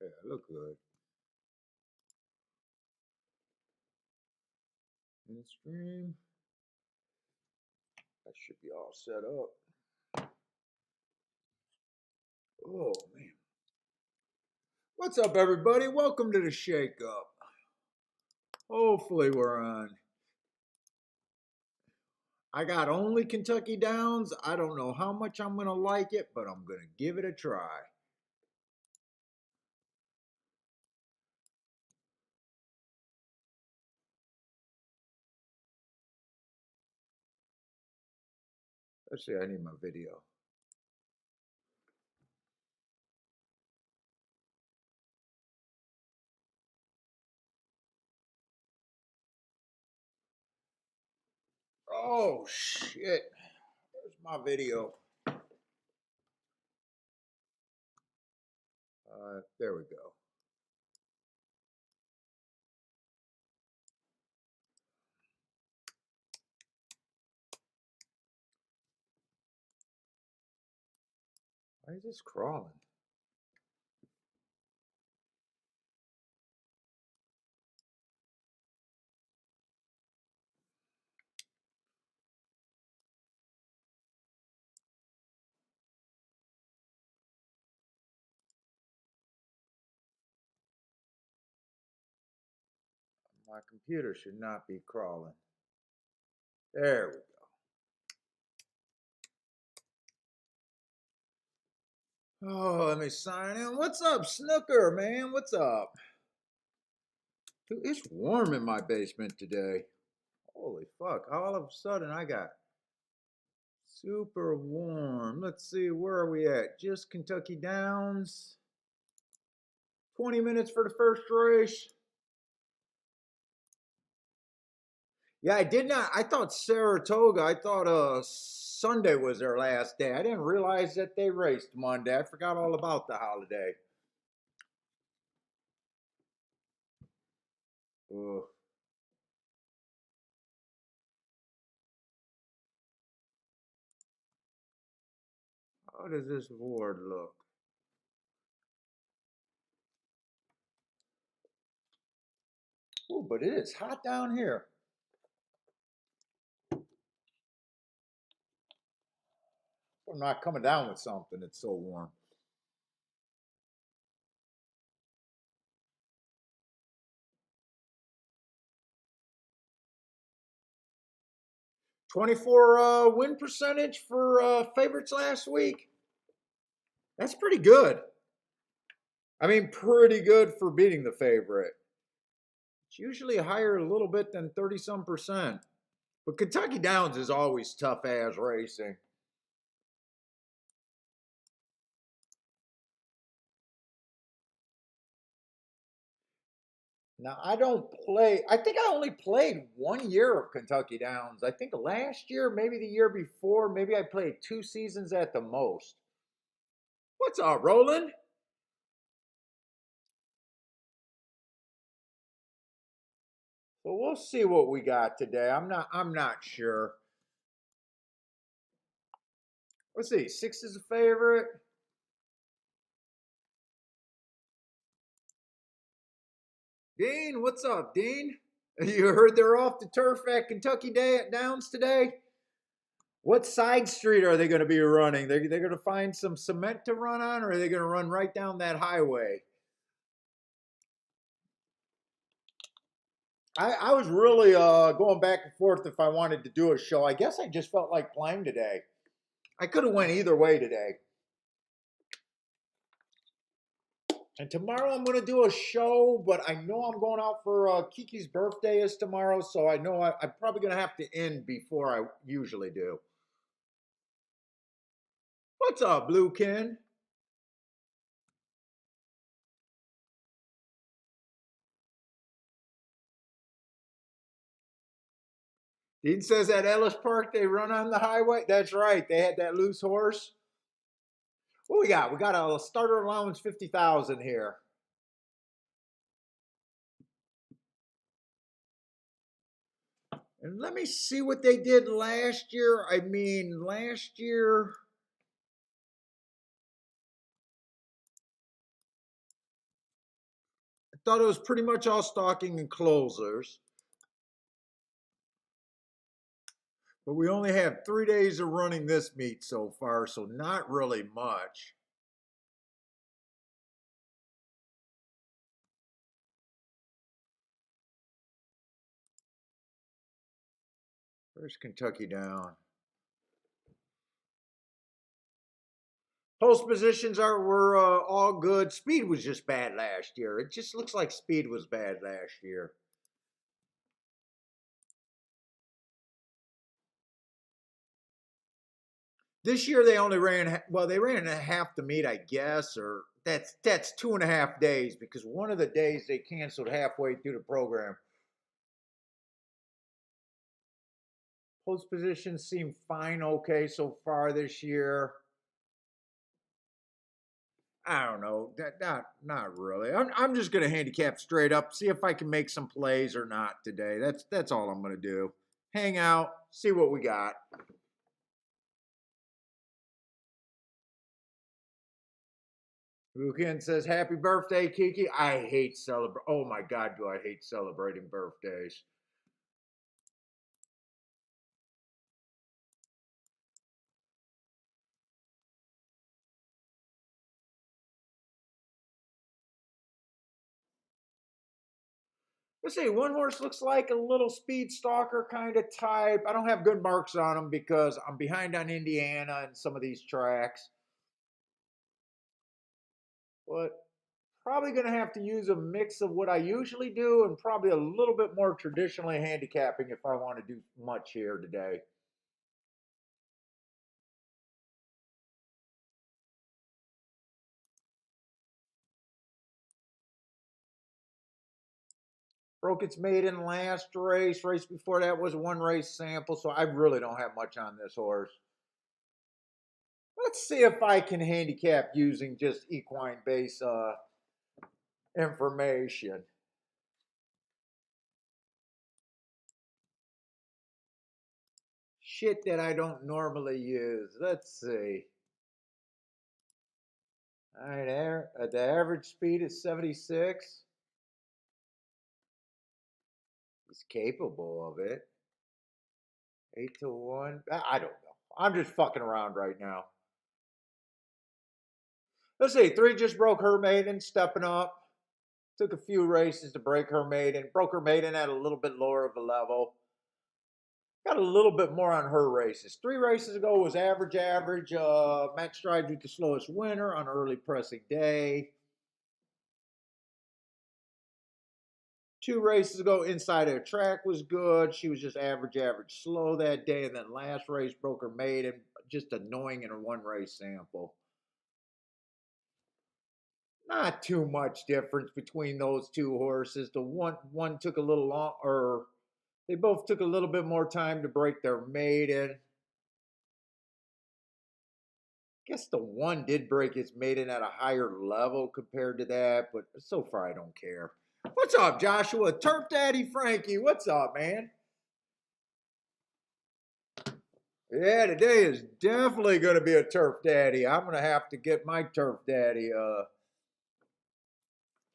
Yeah, look good. In stream. That should be all set up. Oh, man. What's up, everybody? Welcome to the Shake Up. Hopefully we're on. I got only Kentucky Downs. I don't know how much I'm going to like it, but I'm going to give it a try. Let's see, I need my video. Oh, shit. Where's my video? There we go. Why is this crawling? My computer should not be crawling. There we go. Oh, let me sign in. What's up, Snooker, man? What's up? Dude, it's warm in my basement today. Holy fuck. All of a sudden, I got super warm. Let's see, where are we at? Just Kentucky Downs. 20 minutes for the first race. Yeah, I did not. I thought Saratoga, I thought Sunday was their last day. I didn't realize that they raced Monday. I forgot all about the holiday. Ugh. How does this board look? Oh, but it is hot down here. I'm not coming down with something. It's so warm. '24 win percentage for favorites last week. That's pretty good. I mean, pretty good for beating the favorite. It's usually higher a little bit than 30-some%. But Kentucky Downs is always tough ass racing. Now, I don't play, I think I only played 1 year of Kentucky Downs. I think last year, maybe the year before, maybe I played 2 seasons at the most. What's up, Roland? So we'll see what we got today. I'm not sure. Let's see. 6 is a favorite. Dean, what's up, Dean? You heard they're off the turf at Kentucky Downs today? What side street are they going to be running? They're going to find some cement to run on, or are they going to run right down that highway? I was really going back and forth if I wanted to do a show. I guess I just felt like playing today. I could have went either way today. And tomorrow I'm going to do a show, but I know I'm going out for Kiki's birthday is tomorrow, so I know I'm probably going to have to end before I usually do. What's up, Blue Ken? Dean says at Ellis Park they run on the highway. That's right. They had that loose horse. What we got? We got a starter allowance 50,000 here. And let me see what they did last year. I mean, last year. thought it was pretty much all stalking and closers. But we only have 3 days of running this meet so far, so not really much. Where's Kentucky down? Post positions were all good. Speed was just bad last year. It just looks like speed was bad last year. This year they only ran, well, they ran half the meet, I guess, or that's 2.5 days because one of the days they canceled halfway through the program. Post positions seem fine, okay so far this year. I don't know, not really. I'm just gonna handicap straight up, see if I can make some plays or not today. That's all I'm gonna do. Hang out, see what we got. Lucan says, "Happy birthday, Kiki." I hate celebrate. Oh my God, do I hate celebrating birthdays? Let's see. One horse looks like a little speed stalker kind of type. I don't have good marks on him because I'm behind on Indiana and some of these tracks. But probably going to have to use a mix of what I usually do and probably a little bit more traditionally handicapping if I want to do much here today. Broke its maiden last race. Race before that was a 1 race sample, so I really don't have much on this horse. Let's see if I can handicap using just equine base information. Shit that I don't normally use. Let's see. All right, the average speed is 76. He's capable of it. 8-1. I don't know. I'm just fucking around right now. Let's see. 3 just broke her maiden, stepping up. Took a few races to break her maiden. Broke her maiden at a little bit lower of a level. Got a little bit more on her races. 3 races ago was average. Max strides with the slowest winner on early pressing day. 2 races ago, inside of the track was good. She was just average, slow that day. And then last race broke her maiden. Just annoying in her 1 race sample. Not too much difference between those 2 horses. The one took a little long, or they both took a little bit more time to break their maiden. I guess the one did break his maiden at a higher level compared to that, but so far I don't care. What's up, Joshua? Turf Daddy Frankie, what's up, man? Yeah, today is definitely going to be a Turf Daddy. I'm going to have to get my Turf Daddy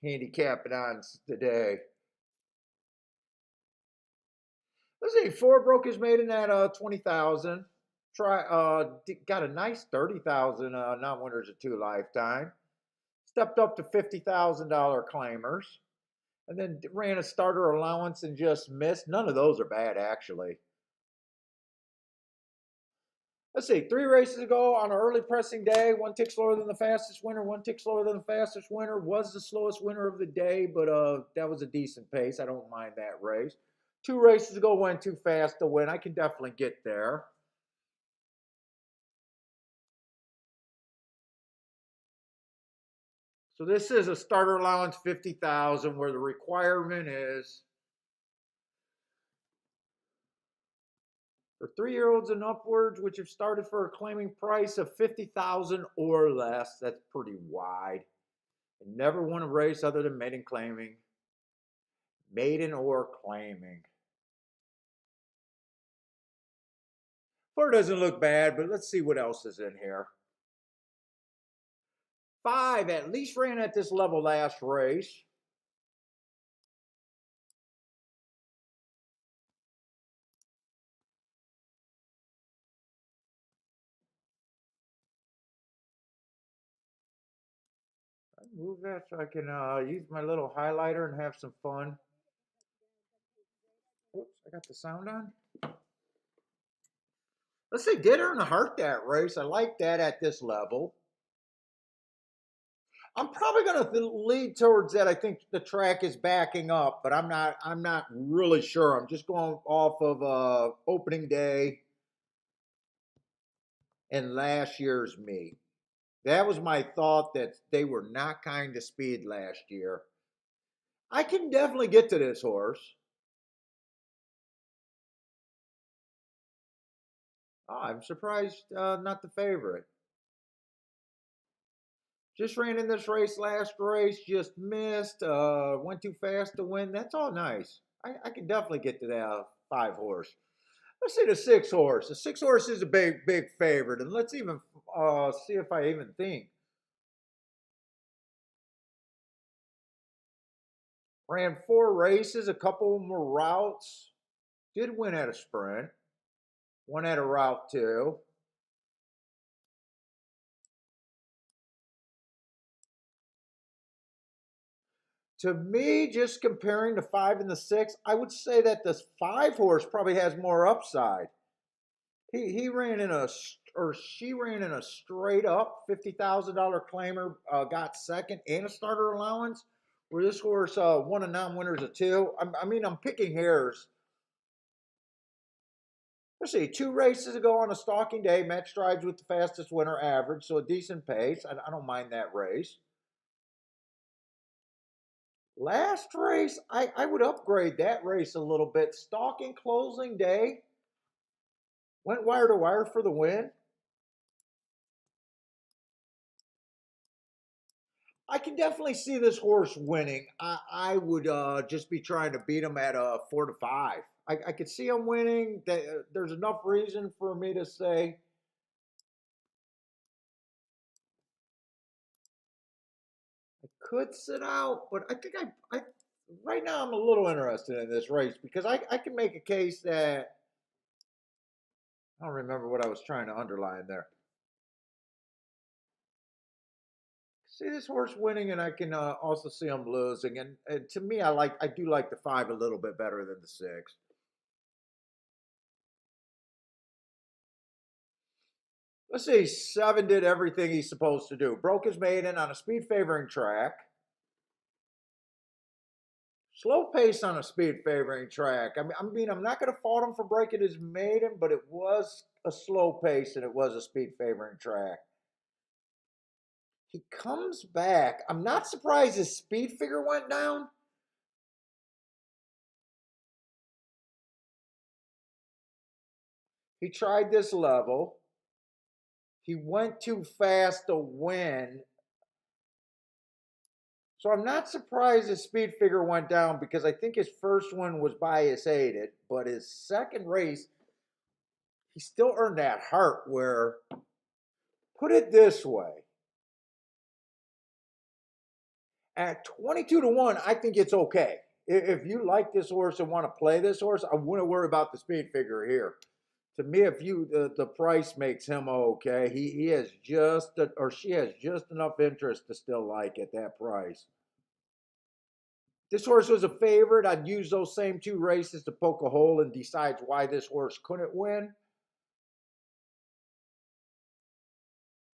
handicapping on today. Let's see, 4 broke his maiden at 20,000. Got a nice 30,000 non-winners of 2 lifetime. Stepped up to $50,000 claimers, and then ran a starter allowance and just missed. None of those are bad, actually. Let's see, 3 races ago on an early pressing day, 1 tick slower than the fastest winner, 1 tick slower than the fastest winner, was the slowest winner of the day, but that was a decent pace. I don't mind that race. 2 races ago went too fast to win. I can definitely get there. So this is a starter allowance 50,000 where the requirement is for 3-year-olds and upwards, which have started for a claiming price of 50,000 or less. That's pretty wide. And never won a race other than maiden claiming. Maiden or claiming. 4 doesn't look bad, but let's see what else is in here. 5 at least ran at this level last race. move that so I can use my little highlighter and have some fun. Oops, I got the sound on. Let's see, did earn a heart that race. I like that at this level. I'm probably going to lead towards that. I think the track is backing up, but I'm not really sure. I'm just going off of opening day and last year's meet. That was my thought, that they were not kind to speed last year. I can definitely get to this horse. Oh, I'm surprised not the favorite. Just ran in this race last race, just missed, went too fast to win. That's all nice. I can definitely get to that 5 horse. Let's say the 6 horse. The 6 horse is a big favorite, and let's even see if I even think. Ran 4 races, a couple of them were routes. Did win at a sprint. One at a route too. To me, just comparing the 5 and the 6, I would say that this 5 horse probably has more upside. He ran in a, or she ran in a straight up $50,000 claimer, got second and a starter allowance. Where this horse won a non-winners of 2. I mean, I'm picking hairs. Let's see, 2 races ago on a stalking day, met strides with the fastest winner average, so a decent pace. I don't mind that race. Last race, I would upgrade that race a little bit. Stalking closing day, went wire to wire for the win. I can definitely see this horse winning. I would just be trying to beat him at 4 to 5. I could see him winning. There's enough reason for me to say I could sit out, but I think I right now I'm a little interested in this race because I can make a case that I don't remember what I was trying to underline there. See this horse winning, and I can also see him losing. And to me, I do like the 5 a little bit better than the 6. Let's see, 7 did everything he's supposed to do. Broke his maiden on a speed favoring track. Slow pace on a speed favoring track. I'm not going to fault him for breaking his maiden, but it was a slow pace and it was a speed favoring track. He comes back. I'm not surprised his speed figure went down. He tried this level. He went too fast to win. So I'm not surprised his speed figure went down because I think his first one was bias aided, but his second race, he still earned that heart where, put it this way, at 22 to 1, I think it's okay. If you like this horse and want to play this horse, I wouldn't worry about the speed figure here. To me, if the price makes him okay, he has just, or she has just enough interest to still like at that price. This horse was a favorite. I'd use those same 2 races to poke a hole and decide why this horse couldn't win.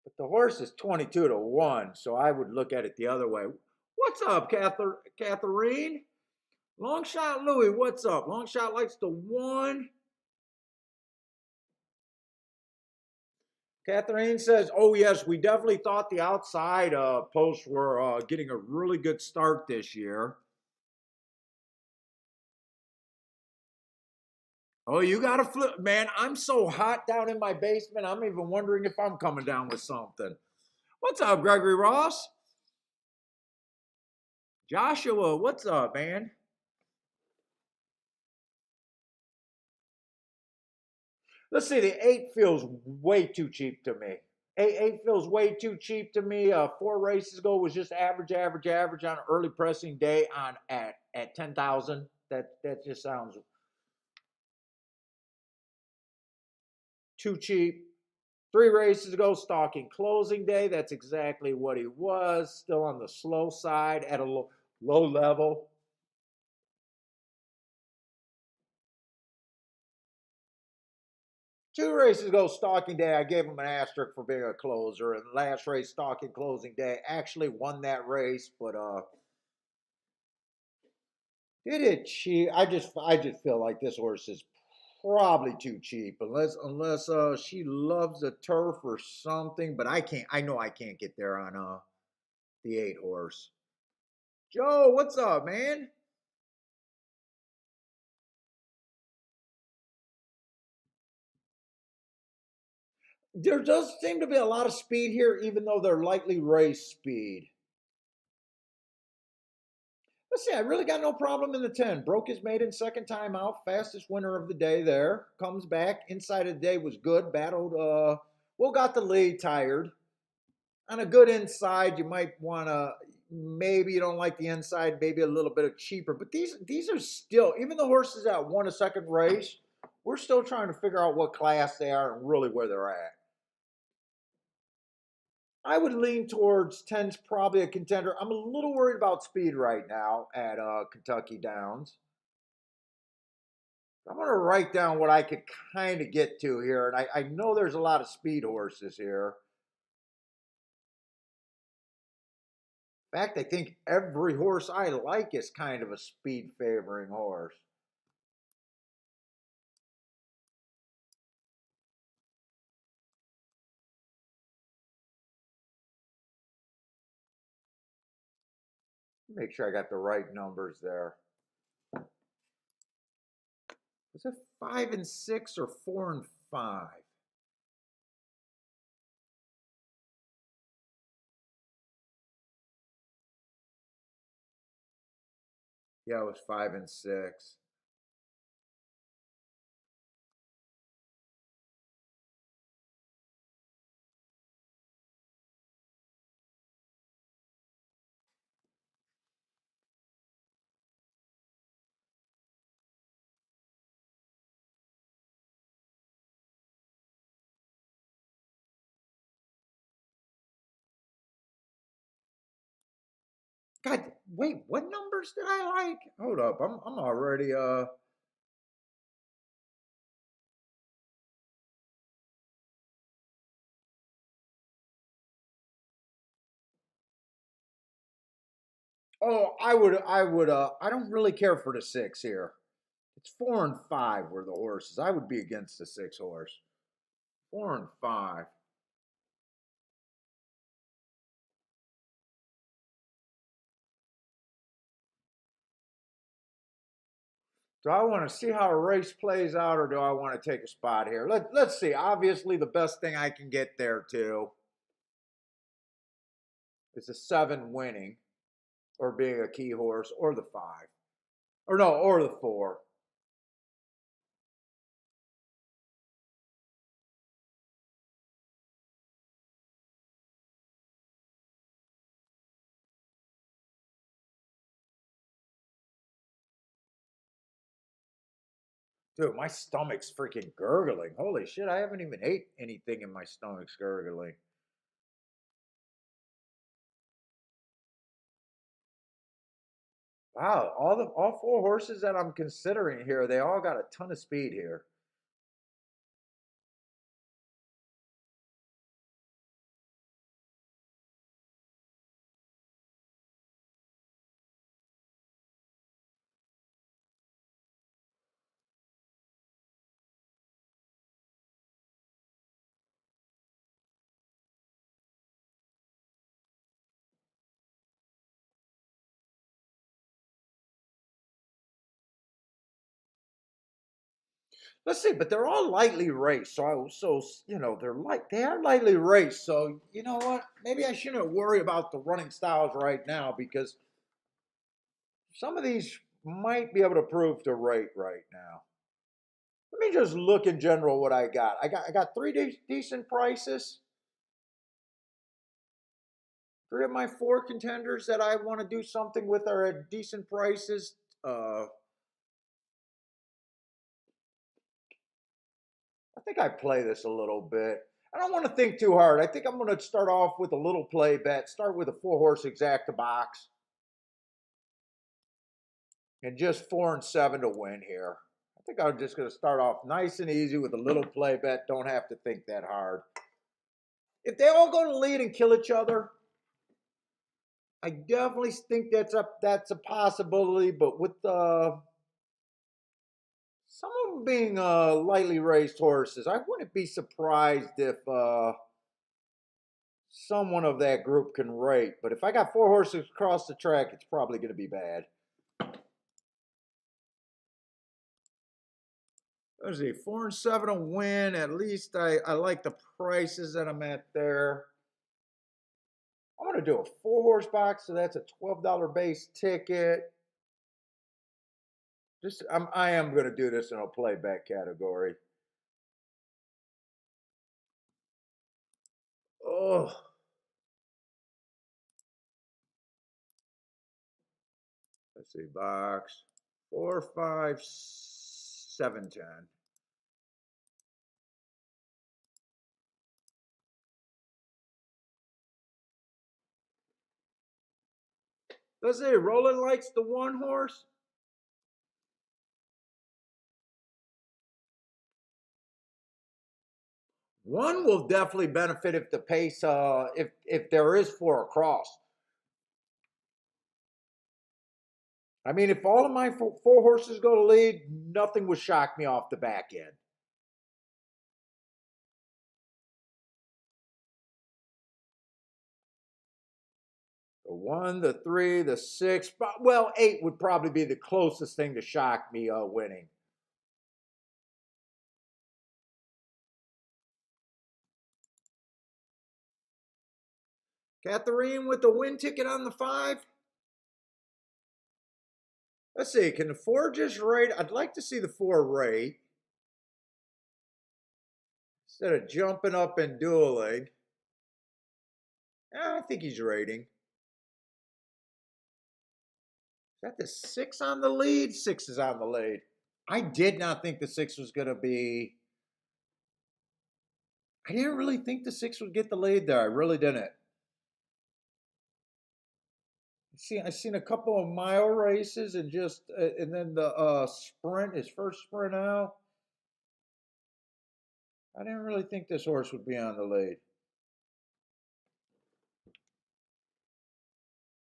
But the horse is 22 to 1, so I would look at it the other way. What's up, Catherine? Long shot Louie, what's up? Long shot likes the 1. Catherine says, oh, yes, we definitely thought the outside posts were getting a really good start this year. Oh, you got to flip. Man, I'm so hot down in my basement. I'm even wondering if I'm coming down with something. What's up, Gregory Ross? Joshua, what's up, man? Let's see, the 8 feels way too cheap to me. 8 feels way too cheap to me. 4 races ago was just average on an early pressing day at 10,000. That just sounds too cheap. 3 races ago, stalking closing day. That's exactly what he was. Still on the slow side at a low level. Two races ago, stalking day, I gave him an asterisk for being a closer. And last race, stalking closing day, actually won that race, but did it cheap? I just feel like this horse is probably too cheap, unless she loves the turf or something. But I can't. I know I can't get there on the 8 horse. Joe, what's up, man? There does seem to be a lot of speed here, even though they're lightly race speed. Let's see, I really got no problem in the 10. Broke his maiden second time out. Fastest winner of the day there. Comes back. Inside of the day was good. Battled, well, got the lead tired. On a good inside, you might want to, maybe you don't like the inside, maybe a little bit of cheaper. But these are still, even the horses that won a second race, we're still trying to figure out what class they are and really where they're at. I would lean towards 10's probably a contender. I'm a little worried about speed right now at Kentucky Downs. I'm going to write down what I could kind of get to here. And I know there's a lot of speed horses here. In fact, I think every horse I like is kind of a speed favoring horse. Make sure I got the right numbers there. Was it 5 and 6 or 4 and 5? Yeah, it was 5 and 6. God, wait, what numbers did I like? Hold up, I'm already Oh, I don't really care for the 6 here. It's 4 and 5 were the horses. I would be against the 6 horse. 4 and 5. Do I want to see how a race plays out, or do I want to take a spot here? Let's see. Obviously, the best thing I can get there to is a 7 winning, or being a key horse, or the 5. Or no, or the 4. Dude, my stomach's freaking gurgling. Holy shit, I haven't even ate anything and my stomach's gurgling. Wow, all 4 horses that I'm considering here, they all got a ton of speed here. Let's see, but they're all lightly raced. They are lightly raced. So you know what? Maybe I shouldn't worry about the running styles right now because some of these might be able to prove to rate right now. Let me just look in general what I got. I got 3 decent prices. 3 of my 4 contenders that I want to do something with are at decent prices. I think I play this a little bit. I don't want to think too hard. I think I'm going to start off with a little play bet. Start with a 4-horse exacta box. And just 4 and 7 to win here. I think I'm just going to start off nice and easy with a little play bet. Don't have to think that hard. If they all go to lead and kill each other, I definitely think that's a possibility. But with some of them being lightly raised horses, I wouldn't be surprised if someone of that group can rate. But if I got 4 horses across the track, it's probably going to be bad. Let's see, 4 and 7 to win. At least I like the prices that I'm at there. I'm going to do a 4-horse box, so that's a $12 base ticket. I am going to do this in a playback category. Oh. Let's see, box 4, 5, 7, 10. Let's say Roland likes the 1 horse. One will definitely benefit if the pace, if there is 4 across. I mean, if all of my 4 horses go to lead, nothing would shock me off the back end. The 1, the 3, the 6, well, 8 would probably be the closest thing to shock me winning. Catherine with the win ticket on the 5. Let's see, can the 4 just rate? I'd like to see the 4 rate. Instead of jumping up and dueling. I think he's rating. Is that the 6 on the lead? 6 is on the lead. I did not think the 6 was going to be. I didn't really think the 6 would get the lead there. I really didn't. I seen a couple of mile races and and then the sprint, his first sprint out. I didn't really think this horse would be on the lead.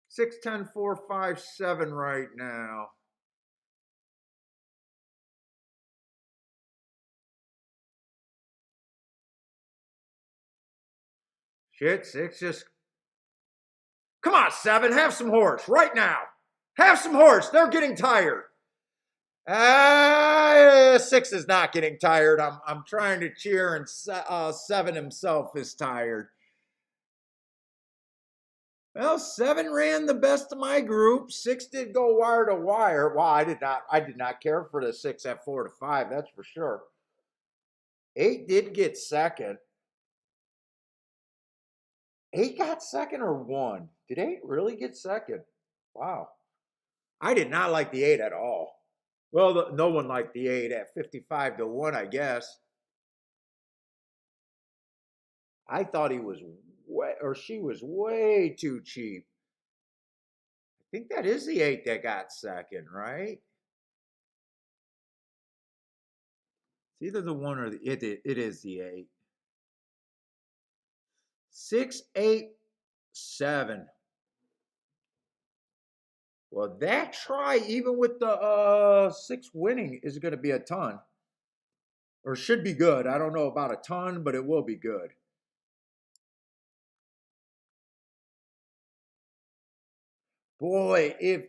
6, 10, 4, 5, 7 right now. Shit, 6 just. Come on, 7, have some horse right now. Have some horse. They're getting tired. 6 is not getting tired. I'm trying to cheer, and 7 himself is tired. Well, 7 ran the best of my group. 6 did go wire to wire. Well, I did not care for the 6 at 4 to 5. That's for sure. 8 did get second. 8 got second or 1? Did 8 really get second? Wow. I did not like the 8 at all. Well, no one liked the 8 at 55 to 1, I guess. I thought he was she was way too cheap. I think that is the 8 that got second, right? It's either the 1 or it is the 8. 6, 8, 7. Well, that try, even with the 6 winning, is going to be a ton. Or should be good. I don't know about a ton, but it will be good. Boy, if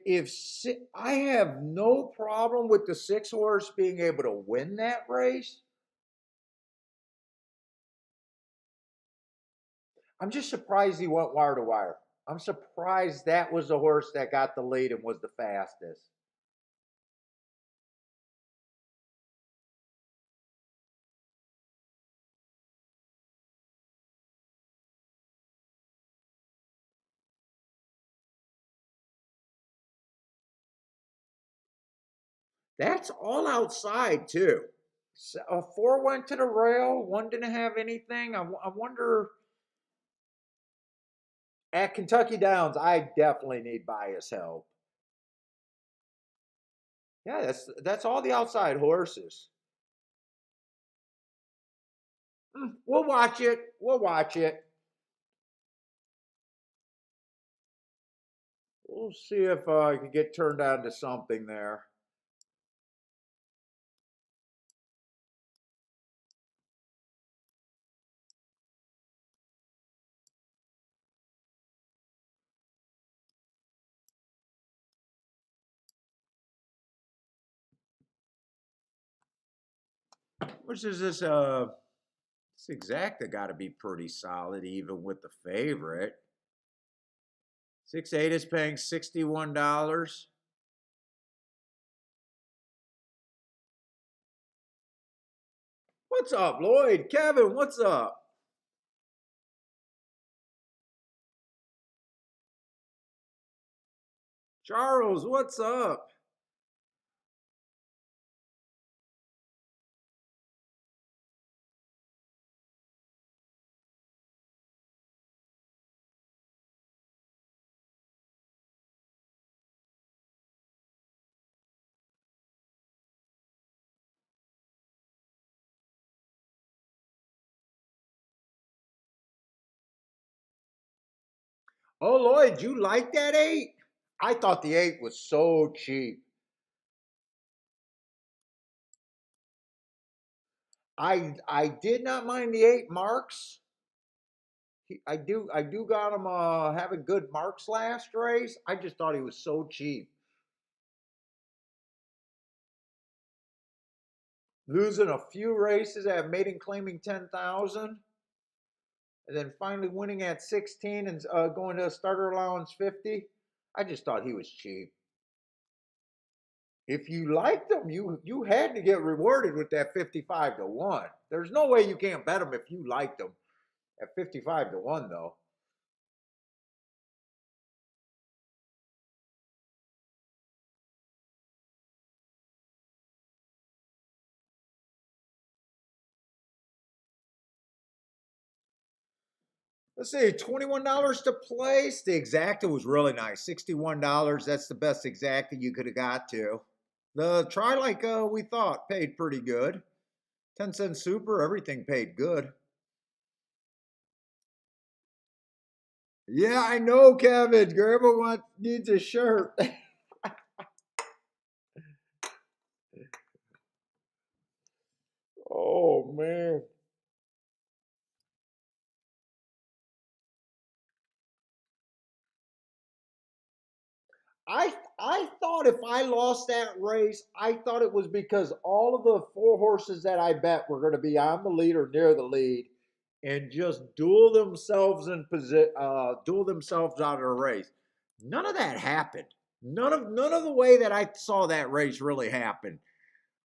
I have no problem with the 6 horse being able to win that race. I'm just surprised he went wire to wire. I'm surprised that was the horse that got the lead and was the fastest. That's all outside too. 4 went to the rail. 1 didn't have anything. I wonder. At Kentucky Downs, I definitely need bias help. Yeah, that's all the outside horses. We'll watch it. We'll watch it. We'll see if I can get turned on to something there. Which is this? This exacta got to be pretty solid, even with the favorite. 6-8 is paying $61. What's up, Lloyd? Kevin, what's up? Charles, what's up? Oh, Lloyd, you like that 8? I thought the 8 was so cheap. I did not mind the 8 marks. I do got him having good marks last race. I just thought he was so cheap. Losing a few races at maiden claiming 10,000, and then finally winning at 16 and going to a starter allowance 50. I just thought he was cheap. If you liked him, you had to get rewarded with that 55-1. There's no way you can't bet him if you liked him at 55-1 though. Let's see, $21 to place. The exacta was really nice. $61. That's the best exacta you could have got to. The try like we thought paid pretty good. 10-cent super, everything paid good. Yeah, I know, Kevin. Grandma needs a shirt. Oh man. I thought if I lost that race, I thought it was because all of the 4 horses that I bet were going to be on the lead or near the lead, and just duel themselves duel themselves out of the race. None of that happened. None of the way that I saw that race really happened.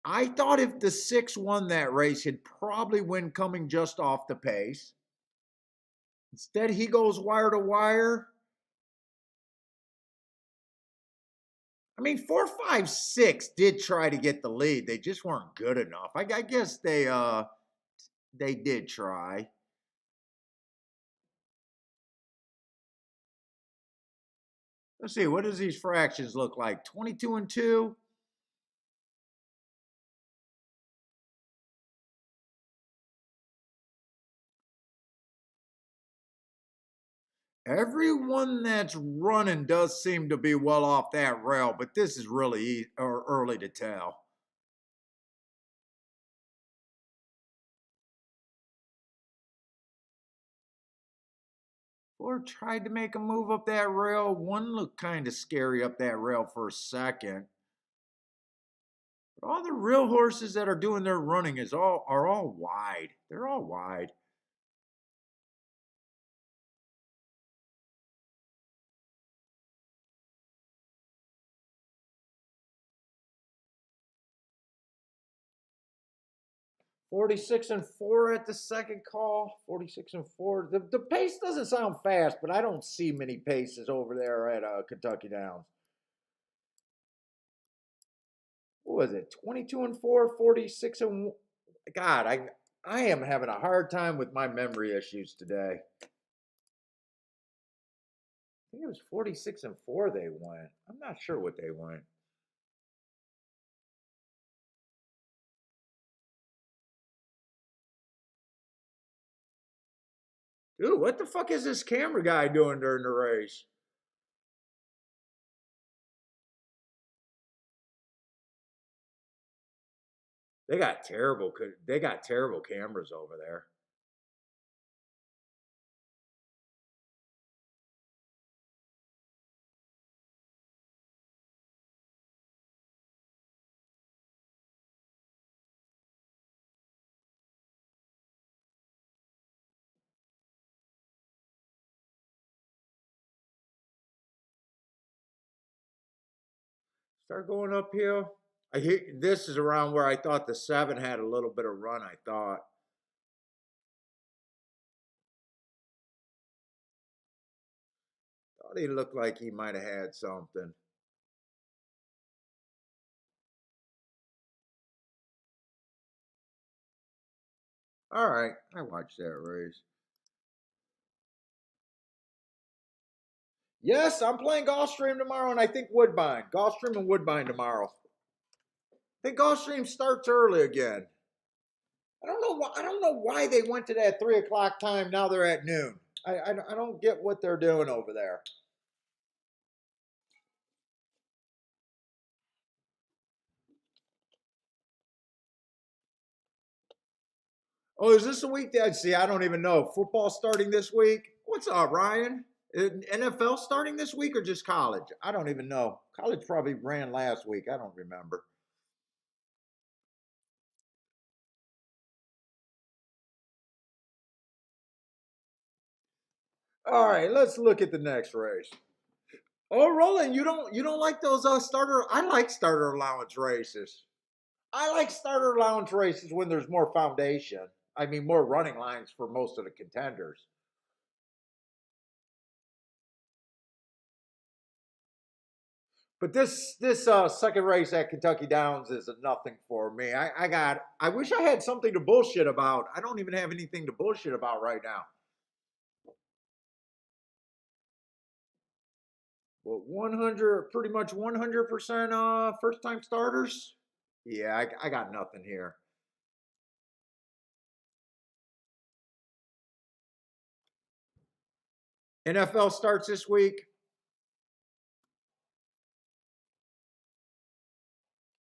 I thought if the 6 won that race, he'd probably win coming just off the pace. Instead, he goes wire to wire. I mean, 4, 5, 6 did try to get the lead. They just weren't good enough. I guess they did try. Let's see, what does these fractions look like? 22-2. Everyone that's running does seem to be well off that rail, but this is really early to tell. Or tried to make a move up that rail. One looked kind of scary up that rail for a second. But all the real horses that are doing their running are all wide. They're all wide. $46-4 at the second call. 46-4. The pace doesn't sound fast, but I don't see many paces over there at Kentucky Downs. What was it? 22-4, 46 and God, I am having a hard time with my memory issues today. I think it was 46-4 they went. I'm not sure what they went. Dude, what the fuck is this camera guy doing during the race? They got terrible cameras over there. Start going uphill. I hear this is around where I thought the 7 had a little bit of run, I thought he looked like he might have had something. All right, I watched that race. Yes, I'm playing Gulfstream tomorrow, and I think Woodbine. Gulfstream and Woodbine tomorrow. I think Gulfstream starts early again. I don't know why. I don't know why they went to that 3 o'clock time. Now they're at noon. I don't get what they're doing over there. Oh, is this a week that see? I don't even know. Football starting this week. What's up, Ryan? NFL starting this week or just college? I don't even know. College probably ran last week. I don't remember. All right, let's look at the next race. Oh, Roland, you don't like those starter? I like starter allowance races. I like starter allowance races when there's more foundation. I mean, more running lines for most of the contenders. But this second race at Kentucky Downs is a nothing for me. I wish I had something to bullshit about. I don't even have anything to bullshit about right now. Well, 100, pretty much 100% first time starters. Yeah, I got nothing here. NFL starts this week.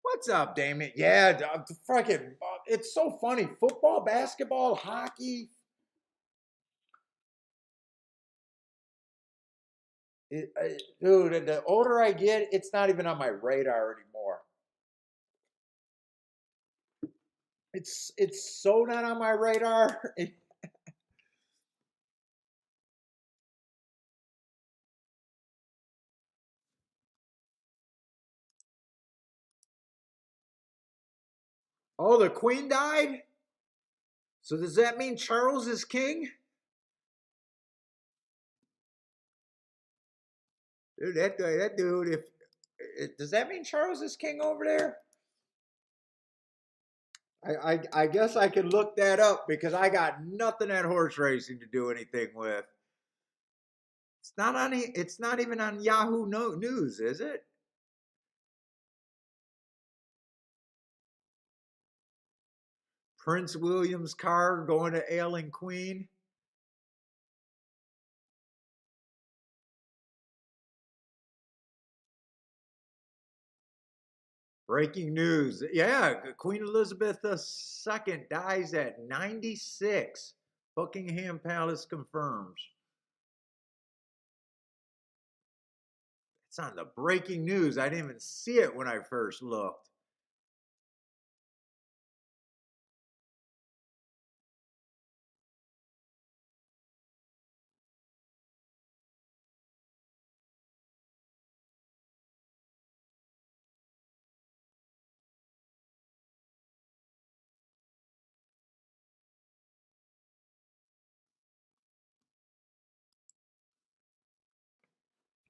What's up, Damien? Yeah, fucking, it's so funny. Football, basketball, hockey. Dude, the older I get, it's not even on my radar anymore. It's so not on my radar. Oh, the Queen died. So does that mean Charles is king? Dude, that dude. If does that mean Charles is king over there? I guess I could look that up because I got nothing at horse racing to do anything with. It's not on. It's not even on Yahoo News, is it? Prince William's car going to ailing Queen. Breaking news. Yeah, Queen Elizabeth II dies at 96. Buckingham Palace confirms. It's on the breaking news. I didn't even see it when I first looked.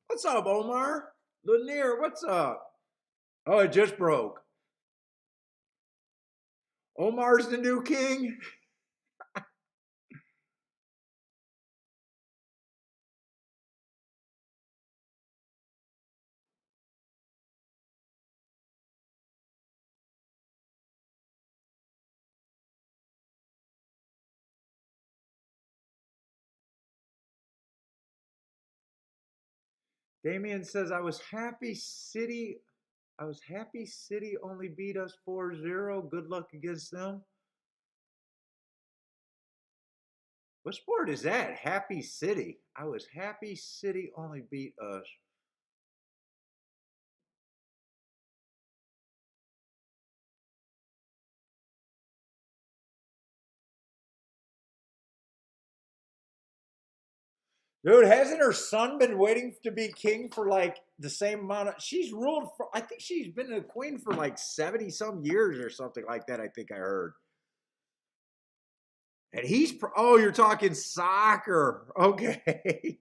What's up, Omar? Lanier, what's up? Oh, it just broke. Omar's the new king. Damien says, I was happy City only beat us 4-0. Good luck against them. What sport is that? Happy City. I was happy City only beat us. Dude, hasn't her son been waiting to be king for like the same amount of? She's ruled for, I think she's been a queen for like 70 some years or something like that. I think I heard. And oh, you're talking soccer. Okay.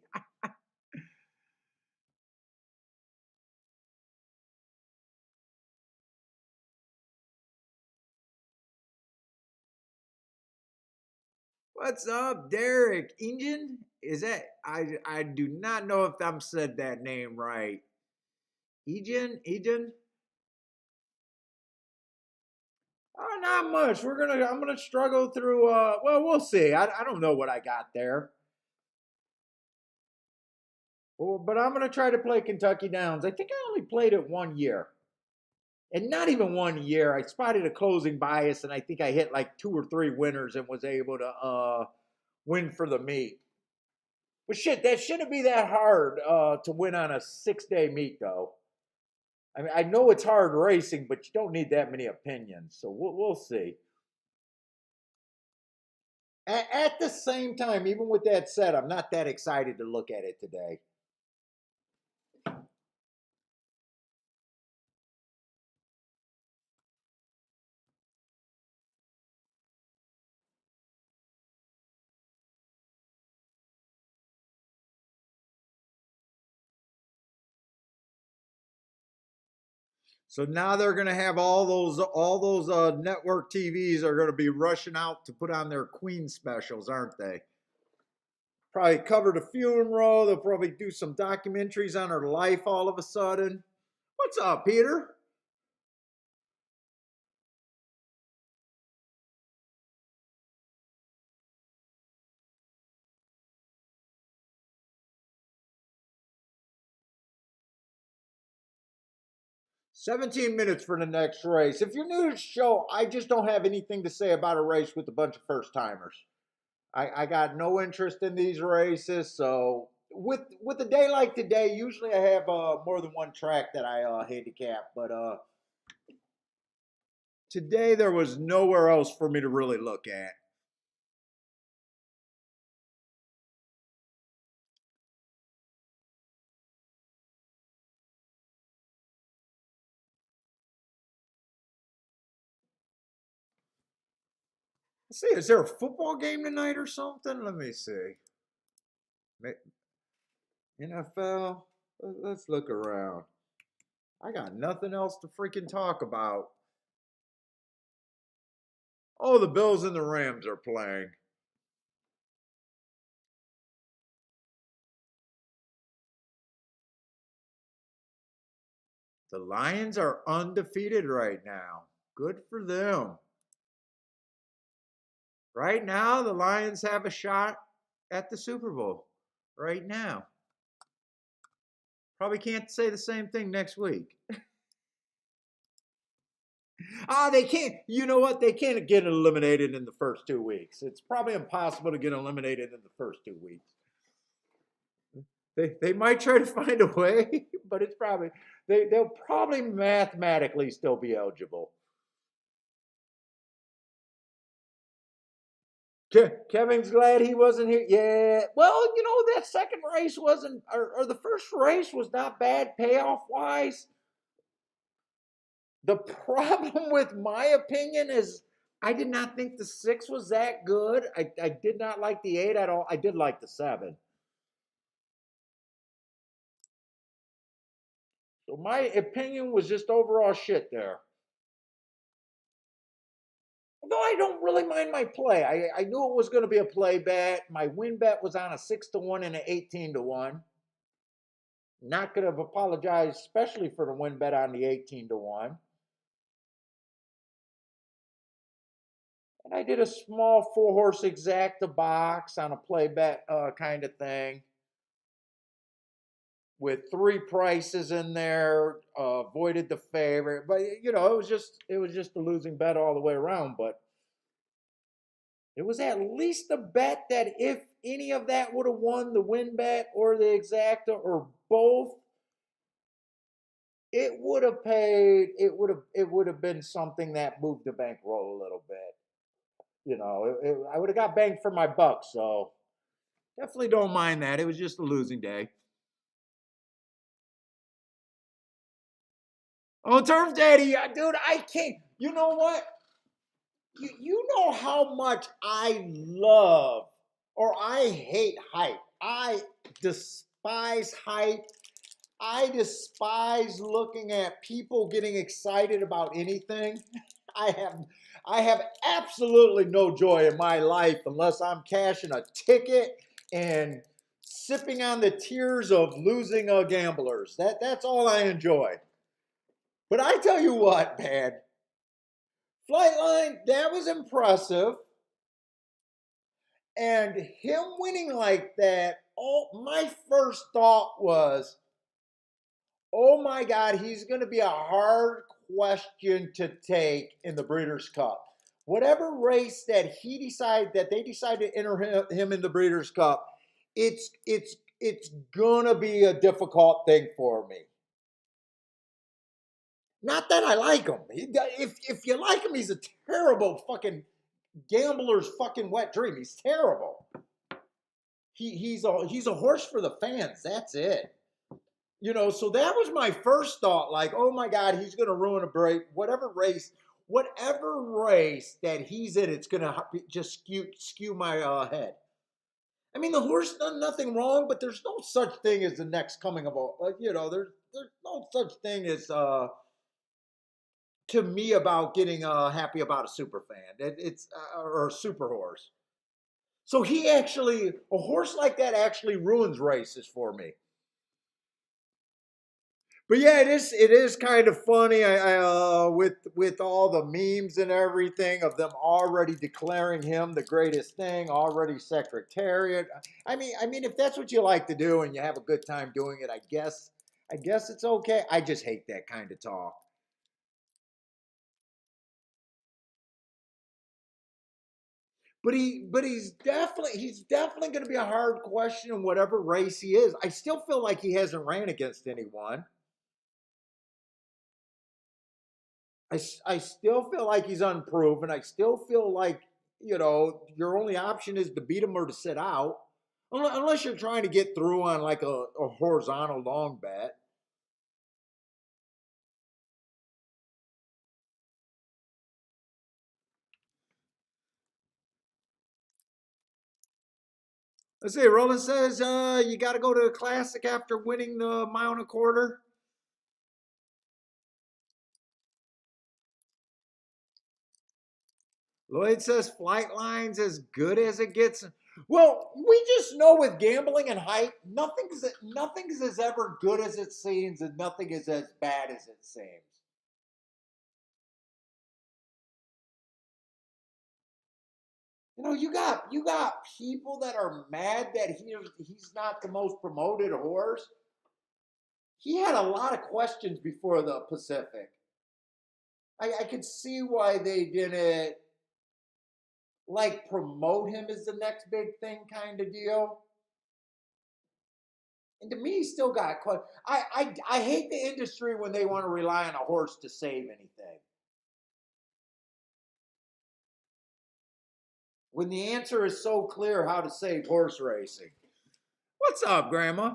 What's up, Derek? Injun? Is that, I do not know if I'm said that name right. Ejin? Oh, not much. I'm gonna struggle through. Well, we'll see. I don't know what I got there. Well, but I'm gonna try to play Kentucky Downs. I think I only played it 1 year, and not even 1 year. I spotted a closing bias, and I think I hit like 2 or 3 winners and was able to win for the meet. But shit, that shouldn't be that hard to win on a 6-day meet, though. I mean, I know it's hard racing, but you don't need that many opinions. So we'll see. At the same time, even with that said, I'm not that excited to look at it today. So now they're going to have all those network TVs are going to be rushing out to put on their Queen specials, aren't they? Probably cover the funeral. They'll probably do some documentaries on her life all of a sudden. What's up, Peter? 17 minutes for the next race. If you're new to the show, I just don't have anything to say about a race with a bunch of first timers. I got no interest in these races. So with a day like today, usually I have more than one track that I handicap, but today there was nowhere else for me to really look at. Let's see, is there a football game tonight or something? Let me see. NFL. Let's look around. I got nothing else to freaking talk about. Oh, the Bills and the Rams are playing. The Lions are undefeated right now. Good for them. Right now, the Lions have a shot at the Super Bowl. Right now. Probably can't say the same thing next week. They can't. You know what? They can't get eliminated in the first 2 weeks. It's probably impossible to get eliminated in the first 2 weeks. They might try to find a way, but it's probably they'll probably mathematically still be eligible. Kevin's glad he wasn't here. Yeah. Well, that second race wasn't, or the first race was not bad payoff wise. The problem with my opinion is I did not think the 6 was that good. I did not like the 8 at all. I did like the 7. So my opinion was just overall shit there. Although I don't really mind my play. I knew it was going to be a play bet. My win bet was on a 6-1 and an 18-1. Not going to apologize, especially for the win bet on the 18-1. And I did a small 4-horse exacta box on a play bet kind of thing with 3 prices in there. Avoided the favorite, but you know, it was just a losing bet all the way around. But it was at least a bet that if any of that would have won, the win bet or the exacta or both, it would have paid. It would have been something that moved the bankroll a little bit. You know, I would have got banged for my buck. So definitely don't mind that. It was just a losing day. Oh, Turf Daddy, dude, I can't. You know what? You know how much I love or I hate hype. I despise hype. I despise looking at people getting excited about anything. I have I have absolutely no joy in my life unless I'm cashing a ticket and sipping on the tears of losing gamblers. That's all I enjoy. But I tell you what, man, Flightline, that was impressive. And him winning like that, my first thought was, oh my God, he's going to be a hard question to take in the Breeders' Cup. Whatever race that they decide to enter him in the Breeders' Cup, it's gonna be a difficult thing for me. Not that I like him. If you like him, he's a terrible fucking gambler's fucking wet dream. He's terrible. He's a horse for the fans. That's it. You know, so that was my first thought. Like, oh my God, he's going to ruin a break. Whatever race that he's in, it's going to just skew my head. I mean, the horse done nothing wrong, but there's no such thing as the next coming of a, you know, there's no such thing as to me about getting happy about a super fan. It's or a super horse. So a horse like that actually ruins races for me. But yeah, it is kind of funny. With all the memes and everything of them already declaring him the greatest thing, already Secretariat. I mean, if that's what you like to do and you have a good time doing it, I guess it's okay. I just hate that kind of talk. But he's definitely going to be a hard question in whatever race he is. I still feel like he hasn't ran against anyone. I still feel like he's unproven. I still feel like, you know, your only option is to beat him or to sit out. Unless you're trying to get through on like a horizontal long bet. Let's see. Roland says you got to go to a classic after winning the mile and a quarter. Lloyd says Flightline's as good as it gets. Well, we just know with gambling and hype, nothing's as ever good as it seems, and nothing is as bad as it seems. You know, you got people that are mad that he's not the most promoted horse. He had a lot of questions before the Pacific. I could see why they didn't like promote him as the next big thing kind of deal. And to me, he still got questions. I hate the industry when they want to rely on a horse to save anything. When the answer is so clear how to save horse racing. What's up, Grandma?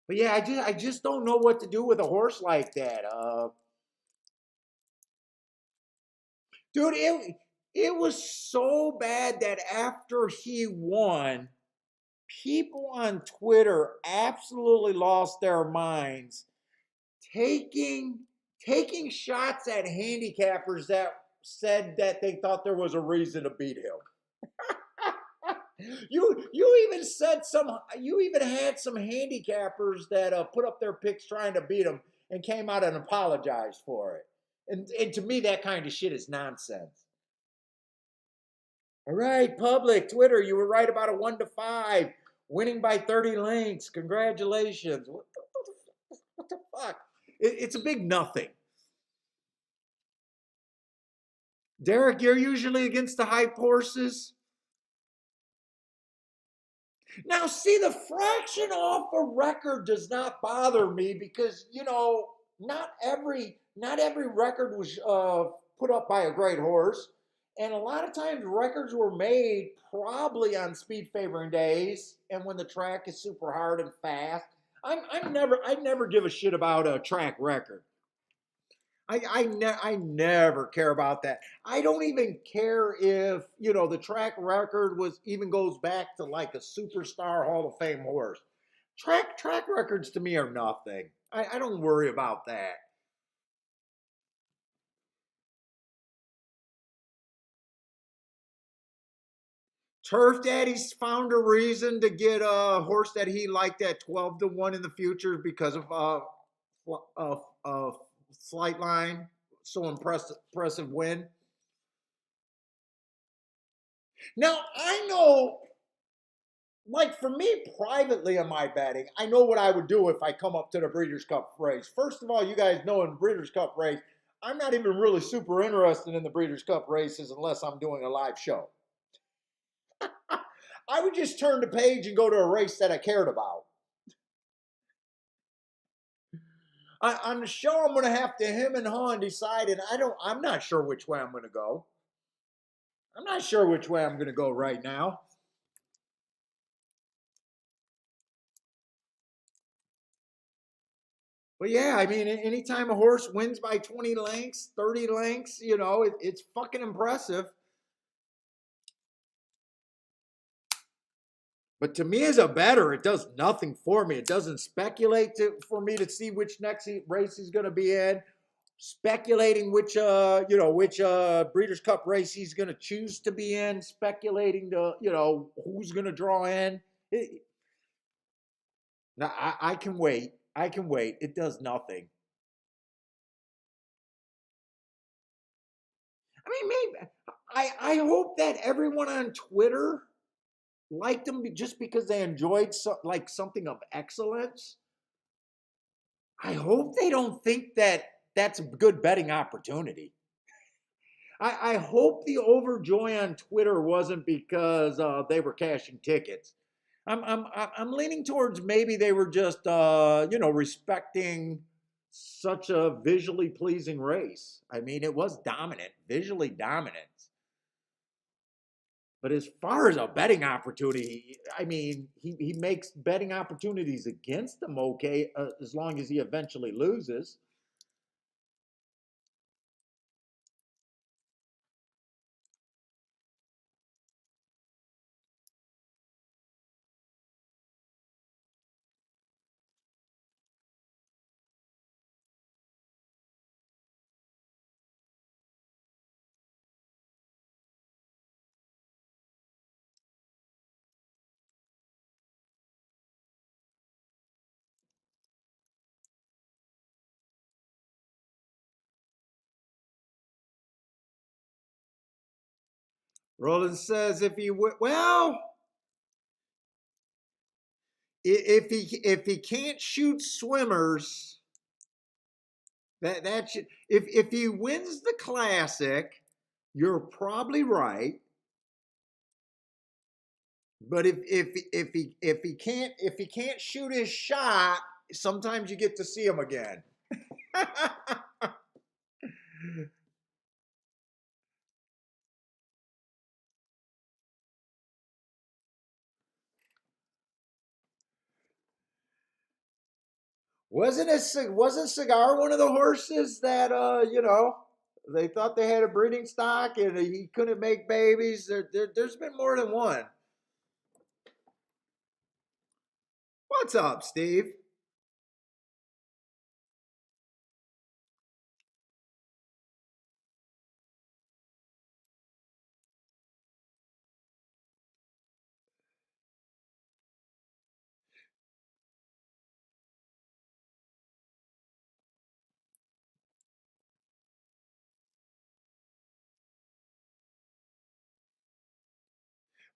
But yeah, I just don't know what to do with a horse like that. Dude, it was so bad that after he won, people on Twitter absolutely lost their minds, taking taking shots at handicappers that said that they thought there was a reason to beat him. You even said you even had some handicappers that put up their picks trying to beat him and came out and apologized for it. And to me, that kind of shit is nonsense. All right, public, Twitter, you were right about a 1-5, winning by 30 links. Congratulations. What the fuck? It's a big nothing. Derek, you're usually against the hype horses. Now, see, the fraction off a record does not bother me because, not every record was put up by a great horse. And a lot of times records were made probably on speed favoring days and when the track is super hard and fast. I never give a shit about a track record. I never care about that. I don't even care if, the track record even goes back to like a superstar Hall of Fame horse. Track records to me are nothing. I don't worry about that. Turf Daddy's found a reason to get a horse that he liked at 12-1 in the future because of Flightline. So impressive win. Now I know, like for me privately on my betting, I know what I would do if I come up to the Breeders' Cup race. First of all, you guys know in the Breeders' Cup race, I'm not even really super interested in the Breeders' Cup races unless I'm doing a live show. I would just turn the page and go to a race that I cared about. On the show, I'm going to have to him and haw and decide, and I'm not sure which way I'm going to go. I'm not sure which way I'm going to go right now. But yeah, I mean, anytime a horse wins by 20 lengths, 30 lengths, it's fucking impressive. But to me as a bettor, it does nothing for me. It doesn't speculate for me to see which next race he's going to be in. Speculating which Breeders' Cup race he's going to choose to be in. Speculating who's going to draw in. Now I can wait. I can wait. It does nothing. I mean, maybe I hope that everyone on Twitter liked them just because they enjoyed something of excellence. I hope they don't think that that's a good betting opportunity. I hope the overjoy on Twitter wasn't because they were cashing tickets. I'm leaning towards maybe they were just respecting such a visually pleasing race. I mean, it was dominant, visually dominant. But as far as a betting opportunity, I mean, he makes betting opportunities against them okay as long as he eventually loses. Roland says if he can't shoot swimmers, that should if he wins the classic, you're probably right. But if he can't shoot his shot, sometimes you get to see him again. Wasn't Cigar one of the horses that they thought they had a breeding stock and he couldn't make babies? There's been more than one. What's up, Steve?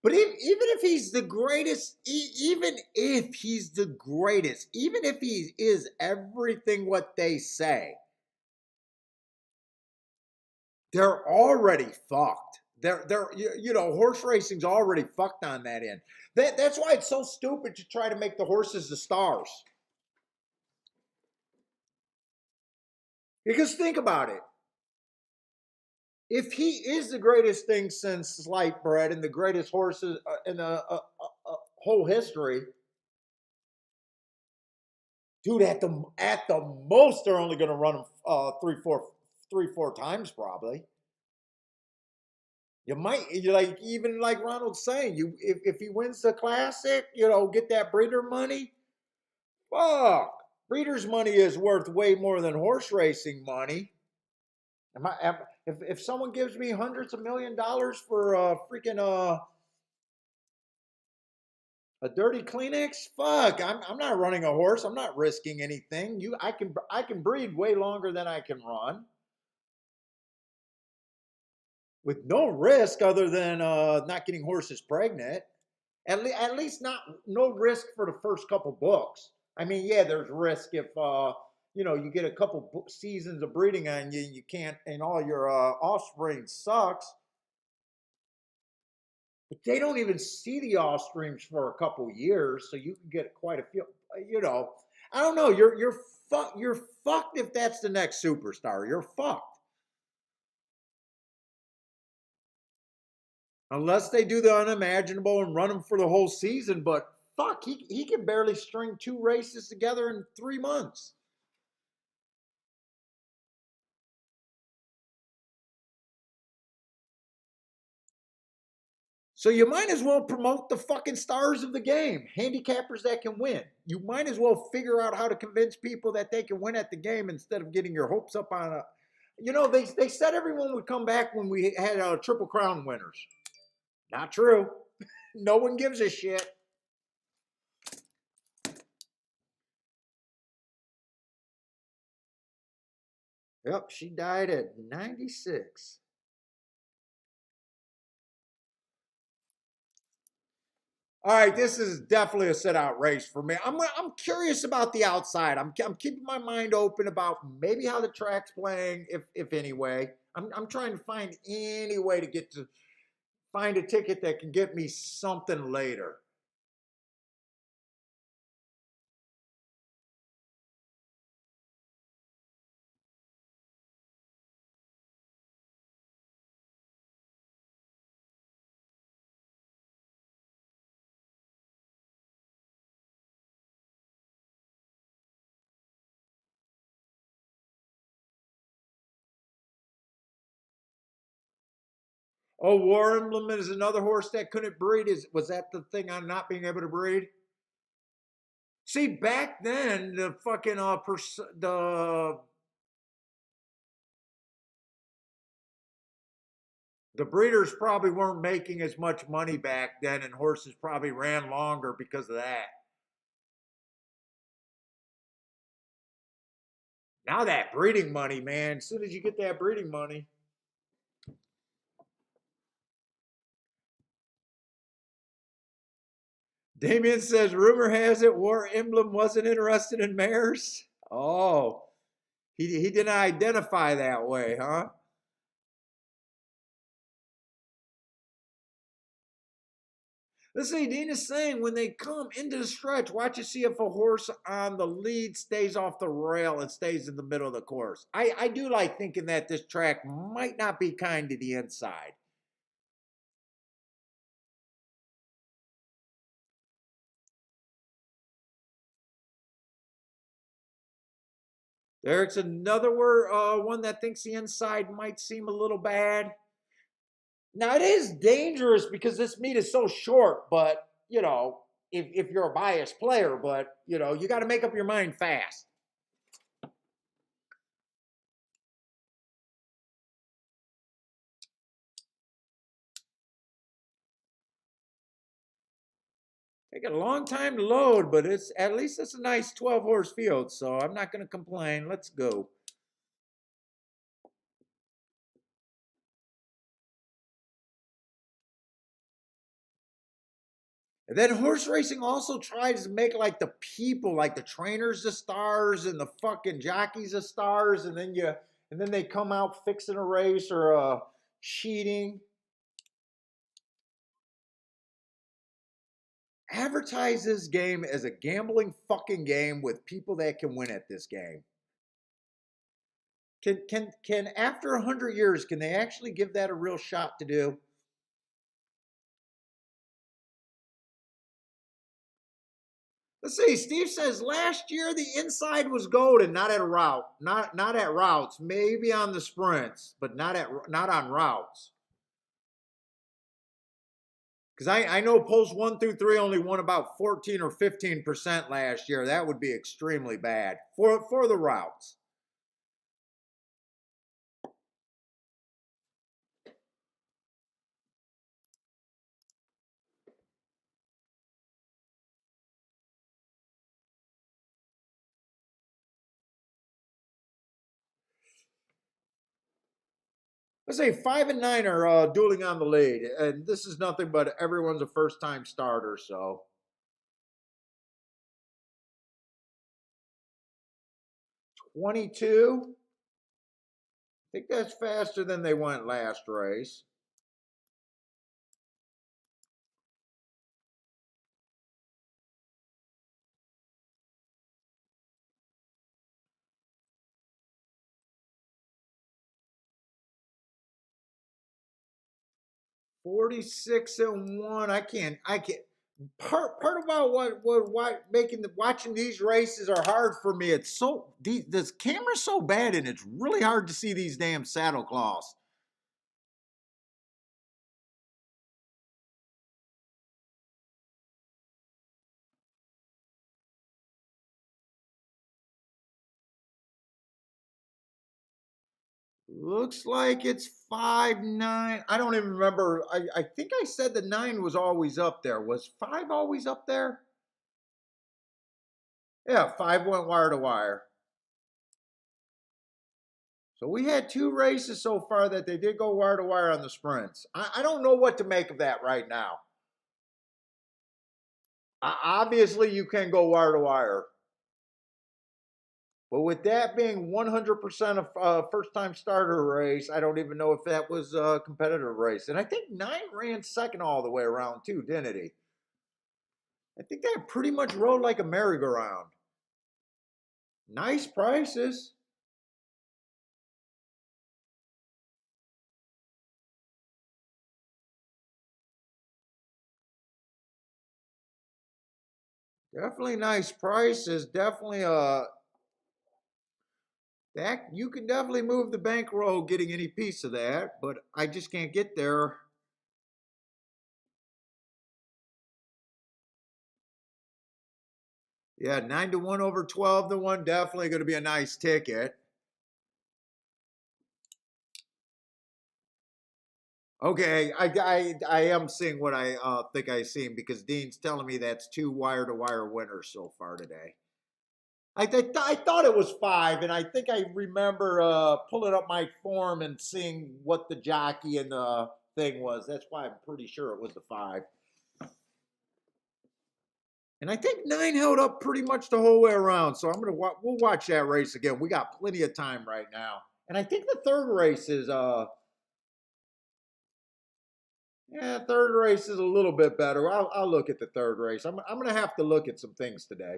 But even if he's the greatest, even if he's the greatest, even if he is everything what they say, they're already fucked. They're you know, horse racing's already fucked on that end. That's why it's so stupid to try to make the horses the stars. Because think about it. If he is the greatest thing since slight bread and the greatest horses in the whole history, dude, at the most they're only going to run him three, four times probably. You might, you like, even like Ronald's saying, you if he wins the classic, you know, get that breeder money. Fuck, breeder's money is worth way more than horse racing money. If someone gives me hundreds of $1,000,000 for freaking a dirty Kleenex, fuck, I'm not running a horse. I'm not risking anything. I can breed way longer than I can run with no risk other than not getting horses pregnant. At least not no risk for the first couple books. I mean, yeah, there's risk if you know, you get a couple seasons of breeding on you, you can't, and all your offspring sucks. But they don't even see the offsprings for a couple years, so you can get quite a few. You know, I don't know. You're fucked if that's the next superstar. You're fucked. Unless they do the unimaginable and run him for the whole season, but fuck, he can barely string 2 races together in 3 months. So you might as well promote the fucking stars of the game, handicappers that can win. You might as well figure out how to convince people that they can win at the game instead of getting your hopes up on a. You know, they said everyone would come back when we had Triple Crown winners. Not true. No one gives a shit. Yep, she died at 96. All right, this is definitely a sit out race for me. I'm curious about the outside. I'm keeping my mind open about maybe how the track's playing, if any way. I'm trying to find any way to get to find a ticket that can get me something later. Oh, War Emblem is another horse that couldn't breed. Was that the thing on not being able to breed? See, back then the fucking the breeders probably weren't making as much money back then, and horses probably ran longer because of that. Now that breeding money, man, as soon as you get that breeding money. Damien says, rumor has it War Emblem wasn't interested in mares. Oh, he didn't identify that way, huh? Let's see, Dean is saying when they come into the stretch, watch and see if a horse on the lead stays off the rail and stays in the middle of the course. I do like thinking that this track might not be kind to the inside. Derek's another one that thinks the inside might seem a little bad. Now it is dangerous because this meet is so short, but you know, if you're a biased player, but you know, you got to make up your mind fast. Take a long time to load, but it's at least it's a nice 12 horse field, so I'm not going to complain. Let's go. And then horse racing also tries to make like the people, like the trainers, the stars, and the fucking jockeys, the stars, and then they come out fixing a race or cheating. Advertise this game as a gambling fucking game with people that can win at this game. Can after 100 years, can they actually give that a real shot to do? Let's see. Steve says last year the inside was golden, not at a route, not at routes, maybe on the sprints, but not on routes. Because I know posts 1 through 3 only won about 14 or 15% last year. That would be extremely bad for the routes. Let's say 5 and 9 are dueling on the lead, and this is nothing but everyone's a first-time starter. So 22. I think that's faster than they went last race. $46-1. I can't. Part about what making watching these races are hard for me. It's so this camera's so bad, and it's really hard to see these damn saddle cloths. Looks like it's 5-9. I don't even remember. I think I said the 9 was always up there. Was 5 always up there? Yeah, 5 went wire to wire. So we had 2 races so far that they did go wire to wire on the sprints. I don't know what to make of that right now. Obviously, you can go wire to wire. But with that being 100% a first-time starter race, I don't even know if that was a competitive race. And I think 9 ran second all the way around too, didn't he? I think that pretty much rode like a merry-go-round. Nice prices. Definitely nice prices. Definitely that you can definitely move the bankroll getting any piece of that, but I just can't get there. Yeah, 9-1 over 12-1, definitely going to be a nice ticket. Okay, I am seeing what I think I seen because Dean's telling me that's 2 wire to wire winners so far today. I thought it was 5, and I think I remember pulling up my form and seeing what the jockey and the thing was. That's why I'm pretty sure it was the 5. And I think 9 held up pretty much the whole way around. So we'll watch that race again. We got plenty of time right now. And I think the third race is yeah, third race is a little bit better. I'll look at the third race. I'm gonna have to look at some things today.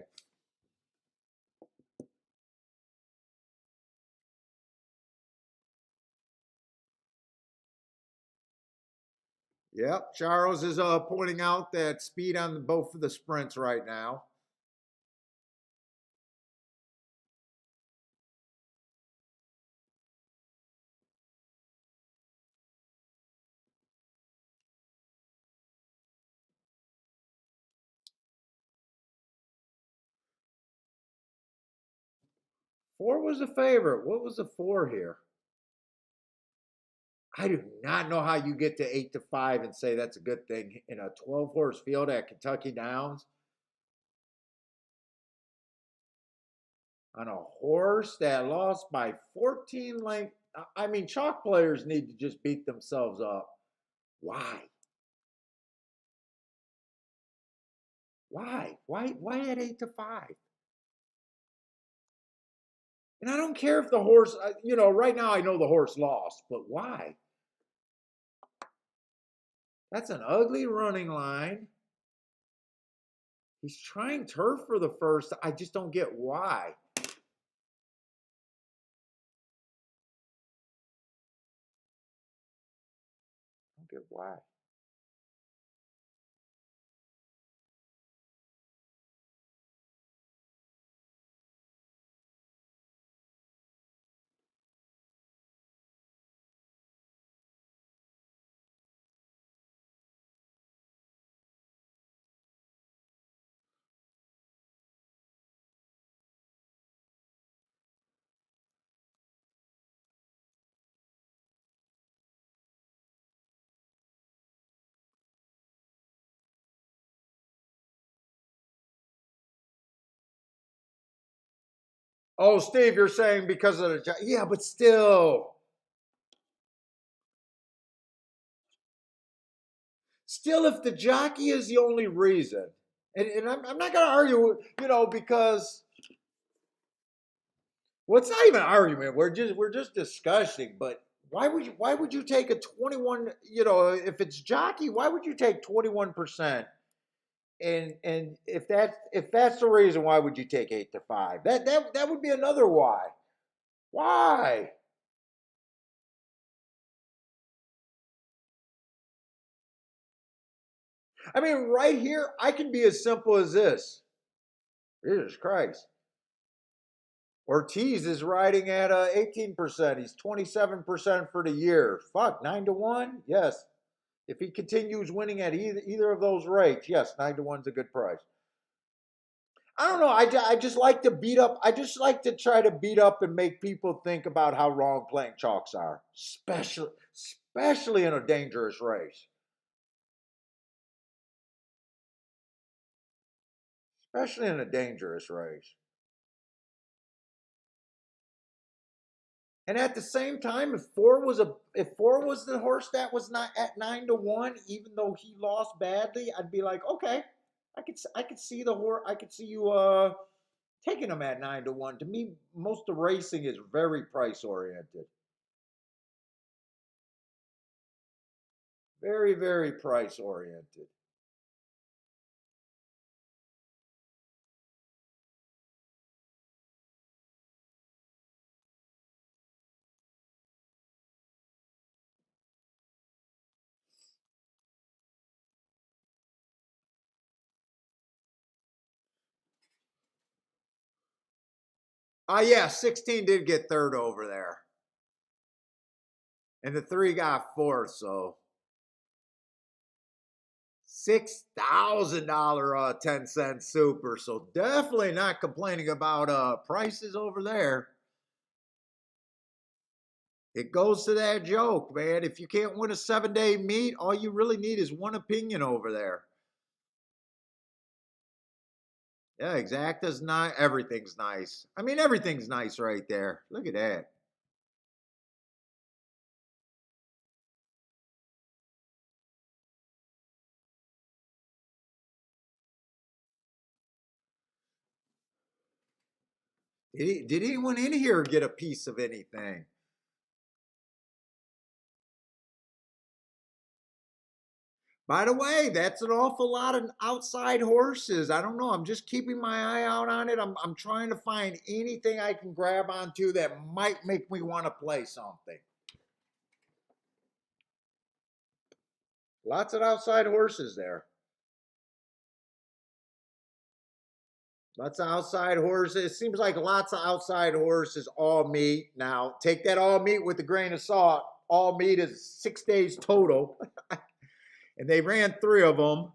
Yep, Charles is pointing out that speed on both of the sprints right now. Four was the favorite. What was the 4 here? I do not know how you get to 8-5 and say that's a good thing in a 12-horse field at Kentucky Downs. On a horse that lost by 14 lengths. I mean, chalk players need to just beat themselves up. Why? Why? Why at 8-5? And I don't care if the horse, right now I know the horse lost, but why? That's an ugly running line. He's trying turf for the first. I just don't get why. I don't get why. Oh, Steve, you're saying because of the yeah, but still, if the jockey is the only reason, and I'm not going to argue, because well, it's not even an argument. We're just discussing. But why would you take a 21? If it's jockey, why would you take 21%? And if that's the reason, why would you take 8-5? That would be another why. Why? I mean, right here, I can be as simple as this. Jesus Christ. Ortiz is riding at 18%. He's 27% for the year. Fuck, 9-1? Yes. If he continues winning at either of those rates, yes, 9-1's a good price. I don't know. I just like to beat up. I just like to try to beat up and make people think about how wrong playing chalks are, especially in a dangerous race. Especially in a dangerous race. And at the same time, if four was the horse that was not at 9-1, even though he lost badly, I'd be like, okay, I could see the horse. I could see you taking him at 9-1. To me, most of racing is very price oriented. Very, very price oriented. Yeah, 16 did get third over there. And the three got fourth, so $6,000 10-cent super. So definitely not complaining about prices over there. It goes to that joke, man. If you can't win a 7-day meet, all you really need is one opinion over there. Yeah, exacta's not everything's nice. I mean, everything's nice right there. Look at that. Did anyone in here get a piece of anything? By the way, that's an awful lot of outside horses. I don't know. I'm just keeping my eye out on it. I'm trying to find anything I can grab onto that might make me want to play something. Lots of outside horses there. Lots of outside horses. It seems like lots of outside horses, all meet. Now, take that all meet with a grain of salt. All meet is 6 days total. And they ran 3 of them.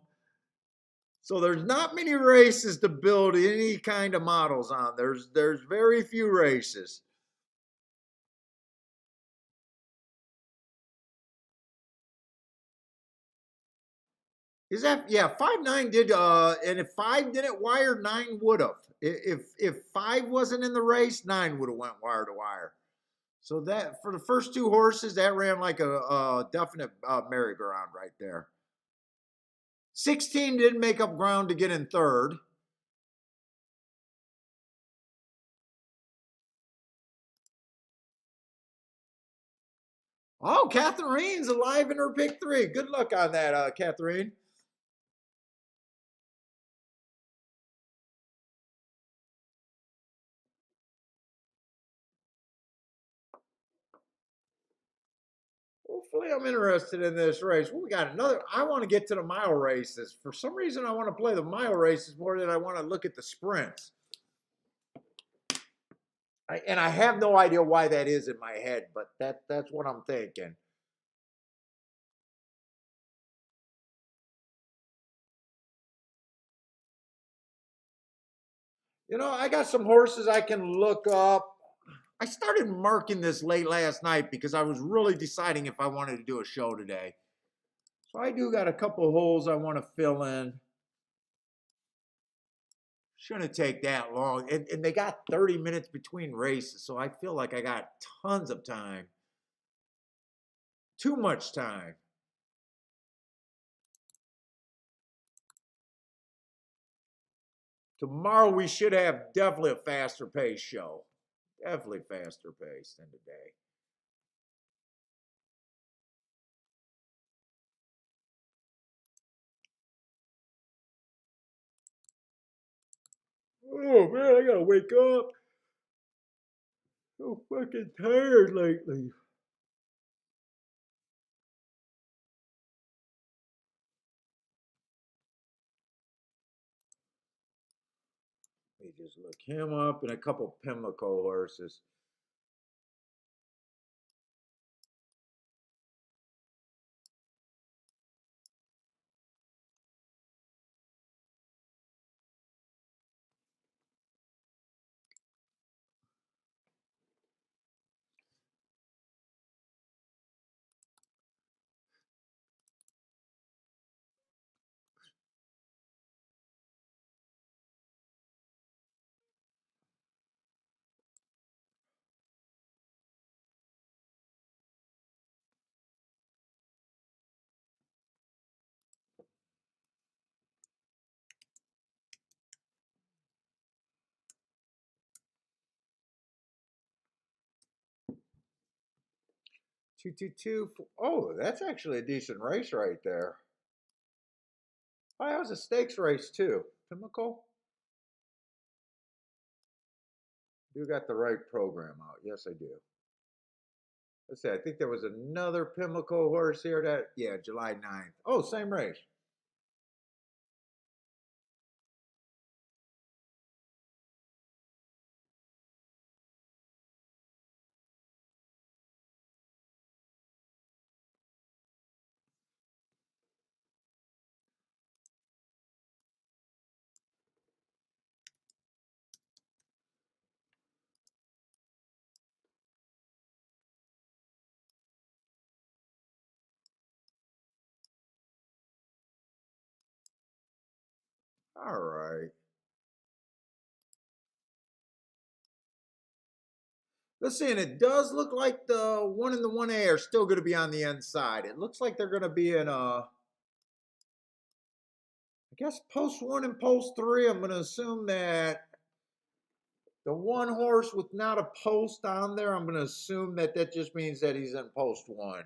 So there's not many races to build any kind of models on. There's very few races. Is that yeah? 5-9 did and if 5 didn't wire, 9 would have. If 5 wasn't in the race, 9 would have went wire to wire. So that for the first 2 horses, that ran like a definite merry-go-round right there. 16 didn't make up ground to get in third. Oh, Katharine's alive in her pick 3. Good luck on that, Catherine. Hopefully, I'm interested in this race. Well, we got another. I want to get to the mile races. For some reason, I want to play the mile races more than I want to look at the sprints. And I have no idea why that is in my head, but that's what I'm thinking. You know, I got some horses I can look up. I started marking this late last night because I was really deciding if I wanted to do a show today. So I do got a couple holes I want to fill in. Shouldn't take that long. And they got 30 minutes between races, so I feel like I got tons of time. Too much time. Tomorrow we should have definitely a faster pace show. Definitely faster pace than today. Oh man, I gotta wake up. So fucking tired lately. Let me just look him up and a couple Pimlico horses. Two. Oh, that's actually a decent race right there. Oh, that was a stakes race too. Pimlico? You got the right program out. Yes, I do. Let's see. I think there was another Pimlico horse here that, yeah, July 9th. Oh, same race. All right. Let's see, and it does look like the 1 and the 1A are still going to be on the inside. It looks like they're going to be in I guess post 1 and post 3. I'm going to assume that the one horse with not a post on there, I'm going to assume that that just means that he's in post 1.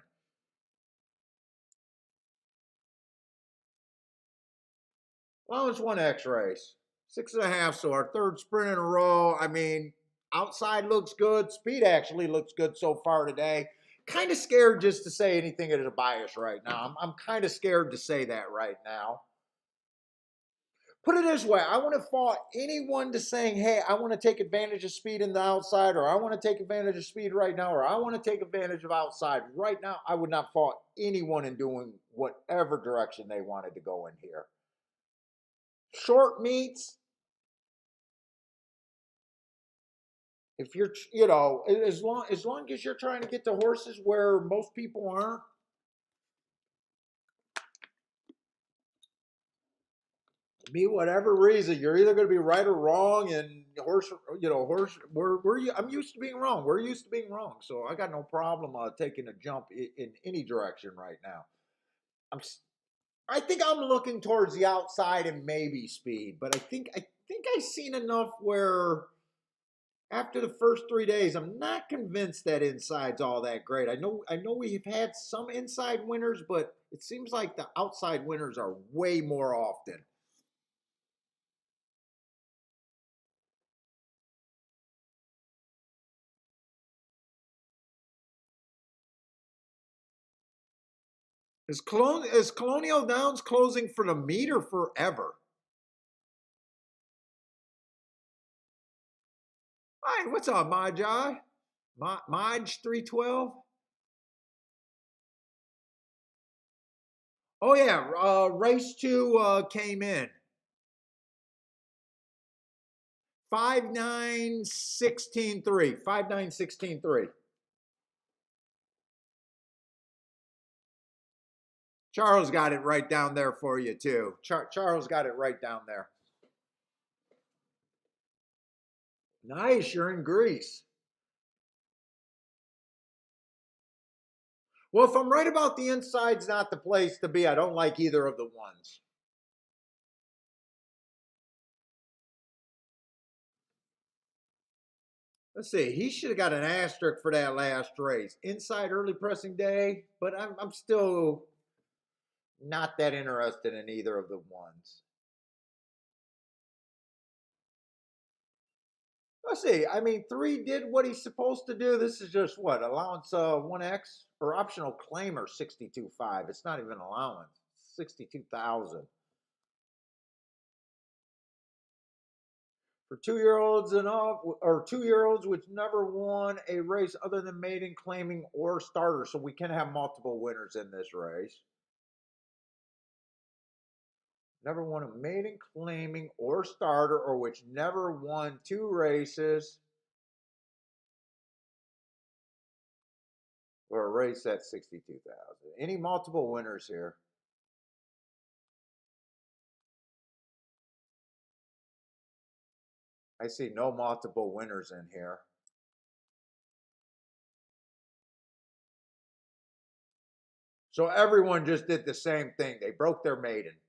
Well, it's 1X race. 6.5, so our third sprint in a row. I mean, outside looks good. Speed actually looks good so far today. Kind of scared just to say anything at a bias right now. I'm kind of scared to say that right now. Put it this way, I wouldn't have fought anyone to saying, hey, I want to take advantage of speed in the outside, or I want to take advantage of speed right now, or I want to take advantage of outside right now. I would not fought anyone in doing whatever direction they wanted to go in here. Short meets, if you're, as long as you're trying to get to horses where most people aren't, be whatever reason, you're either going to be right or wrong. And horse. I'm used to being wrong. We're used to being wrong, so I got no problem taking a jump in any direction right now. I'm I think I'm looking towards the outside and maybe speed, but I think I've seen enough where after the first 3 days, I'm not convinced that inside's all that great. I know we've had some inside winners, but it seems like the outside winners are way more often. Is Colonial Downs closing for the meet or forever? Hi, what's up, Majai? Maj 312? Oh yeah, race two came in 5-9-16-3. 5-9-16-3. Charles got it right down there for you too. Charles got it right down there. Nice, you're in Greece. Well, if I'm right about the inside's not the place to be, I don't like either of the ones. Let's see. He should have got an asterisk for that last race. Inside early pressing day, but I'm still not that interested in either of the ones. Let's see. I mean, 3 did what he's supposed to do. This is just what? Allowance 1X or optional claimer 62.5. It's not even allowance. 62,000. For 2-year-olds and up, or 2-year-olds which never won a race other than maiden, claiming, or starter. So we can have multiple winners in this race. Never won a maiden, claiming, or starter, or which never won 2 races, or a race at 62,000. Any multiple winners here? I see no multiple winners in here. So everyone just did the same thing. They broke their maiden.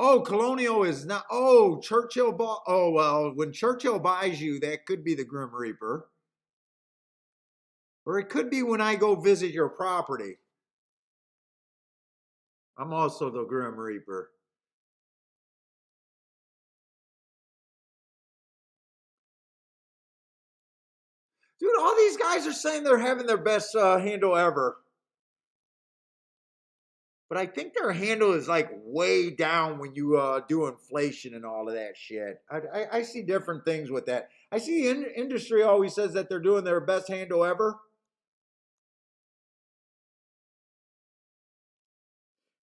Oh, Colonial is not. Oh, Churchill bought. Oh, well, when Churchill buys you, that could be the Grim Reaper. Or it could be when I go visit your property. I'm also the Grim Reaper. Dude, all these guys are saying they're having their best handle ever. But I think their handle is like way down when you do inflation and all of that shit. I see different things with that. I see industry always says that they're doing their best handle ever.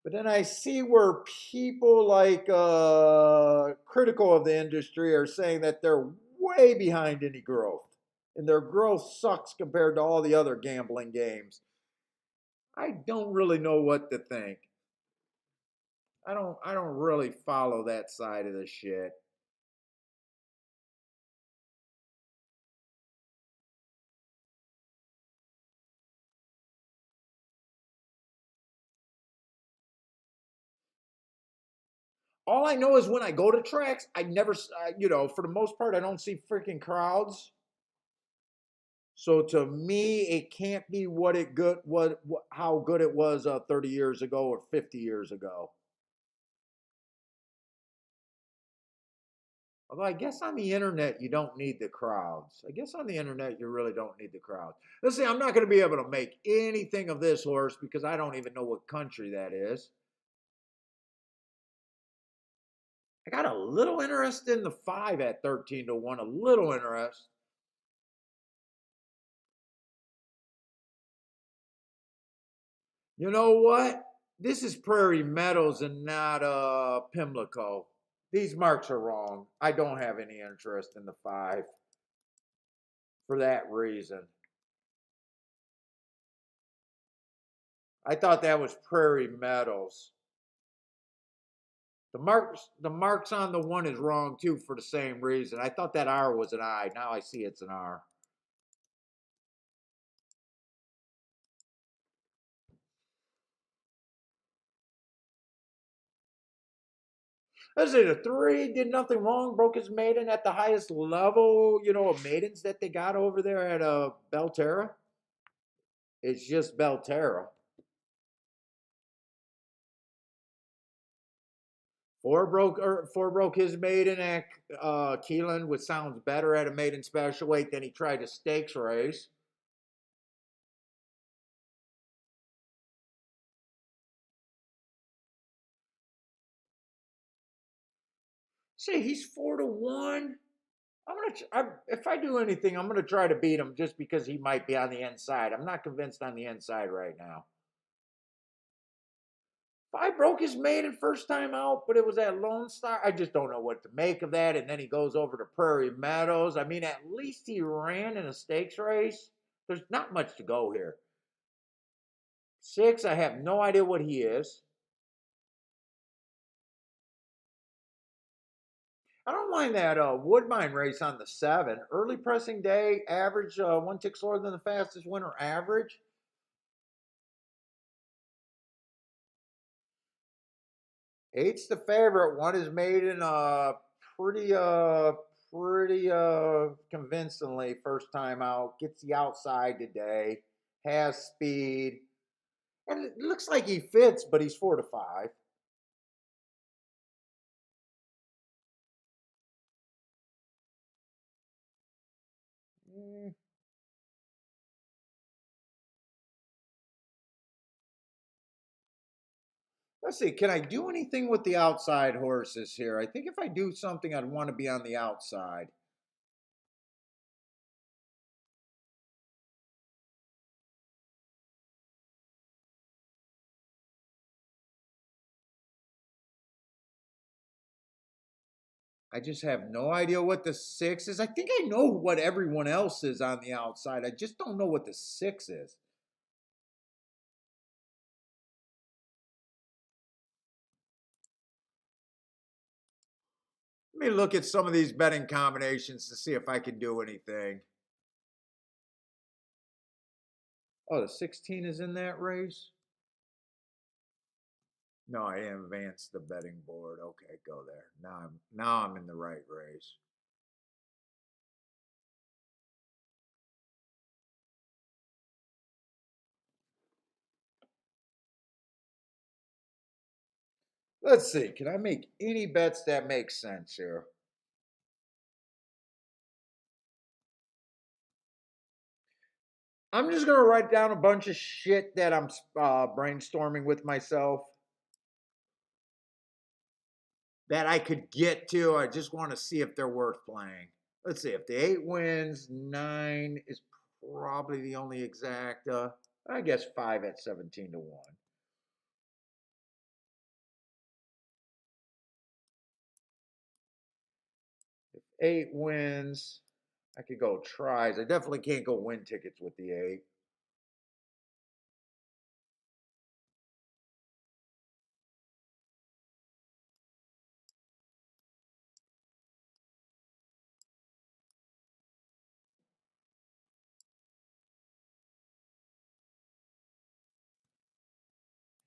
But then I see where people like critical of the industry are saying that they're way behind any growth. And their growth sucks compared to all the other gambling games. I don't really know what to think. I don't really follow that side of the shit. All I know is when I go to tracks, I never, for the most part, I don't see freaking crowds. So to me, it can't be how good it was 30 years ago or 50 years ago. Although I guess on the internet you don't need the crowds. I guess on the internet you really don't need the crowds. Let's see, I'm not going to be able to make anything of this horse because I don't even know what country that is. I got a little interest in the 5 at 13-1. A little interest. You know what? This is Prairie Meadows and not Pimlico. These marks are wrong. I don't have any interest in the 5 for that reason. I thought that was Prairie Meadows. The marks on the one is wrong too for the same reason. I thought that R was an I. Now I see it's an R. Let's see, the 3 did nothing wrong, broke his maiden at the highest level, of maidens that they got over there at Belterra. It's just Belterra. 4 broke his maiden at Keelan, which sounds better at a maiden special weight than he tried a stakes race. See, he's 4-1. If I do anything, I'm gonna try to beat him just because he might be on the inside. I'm not convinced on the inside right now. 5 broke his maiden first time out, but it was at Lone Star. I just don't know what to make of that. And then he goes over to Prairie Meadows. I mean, at least he ran in a stakes race. There's not much to go here. 6, I have no idea what he is. I don't mind that Woodbine race on the 7. Early pressing day, average, 1 tick slower than the fastest winner average. 8's the favorite. 1 is made in pretty convincingly first time out. Gets the outside today. Has speed. And it looks like he fits, but he's 4-5. Let's see. Can I do anything with the outside horses here? I think if I do something, I'd want to be on the outside. I just have no idea what the 6 is. I think I know what everyone else is on the outside. I just don't know what the 6 is. Let me look at some of these betting combinations to see if I can do anything. Oh, the 16 is in that race? No, I didn't advance the betting board. Okay, go there. Now I'm in the right race. Let's see. Can I make any bets that make sense here? I'm just gonna write down a bunch of shit that I'm brainstorming with myself that I could get to. I just want to see if they're worth playing. Let's see. If the 8 wins, 9 is probably the only exact. I guess 5 at 17-1. If 8 wins, I could go tries. I definitely can't go win tickets with the 8.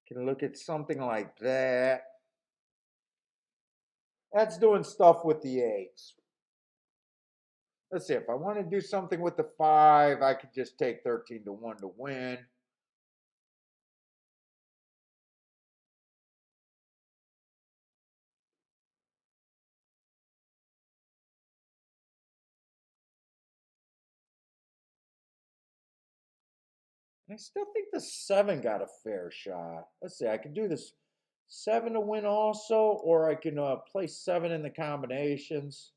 Can look at something like that. That's doing stuff with the 8s. Let's see. If I want to do something with the 5, I could just take 13-1 to win. I still think the 7 got a fair shot. Let's see. I can do this 7 to win also, or I can play 7 in the combinations.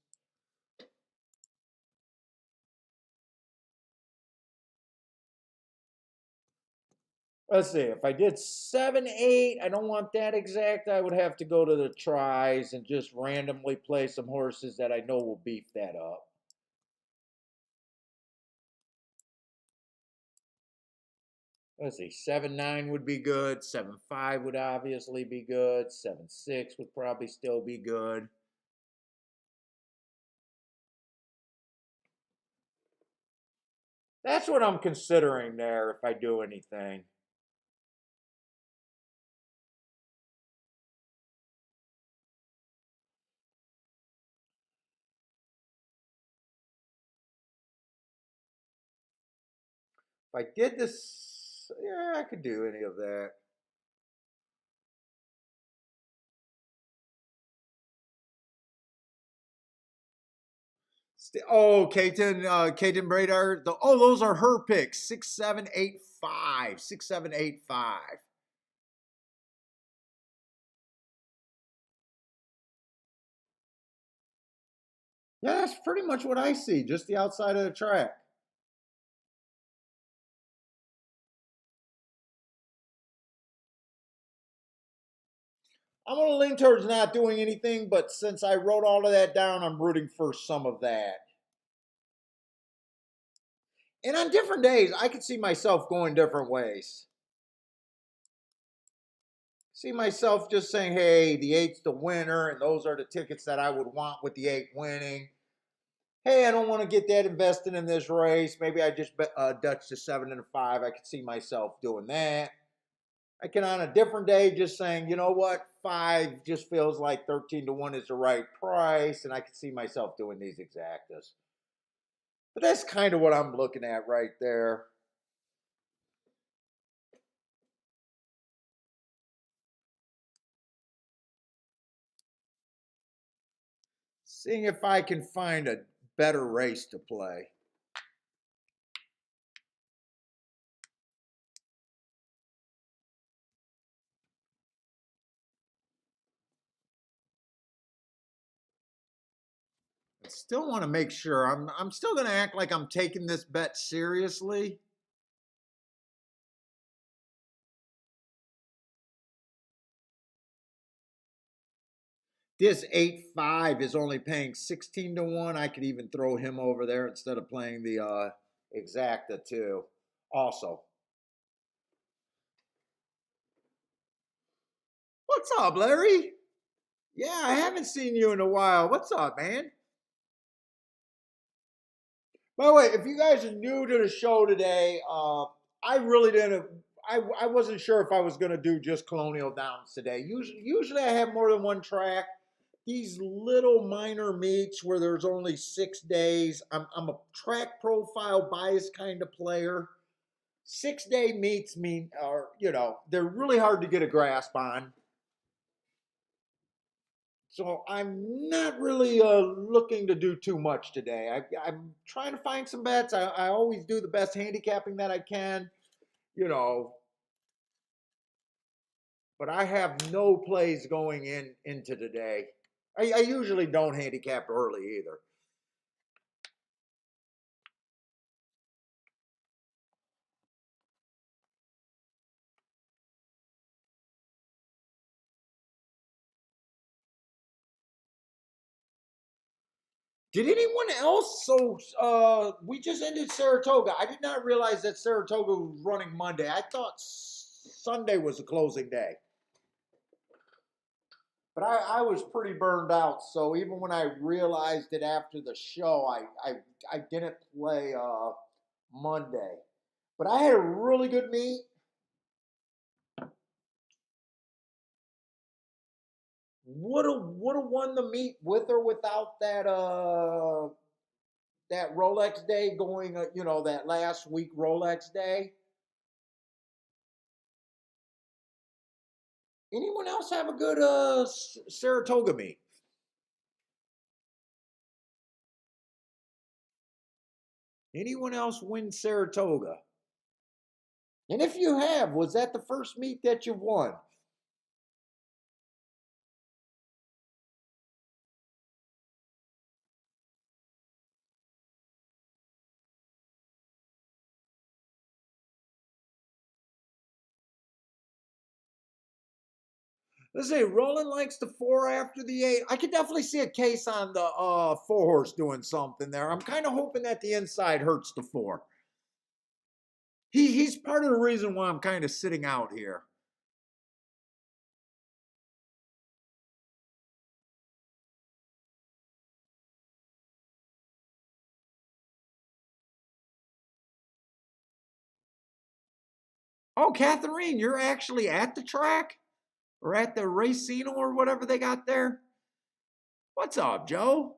Let's see. If I did 7-8, I don't want that exact. I would have to go to the tries and just randomly play some horses that I know will beef that up. Let's see, 7-9 would be good. 7-5 would obviously be good. 7-6 would probably still be good. That's what I'm considering there if I do anything. If I did this, yeah, I could do any of that. Oh, Katen Bradar. Those are her picks. 6-7-8-5. 6-7-8-5. Yeah, that's pretty much what I see. Just the outside of the track. I'm going to lean towards not doing anything, but since I wrote all of that down, I'm rooting for some of that. And on different days, I could see myself going different ways. See myself just saying, hey, the eight's the winner, and those are the tickets that I would want with the eight winning. Hey, I don't want to get that invested in this race. Maybe I just Dutch to 7-5. I could see myself doing that. I can on a different day just saying, you know what, 5 just feels like 13-1 is the right price, and I can see myself doing these exactas. But that's kind of what I'm looking at right there. Seeing if I can find a better race to play. I still want to make sure. I'm still going to act like I'm taking this bet seriously. This 8-5 is only paying 16-1. I could even throw him over there instead of playing the exacta too. Also, what's up, Larry? Yeah, I haven't seen you in a while. What's up, man? By the way, if you guys are new to the show today, I really didn't. I wasn't sure if I was going to do just Colonial Downs today. Usually I have more than one track. These little minor meets where there's only 6 days. I'm a track profile bias kind of player. 6 day meets mean are they're really hard to get a grasp on. So I'm not really looking to do too much today. I'm trying to find some bets. I always do the best handicapping that I can, you know. But I have no plays going into today. I usually don't handicap early either. Did anyone else? So we just ended Saratoga. I did not realize that Saratoga was running Monday. I thought Sunday was the closing day. But I was pretty burned out, so even when I realized it after the show, I didn't play Monday. But I had a really good meet. Would have won the meet with or without that Rolex day going. That last week Rolex day. Anyone else have a good Saratoga meet? Anyone else win Saratoga? And if you have, was that the first meet that you won? Let's say Roland likes the 4 after the 8. I could definitely see a case on the 4 horse doing something there. I'm kind of hoping that the inside hurts the 4. He's part of the reason why I'm kind of sitting out here. Oh, Catherine, you're actually at the track or at the racino or whatever they got there? What's up, Joe?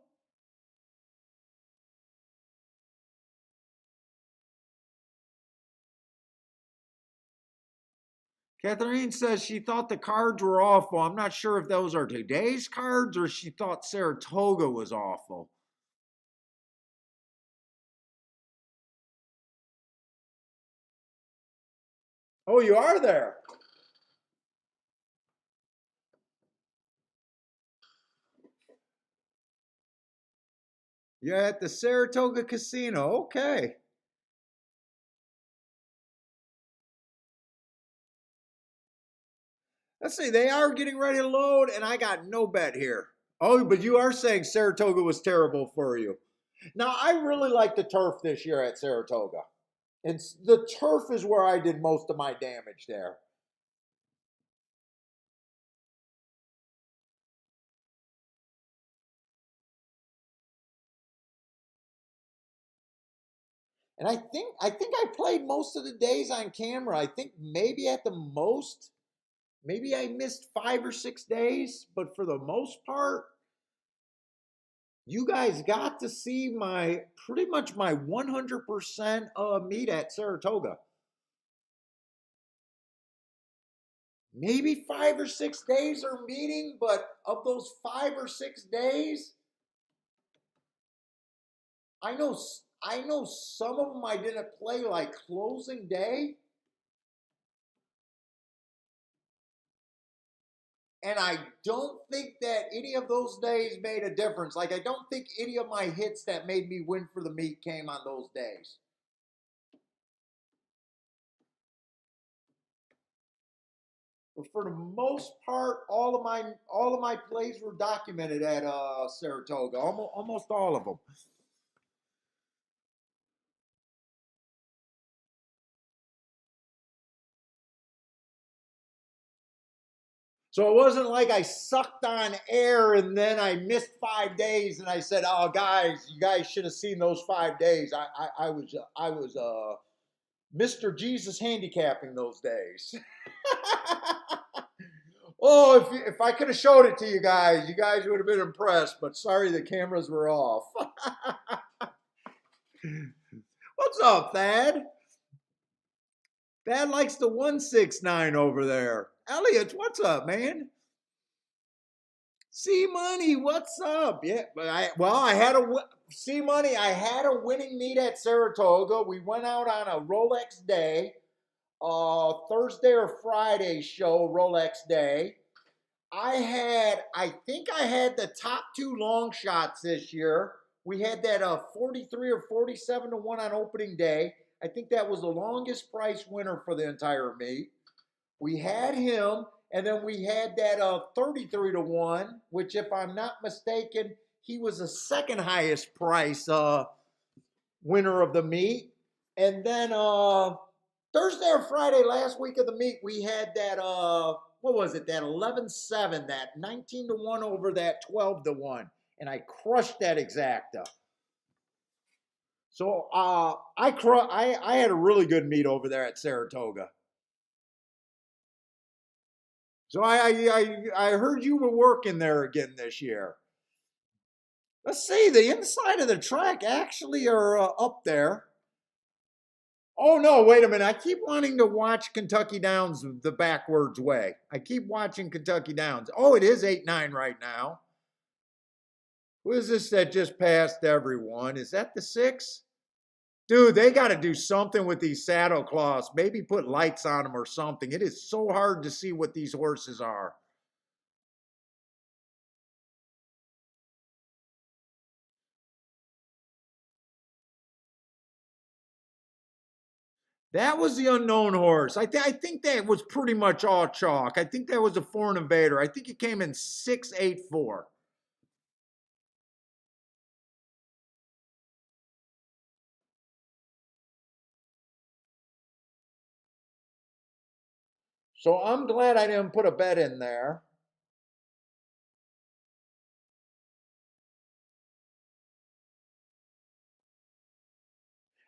Catherine says she thought the cards were awful. I'm not sure if those are today's cards or she thought Saratoga was awful. Oh, you are there. You're at the Saratoga Casino. Okay. Let's see. They are getting ready to load, and I got no bet here. Oh, but you are saying Saratoga was terrible for you. Now, I really like the turf this year at Saratoga. And the turf is where I did most of my damage there. And I think I played most of the days on camera. I think maybe at the most, maybe I missed 5 or 6 days, but for the most part, you guys got to see my pretty much my 100% meet at Saratoga. Maybe 5 or 6 days are meeting, but of those 5 or 6 days, I know I know some of them I didn't play like closing day, and I don't think that any of those days made a difference. Like I don't think any of my hits that made me win for the meet came on those days. But for the most part, all of my plays were documented at Saratoga. Almost all of them. So it wasn't like I sucked on air and then I missed 5 days and I said, "Oh, guys, you guys should have seen those 5 days." I was Mr. Jesus handicapping those days. Oh, if I could have showed it to you guys would have been impressed. But sorry, the cameras were off. What's up, Thad? Thad likes the 169 over there. Elliot, what's up, man? C Money, what's up? Yeah, but I had a C Money. I had a winning meet at Saratoga. We went out on a Rolex day, Thursday or Friday show, Rolex day. I think I had the top two long shots this year. We had that 43 or 47 to 1 on opening day. I think that was the longest price winner for the entire meet. We had him, and then we had that 33 to 1, which, if I'm not mistaken, he was the second highest price winner of the meet. And then Thursday or Friday last week of the meet, we had that what was it? That 11-7, that 19 to 1 over that 12 to 1, and I crushed that exacta. So I had a really good meet over there at Saratoga. So I heard you were working there again this year. Let's see, the inside of the track actually are up there. Oh no, wait a minute. I keep wanting to watch Kentucky Downs the backwards way. I keep watching Kentucky Downs. Oh, it is 8-9 right now. Who is this that just passed everyone? Is that the 6? Dude, they got to do something with these saddle cloths. Maybe put lights on them or something. It is so hard to see what these horses are. That was the unknown horse. I think that was pretty much all chalk. I think that was a foreign invader. I think he came in 6-8-4. So I'm glad I didn't put a bet in there.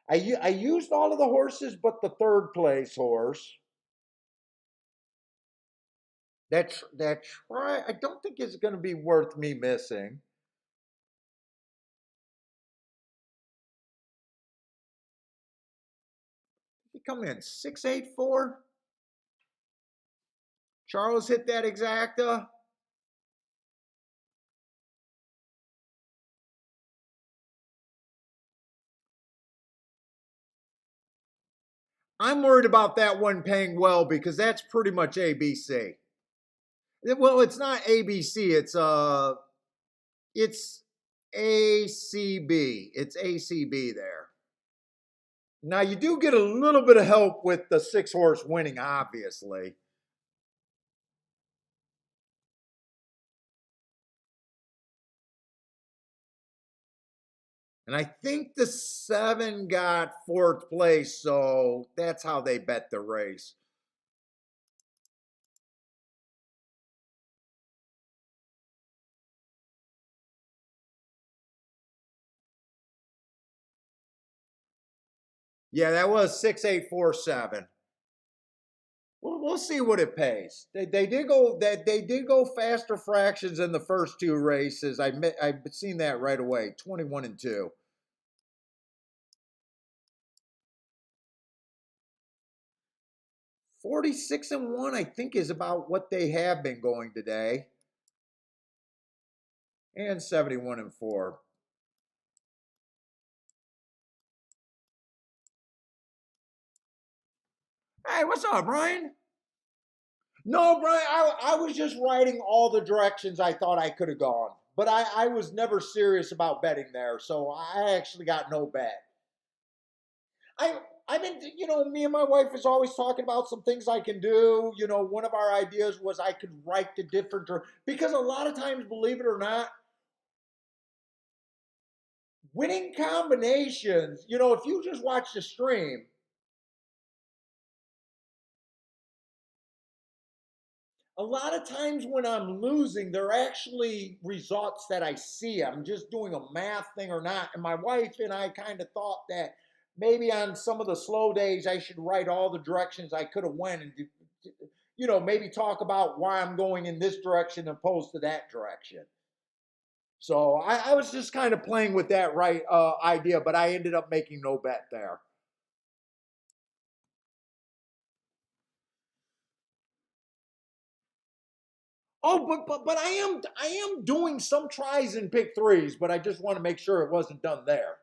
I used all of the horses but the third place horse. That try I don't think it's going to be worth me missing. He come in 684. Charles hit that exacta. I'm worried about that one paying well because that's pretty much ABC. Well, it's not ABC. It's ACB. It's ACB there. Now you do get a little bit of help with the 6 horse winning, obviously. And I think the 7 got 4th place, so that's how they bet the race. Yeah, that was 6847. We'll see what it pays. They did go they did go faster fractions in the first 2 races. I've seen that right away. 21 and 2. 46 and 1, I think, is about what they have been going today. And 71 and 4. Hey, what's up, Brian? No, Brian, I was just writing all the directions I thought I could have gone. But I was never serious about betting there, so I actually got no bet. I I mean, me and my wife is always talking about some things I can do. One of our ideas was I could write the different because a lot of times, believe it or not, winning combinations. If you just watch the stream, a lot of times when I'm losing, they're actually results that I see. I'm just doing a math thing or not. And my wife and I kind of thought that maybe on some of the slow days I should write all the directions I could have went and maybe talk about why I'm going in this direction opposed to that direction. So I was just kind of playing with that right idea, but I ended up making no bet there. Oh, but I am doing some tries in pick threes, but I just want to make sure it wasn't done there.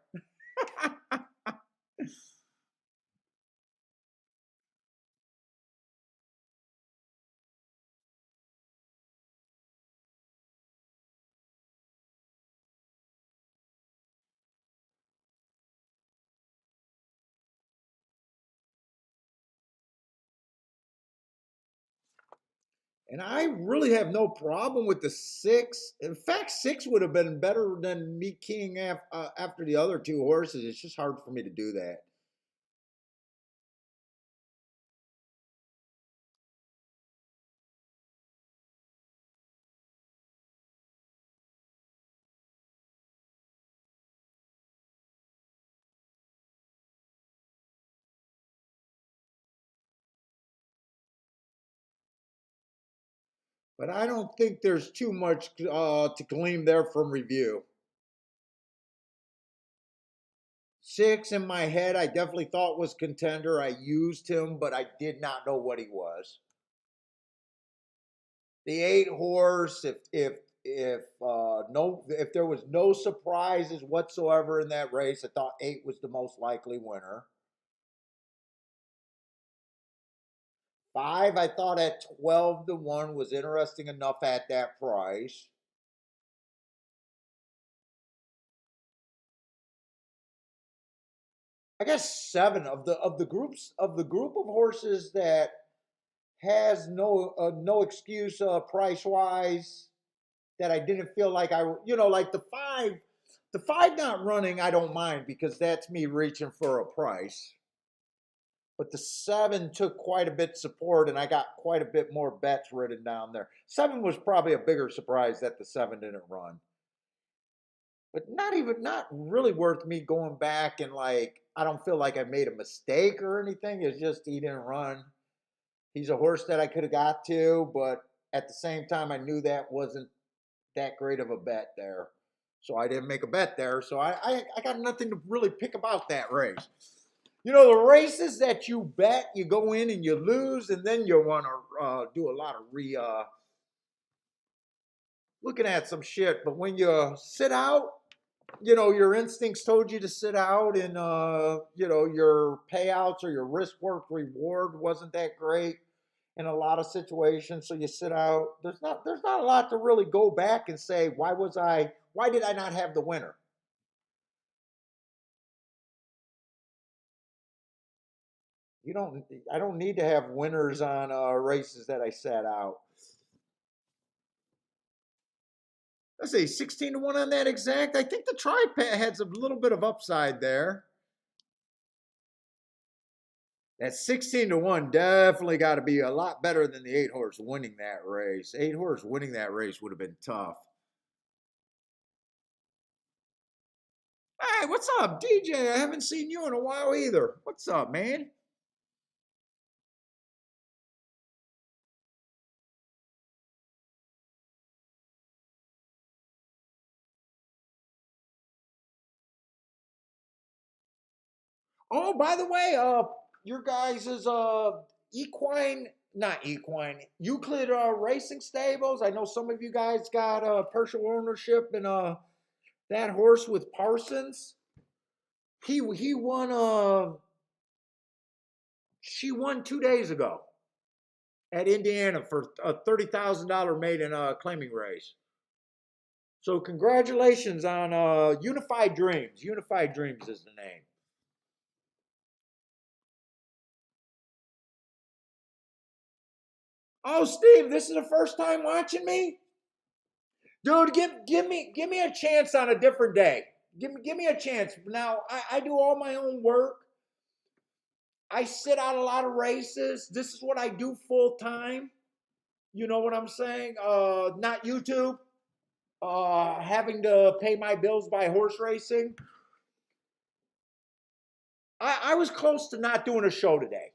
And I really have no problem with the 6. In fact, 6 would have been better than me keying after the other 2 horses. It's just hard for me to do that. But I don't think there's too much to glean there from review. 6 in my head, I definitely thought was contender. I used him, but I did not know what he was. The 8 horse, if there was no surprises whatsoever in that race, I thought 8 was the most likely winner. 5, I thought at 12 to 1 was interesting enough at that price. I guess 7 of the group of horses that has no excuse price wise that I didn't feel like like the 5 not running I don't mind because that's me reaching for a price. but the 7 took quite a bit of support, and I got quite a bit more bets written down there. 7 was probably a bigger surprise that the 7 didn't run, but not really worth me going back and like, I don't feel like I made a mistake or anything. It's just he didn't run. He's a horse that I could have got to, but at the same time, I knew that wasn't that great of a bet there. So I didn't make a bet there. So I got nothing to really pick about that race. You know, the races that you bet, you go in and you lose, and then you want to do a lot of looking at some shit. But when you sit out, you know, your instincts told you to sit out, and you know, your payouts or your risk work reward wasn't that great in a lot of situations. So you sit out. There's not a lot to really go back and say, why did I not have the winner? You don't I don't need to have winners on races that I sat out. Let's see, 16 to 1 on that exact. I think the tripod has a little bit of upside there. That 16 to 1 definitely got to be a lot better than the 8 horse winning that race. 8 horse winning that race would have been tough. Hey, what's up, DJ? I haven't seen you in a while either. What's up, man? Oh, by the way, your guys' is equine, not equine, Euclid racing stables. I know some of you guys got partial ownership in that horse with Parsons. He won she won 2 days ago at Indiana for a $30,000 maiden claiming race. So congratulations on Unified Dreams. Unified Dreams is the name. Oh, Steve, this is the first time watching me? Dude, give me a chance on a different day. Give me a chance. Now I do all my own work. I sit out a lot of races. This is what I do full time. You know what I'm saying? Not YouTube. Having to pay my bills by horse racing. I was close to not doing a show today.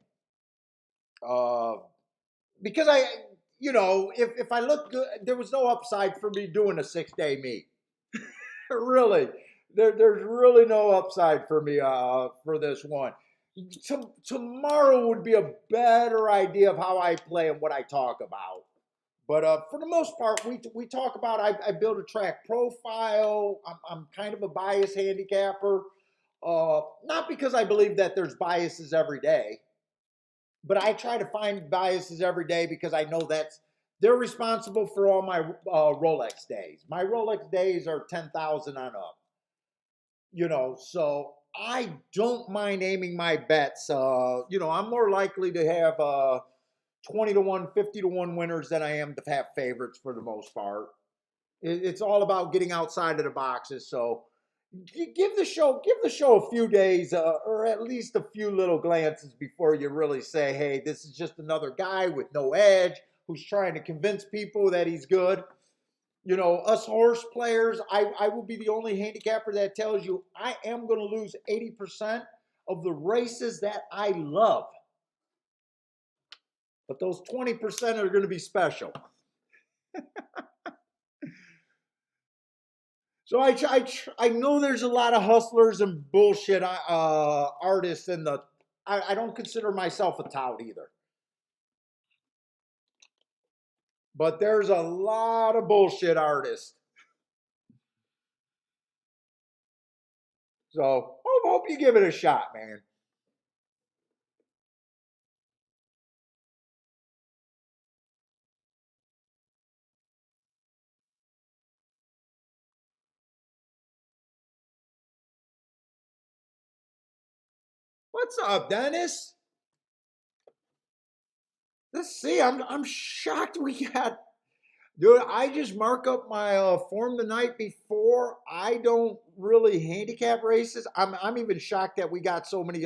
Uh, because if I look good, there was no upside for me doing a 6 day meet. Really, there's really no upside for me for this one. Tomorrow would be a better idea of how I play and what I talk about. But for the most part, we talk about I build a track profile. I'm kind of a biased handicapper, not because I believe that there's biases every day, but I try to find biases every day because I know they're responsible for all my Rolex days. My Rolex days are 10,000 on up. So I don't mind aiming my bets. I'm more likely to have 20 to 1, 50 to 1 winners than I am to have favorites for the most part. It's all about getting outside of the boxes. So give the show a few days or at least a few little glances before you really say, hey, this is just another guy with no edge who's trying to convince people that he's good. Us horse players, I will be the only handicapper that tells you I am going to lose 80% of the races that I love. But those 20% are going to be special. So I know there's a lot of hustlers and bullshit artists in the. I don't consider myself a tout either. But there's a lot of bullshit artists. So hope you give it a shot, man. What's up, Dennis? Let's see. I'm shocked we got. Dude, I just mark up my form the night before. I don't really handicap races. I'm even shocked that we got so many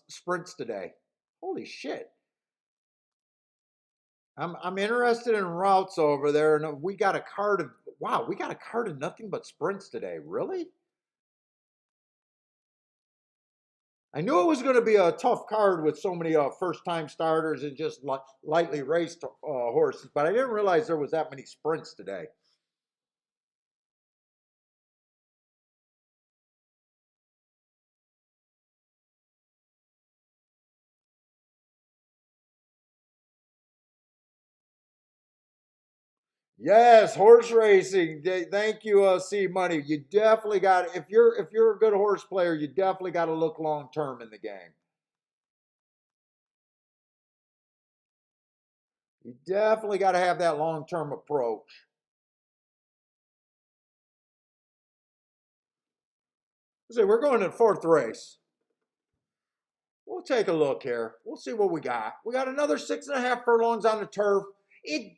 sprints today. Holy shit. I'm interested in routes over there, and we got a card of wow, we got a card of nothing but sprints today. Really? I knew it was going to be a tough card with so many first-time starters and just lightly raced horses, but I didn't realize there was that many sprints today. Yes, horse racing. Thank you, C Money. You definitely got if you're a good horse player, you definitely got to look long term in the game. You definitely got to have that long term approach. So we're going to the fourth race. We'll take a look here. We'll see what we got. We got another 6.5 furlongs on the turf. It.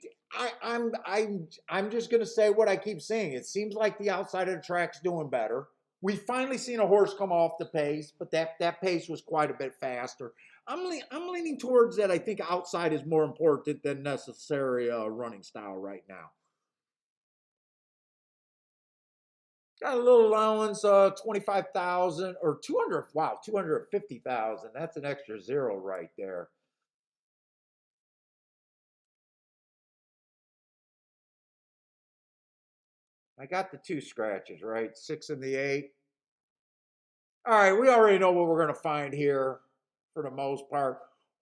I'm just gonna say what I keep saying. It seems like the outside of the track's doing better. We finally seen a horse come off the pace, but that pace was quite a bit faster. I'm leaning towards that. I think outside is more important than necessary running style right now. Got a little allowance, 25,000 or 200. Wow, 250,000. That's an extra zero right there. I got the two scratches right, 6 and the 8. All right, we already know what we're going to find here for the most part.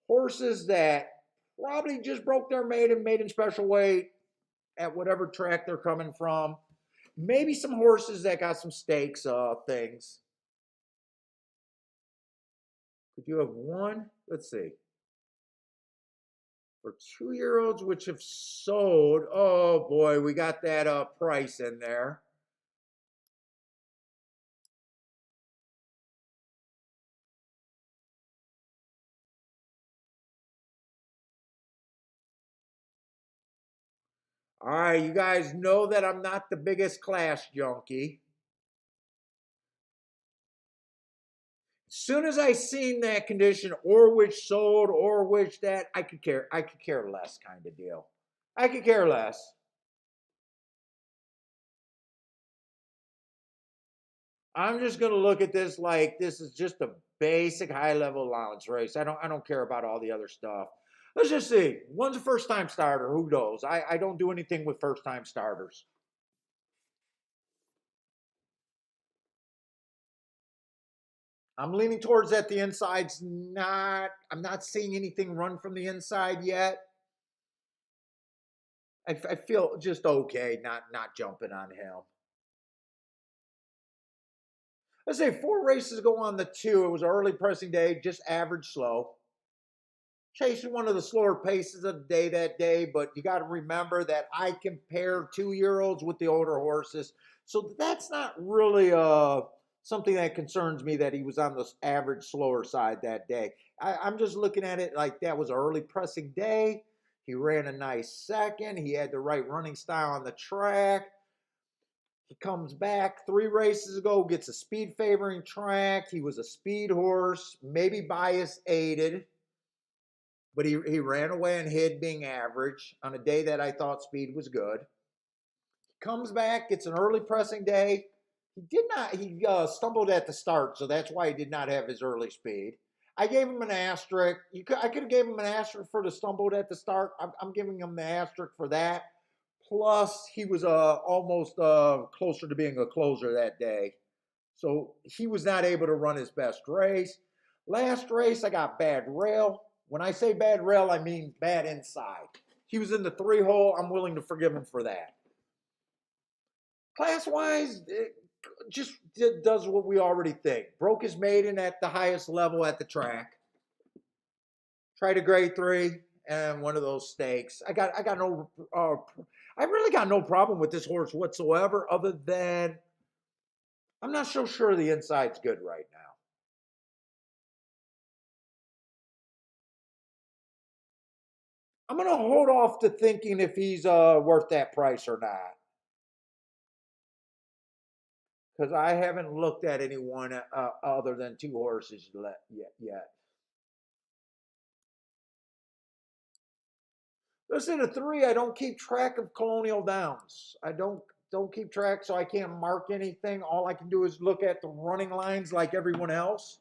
Horses that probably just broke their maiden special weight at whatever track they're coming from. Maybe some horses that got some stakes things. Could you have one? Let's see. For 2 year olds, which have sold. Oh boy, we got that price in there. All right, you guys know that I'm not the biggest class junkie. As soon as I seen that condition or which sold or which that, I could care less kind of deal. I could care less. I'm just gonna look at this like this is just a basic high level allowance race. I don't care about all the other stuff. Let's just see. One's a first time starter. Who knows? I don't do anything with first time starters. I'm leaning towards that the inside's not. I'm not seeing anything run from the inside yet. I feel just okay, not jumping on him. Let's say 4 races go on the two. It was an early pressing day, just average slow. Chasing one of the slower paces of the day that day, but you got to remember that I compare 2 year olds with the older horses. So that's not really something that concerns me that he was on the average slower side that day. I'm just looking at it like that was an early pressing day. He ran a nice second. He had the right running style on the track. He comes back 3 races ago, gets a speed favoring track. He was a speed horse, maybe bias aided, but he ran away and hid being average on a day that I thought speed was good. He comes back, gets an early pressing day. He stumbled at the start, so that's why he did not have his early speed. I gave him an asterisk. I could have gave him an asterisk for the stumbled at the start. I'm giving him the asterisk for that. Plus, he was almost closer to being a closer that day. So he was not able to run his best race. Last race, I got bad rail. When I say bad rail, I mean bad inside. He was in the 3 hole. I'm willing to forgive him for that. Class wise, it just does what we already think. Broke his maiden at the highest level at the track. Tried a grade 3 and one of those stakes. I got no I really got no problem with this horse whatsoever, other than I'm not so sure the inside's good right now. I'm gonna hold off to thinking if he's worth that price or not, because I haven't looked at anyone other than 2 horses yet. Listen, to 3, I don't keep track of Colonial Downs. I don't keep track, so I can't mark anything. All I can do is look at the running lines like everyone else.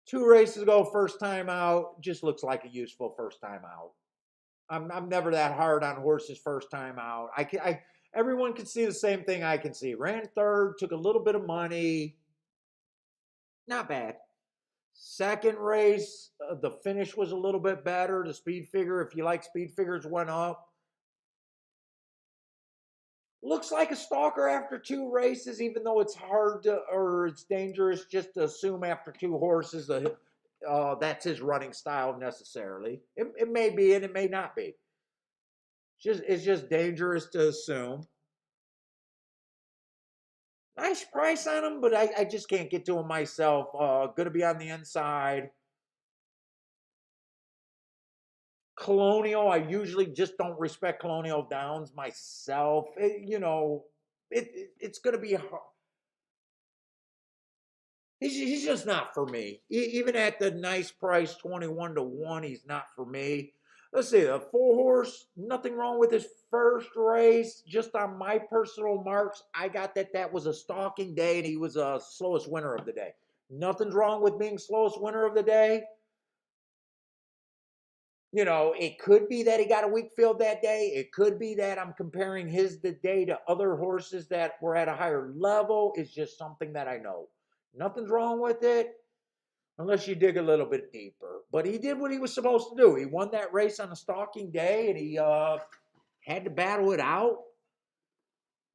2 races ago, first time out, just looks like a useful first time out. I'm never that hard on horses first time out. Everyone can see the same thing I can see. Ran third, took a little bit of money, not bad. Second race, the finish was a little bit better. The speed figure, if you like speed figures, went up. Looks like a stalker after 2 races, even though it's hard to, or it's dangerous just to assume after 2 horses that that's his running style necessarily. It may be and it may not be. It's just dangerous to assume. Nice price on him, but I just can't get to him myself. Going to be on the inside. Colonial, I usually just don't respect Colonial Downs myself. It's going to be hard. He's just not for me. Even at the nice price, 21-1, he's not for me. Let's see, a 4-horse, nothing wrong with his first race. Just on my personal marks, I got that was a stalking day and he was a slowest winner of the day. Nothing's wrong with being slowest winner of the day. It could be that he got a weak field that day. It could be that I'm comparing his day to other horses that were at a higher level. It's just something that I know. Nothing's wrong with it unless you dig a little bit deeper. But he did what he was supposed to do. He won that race on a stalking day, and he had to battle it out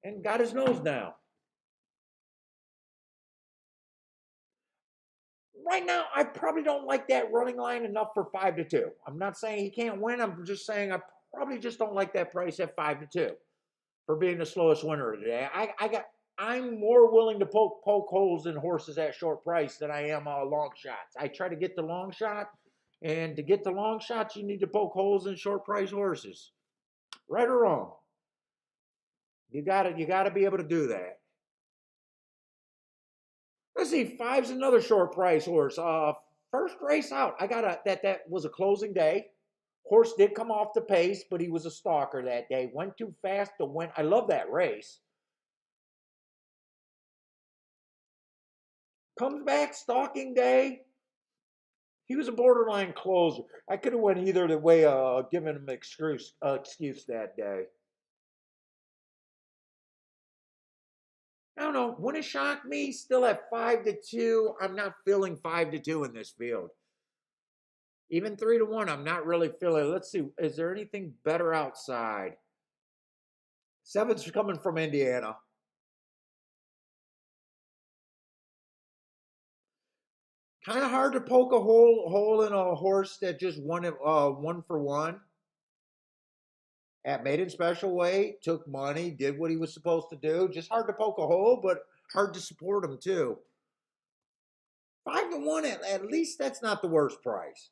and got his nose down. Right now, I probably don't like that running line enough for 5-2. I'm not saying he can't win. I'm just saying I probably just don't like that price at 5-2 for being the slowest winner of the day. I'm more willing to poke holes in horses at short price than I am long shots. I try to get the long shot, and to get the long shots, you need to poke holes in short price horses. Right or wrong, you gotta be able to do that. Let's see, 5's another short price horse. First race out, I got that was a closing day. Horse did come off the pace, but he was a stalker that day. Went too fast to win. I love that race. Comes back stalking day. He was a borderline closer. I could have went either the way, giving him excuse that day. I don't know. Wouldn't it shock me? Still at 5-2. I'm not feeling 5-2 in this field. Even 3-1, I'm not really feeling. Let's see. Is there anything better outside? 7's coming from Indiana. Kind of hard to poke a hole in a horse that just won it 1-for-1 at maiden special weight, took money, did what he was supposed to do. Just hard to poke a hole, but hard to support him too. 5-1, at least that's not the worst price.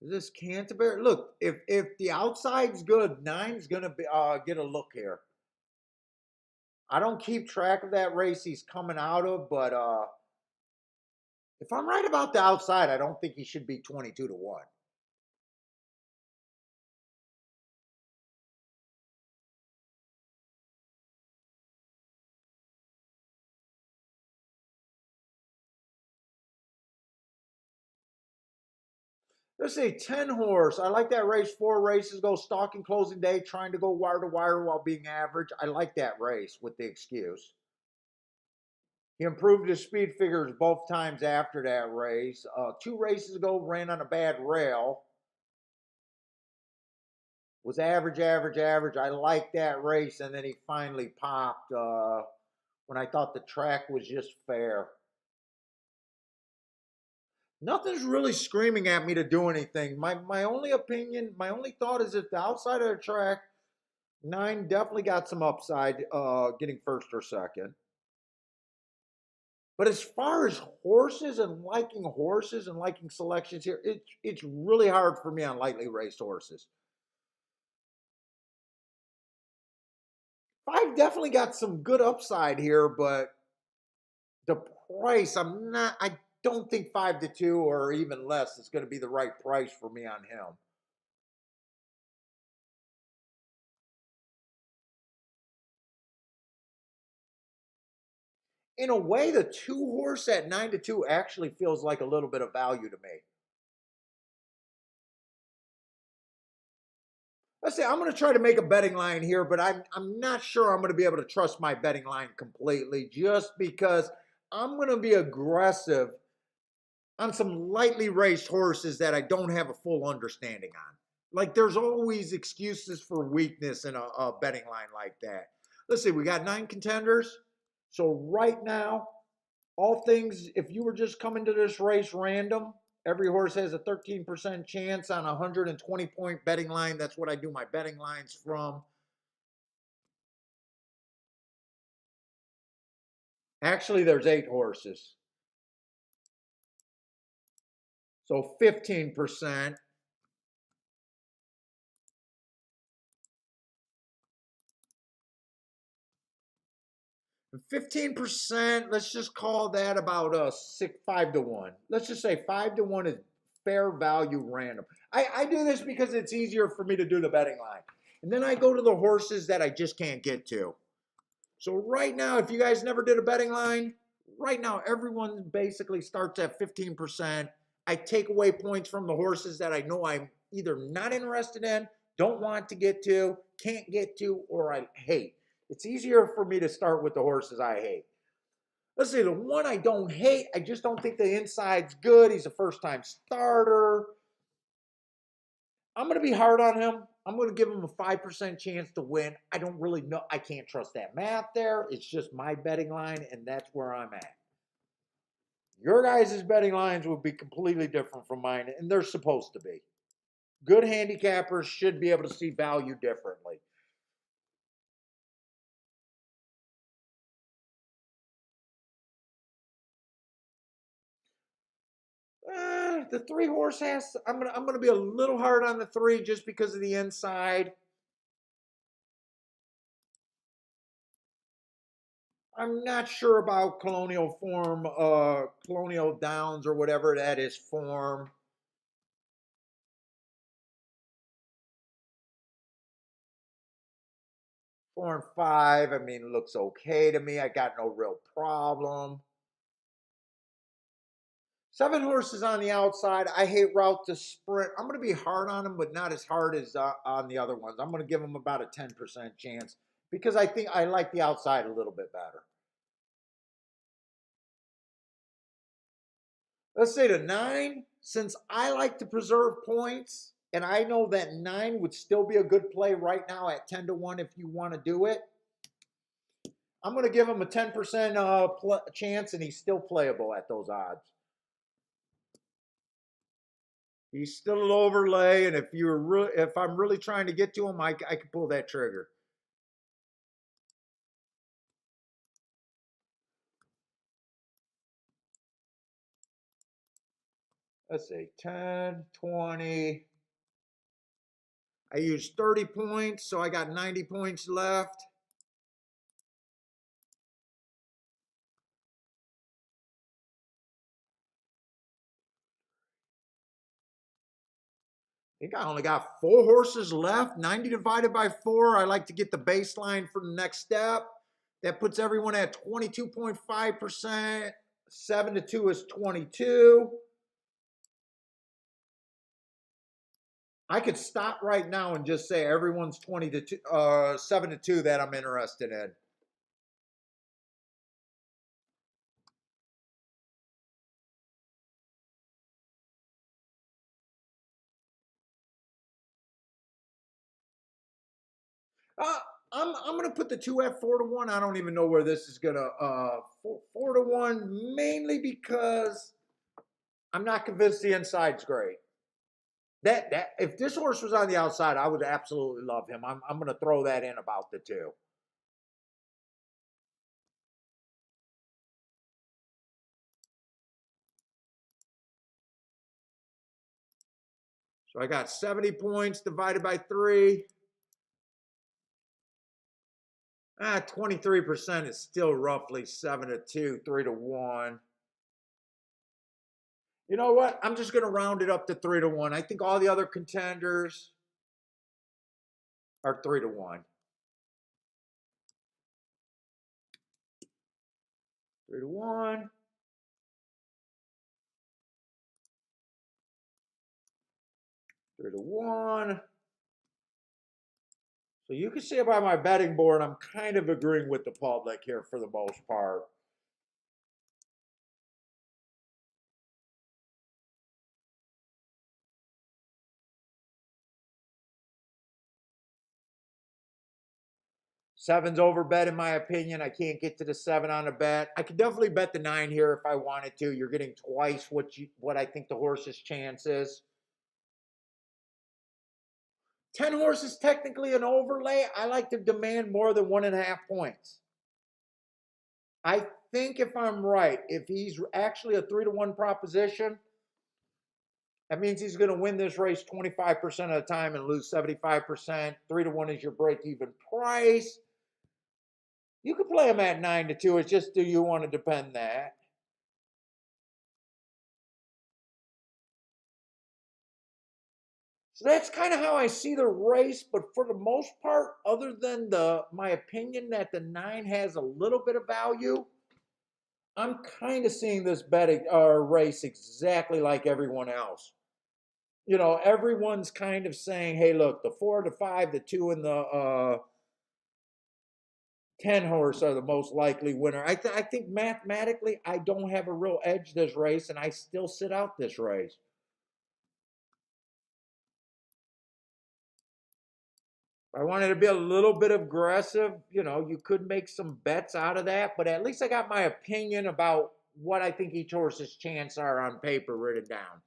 This Canterbury. Look, if the outside's good, 9's gonna be get a look here. I don't keep track of that race he's coming out of, but if I'm right about the outside, I don't think he should be 22-1. Let's see, 10 horse. I like that race. 4 races ago, stalking closing day, trying to go wire to wire while being average. I like that race with the excuse. He improved his speed figures both times after that race. 2 races ago, ran on a bad rail. Was average, average, average. I liked that race, and then he finally popped when I thought the track was just fair. Nothing's really screaming at me to do anything. My only opinion, my only thought is if the outside of the track, 9 definitely got some upside, getting first or second. But as far as horses and liking selections here, it's really hard for me on lightly raced horses. 5 definitely got some good upside here, but the price, I don't think 5-2 or even less is going to be the right price for me on him. In a way, the 2 horse at 9-2 actually feels like a little bit of value to me. Let's say I'm going to try to make a betting line here, but I'm not sure I'm going to be able to trust my betting line completely just because I'm going to be aggressive on some lightly raced horses that I don't have a full understanding on. Like there's always excuses for weakness in a betting line like that. Let's see, we got 9 contenders. So right now, all things, if you were just coming to this race random, every horse has a 13% chance on a 120-point betting line. That's what I do my betting lines from. Actually, there's 8 horses. So 15%. 15%, let's just call that about 5-1. Let's just say 5-1 is fair value random. I do this because it's easier for me to do the betting line. And then I go to the horses that I just can't get to. So right now, if you guys never did a betting line, right now everyone basically starts at 15%. I take away points from the horses that I know I'm either not interested in, don't want to get to, can't get to, or I hate. It's easier for me to start with the horses I hate. Let's say the one I don't hate, I just don't think the inside's good. He's a first-time starter. I'm going to be hard on him. I'm going to give him a 5% chance to win. I don't really know. I can't trust that math there. It's just my betting line, and that's where I'm at. Your guys' betting lines will be completely different from mine, and they're supposed to be. Good handicappers should be able to see value differently. The 3 horse has. I'm gonna be a little hard on the 3 just because of the inside. I'm not sure about Colonial Form, Colonial Downs or whatever that is form. 4 and 5. I mean, it looks okay to me. I got no real problem. 7 horses on the outside. I hate route to sprint. I'm going to be hard on them, but not as hard as on the other ones. I'm going to give them about a 10% chance because I think I like the outside a little bit better. Let's say to 9, since I like to preserve points, and I know that 9 would still be a good play right now at 10-1 if you want to do it. I'm going to give him a 10% chance, and he's still playable at those odds. He's still an overlay, and if I'm really trying to get to him, I can pull that trigger. Let's see, 10, 20. I used 30 points, so I got 90 points left. I think I only got 4 horses left. 90 divided by 4. I like to get the baseline for the next step. That puts everyone at 22.5%. 7-2 is 22. I could stop right now and just say everyone's 7-2 that I'm interested in. Uh, I'm gonna put the 2 at 4-1. I don't even know where this is gonna 4-1 mainly because I'm not convinced the inside's great. That if this horse was on the outside, I would absolutely love him. I'm gonna throw that in about the 2. So I got 70 points divided by 3. 23% is still roughly 7-2, 3-1. You know what? I'm just going to round it up to 3-1. I think all the other contenders are 3-1. 3-1. 3-1. So you can see by my betting board, I'm kind of agreeing with the public here for the most part. Seven's over bet in my opinion. I can't get to the 7 on a bet. I could definitely bet the 9 here if I wanted to. You're getting twice what I think the horse's chance is. 10 horses technically an overlay. I like to demand more than 1.5 points. I think if I'm right, if he's actually a 3-1 proposition, that means he's going to win this race 25% of the time and lose 75%. 3-1 is your break-even price. You could play him at 9-2. It's just, do you want to depend that? So that's kind of how I see the race. But for the most part, other than my opinion that the 9 has a little bit of value, I'm kind of seeing this betting race exactly like everyone else. You know, everyone's kind of saying, hey, look, the 4, the 5, the 2, and the 10 horse are the most likely winner. I think mathematically, I don't have a real edge this race, and I still sit out this race. If I wanted to be a little bit aggressive, you know, you could make some bets out of that, but at least I got my opinion about what I think each horse's chance are on paper written down.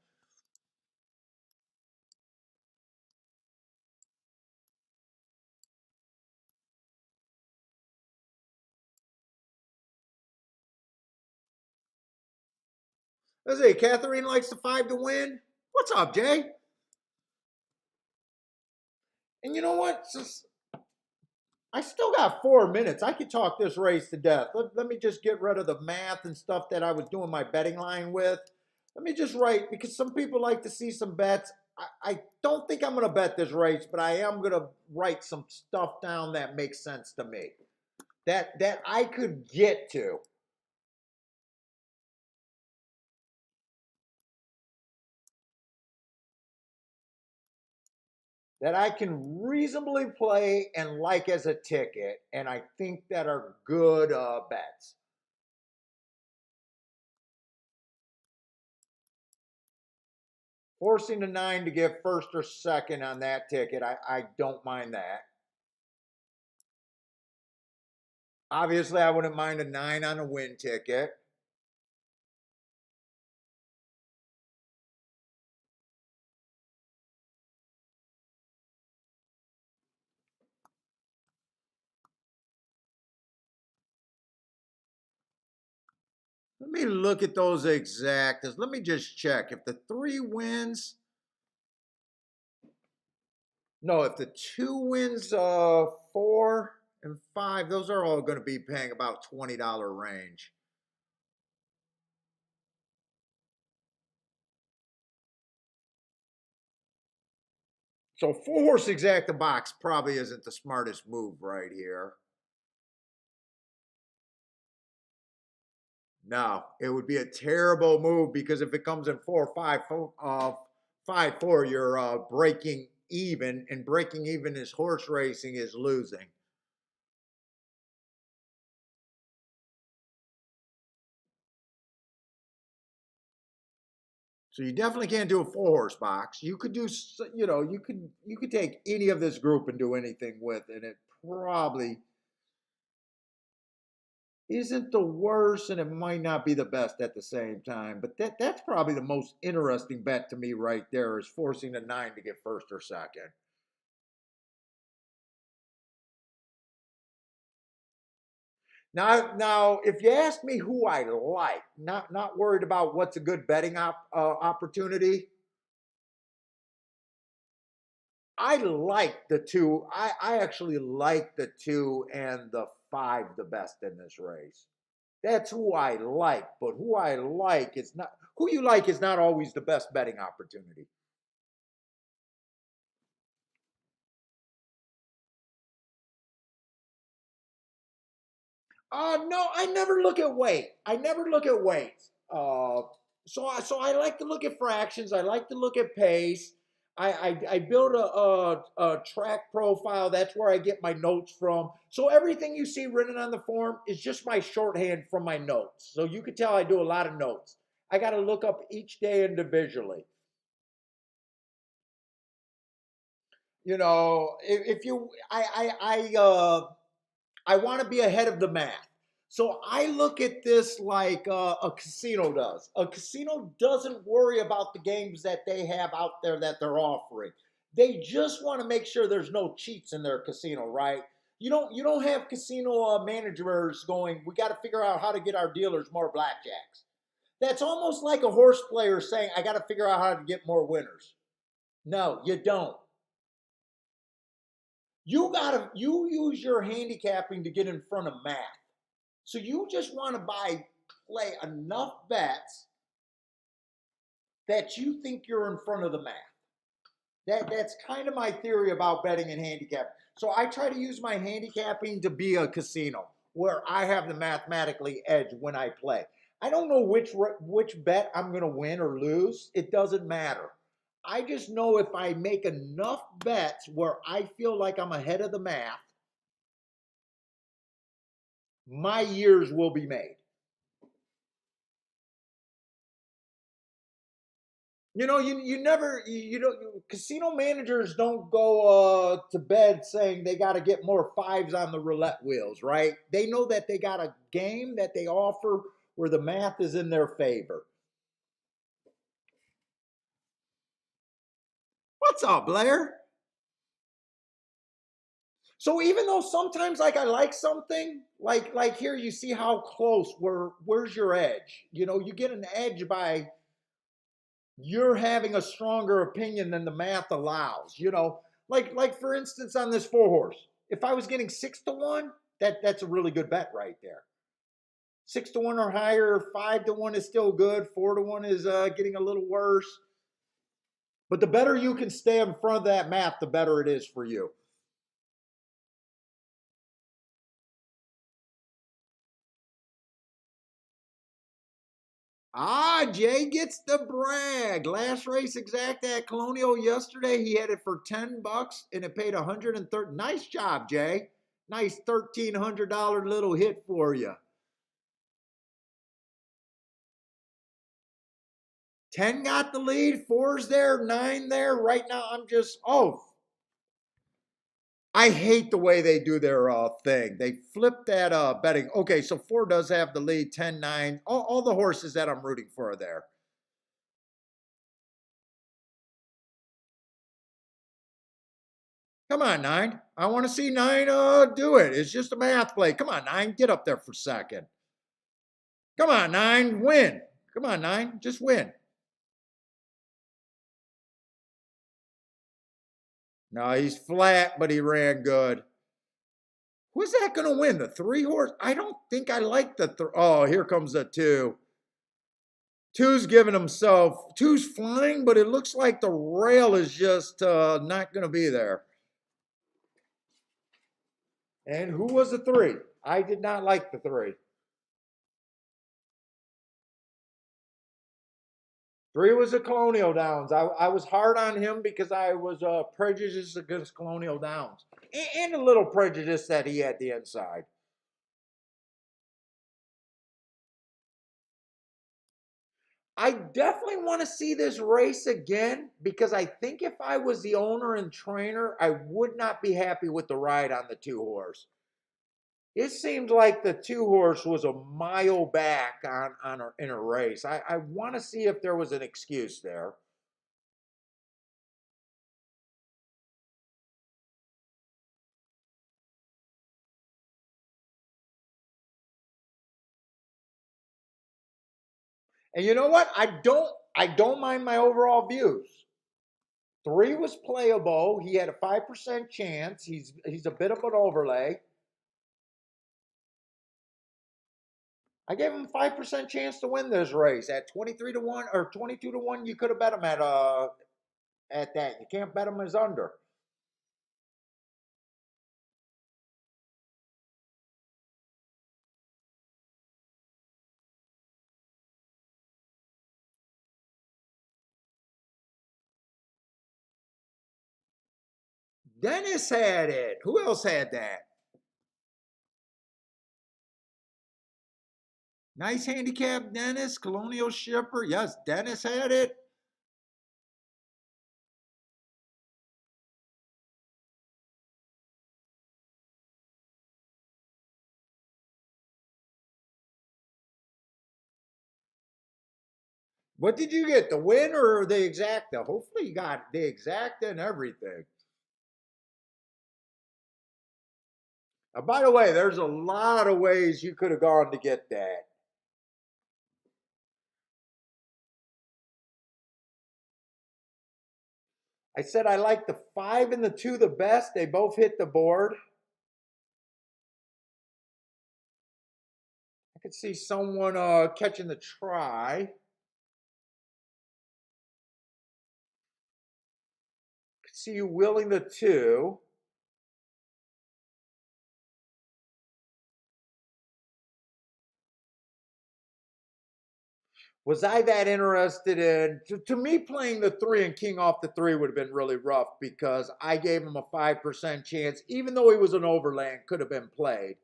Let's see, Catherine likes the 5 to win. What's up, Jay? And you know what? I still got 4 minutes. I could talk this race to death. Let me just get rid of the math and stuff that I was doing my betting line with. Let me just write, because some people like to see some bets. I don't think I'm going to bet this race, but I am going to write some stuff down that makes sense to me. That I could get to. That I can reasonably play and like as a ticket, and I think that are good bets. Forcing the 9 to get first or second on that ticket, I don't mind that. Obviously, I wouldn't mind a 9 on a win ticket. Let me look at those exactas. Let me just check. If the 3 wins, no, if the 2 wins, 4 and 5, those are all going to be paying about $20 range. So 4-horse exacta box probably isn't the smartest move right here. No, it would be a terrible move because if it comes in 4-5, 5-4, you're breaking even, and breaking even is horse racing is losing. So you definitely can't do a 4-horse box. You could do, you know, you could take any of this group and do anything with it. It probably isn't the worst, and it might not be the best at the same time. But that's probably the most interesting bet to me right there, is forcing the 9 to get first or second. Now, if you ask me who I like, not worried about what's a good betting opportunity, I like the 2. I actually like the 2 and the 5 the best in this race. That's who I like, but who I like is not who you like is not always the best betting opportunity. No, I never look at weight. I never look at weight. So I like to look at fractions. I like to look at pace. I build a track profile. That's where I get my notes from. So everything you see written on the form is just my shorthand from my notes. So you can tell I do a lot of notes. I got to look up each day individually. You know, if you, I want to be ahead of the math. So I look at this like a casino does. A casino doesn't worry about the games that they have out there that they're offering. They just want to make sure there's no cheats in their casino, right? You don't have casino managers going, we got to figure out how to get our dealers more blackjacks. That's almost like a horse player saying, I got to figure out how to get more winners. No, you don't. You use your handicapping to get in front of math. So you just want to play enough bets that you think you're in front of the math. That's kind of my theory about betting and handicapping. So I try to use my handicapping to be a casino where I have the mathematically edge when I play. I don't know which bet I'm going to win or lose. It doesn't matter. I just know if I make enough bets where I feel like I'm ahead of the math, my years will be made. You know, you never, casino managers don't go to bed saying they got to get more fives on the roulette wheels, right? They know that they got a game that they offer where the math is in their favor. What's up, Blair? So even though sometimes like I like something, like here you see how close where's your edge? You know, you get an edge by you're having a stronger opinion than the math allows. You know, like for instance on this 4 horse, if I was getting 6 to 1, that's a really good bet right there. 6 to 1 or higher, 5 to 1 is still good. 4 to 1 is getting a little worse. But the better you can stay in front of that math, the better it is for you. Jay gets the brag. Last race exact at Colonial yesterday. He had it for $10 and it paid 130. Nice job, Jay. Nice $1,300 little hit for you. 10 got the lead. 4's there, 9 there. Right now, I'm just, I hate the way they do their thing. They flip that betting. Okay, so 4 does have the lead, 10, 9. All the horses that I'm rooting for are there. Come on, 9. I want to see 9 do it. It's just a math play. Come on, 9. Get up there for a second. Come on, 9. Win. Come on, 9. Just win. No, he's flat, but he ran good. Who's that going to win? The 3 horse? I don't think I like the oh, here comes the 2. 2's giving himself. 2's flying, but it looks like the rail is just not going to be there. And who was the 3? I did not like the 3. 3 was the Colonial Downs. I was hard on him because I was prejudiced against Colonial Downs. And a little prejudice that he had the inside. I definitely want to see this race again because I think if I was the owner and trainer, I would not be happy with the ride on the 2 horse. It seemed like the 2 horse was a mile back in a race. I want to see if there was an excuse there. And you know what? I don't mind my overall views. 3 was playable. He had a 5% chance. He's a bit of an overlay. I gave him 5% chance to win this race at 23-1 or 22-1. You could have bet him at that. You can't bet him as under. Dennis had it. Who else had that? Nice handicap, Dennis. Colonial Shipper. Yes, Dennis had it. What did you get? The win or the exacta? Hopefully you got the exacta and everything. By the way, there's a lot of ways you could have gone to get that. I said I like the 5 and the 2 the best. They both hit the board. I could see someone catching the try. Could see you willing the 2. Was I that interested in? To me, playing the 3 and king off the 3 would have been really rough because I gave him a 5% chance, even though he was an overland, could have been played.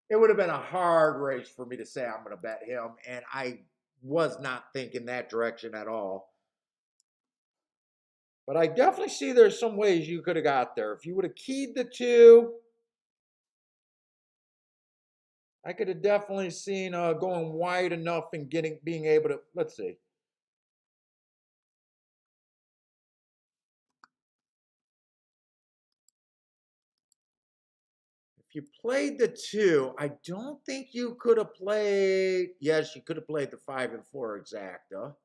It would have been a hard race for me to say I'm going to bet him, and I was not thinking that direction at all. But I definitely see there's some ways you could have got there. If you would have keyed the 2, I could have definitely seen going wide enough and being able to, let's see. If you played the 2, I don't think you could have played, yes, you could have played the 5 and 4 exacta.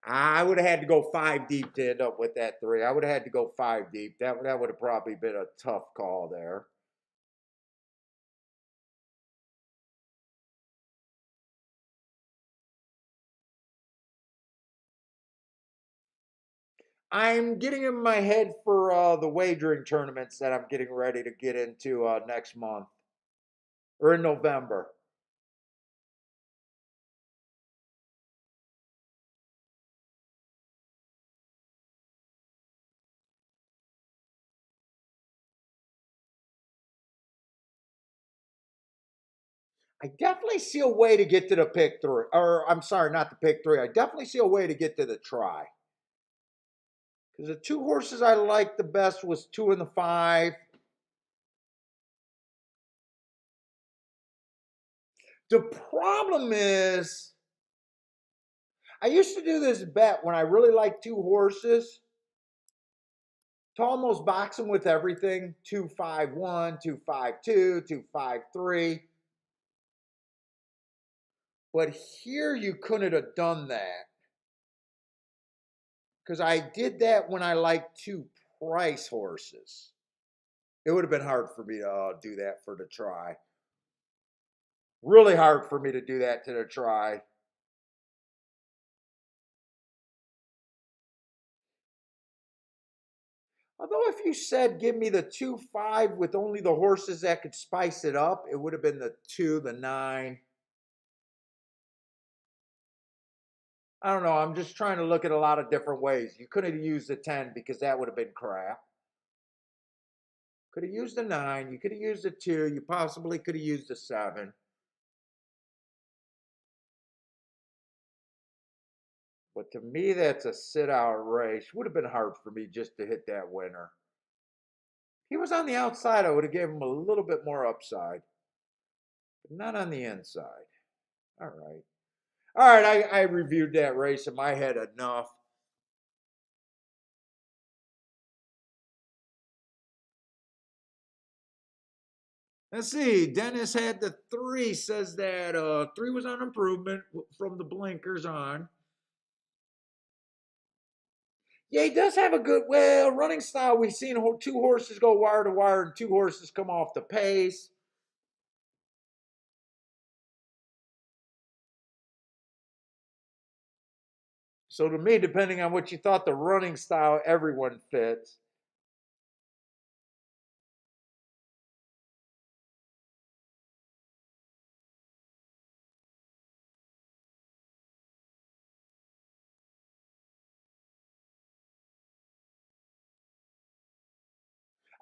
I would have had to go 5 deep to end up with that 3. I would have had to go 5 deep. That would have probably been a tough call there. I'm getting in my head for the wagering tournaments that I'm getting ready to get into next month or in November. I definitely see a way to get to the pick 3. Or, I'm sorry, not the pick 3. I definitely see a way to get to the try. Because the 2 horses I liked the best was 2 and the 5. The problem is, I used to do this bet when I really liked 2 horses to almost box them with everything 2-5-1, 2-5-2, 2-5-3. But here you couldn't have done that. Because I did that when I liked 2 price horses. It would have been hard for me to do that for the try. Really hard for me to do that to the try. Although if you said give me the 2-5 with only the horses that could spice it up, it would have been the 2, the 9. I don't know. I'm just trying to look at a lot of different ways. You could have used the 10 because that would have been crap. Could have used the 9. You could have used the 2. You possibly could have used the 7. But to me, that's a sit-out race. Would have been hard for me just to hit that winner. He was on the outside. I would have given him a little bit more upside, but not on the inside. All right. All right, I reviewed that race in my head enough. Let's see. Dennis had the 3, says that 3 was on improvement from the blinkers on. Yeah, he does have a good, well, running style. We've seen two horses go wire to wire and two horses come off the pace. So to me, depending on what you thought the running style, everyone fits.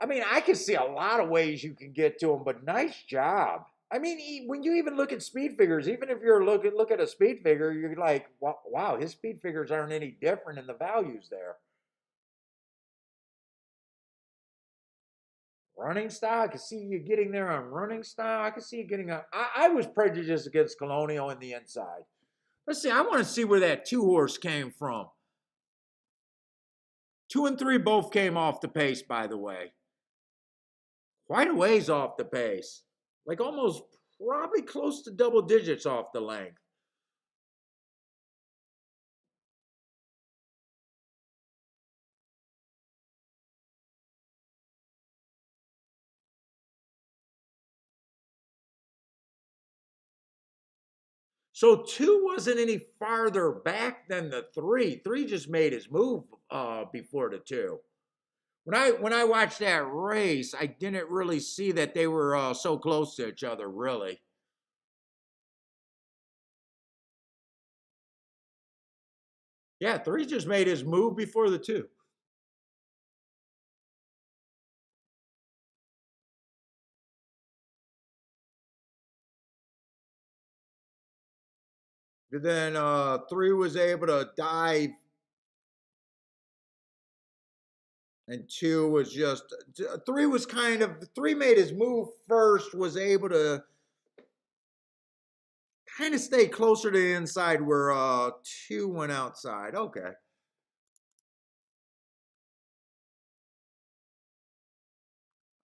I mean, I can see a lot of ways you can get to him, but nice job. I mean, when you even look at speed figures, even if you're look at a speed figure, you're like, wow, his speed figures aren't any different in the values there. Running style, I can see you getting there on running style. I can see you getting a. I was prejudiced against Colonial in the inside. Let's see. I want to see where that two horse came from. 2 and 3 both came off the pace, by the way. Quite a ways off the pace. Like almost probably close to double digits off the length. So 2 wasn't any farther back than the 3. 3 just made his move before the 2. When I watched that race, I didn't really see that they were so close to each other, really. Yeah, 3 just made his move before the 2. And then 3 was able to dive, and 2 was just 3 was kind of 3 made his move first, was able to kind of stay closer to the inside where 2 went outside. Okay.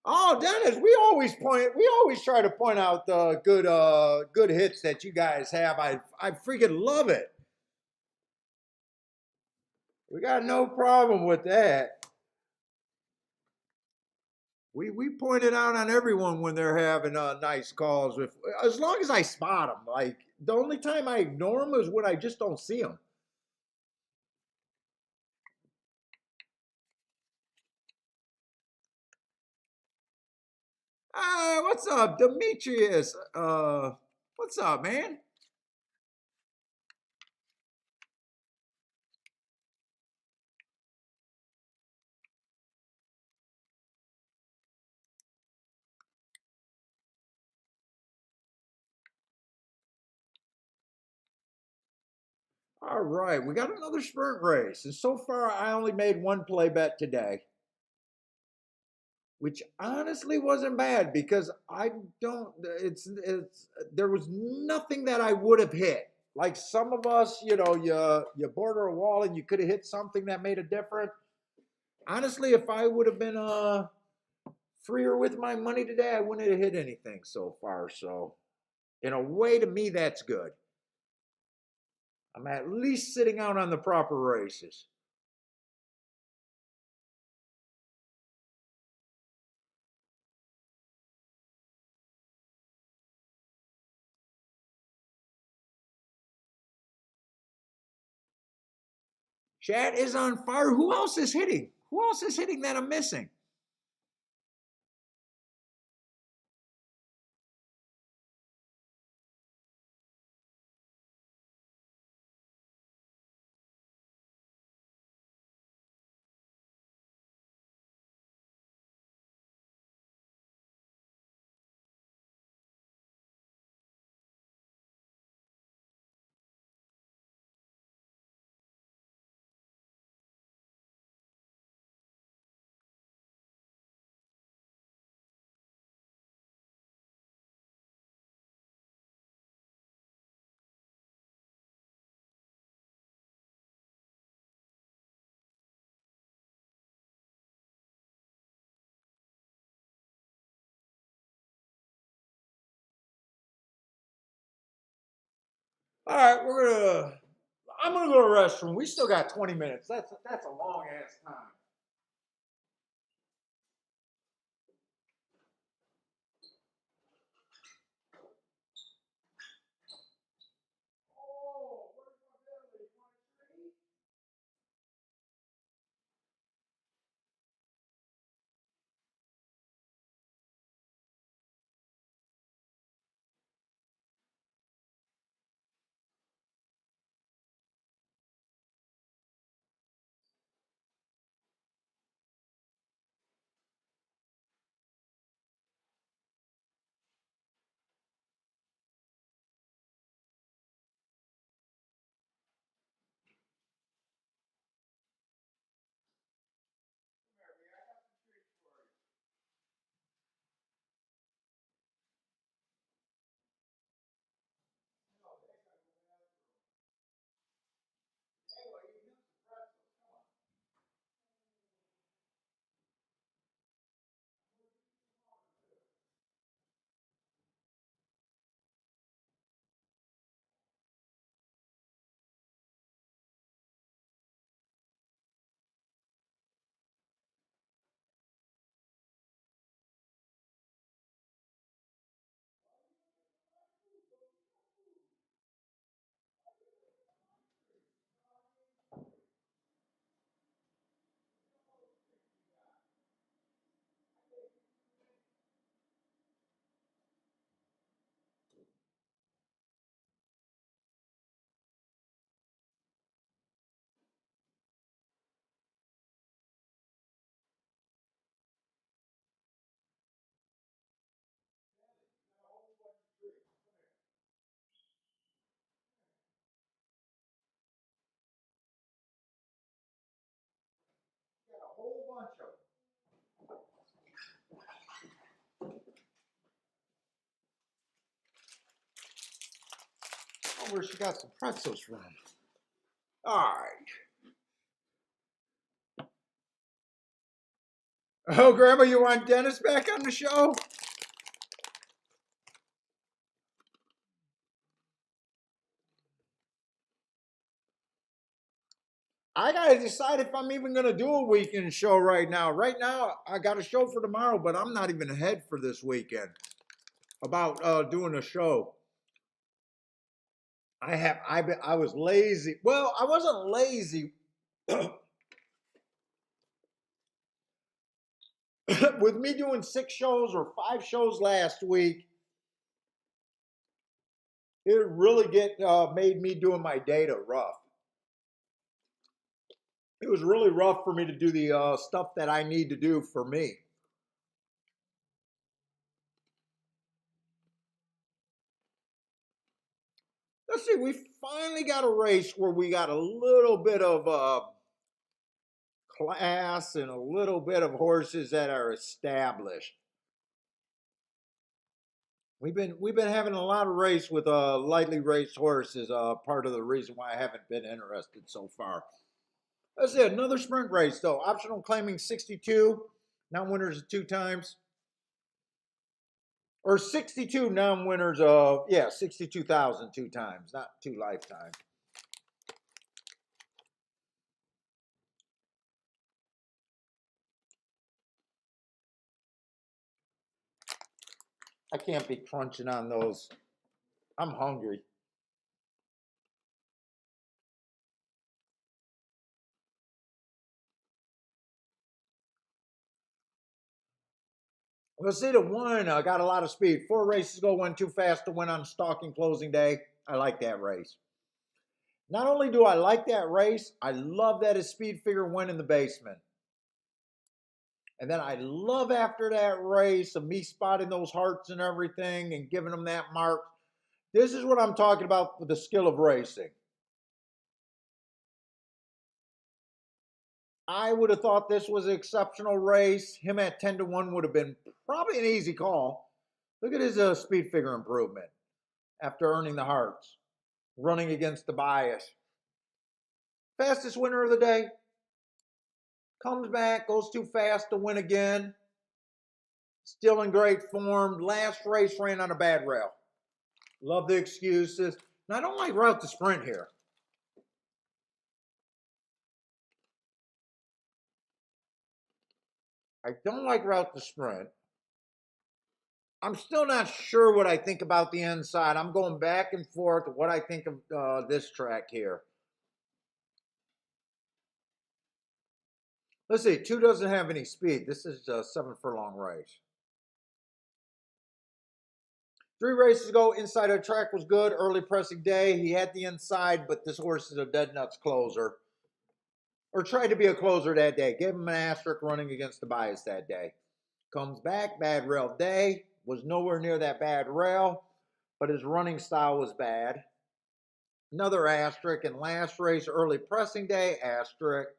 Oh, Dennis, we always try to point out the good hits that you guys have. I freaking love it. We got no problem with that. We point it out on everyone when they're having nice calls. With as long as I spot them, like the only time I ignore them is when I just don't see them. What's up, Demetrius? What's up, man? All right, we got another sprint race, and so far I only made one play bet today, which honestly wasn't bad because I don't. It's there was nothing that I would have hit. Like some of us, you border a wall and you could have hit something that made a difference. Honestly, if I would have been freer with my money today, I wouldn't have hit anything so far. So, in a way, to me, that's good. I'm at least sitting out on the proper races. Chat is on fire. Who else is hitting? Who else is hitting that I'm missing? All right, we're gonna. I'm gonna go to the restroom. We still got 20 minutes. That's a long ass time. Oh, where's my belly? Want a treat? Got a whole bunch of them. Oh, where she got some pretzels from. All right. Oh, Grandma, you want Dennis back on the show? I gotta decide if I'm even gonna do a weekend show right now. Right now, I got a show for tomorrow, but I'm not even ahead for this weekend about doing a show. I was lazy. Well, I wasn't lazy. With me doing 6 shows or 5 shows last week, it really made me doing my data rough. It was really rough for me to do the stuff that I need to do for me. Let's see, we finally got a race where we got a little bit of class and a little bit of horses that are established. We've been having a lot of race with lightly raced horses. Part of the reason why I haven't been interested so far. Let's see, another sprint race though. Optional claiming 62 non-winners 2 times, or 62 non-winners of 62,000 2 times, not 2 lifetimes. I can't be crunching on those. I'm hungry. Let's see, the one got a lot of speed. 4 races ago, went too fast to win on stalking closing day. I like that race. Not only do I like that race, I love that his speed figure went in the basement. And then I love after that race of me spotting those hearts and everything and giving them that mark. This is what I'm talking about with the skill of racing. I would have thought this was an exceptional race. Him at 10 to 1 would have been probably an easy call. Look at his speed figure improvement after earning the hearts, running against the bias. Fastest winner of the day. Comes back, goes too fast to win again. Still in great form. Last race ran on a bad rail. Love the excuses. Now, I don't like route to sprint here. I don't like route to sprint. I'm still not sure what I think about the inside. I'm going back and forth what I think of this track here. Let's see, 2 doesn't have any speed. This is a 7 furlong race. 3 races ago, inside of the track was good. Early pressing day. He had the inside, but this horse is a dead nuts closer. Or tried to be a closer that day. Gave him an asterisk running against the bias that day. Comes back, bad rail day. Was nowhere near that bad rail, but his running style was bad. Another asterisk, and last race, early pressing day, asterisk.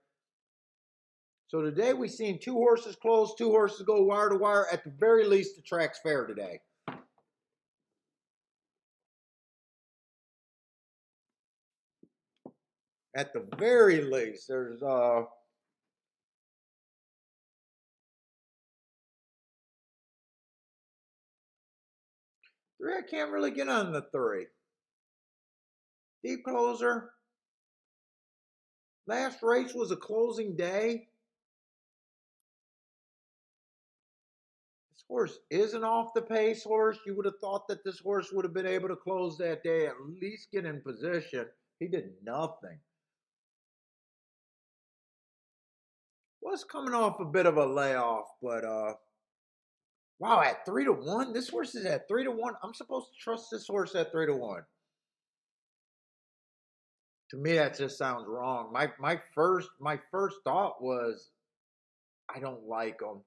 So today we've seen 2 horses close, 2 horses go wire to wire. At the very least, the track's fair today. At the very least, there's 3. I can't really get on the 3. Deep closer. Last race was a closing day. This horse is an off the pace horse. You would have thought that this horse would have been able to close that day, at least get in position. He did nothing. Was coming off a bit of a layoff, but wow, at 3-1, this horse is at 3-1. I'm supposed to trust this horse at 3-1. To me, that just sounds wrong. My first thought was, I don't like him.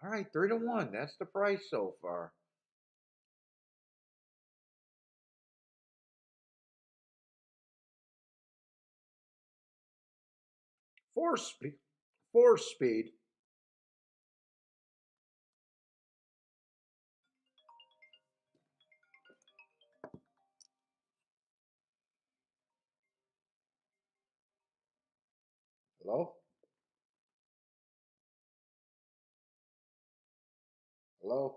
All right, 3-1. That's the price so far. Four speed. Hello? Hello?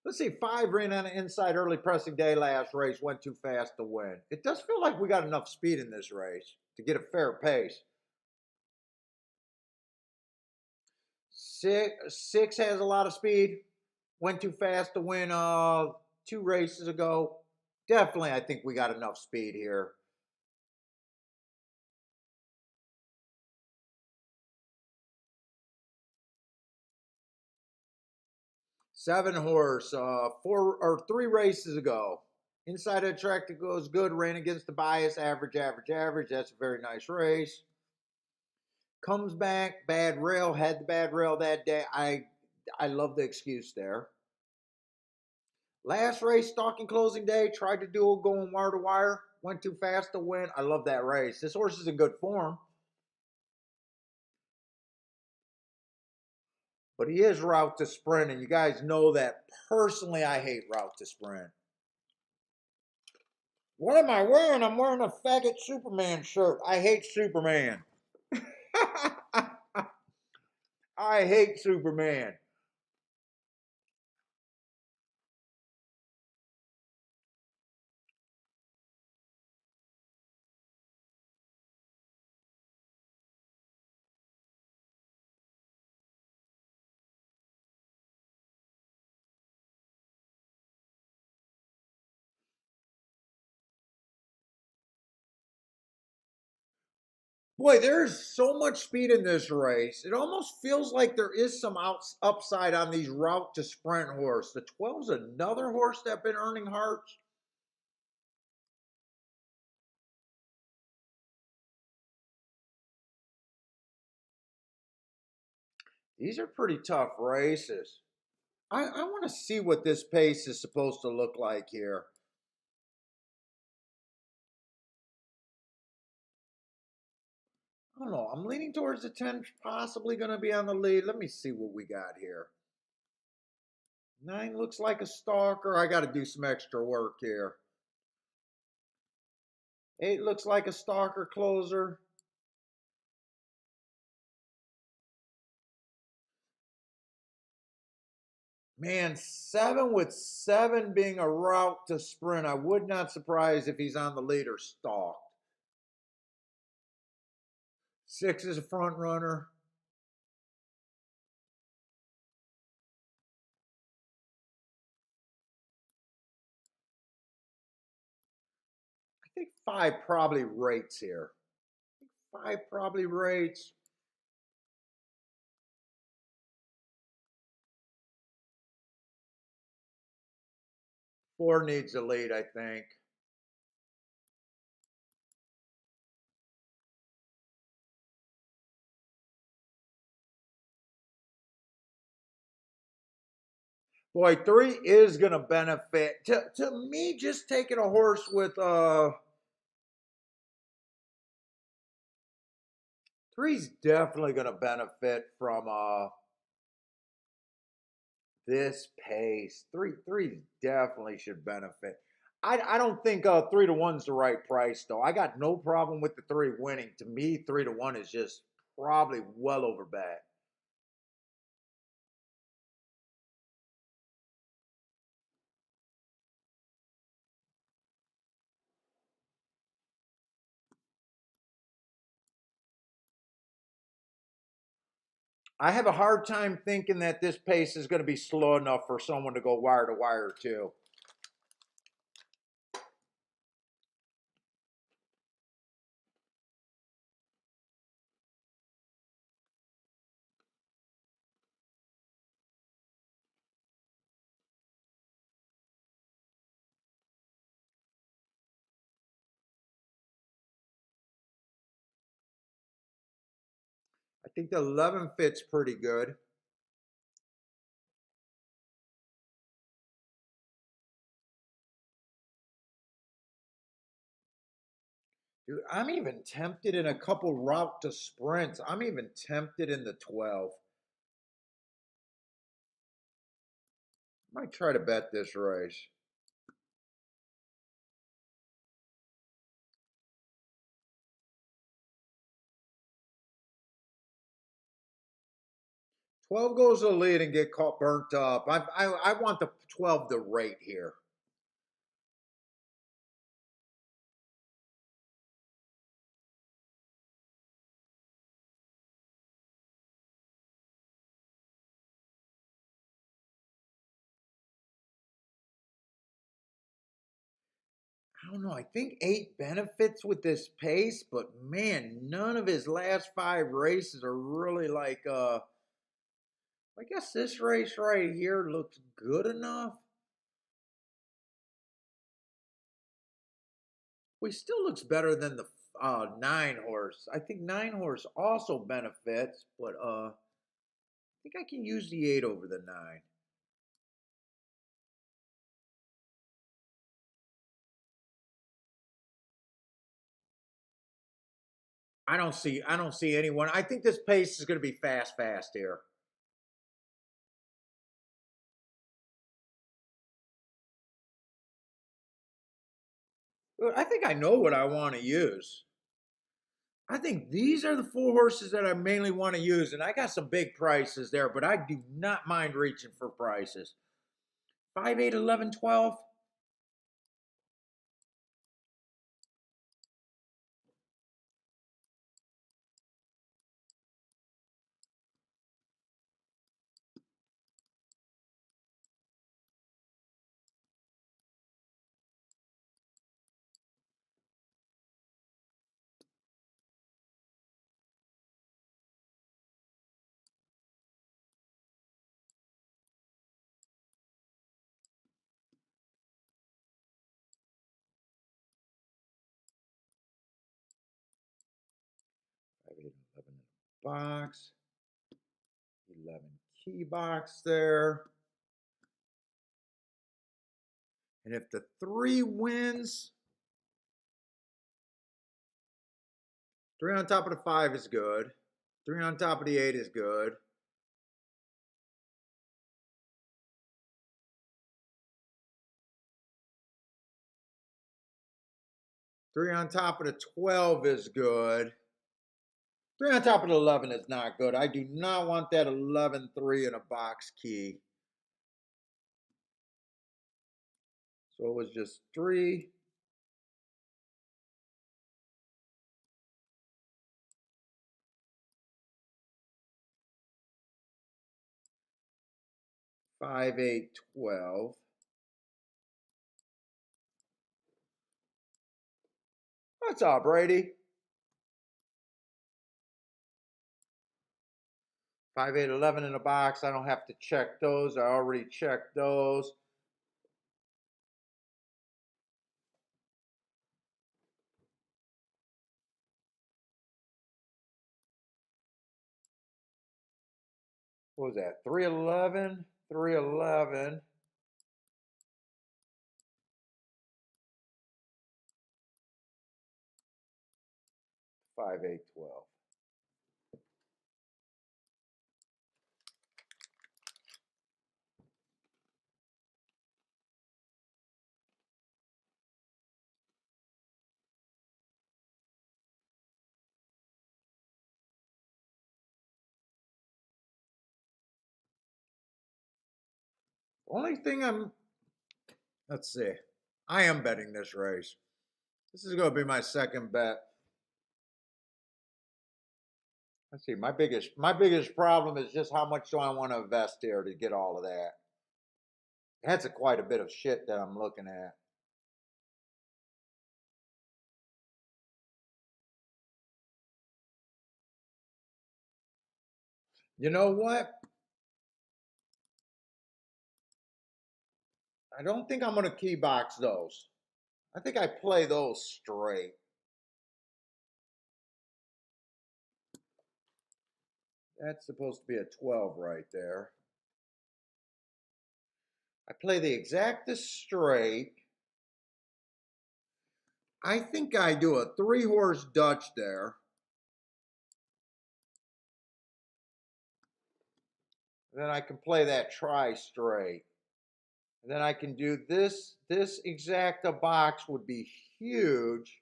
Let's see, 5 ran on the inside early pressing day last race, went too fast to win. It does feel like we got enough speed in this race to get a fair pace. 6 has a lot of speed, went too fast to win 2 races ago. Definitely, I think we got enough speed here. 7 horse, 3 races ago. Inside of the track that goes good, ran against the bias, average, average, average. That's a very nice race. Comes back, bad rail, had the bad rail that day. I love the excuse there. Last race, stalking closing day, tried to do a going wire to wire, went too fast to win. I love that race. This horse is in good form. But he is route to sprint, and you guys know that personally I hate route to sprint. What am I wearing? I'm wearing a faggot Superman shirt. I hate Superman. I hate Superman. Boy, there is so much speed in this race. It almost feels like there is some upside on these route to sprint horse. The 12's another horse that's been earning hearts. These are pretty tough races. I want to see what this pace is supposed to look like here. I don't know. I'm leaning towards the 10, possibly going to be on the lead. Let me see what we got here. 9 looks like a stalker. I got to do some extra work here. 8 looks like a stalker closer. Man, 7 with 7 being a route to sprint. I would not surprise if he's on the leader stalked. 6 is a front runner. I think 5 probably rates here. 5 probably rates. 4 needs a lead, I think. Boy, 3 is going to benefit. To me, just taking a horse with 3's definitely going to benefit from this pace. Three definitely should benefit. I don't think 3 to 1's the right price though. I got no problem with the 3 winning. To me, 3 to 1 is just probably well over bet. I have a hard time thinking that this pace is going to be slow enough for someone to go wire to wire too. I think the 11 fits pretty good. Dude, I'm even tempted in a couple route to sprints. I'm even tempted in the 12. Might try to bet this race. Twelve goes to the lead and get caught burnt up. I want the 12 to rate here. I don't know. I think 8 benefits with this pace, but man, none of his last 5 races are really like I guess this race right here looks good enough. Well, he still looks better than the 9 horse. I think 9 horse also benefits, but I think I can use the 8 over the 9. I don't see anyone. I think this pace is going to be fast here. I think I know what I want to use. I think these are the 4 horses that I mainly want to use, and I got some big prices there, but I do not mind reaching for prices. 5, 8, 11, 12. Five, 8, 11 in the box. 11 key box there. And if the 3 wins, 3 on top of the 5 is good. 3 on top of the 8 is good. 3 on top of the 12 is good. 3 on top of the 11 is not good. I do not want that 11-3 in a box key. So it was just 3. Five, 8, 12. What's up, Brady? 5, 8, 11 in the box. I don't have to check those. I already checked those. What was that? 311, 311. 5, 8, 12. Only thing let's see. I am betting this race. This is going to be my second bet. Let's see. My biggest problem is just how much do I want to invest here to get all of that. That's quite a bit of shit that I'm looking at. You know what? I don't think I'm going to key box those. I think I play those straight. That's supposed to be a 12 right there. I play the exactest straight. I think I do a 3-horse Dutch there. Then I can play that try straight. And then I can do this. This exacta box would be huge.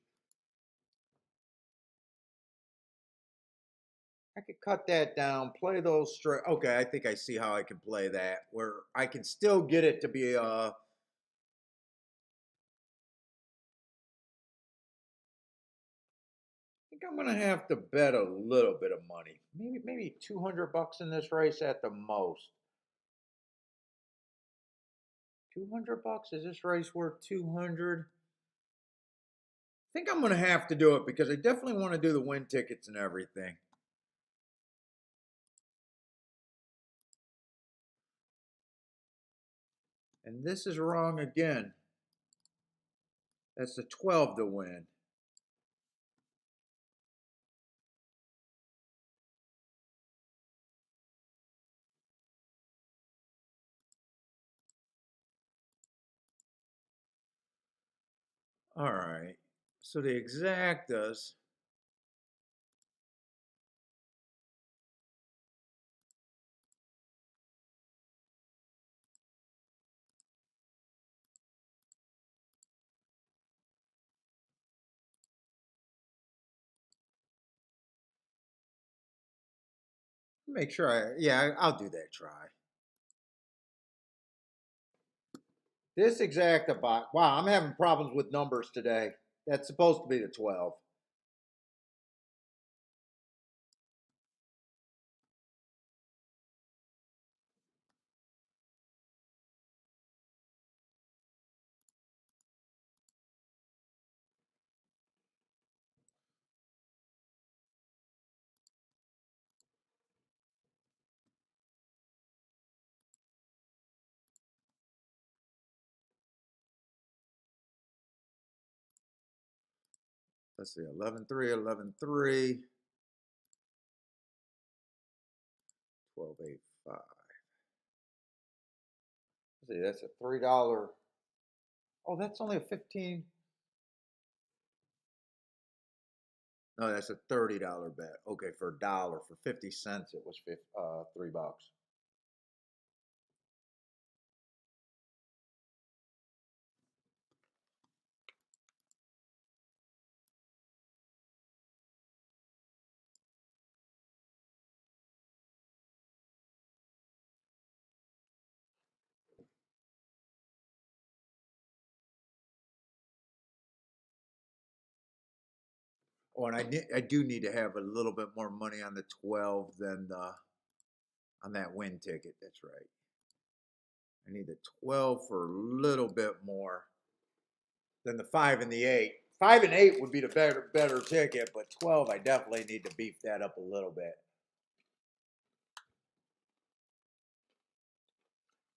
I could cut that down, play those straight. Okay, I think I see how I can play that, where I can still get it to be I think I'm gonna have to bet a little bit of money. Maybe 200 bucks in this race at the most. 200 bucks? Is this race worth 200? I think I'm gonna have to do it because I definitely want to do the win tickets and everything. And this is wrong again. That's the 12 to win. All right. So the exactas. Make sure I'll do that try. This exacta box. Wow, I'm having problems with numbers today. That's supposed to be the 12. Let's see, 11-3, 11-3, 12-8, 5. Let's see, that's a $3. Oh, that's only a 15. No, that's a $30 bet. Okay, for a dollar, for 50 cents, it was $3. Oh, and I do need to have a little bit more money on the 12 than on that win ticket. That's right. I need the 12 for a little bit more than the 5 and the 8. 5 and 8 would be the better ticket, but 12 I definitely need to beef that up a little bit.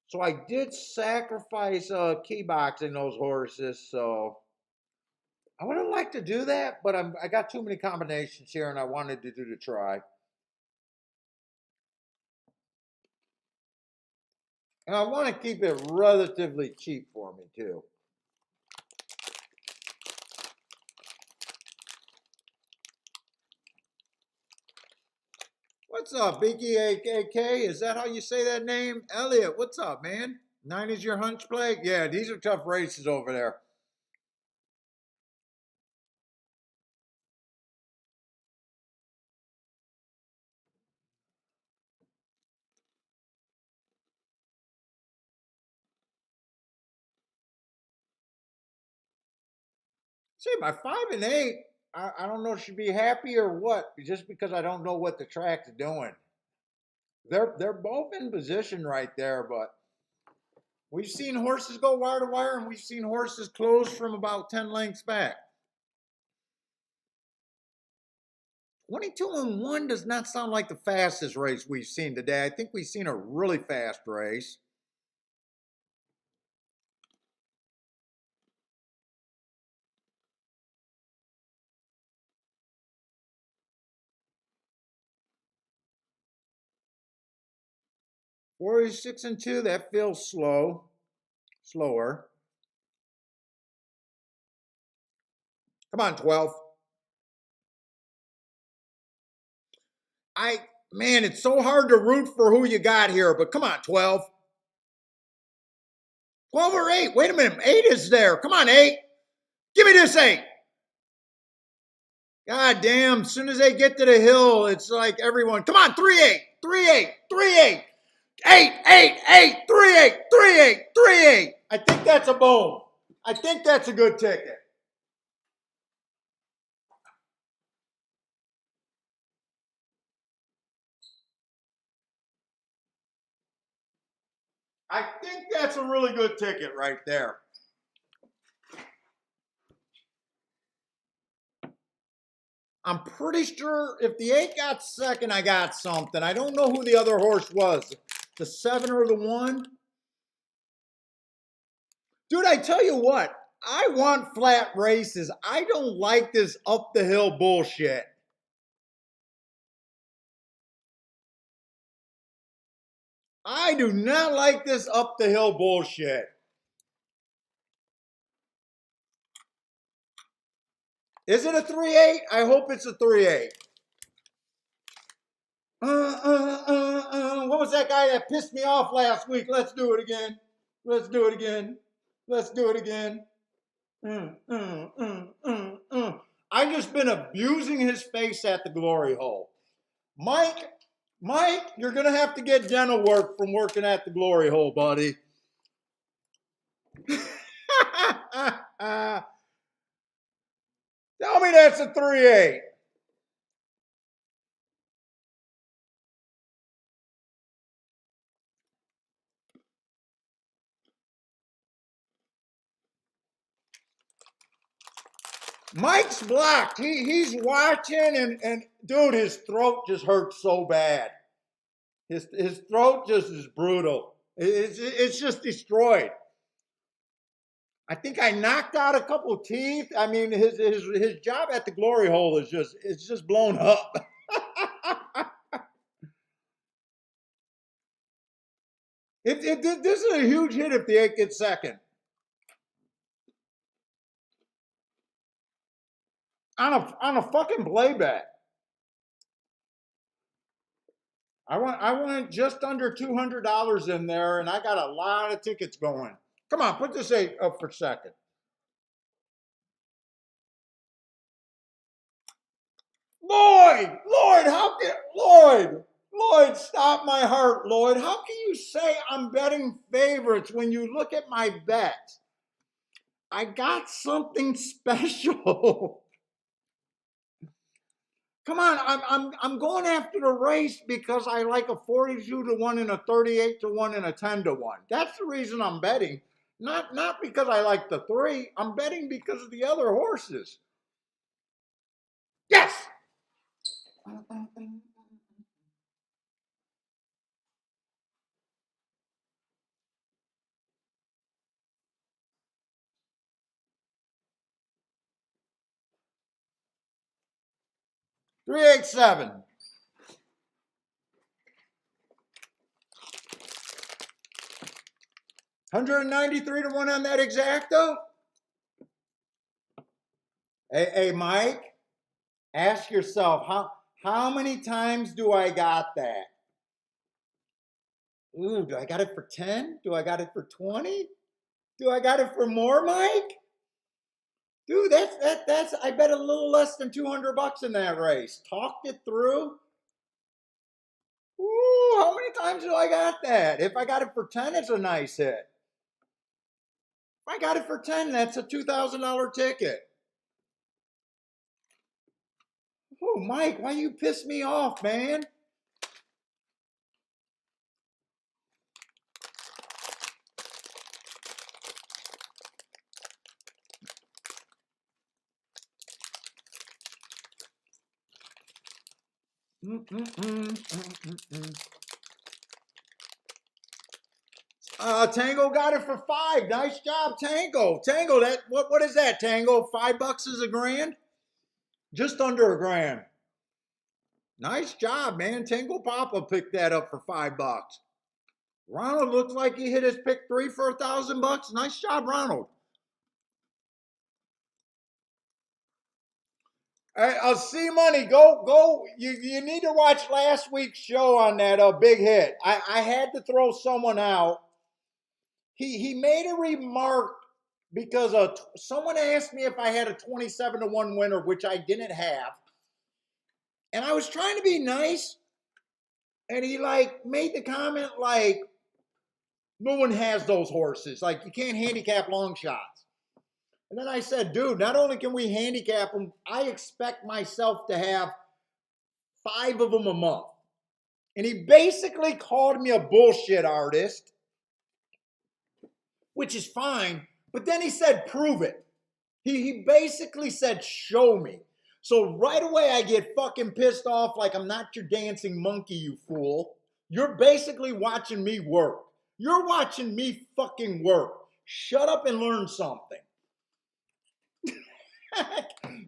So I did sacrifice key boxing those horses, so I would have liked to do that, but I got too many combinations here, and I wanted to do the try. And I want to keep it relatively cheap for me, too. What's up, Beaky AK? Is that how you say that name? Elliot, what's up, man? 9 is your hunch play? Yeah, these are tough races over there. See, my 5 and 8, I don't know if she'd be happy or what, just because I don't know what the track's doing. They're both in position right there, but we've seen horses go wire to wire, and we've seen horses close from about 10 lengths back. 22-1 does not sound like the fastest race we've seen today. I think we've seen a really fast race. Warrior 6 and 2, that feels slower. Come on, 12. Man, it's so hard to root for who you got here, but come on, 12. 12 or 8. Wait a minute. 8 is there. Come on, 8. Give me this 8. God damn. As soon as they get to the hill, it's like everyone. Come on, 3-8. 3-8. 3-8. 8, 8, 8, 3-8, 3-8, 3-8. I think that's a boom. I think that's a good ticket. I think that's a really good ticket right there. I'm pretty sure if the 8 got second, I got something. I don't know who the other horse was. The 7 or the 1? Dude, I tell you what. I want flat races. I don't like this up the hill bullshit. I do not like this up the hill bullshit. Is it a 3-8? I hope it's a 3-8. What was that guy that pissed me off last week? Let's do it again. Let's do it again. Let's do it again. I've just been abusing his face at the glory hole. Mike, you're going to have to get dental work from working at the glory hole, buddy. Tell me that's a 3-8. Mike's blocked. He's watching, and dude, his throat just hurts so bad. His throat just is brutal. It's just destroyed. I think I knocked out a couple of teeth. I mean, his job at the glory hole is just blown up. This is a huge hit if the 8 gets second. On a fucking playback. I went just under $200 in there, and I got a lot of tickets going. Come on, put this 8 up for second. Lloyd, stop my heart, Lloyd. How can you say I'm betting favorites when you look at my bets? I got something special. Come on, I'm going after the race because I like a 42 to 1 and a 38 to 1 and a 10 to 1. That's the reason I'm betting. Not because I like the three. I'm betting because of the other horses. Yes! 387. 193 to 1 on that exacta. Hey, Mike, ask yourself, how many times do I got that? Ooh, do I got it for 10? Do I got it for 20? Do I got it for more, Mike? Dude, that's I bet a little less than $200 in that race. Talked it through. Ooh, how many times do I got that? If I got it for 10, it's a nice hit. If I got it for 10, that's a $2,000 ticket. Oh, Mike, why you piss me off, man? Tango got it for 5. Nice job, Tango. Tango, that what is that, Tango? $5 is a grand? Just under a grand. Nice job, man. Tango Papa picked that up for $5. Ronald looks like he hit his pick 3 for $1,000. Nice job, Ronald. Hey, C Money, go. You need to watch last week's show on that big hit. I had to throw someone out. He made a remark because someone asked me if I had a 27 to 1 winner, which I didn't have. And I was trying to be nice. And he made the comment no one has those horses. You can't handicap long shots. And then I said, dude, not only can we handicap them, I expect myself to have 5 of them a month. And he basically called me a bullshit artist, which is fine. But then he said, prove it. He basically said, show me. So right away I get fucking pissed off like I'm not your dancing monkey, you fool. You're basically watching me work. You're watching me fucking work. Shut up and learn something.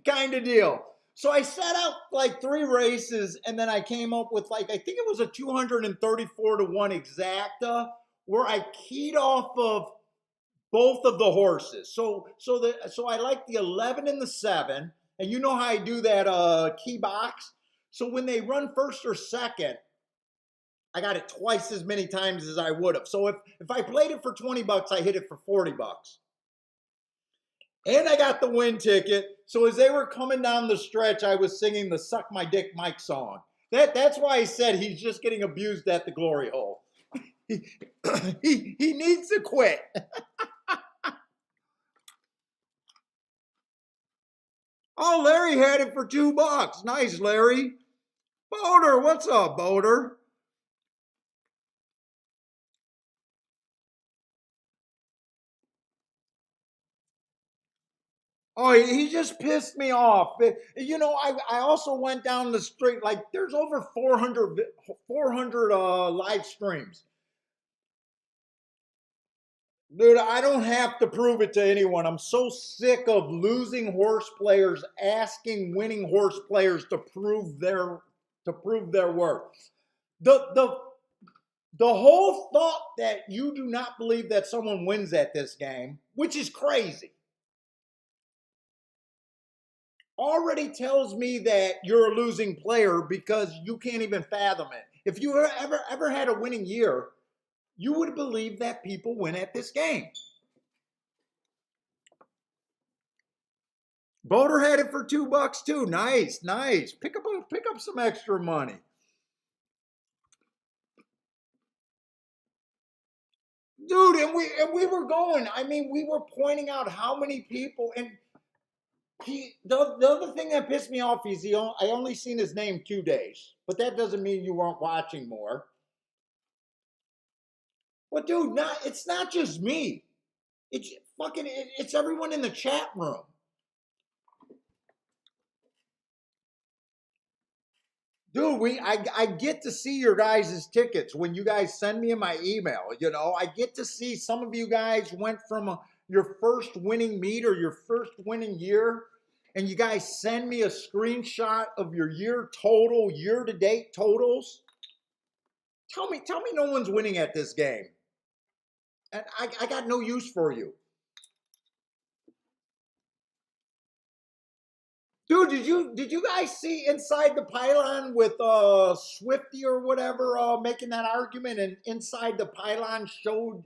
Kind of deal. So I set out 3 races and then I came up with I think it was a 234 to 1 exacta where I keyed off of both of the horses. So I like the 11 and the 7, and you know how I do that key box. So when they run first or second, I got it twice as many times as I would have. So if I played it for $20, I hit it for $40. And I got the win ticket. So as they were coming down the stretch, I was singing the Suck My Dick Mike song. That's why I said he's just getting abused at the glory hole. He needs to quit. Oh, Larry had it for $2. Nice, Larry. Boulder, what's up, Boulder? Oh, he just pissed me off. I also went down the street. There's over 400 live streams. Dude, I don't have to prove it to anyone. I'm so sick of losing horse players asking winning horse players to prove their worth. The whole thought that you do not believe that someone wins at this game, which is crazy, already tells me that you're a losing player because you can't even fathom it. If you ever had a winning year, you would believe that people win at this game. Boulder had it for $2 too. Nice. Pick up some extra money. Dude, and we were going. I mean, we were pointing out how many people, and The other thing that pissed me off is I only seen his name 2 days, but that doesn't mean you weren't watching more. Well, dude, it's not just me. It's it's everyone in the chat room. Dude, I get to see your guys' tickets when you guys send me in my email. You know, I get to see some of you guys went from your first winning meet or your first winning year, and you guys send me a screenshot of your year to date totals. Tell me no one's winning at this game. And I got no use for you. Dude, did you guys see Inside the Pylon with Swifty or whatever making that argument, and Inside the Pylon showed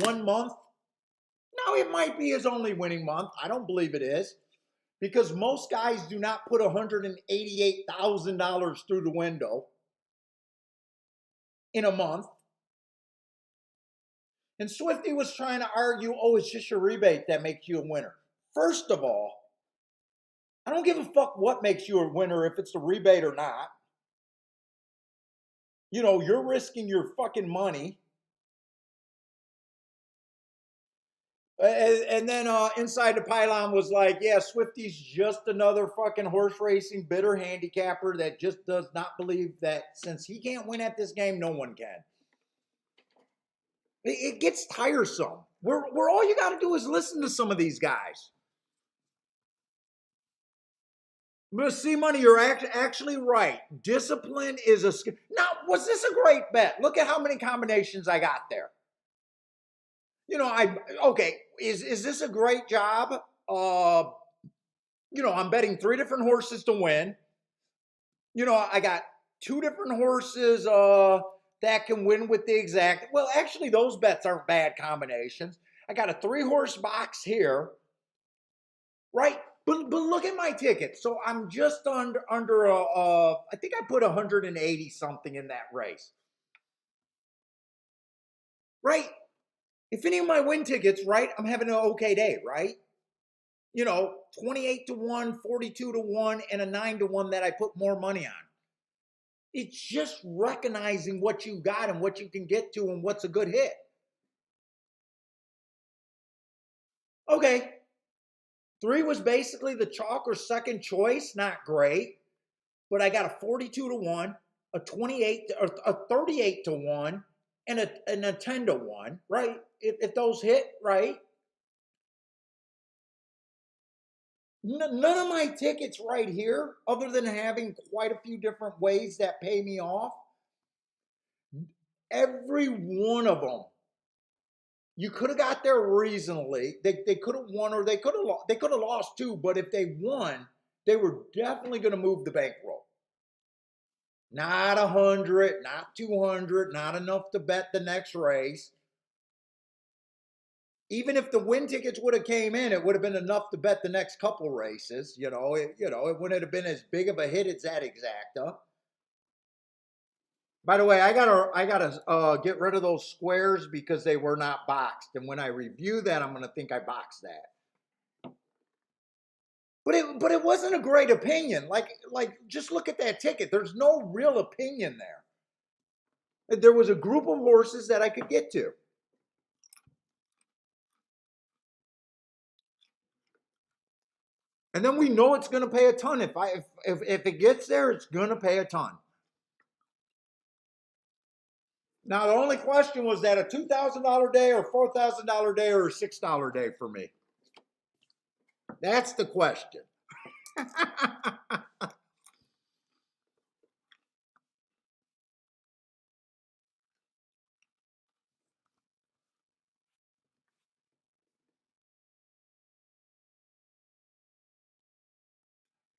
1 month? Now it might be his only winning month. I don't believe it is, because most guys do not put $188,000 through the window in a month. And Swifty was trying to argue, oh, it's just your rebate that makes you a winner. First of all, I don't give a fuck what makes you a winner, if it's a rebate or not. You know, you're risking your fucking money. And then Inside the Pylon was like, yeah, Swifty's just another fucking horse racing bitter handicapper that just does not believe that since he can't win at this game, no one can. It gets tiresome. Where all you got to do is listen to some of these guys. But see, money, you're actually right. Discipline is a skill. Now, was this a great bet? Look at how many combinations I got there. You know, okay, is this a great job? You know, I'm betting 3 different horses to win. You know, I got 2 different horses that can win with the exact. Well, actually, those bets aren't bad combinations. I got a 3-horse box here, right? But look at my ticket. So I'm just under I think I put 180 something in that race. Right? If any of my win tickets, right, I'm having an okay day, right? You know, 28 to 1, 42 to 1, and a 9 to 1 that I put more money on. It's just recognizing what you got and what you can get to and what's a good hit. Okay. 3 was basically the chalk or second choice. Not great. But I got a 42 to 1, a 28 or a 38 to 1, and a 10 to 1, right? If those hit, right? None of my tickets right here, other than having quite a few different ways that pay me off, every one of them, you could have got there reasonably. They could have won, or they could have lost too. But if they won, they were definitely going to move the bankroll. Not 100, not 200, not enough to bet the next race. Even if the win tickets would have came in, it would have been enough to bet the next couple races. You know, it wouldn't have been as big of a hit as that exacta. By the way, I gotta get rid of those squares because they were not boxed, and when I review that, I'm gonna think I boxed that. But it wasn't a great opinion. Like just look at that ticket. There's no real opinion there. There was a group of horses that I could get to. And then we know it's going to pay a ton. If it gets there, it's going to pay a ton. Now the only question was that a $2,000 day or $4,000 day or a $6 day for me. That's the question.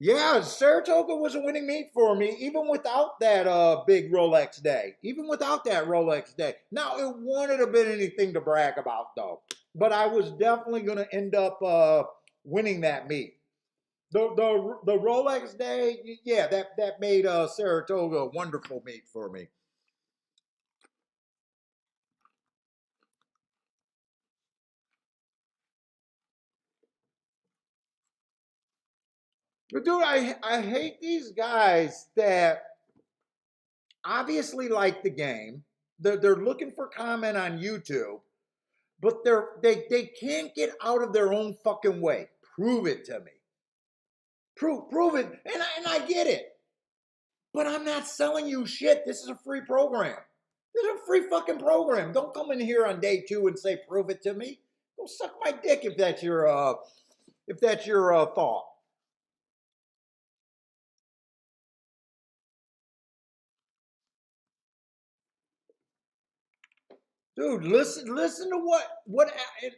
Yeah, Saratoga was a winning meet for me, even without that big Rolex day. Even without that Rolex day. Now, it wouldn't have been anything to brag about, though. But I was definitely going to end up winning that meet. The Rolex day, yeah, that made Saratoga a wonderful meet for me. But dude, I hate these guys that obviously like the game. They're looking for comment on YouTube, but they can't get out of their own fucking way. Prove it to me. Prove it. And I get it. But I'm not selling you shit. This is a free program. This is a free fucking program. Don't come in here on day 2 and say prove it to me. Go suck my dick if that's your thought. Dude, listen to what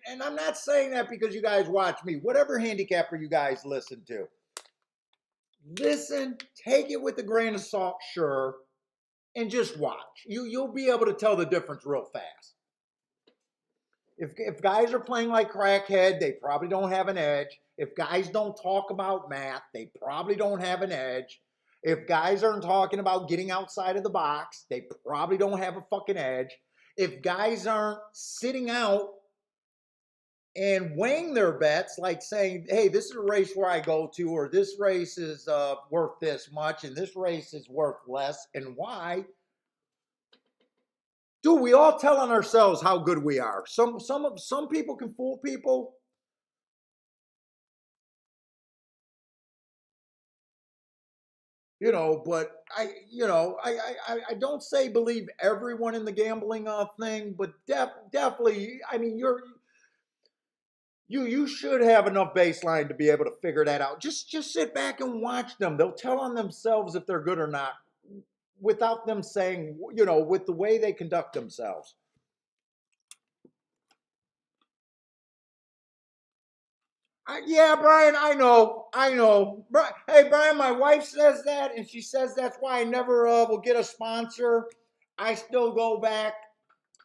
and I'm not saying that because you guys watch me. Whatever handicapper you guys listen to. Listen, take it with a grain of salt, sure, and just watch. You'll be able to tell the difference real fast. If guys are playing like crackhead, they probably don't have an edge. If guys don't talk about math, they probably don't have an edge. If guys aren't talking about getting outside of the box, they probably don't have a fucking edge. If guys aren't sitting out and weighing their bets, like saying, hey, this is a race where I go to, or this race is worth this much, and this race is worth less, and why? Dude, we all telling ourselves how good we are. Some people can fool people. But I don't say believe everyone in the gambling thing, but definitely, I mean, you should have enough baseline to be able to figure that out. Just sit back and watch them. They'll tell on themselves if they're good or not without them saying, with the way they conduct themselves. Yeah, Brian, I know. Hey, Brian, my wife says that, and she says that's why I never will get a sponsor. I still go back,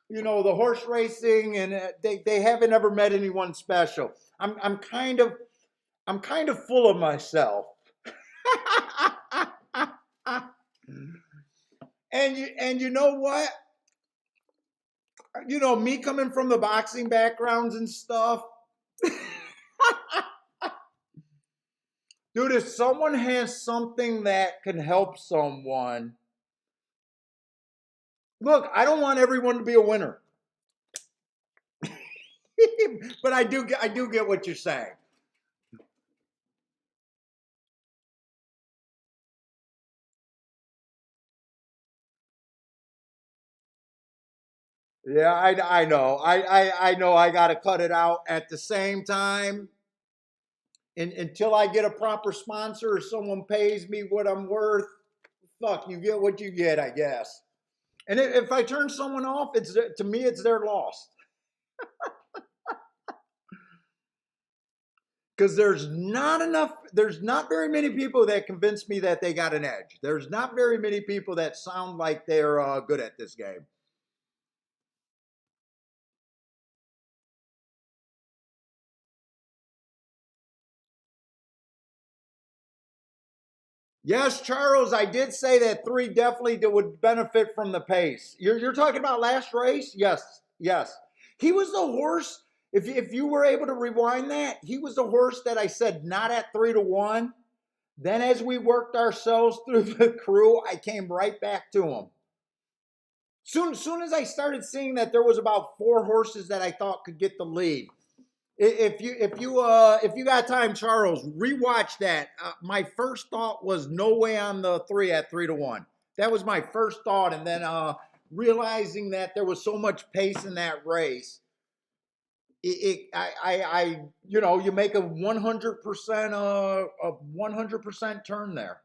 the horse racing, and they haven't ever met anyone special. I'm kind of full of myself. And you know what? Me coming from the boxing backgrounds and stuff. Dude, if someone has something that can help someone, look, I don't want everyone to be a winner. But I do get what you're saying. Yeah, I know. I know I got to cut it out. At the same time, until I get a proper sponsor or someone pays me what I'm worth, fuck, you get what you get, I guess. And if I turn someone off, to me it's their loss. Because there's not very many people that convince me that they got an edge. There's not very many people that sound like they're good at this game. Yes, Charles, I did say that 3 definitely would benefit from the pace. You're talking about last race? Yes, yes. He was the horse. If you were able to rewind that, he was the horse that I said not at 3-1. Then as we worked ourselves through the crew, I came right back to him. Soon as I started seeing that there was about 4 horses that I thought could get the lead. If you got time, Charles, rewatch that. My first thought was no way on the 3 at 3-1. That was my first thought, and then realizing that there was so much pace in that race, you make a 100% turn there.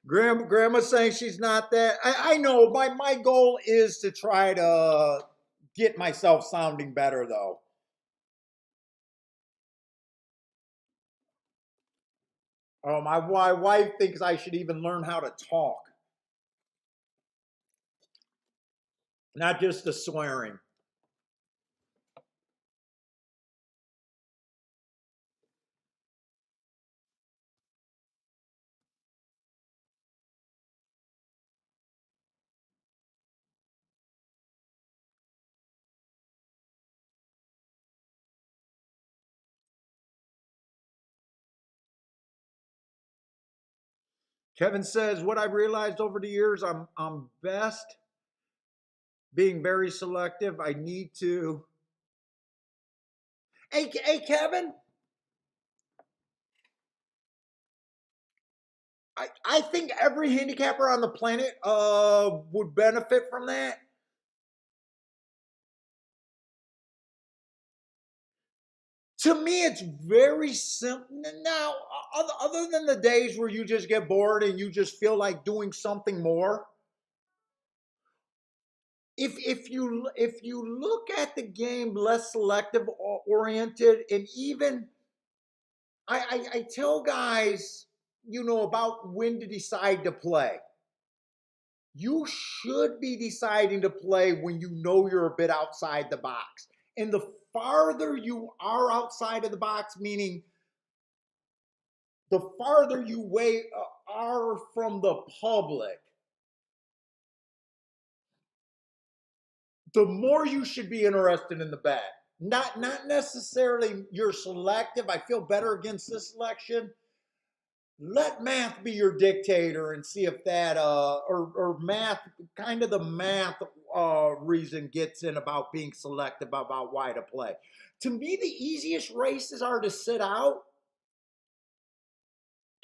Grandma's saying she's not that. I know. My goal is to try to get myself sounding better, though. Oh, my wife thinks I should even learn how to talk, not just the swearing. Kevin says, what I've realized over the years, I'm best being very selective. I need to. Hey Kevin, I think every handicapper on the planet would benefit from that. To me, it's very simple. Now, other than the days where you just get bored and you just feel like doing something more, if you look at the game less selective oriented, and even I tell guys, about when to decide to play. You should be deciding to play when you know you're a bit outside the box. And the farther you are outside of the box, meaning the farther you are from the public, the more you should be interested in the bet. Not necessarily you're selective. I feel better against this selection. Let math be your dictator and see if that or math, kind of the math reason gets in about being selective about why to play. To me, the easiest races are to sit out,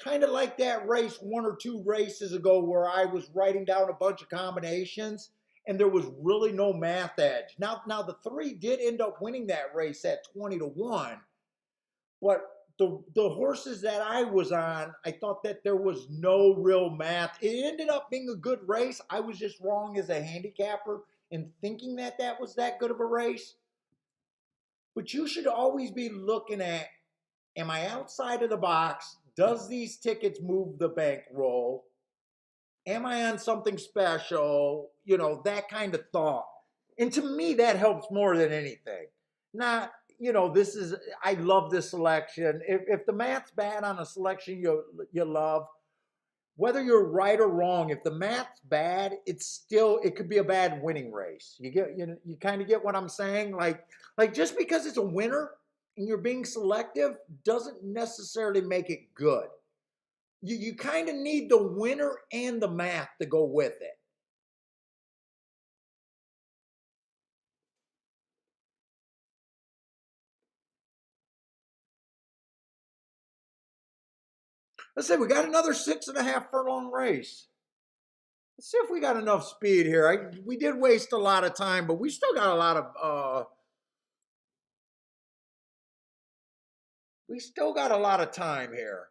kind of like that race 1 or 2 races ago where I was writing down a bunch of combinations and there was really no math edge. Now the three did end up winning that race at 20-1, but the horses that I was on, I thought that there was no real math. It ended up being a good race. I was just wrong as a handicapper in thinking that that was that good of a race. But you should always be looking at, am I outside of the box? Does these tickets move the bankroll? Am I on something special? That kind of thought. And to me, that helps more than anything. Not, I love this selection. If the math's bad on a selection you love, whether you're right or wrong, if the math's bad, it could be a bad winning race. You kind of get what I'm saying? Like just because it's a winner and you're being selective doesn't necessarily make it good. You kind of need the winner and the math to go with it. Let's say we got another 6.5 furlong race. Let's see if we got enough speed here. We did waste a lot of time, but we still got a lot of time here.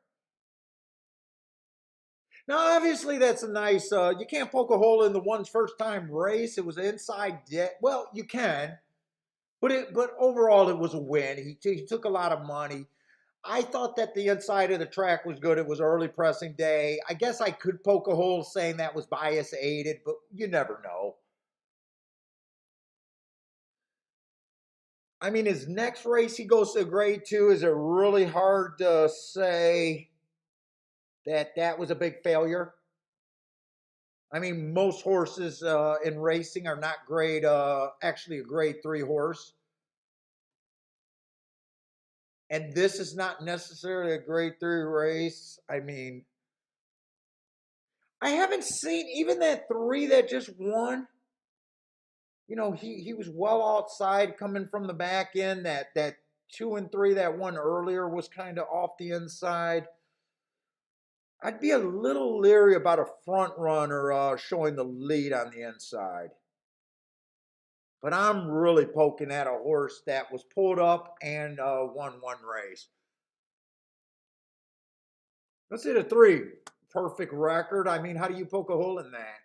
Now, obviously, that's a nice. You can't poke a hole in the one's first time race. It was an inside debt. Well, you can, but overall, it was a win. He took a lot of money. I thought that the inside of the track was good. It was early pressing day. I guess I could poke a hole saying that was bias aided, but you never know. I mean, his next race, he goes to grade 2. Is it really hard to say that that was a big failure? I mean, most horses in racing are not actually a grade 3 horse. And this is not necessarily a grade 3 race. I mean, I haven't seen even that 3 that just won. He was well outside coming from the back end. That 2 and 3 that won earlier was kind of off the inside. I'd be a little leery about a front runner showing the lead on the inside. But I'm really poking at a horse that was pulled up and won one race. Let's hit a 3. Perfect record. I mean, how do you poke a hole in that?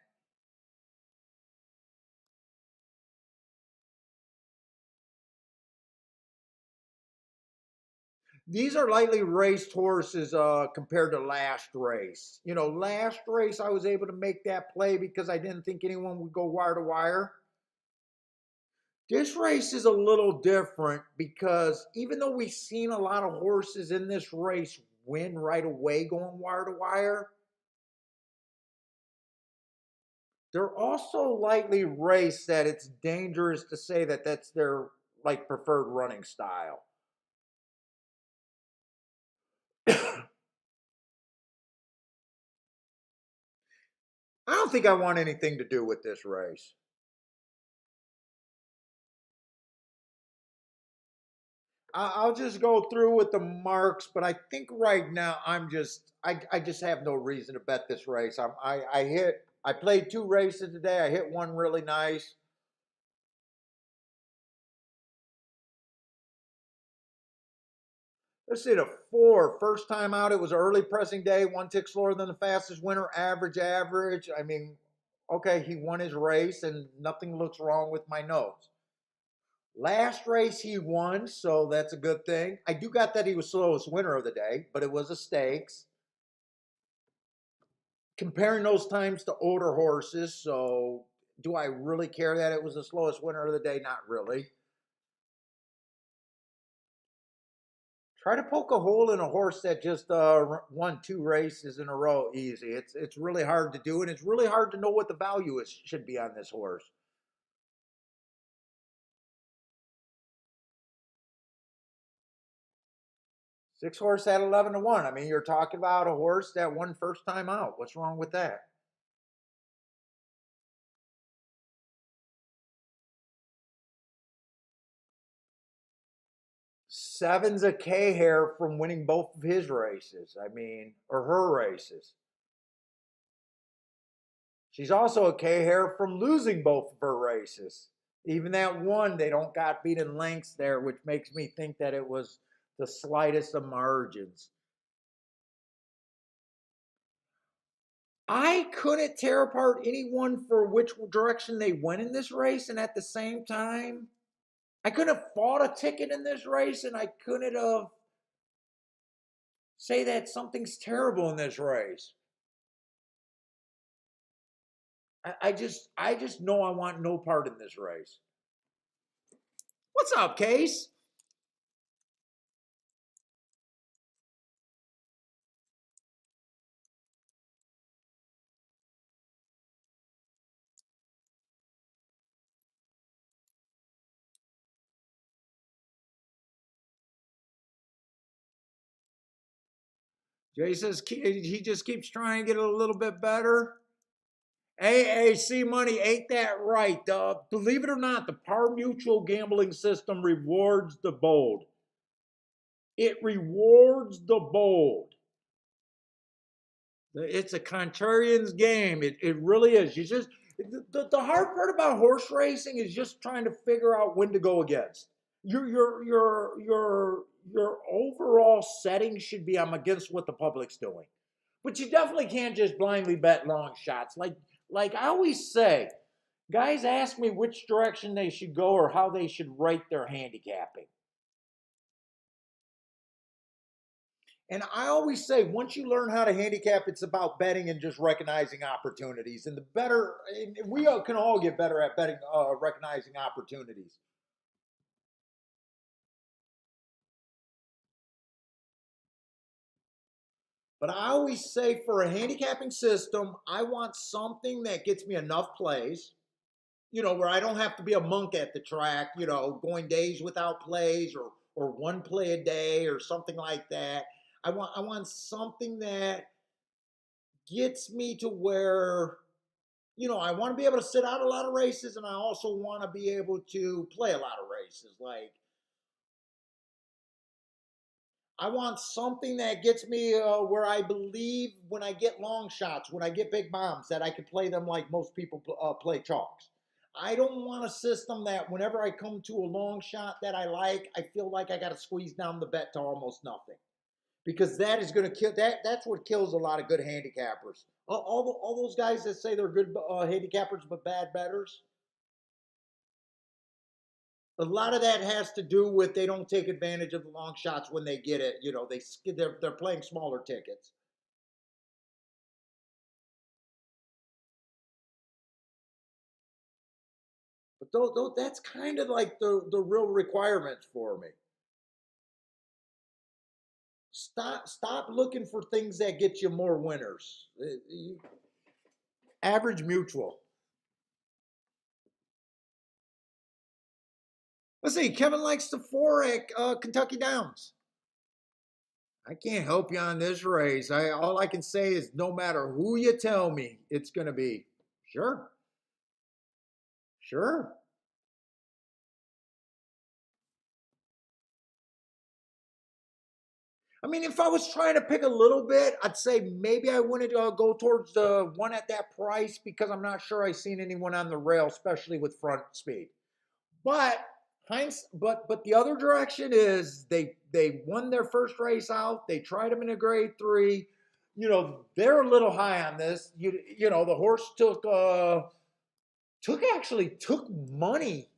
These are lightly raced horses compared to last race. Last race I was able to make that play because I didn't think anyone would go wire to wire. This race is a little different because even though we've seen a lot of horses in this race win right away going wire to wire, they're also lightly raced that it's dangerous to say that that's their preferred running style. I don't think I want anything to do with this race. I'll just go through with the marks, but I think right now I just have no reason to bet this race. I played 2 races today. I hit one really nice. Let's see the 4. First time out, it was early pressing day. 1 tick slower than the fastest winner. Average. I mean, okay, he won his race, and nothing looks wrong with my nose. Last race he won, so that's a good thing. I do got that he was slowest winner of the day, but it was a stakes. Comparing those times to older horses, so do I really care that it was the slowest winner of the day? Not really. Try to poke a hole in a horse that just won 2 races in a row easy. It's really hard to do, and it's really hard to know what the value should be on this horse. 6 horse at 11-1. I mean, you're talking about a horse that won first time out. What's wrong with that? Seven's a K hair from winning both of his races. I mean, or her races. She's also a K hair from losing both of her races. Even that one, they don't got beat in lengths there, which makes me think that it was the slightest of margins. I couldn't tear apart anyone for which direction they went in this race, and at the same time, I couldn't have fought a ticket in this race, and I couldn't have say that something's terrible in this race. I just know I want no part in this race. What's up, Case? Jay says he just keeps trying to get a little bit better. AAC money ain't that right? Believe it or not, the par mutual gambling system rewards the bold. It rewards the bold. It's a contrarian's game. It really is. You just the hard part about horse racing is just trying to figure out when to go against. Your overall setting should be I'm against what the public's doing. But you definitely can't just blindly bet long shots. Like I always say, guys ask me which direction they should go or how they should rate their handicapping. And I always say, once you learn how to handicap, it's about betting and just recognizing opportunities. And the better, and we can all get better at betting, recognizing opportunities. But I always say, for a handicapping system, I want something that gets me enough plays, where I don't have to be a monk at the track, going days without plays or one play a day or something like that. I want something that gets me to where I want to be able to sit out a lot of races, and I also want to be able to play a lot of races. Like, I want something that gets me where I believe when I get long shots, when I get big bombs, that I can play them like most people play chalks. I don't want a system that whenever I come to a long shot that I like, I feel like I got to squeeze down the bet to almost nothing. Because that is going to kill that's what kills a lot of good handicappers. All those guys that say they're good handicappers but bad betters, a lot of that has to do with they don't take advantage of the long shots when they get it. They're playing smaller tickets. But that's kind of like the real requirements for me. Stop looking for things that get you more winners. Average mutual. Let's see. Kevin likes the 4 at Kentucky Downs. I can't help you on this race. All I can say is no matter who you tell me it's going to be. Sure. Sure. I mean, if I was trying to pick a little bit, I'd say maybe I wouldn't go towards the one at that price because I'm not sure I've seen anyone on the rail, especially with front speed. But Heinz, but the other direction is they won their first race out. They tried them in a grade 3. They're a little high on this. The horse took money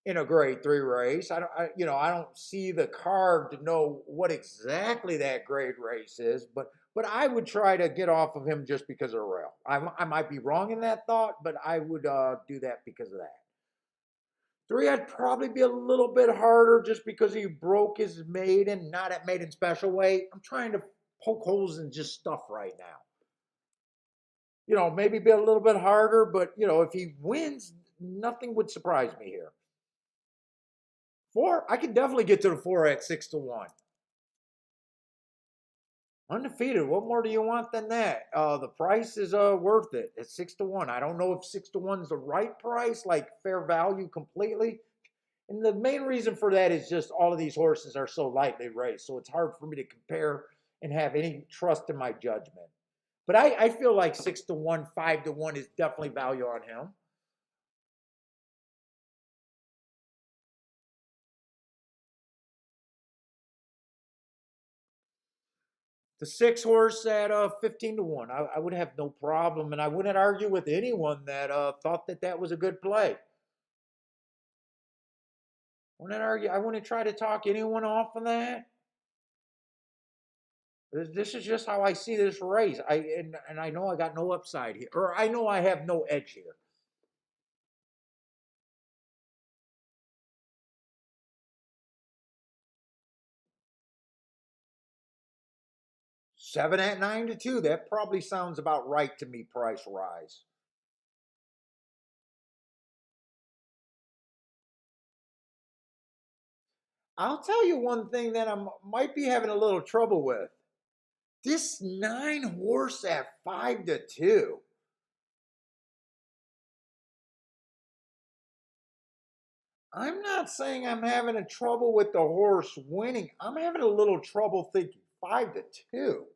in a grade 3 race. I don't see the card to know what exactly that grade race is, but I would try to get off of him just because of the rail. I might be wrong in that thought, but I would do that because of that. 3, I'd probably be a little bit harder just because he broke his maiden, not at maiden special weight. I'm trying to poke holes in just stuff right now. Maybe be a little bit harder, but if he wins, nothing would surprise me here. 4, I can definitely get to the 4 at 6-1. Undefeated. What more do you want than that? The price is worth it. It's 6-1. I don't know if 6-1 is the right price, like fair value completely. And the main reason for that is just all of these horses are so lightly raced, so it's hard for me to compare and have any trust in my judgment. But I feel like 6-1, 5-1 is definitely value on him. The 6 horse at 15-1, I would have no problem, and I wouldn't argue with anyone that thought that was a good play. I wouldn't try to talk anyone off of that. This is just how I see this race. And I know I got no upside here, or I know I have no edge here. Seven at 9-2. That probably sounds about right to me. Price rise. I'll tell you one thing that I might be having a little trouble with. This 9 horse at 5-2. I'm not saying I'm having a trouble with the horse winning. I'm having a little trouble thinking 5-2.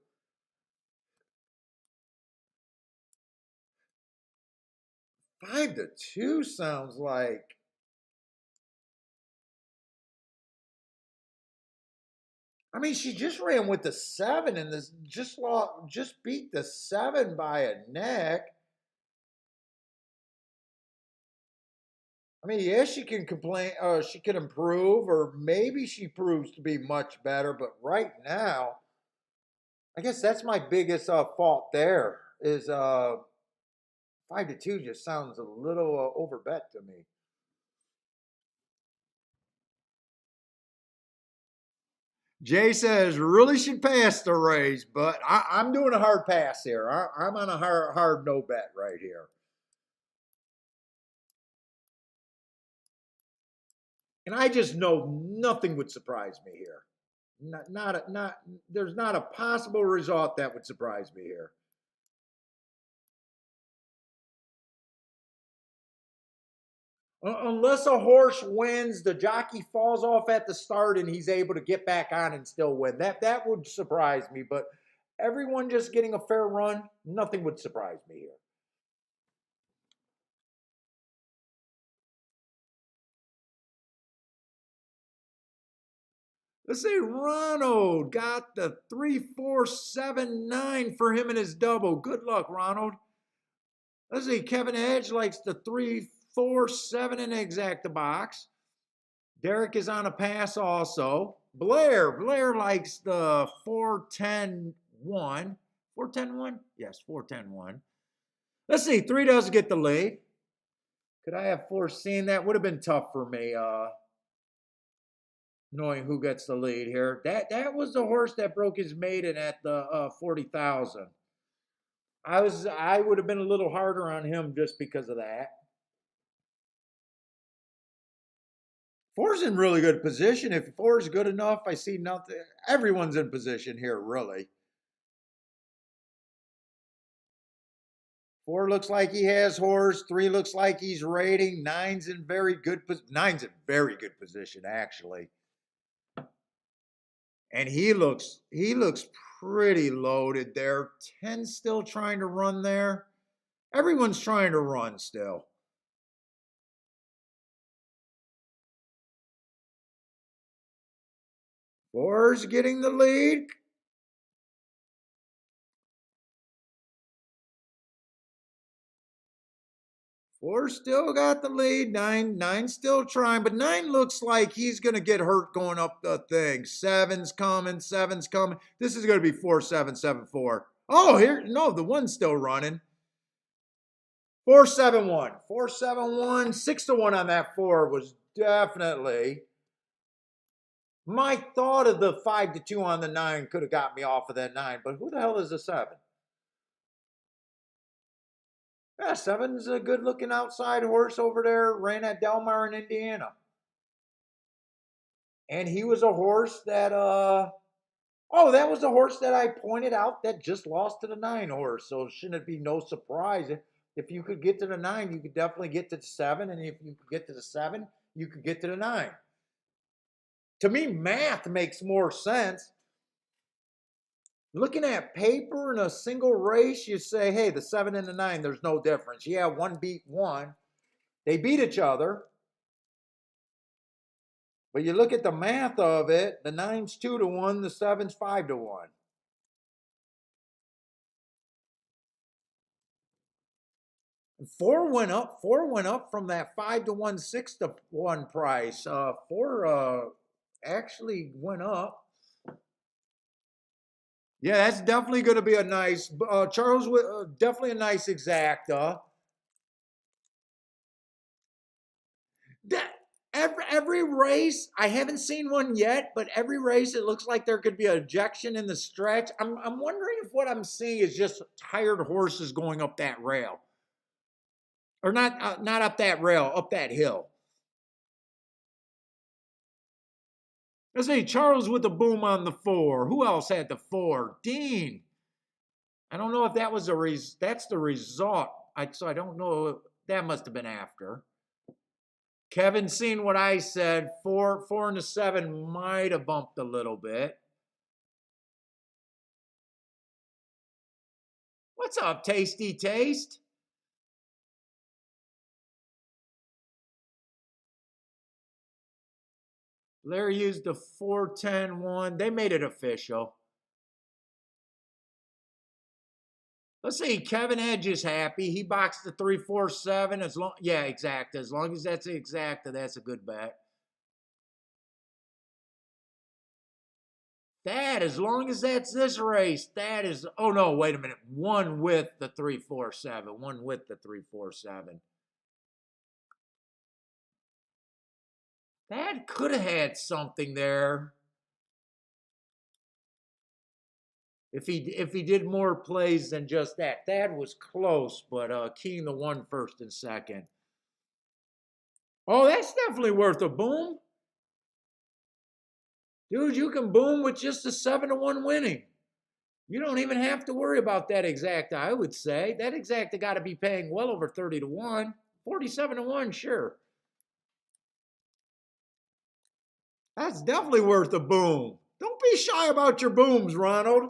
5-2 sounds like. I mean, she just ran with the 7 and this just beat the 7 by a neck. I mean, yeah, she can complain, she can improve, or maybe she proves to be much better. But right now, I guess that's my biggest fault. There is 5-2 just sounds a little overbet to me. Jay says really should pass the race, but I'm doing a hard pass here. I'm on a hard no bet right here. And I just know nothing would surprise me here. There's not a possible result that would surprise me here. Unless a horse wins, the jockey falls off at the start and he's able to get back on and still win. That would surprise me, but everyone just getting a fair run, nothing would surprise me here. Let's say Ronald got the 3-4-7-9 for him in his double. Good luck, Ronald. Let's see, Kevin Edge likes the 3-4-7 in the exacta box. Derek is on a pass also. Blair likes the 4-10-1. 4-10-1? Yes, 4-10-1. Let's see, 3 does get the lead. Could I have foreseen that? Would have been tough for me, knowing who gets the lead here. That was the horse that broke his maiden at the 40,000. I would have been a little harder on him just because of that. Four's in really good position. If four is good enough, I see nothing. Everyone's in position here, really. Four looks like he has horse. Three looks like he's rating. Nine's in very good position, actually. And he looks pretty loaded there. 10's still trying to run there. Everyone's trying to run still. Four's getting the lead. Four still got the lead. Nine's still trying, but nine looks like he's going to get hurt going up the thing. Seven's coming. This is going to be 4-7-7-4. Oh, here, no, the one's still running. 4-7-1. 4-7-1. 6-1 on that four was definitely. My thought of the 5-2 on the nine could have got me off of that nine, but who the hell is the seven? Yeah, seven's a good-looking outside horse over there. Ran at Del Mar in Indiana. And he was a horse that, that was the horse that I pointed out that just lost to the 9 horse. So shouldn't it be no surprise? If you could get to the 9, you could definitely get to the 7. And if you could get to the 7, you could get to the 9. To me, math makes more sense. Looking at paper in a single race, you say, hey, the 7 and the 9, there's no difference. Yeah, one beat one. They beat each other. But you look at the math of it, the 9's 2-1, the 7's 5-1. Four went up from that 5-1, 6-1 price. Four actually went up. Yeah, that's definitely going to be a nice, Charles, definitely a nice exacta. Every race, I haven't seen one yet, but every race it looks like there could be an ejection in the stretch. I'm wondering if what I'm seeing is just tired horses going up that rail. Or not up that rail, up that hill. Let's see, Charles with the boom on the 4. Who else had the 4? Dean. I don't know if that was that's the result. So I don't know. That must have been after. Kevin seen what I said. 4 and the 7 might have bumped a little bit. What's up, Tasty Taste? Larry used the 4-10-1. They made it official. Let's see. Kevin Edge is happy. He boxed the 3-4-7. Exact. As long as that's exact, that's a good bet. That, as long as that's this race, that is. Oh no, wait a minute. One with the 3-4-7. One with the 3-4-7. That could have had something there. If he did more plays than just that. That was close, but keying the 1 first and second. Oh, that's definitely worth a boom. Dude, you can boom with just a 7-1 winning. You don't even have to worry about that exacta, I would say. That exacta got to be paying well over 30-1. 47-1, sure. That's definitely worth a boom. Don't be shy about your booms, Ronald.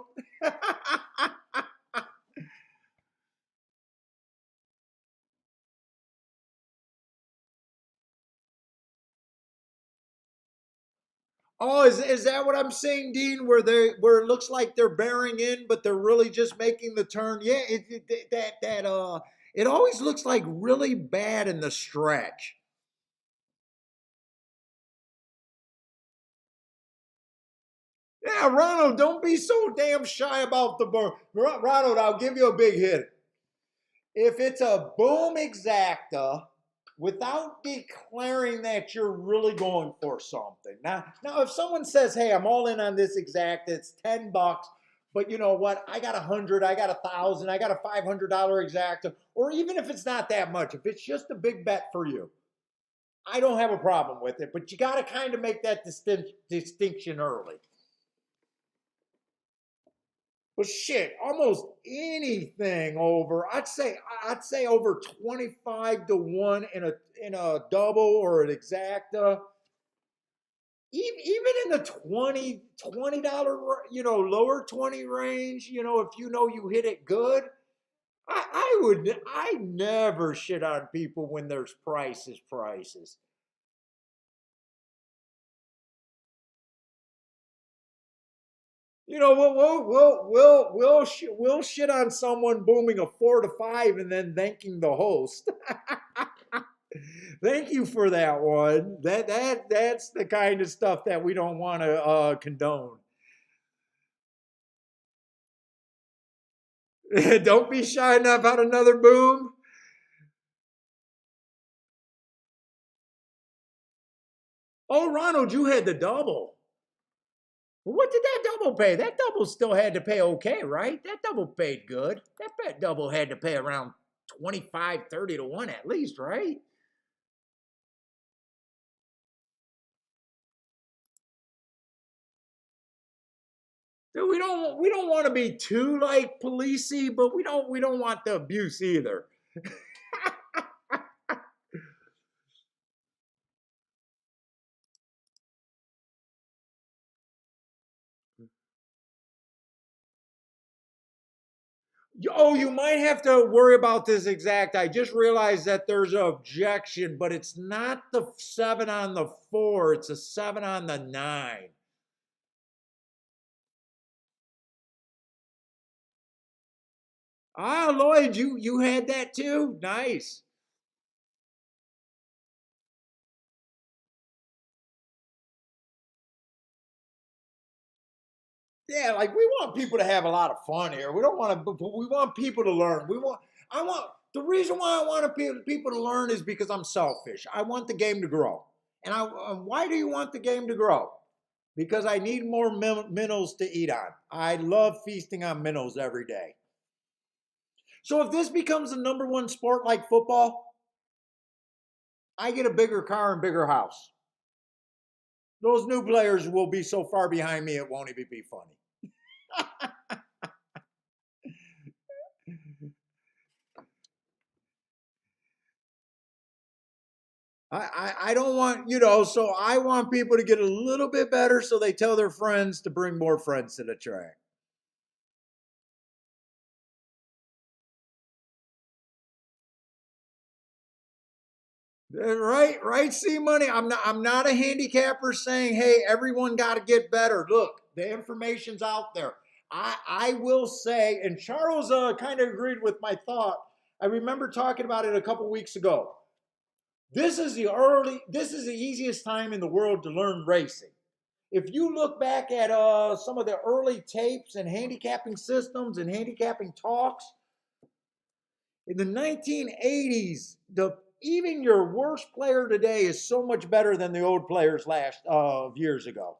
Oh, is that what I'm saying, Dean? Where it looks like they're bearing in, but they're really just making the turn. Yeah, it always looks like really bad in the stretch. Yeah, Ronald, don't be so damn shy about the boom. Ronald, I'll give you a big hit. If it's a boom exacta, without declaring that you're really going for something. Now, if someone says, hey, I'm all in on this exacta, it's $10, but you know what? I got 100, I got 1,000, I got a $500 exacta, or even if it's not that much, if it's just a big bet for you. I don't have a problem with it, but you got to kind of make that distinction early. But shit, almost anything over, I'd say over 25 to 1 in a double or an exacta. Even in the $20, lower 20 range, if you hit it good, I never shit on people when there's prices. We'll shit on someone booming a 4 to 5 and then thanking the host. Thank you for that one. That's the kind of stuff that we don't want to condone. Don't be shy enough about another boom. Oh, Ronald, you had the double. Well, what did that double pay? That double still had to pay okay, right? That double paid good. That double had to pay around 25, 30 to 1 at least, right? Dude, we don't want to be too like policey, but we don't want the abuse either. Oh, you might have to worry about this exact. I just realized that there's an objection, but it's not the 7 on the 4, it's a 7 on the 9. Ah, Lloyd, you had that too? Nice. Yeah, like we want people to have a lot of fun here. We don't want to. We want people to learn. I want. The reason why I want people to learn is because I'm selfish. I want the game to grow. Why do you want the game to grow? Because I need more minnows to eat on. I love feasting on minnows every day. So if this becomes the number one sport like football, I get a bigger car and bigger house. Those new players will be so far behind me, it won't even be funny. I don't want, so I want people to get a little bit better so they tell their friends to bring more friends to the track. Right, see money. I'm not a handicapper saying, hey, everyone got to get better. Look, the information's out there. I will say, and Charles kind of agreed with my thought. I remember talking about it a couple weeks ago. This is the easiest time in the world to learn racing. If you look back at some of the early tapes and handicapping systems and handicapping talks in the 1980s, even your worst player today is so much better than the old players last years ago.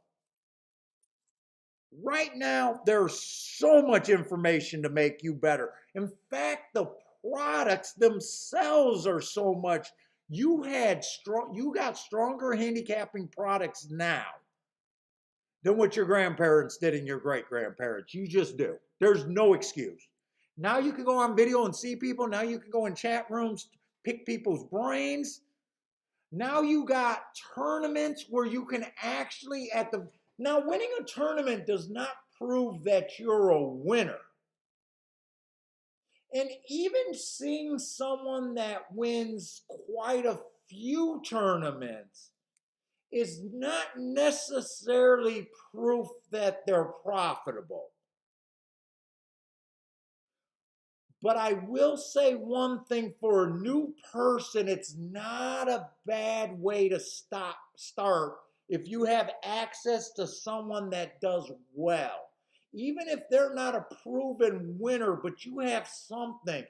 Right now, there's so much information to make you better. In fact, the products themselves are so much. You got stronger handicapping products now than what your grandparents did and your great grandparents. You just do. There's no excuse. Now you can go on video and see people. Now you can go in chat rooms, pick people's brains. Now you got tournaments where you can actually now winning a tournament does not prove that you're a winner. And even seeing someone that wins quite a few tournaments is not necessarily proof that they're profitable. But I will say one thing, for a new person, it's not a bad way to start if you have access to someone that does well. Even if they're not a proven winner, but you have something.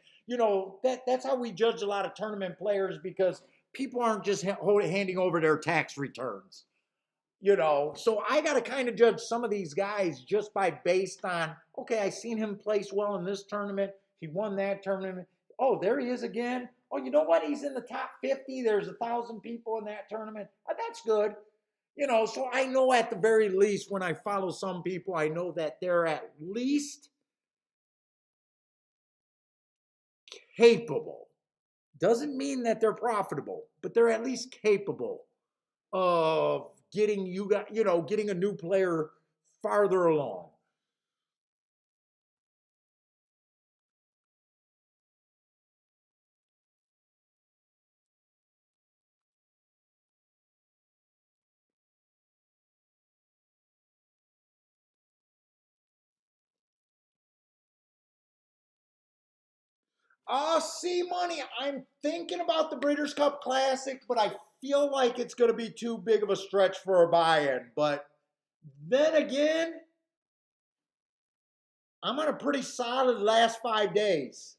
That's how we judge a lot of tournament players, because people aren't just handing over their tax returns. So I got to kind of judge some of these guys just based on, okay, I seen him place well in this tournament. He won that tournament. Oh, there he is again. oh, you know what? He's in the top 50. There's 1,000 people in that tournament. That's good. So I know at the very least when I follow some people, I know that they're at least capable. Doesn't mean that they're profitable, but they're at least capable of getting getting a new player farther along. See, money. I'm thinking about the Breeders' Cup Classic, but I feel like it's going to be too big of a stretch for a buy-in. But then again, I'm on a pretty solid last 5 days.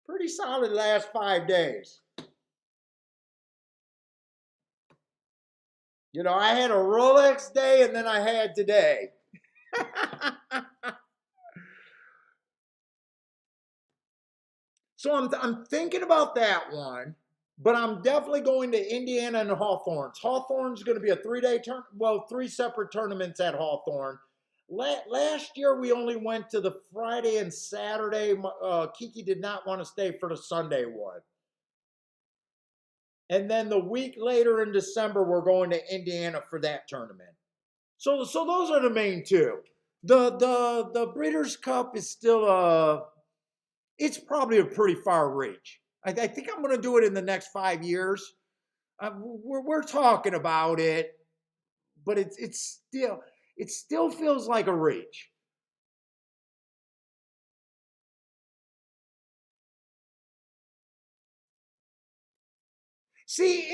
Pretty solid last 5 days. I had a Rolex day and then I had today. So I'm thinking about that one, but I'm definitely going to Indiana and Hawthorne's. Hawthorne's going to be a 3-day turn. Well, 3 separate tournaments at Hawthorne. Last year we only went to the Friday and Saturday. Kiki did not want to stay for the Sunday one. And then the week later in December we're going to Indiana for that tournament. So those are the main two. The Breeders' Cup is still it's probably a pretty far reach. I think I'm going to do it in the next 5 years. We're talking about it, but it still feels like a reach. See,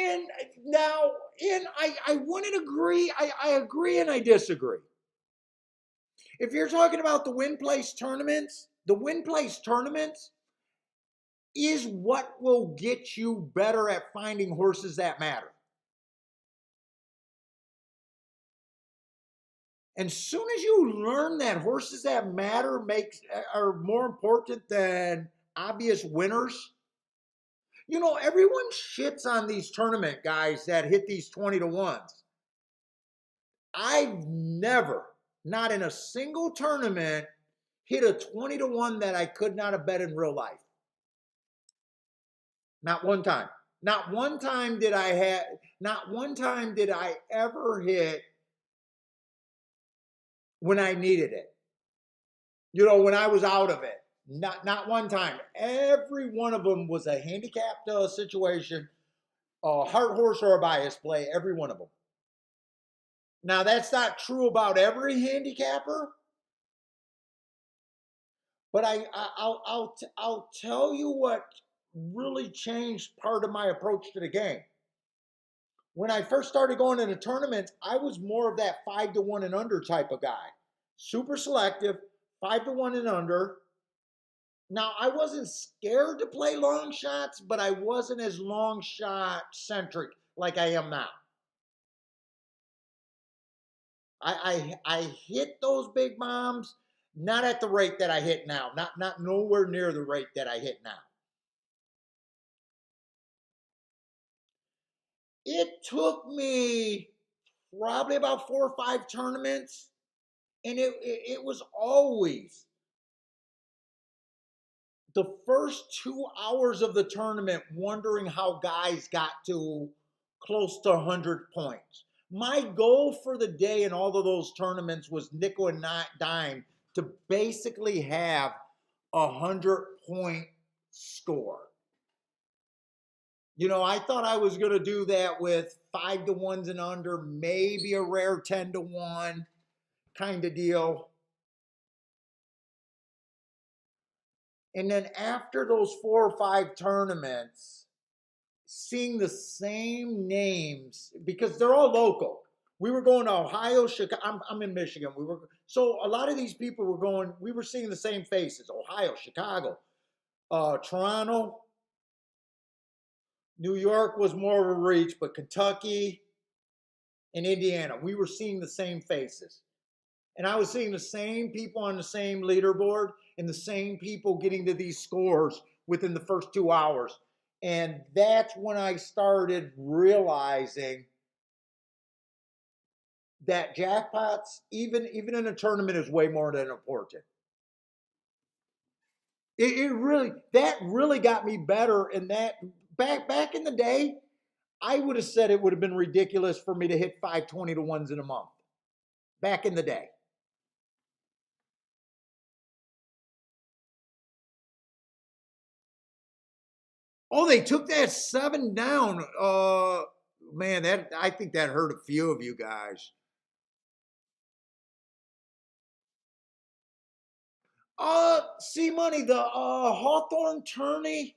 I wouldn't agree. I agree and I disagree. If you're talking about the win place tournaments, the win place tournaments is what will get you better at finding horses that matter. And soon as you learn that horses that matter are more important than obvious winners, everyone shits on these tournament guys that hit these 20 to 1s. I've never, not in a single tournament, hit a 20 to 1 that I could not have bet in real life. Not one time. Not one time did I ever hit when I needed it. When I was out of it. Not one time. Every one of them was a handicapped situation, a heart horse or a bias play, every one of them. Now, that's not true about every handicapper, but I'll tell you what really changed part of my approach to the game. When I first started going into tournaments, I was more of that 5 to 1 and under type of guy. Super selective, 5 to 1 and under. Now, I wasn't scared to play long shots, but I wasn't as long shot centric like I am now. I hit those big bombs, not at the rate that I hit now. Not nowhere near the rate that I hit now. It took me probably about 4 or 5 tournaments, and it was always the first 2 hours of the tournament wondering how guys got to close to 100 points. My goal for the day in all of those tournaments was nickel and dime to basically have a 100-point score. I thought I was going to do that with 5 to 1s and under, maybe a rare 10 to 1 kind of deal. And then after those 4 or 5 tournaments, seeing the same names, because they're all local. We were going to Ohio, Chicago. I'm in Michigan. So a lot of these people we were seeing the same faces. Ohio, Chicago, Toronto, New York was more of a reach, but Kentucky and Indiana, we were seeing the same faces. And I was seeing the same people on the same leaderboard and the same people getting to these scores within the first 2 hours. And that's when I started realizing that jackpots, even in a tournament, is way more than important. It really, that really got me better. And that back in the day, I would have said it would have been ridiculous for me to hit 520 to ones in a month. Back in the day. Oh, they took that 7 down. Man, that I think that hurt a few of you guys. See, money, the Hawthorne tourney,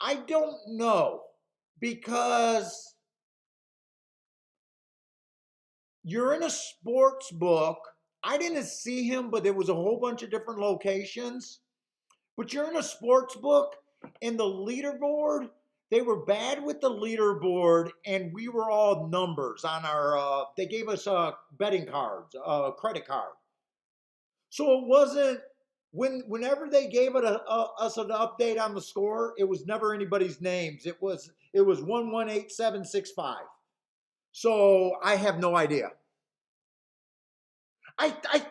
I don't know because you're in a sports book. I didn't see him, but there was a whole bunch of different locations. But you're in a sports book, and the leaderboard, they were bad with the leaderboard, and we were all numbers on our, they gave us betting cards, credit card. So it wasn't, whenever they gave us an update on the score, it was never anybody's names. It was 118765. So I have no idea. I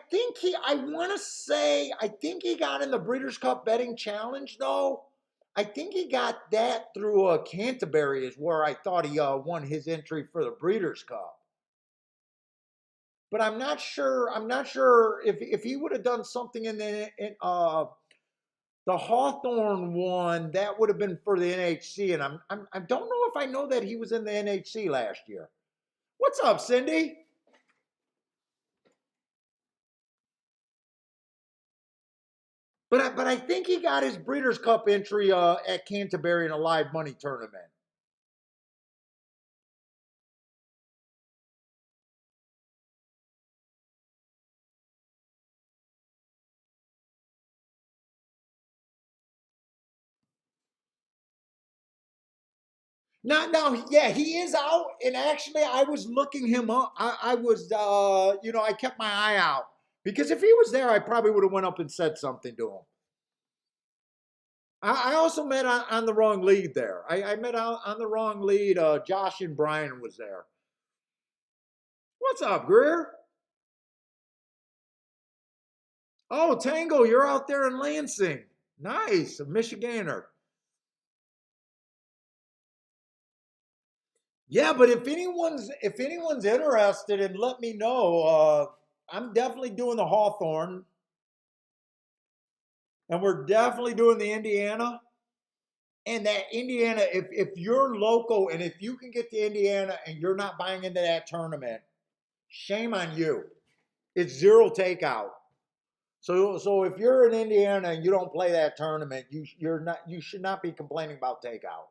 think I want to say, I think he got in the Breeders' Cup Betting Challenge, though. I think he got that through Canterbury is where I thought he won his entry for the Breeders' Cup. But I'm not sure. I'm not sure if he would have done something in the Hawthorne one, that would have been for the NHC. And I don't know if I know that he was in the NHC last year. What's up, Cindy? But I think he got his Breeders' Cup entry at Canterbury in a live money tournament. Now, yeah, he is out. And actually, I was looking him up. I was, I kept my eye out because if he was there, I probably would have went up and said something to him. I also met on the wrong lead there. I met on the wrong lead. Josh and Brian was there. What's up, Greer? Oh, Tango, you're out there in Lansing. Nice, a Michiganer. Yeah, but if anyone's interested, and let me know. I'm definitely doing the Hawthorne, and we're definitely doing the Indiana. And that Indiana, if you're local and if you can get to Indiana and you're not buying into that tournament, shame on you. It's zero takeout. So if you're in Indiana and you don't play that tournament, you should not be complaining about takeout.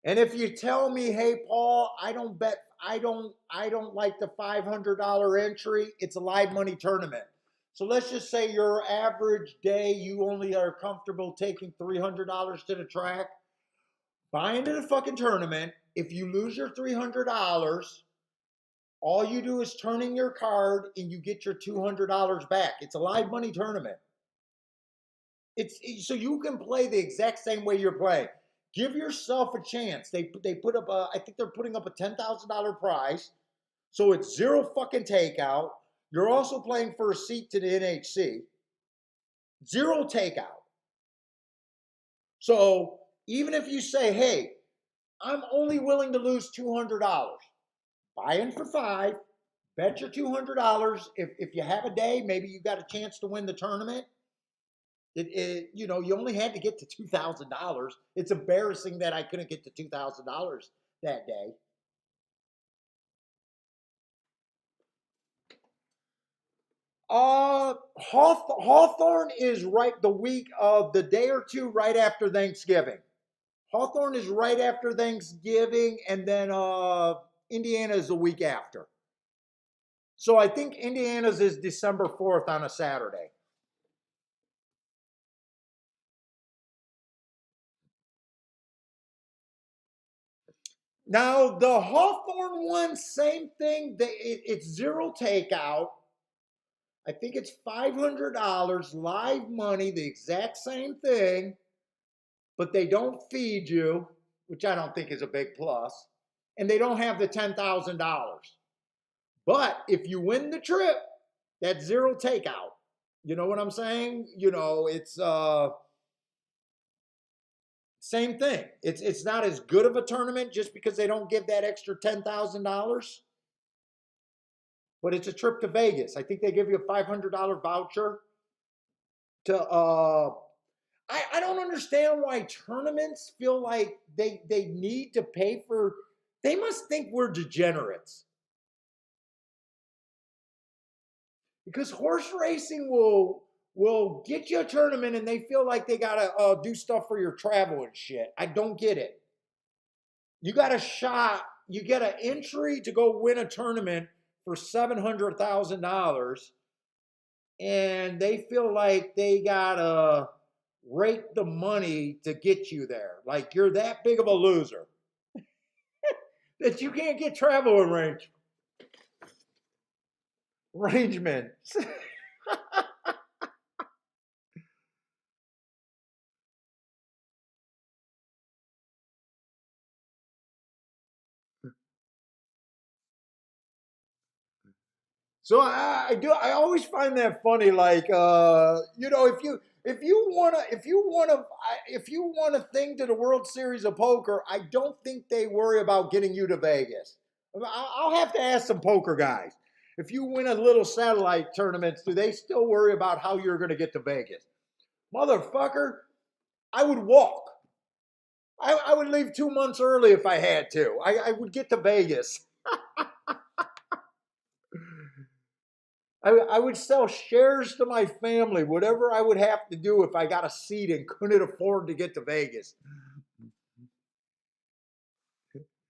And if you tell me, hey Paul, I don't like the $500 entry, it's a live money tournament. So let's just say your average day you only are comfortable taking $300 to the track. Buy into the fucking tournament. If you lose your $300, all you do is turn in your card and you get your $200 back. It's a live money tournament. So you can play the exact same way you're playing. Give yourself a chance. They put up I think they're putting up a $10,000 prize. So it's zero fucking takeout. You're also playing for a seat to the NHC. Zero takeout. So even if you say, hey, I'm only willing to lose $200, buy in for 5, bet your $200. If you have a day, maybe you got a chance to win the tournament. You only had to get to $2,000. It's embarrassing that I couldn't get to $2,000 that day. Hawthorne is right the week of the day or two right after Thanksgiving. Hawthorne is right after Thanksgiving, and then Indiana is the week after. So I think Indiana's is December 4th on a Saturday. Now the Hawthorne one, same thing. It's zero takeout. I think it's $500 live money, the exact same thing, but they don't feed you, which I don't think is a big plus, and they don't have the $10,000. But if you win the trip, that's zero takeout. You know what I'm saying? It's same thing. It's not as good of a tournament just because they don't give that extra $10,000. But it's a trip to Vegas. I think they give you a $500 voucher to I don't understand why tournaments feel like they need to pay for. They must think we're degenerates. Because horse racing will get you a tournament and they feel like they gotta do stuff for your travel and shit. I don't get it. You got a shot, you get an entry to go win a tournament for $700,000, and they feel like they gotta rake the money to get you there. Like you're that big of a loser that you can't get travel arrangements. So I always find that funny. Like if you want a thing to the World Series of Poker, I don't think they worry about getting you to Vegas. I'll have to ask some poker guys. If you win a little satellite tournaments, do they still worry about how you're going to get to Vegas? Motherfucker, I would walk. I would leave 2 months early if I had to. I would get to Vegas. I would sell shares to my family, whatever I would have to do if I got a seat and couldn't afford to get to Vegas.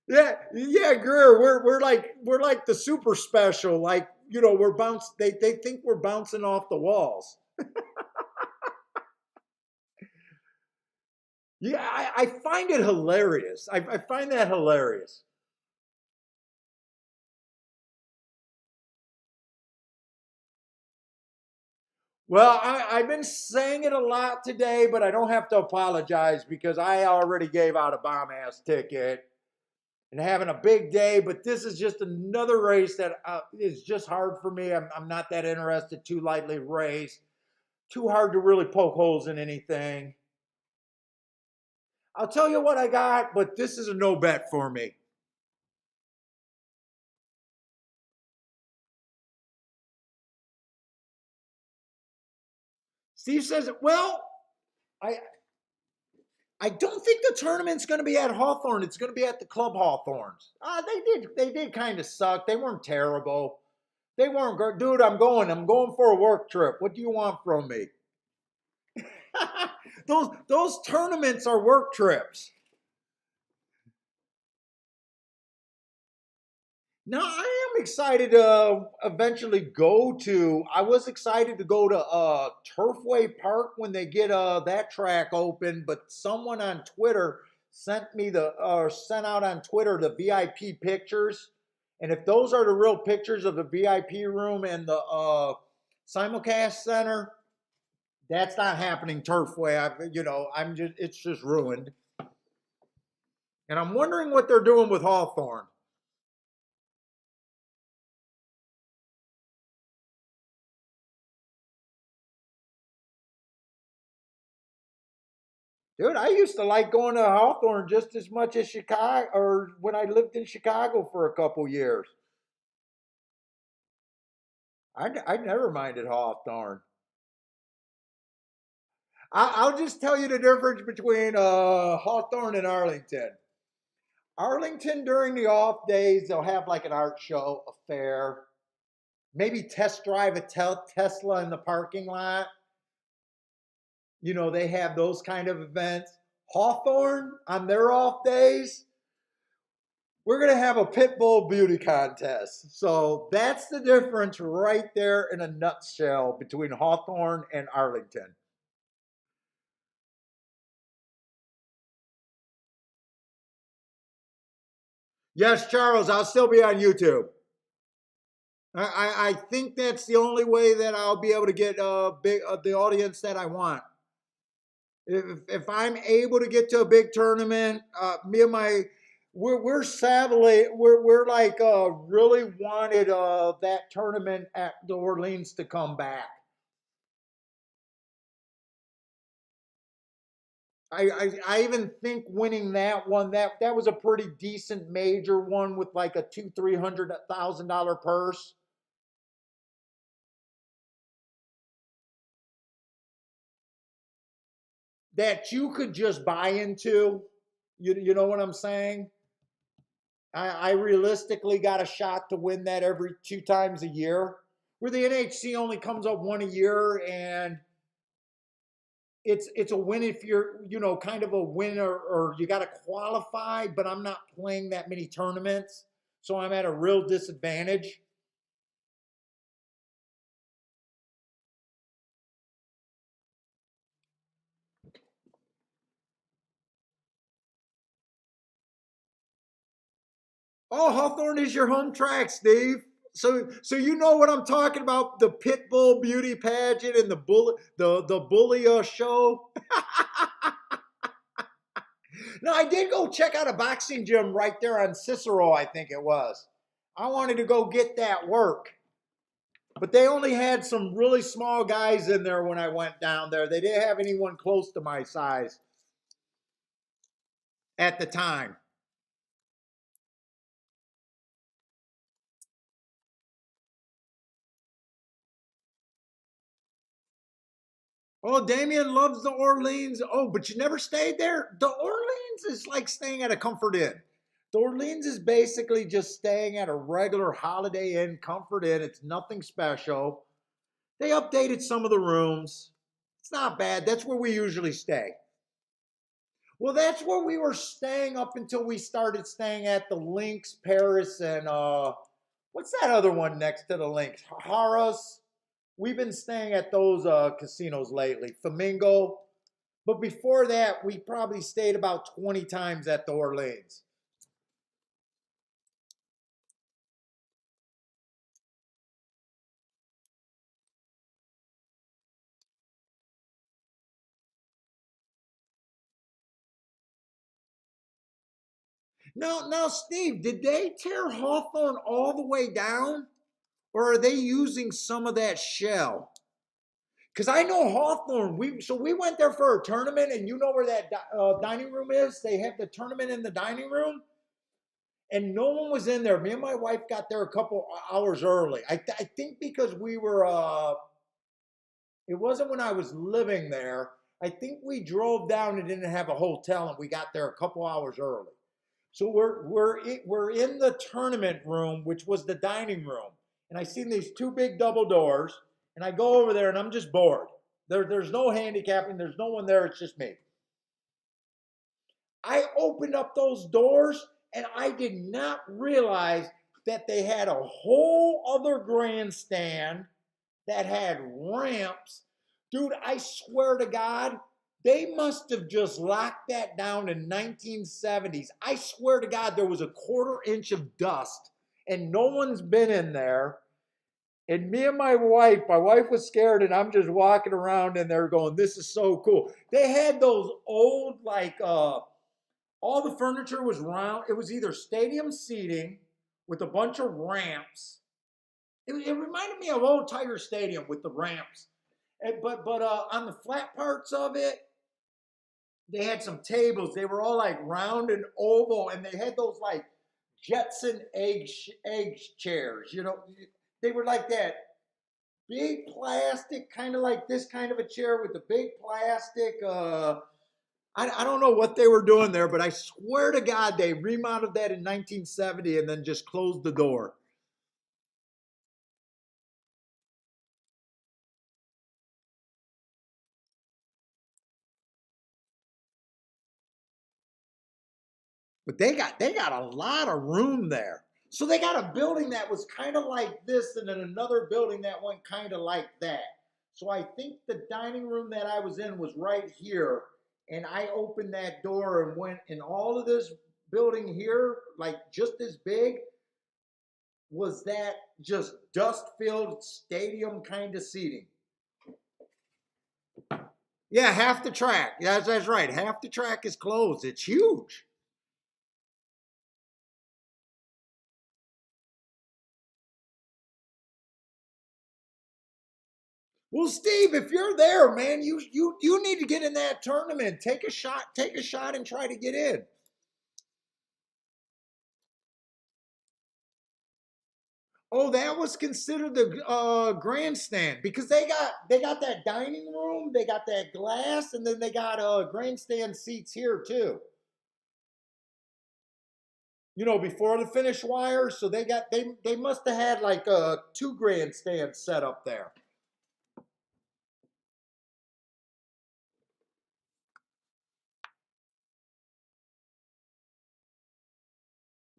Yeah, Greer, we're like the super special, like we're bounce. They think we're bouncing off the walls. Yeah, I find it hilarious. I find that hilarious. Well, I've been saying it a lot today, but I don't have to apologize because I already gave out a bomb ass ticket and having a big day. But this is just another race that is just hard for me. I'm not that interested. Too lightly raced, too hard to really poke holes in anything. I'll tell you what I got, but this is a no bet for me. Steve says, well, I I don't think the tournament's going to be at Hawthorne. It's going to be at the Club Hawthorns. They did kind of suck. They weren't terrible. They weren't good. Dude, I'm going. I'm going for a work trip. What do you want from me? Those tournaments are work trips. Now I am excited to eventually go to. I was excited to go to Turfway Park when they get that track open, but someone on Twitter sent out on Twitter the VIP pictures, and if those are the real pictures of the VIP room and the simulcast center, that's not happening Turfway. I'm just it's just ruined, and I'm wondering what they're doing with Hawthorne. Dude, I used to like going to Hawthorne just as much as Chicago, or when I lived in Chicago for a couple years. I never minded Hawthorne. I'll just tell you the difference between Hawthorne and Arlington. Arlington, during the off days, they'll have like an art show, a fair, maybe test drive a Tesla in the parking lot. They have those kind of events. Hawthorne, on their off days, we're going to have a pit bull beauty contest. So that's the difference right there in a nutshell between Hawthorne and Arlington. Yes, Charles, I'll still be on YouTube. I think that's the only way that I'll be able to get the audience that I want. If I'm able to get to a big tournament, me and my we're savvy, we're like really wanted that tournament at the Orleans to come back. I even think winning that one, that was a pretty decent major one with like a $200,000-300,000 purse. That you could just buy into. You know what I'm saying? I realistically got a shot to win that every 2 times a year. Where the NHC only comes up one a year, and it's a win if you're kind of a winner or you got to qualify. But I'm not playing that many tournaments, so I'm at a real disadvantage. Oh, Hawthorne is your home track, Steve. So you know what I'm talking about, the Pitbull beauty pageant and the bully show. No, I did go check out a boxing gym right there on Cicero, I think it was. I wanted to go get that work. But they only had some really small guys in there when I went down there. They didn't have anyone close to my size at the time. Oh, Damien loves the Orleans. Oh, but you never stayed there? The Orleans is like staying at a Comfort Inn. The Orleans is basically just staying at a regular Holiday Inn, Comfort Inn. It's nothing special. They updated some of the rooms. It's not bad. That's where we usually stay. Well, that's where we were staying up until we started staying at the Lynx Paris and what's that other one next to the Lynx? Harris. We've been staying at those casinos lately. Flamingo. But before that, we probably stayed about 20 times at the Orleans. Now, Steve, did they tear Hawthorne all the way down? Or are they using some of that shell? Because I know Hawthorne, we went there for a tournament, and you know where that dining room is? They have the tournament in the dining room, and no one was in there. Me and my wife got there a couple hours early. I think because we were, it wasn't when I was living there. I think we drove down and didn't have a hotel, and we got there a couple hours early. So we're in the tournament room, which was the dining room, and I seen these two big double doors, and I go over there, and I'm just bored. There's no handicapping. There's no one there. It's just me. I opened up those doors, and I did not realize that they had a whole other grandstand that had ramps. Dude, I swear to God, they must have just locked that down in 1970s. I swear to God, there was a quarter-inch of dust, and no one's been in there. And me and my wife was scared, and I'm just walking around in there going, this is so cool. They had those old, like, all the furniture was round. It was either stadium seating with a bunch of ramps. It reminded me of old Tiger Stadium with the ramps. But on the flat parts of it, they had some tables. They were all like round and oval, and they had those like Jetson egg chairs. They were like that big plastic, kind of like this kind of a chair with the big plastic. I don't know what they were doing there, but I swear to God, they remodeled that in 1970 and then just closed the door. But they got a lot of room there. So they got a building that was kind of like this, and then another building that went kind of like that. So I think the dining room that I was in was right here, and I opened that door and went in all of this building here, like just as big. was that just dust-filled stadium kind of seating. Yeah, half the track. That's right. Half the track is closed. It's huge. Well, Steve, if you're there, man, you need to get in that tournament. Take a shot, and try to get in. Oh, that was considered the grandstand because they got that dining room, they got that glass, and then they got grandstand seats here too. Before the finish wire, so they must have had like two grandstands set up there.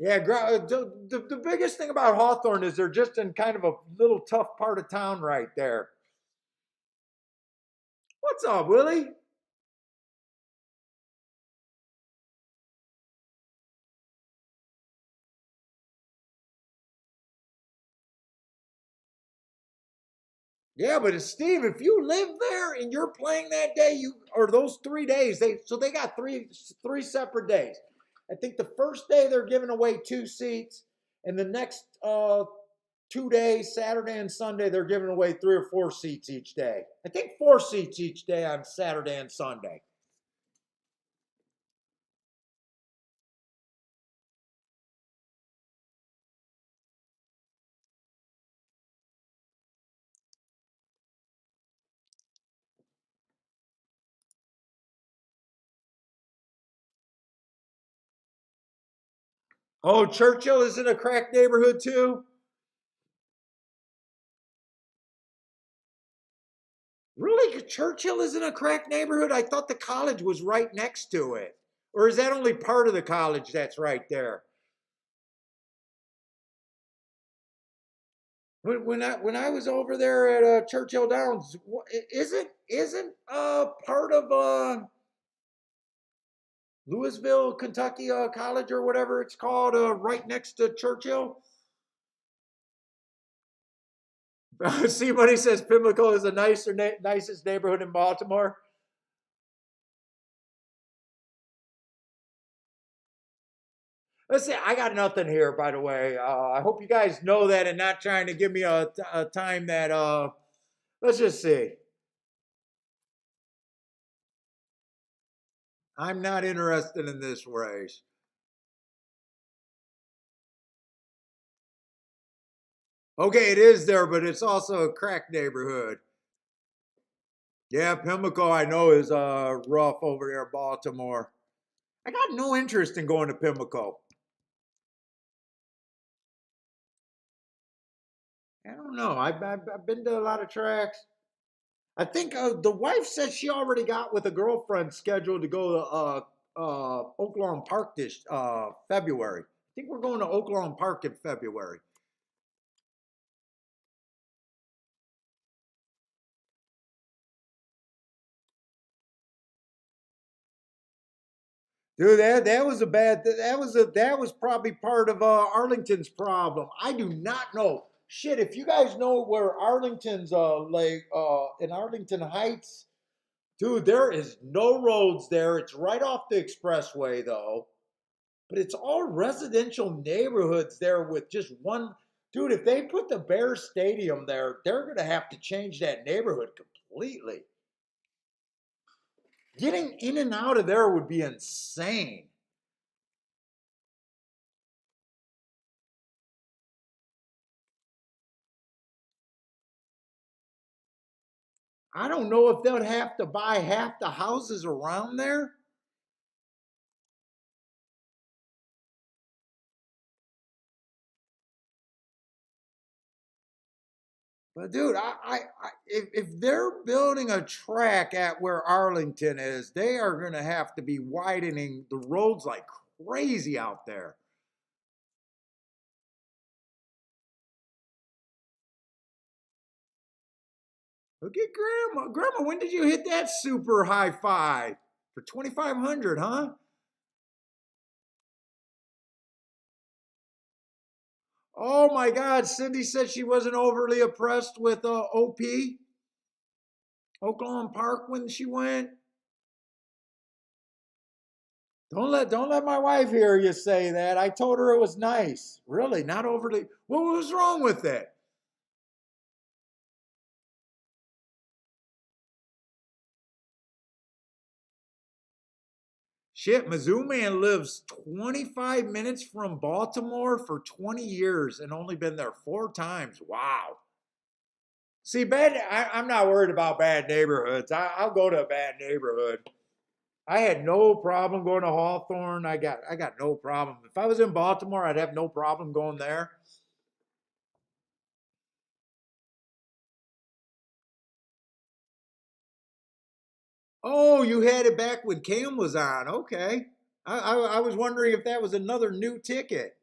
Yeah, the biggest thing about Hawthorne is they're just in kind of a little tough part of town right there. What's up, Willie? Yeah, but Steve, if you live there and you're playing that day, or those 3 days, they got three separate days. I think the first day they're giving away two seats, and the next 2 days, Saturday and Sunday, they're giving away 3 or 4 seats each day. I think 4 seats each day on Saturday and Sunday. Oh, Churchill is in a crack neighborhood too? Really? Churchill is in a crack neighborhood? I thought the college was right next to it. Or is that only part of the college that's right there? When I was over there at Churchill Downs, isn't part of Louisville, Kentucky College or whatever it's called right next to Churchill? See what he says. Pimlico is the nicest neighborhood in Baltimore. Let's see. I got nothing here, by the way. I hope you guys know that and not trying to give me a time that. Let's just see. I'm not interested in this race. Okay, it is there, but it's also a crack neighborhood. Yeah, Pimlico, I know, is rough over there, Baltimore. I got no interest in going to Pimlico. I don't know. I've been to a lot of tracks. I think the wife said she already got with a girlfriend scheduled to go to Oaklawn Park this February. I think we're going to Oaklawn Park in February. Dude, that was a bad. That was probably part of Arlington's problem. I do not know. Shit, if you guys know where Arlington's like in Arlington Heights, dude, there is no roads there. It's right off the expressway though, but it's all residential neighborhoods there with just one. Dude, if they put the Bears Stadium there, they're gonna have to change that neighborhood completely. Getting in and out of there would be insane. I don't know if they'll have to buy half the houses around there. But dude, if they're building a track at where Arlington is, they are going to have to be widening the roads like crazy out there. Look at Grandma. Grandma, when did you hit that super high five for 2,500? Huh? Oh my God, Cindy said she wasn't overly impressed with OP, Oklahoma Park, when she went. Don't let my wife hear you say that. I told her it was nice. Really, not overly. What was wrong with it? Shit, Mizzou man lives 25 minutes from Baltimore for 20 years and only been there 4 times. Wow. See, I'm not worried about bad neighborhoods. I'll go to a bad neighborhood. I had no problem going to Hawthorne. I got no problem. If I was in Baltimore, I'd have no problem going there. Oh, you had it back when Cam was on. Okay. I was wondering if that was another new ticket.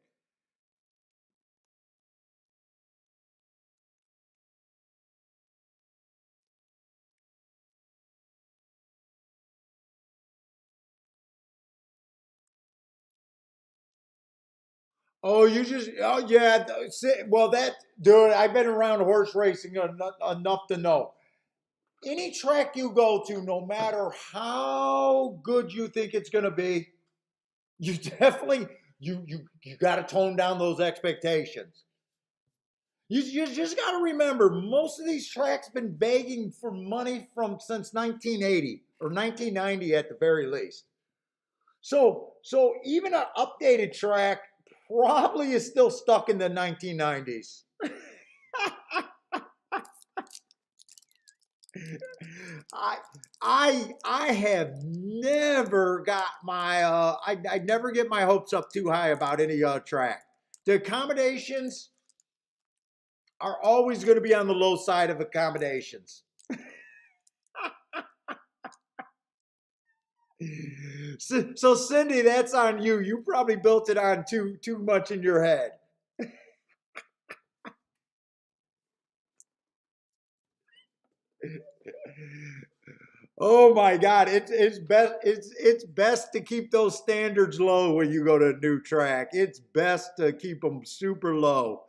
Oh, oh yeah. Well, dude, I've been around horse racing enough to know. Any track you go to, no matter how good you think it's going to be, you definitely you got to tone down those expectations. You just got to remember, most of these tracks been begging for money from since 1980 or 1990 at the very least. So even an updated track probably is still stuck in the 1990s. I I have never got my I never get my hopes up too high about any track. The accommodations are always going to be on the low side of accommodations. So Cindy, that's on you. You probably built it on too much in your head. Oh my God! It's best to keep those standards low when you go to a new track. It's best to keep them super low.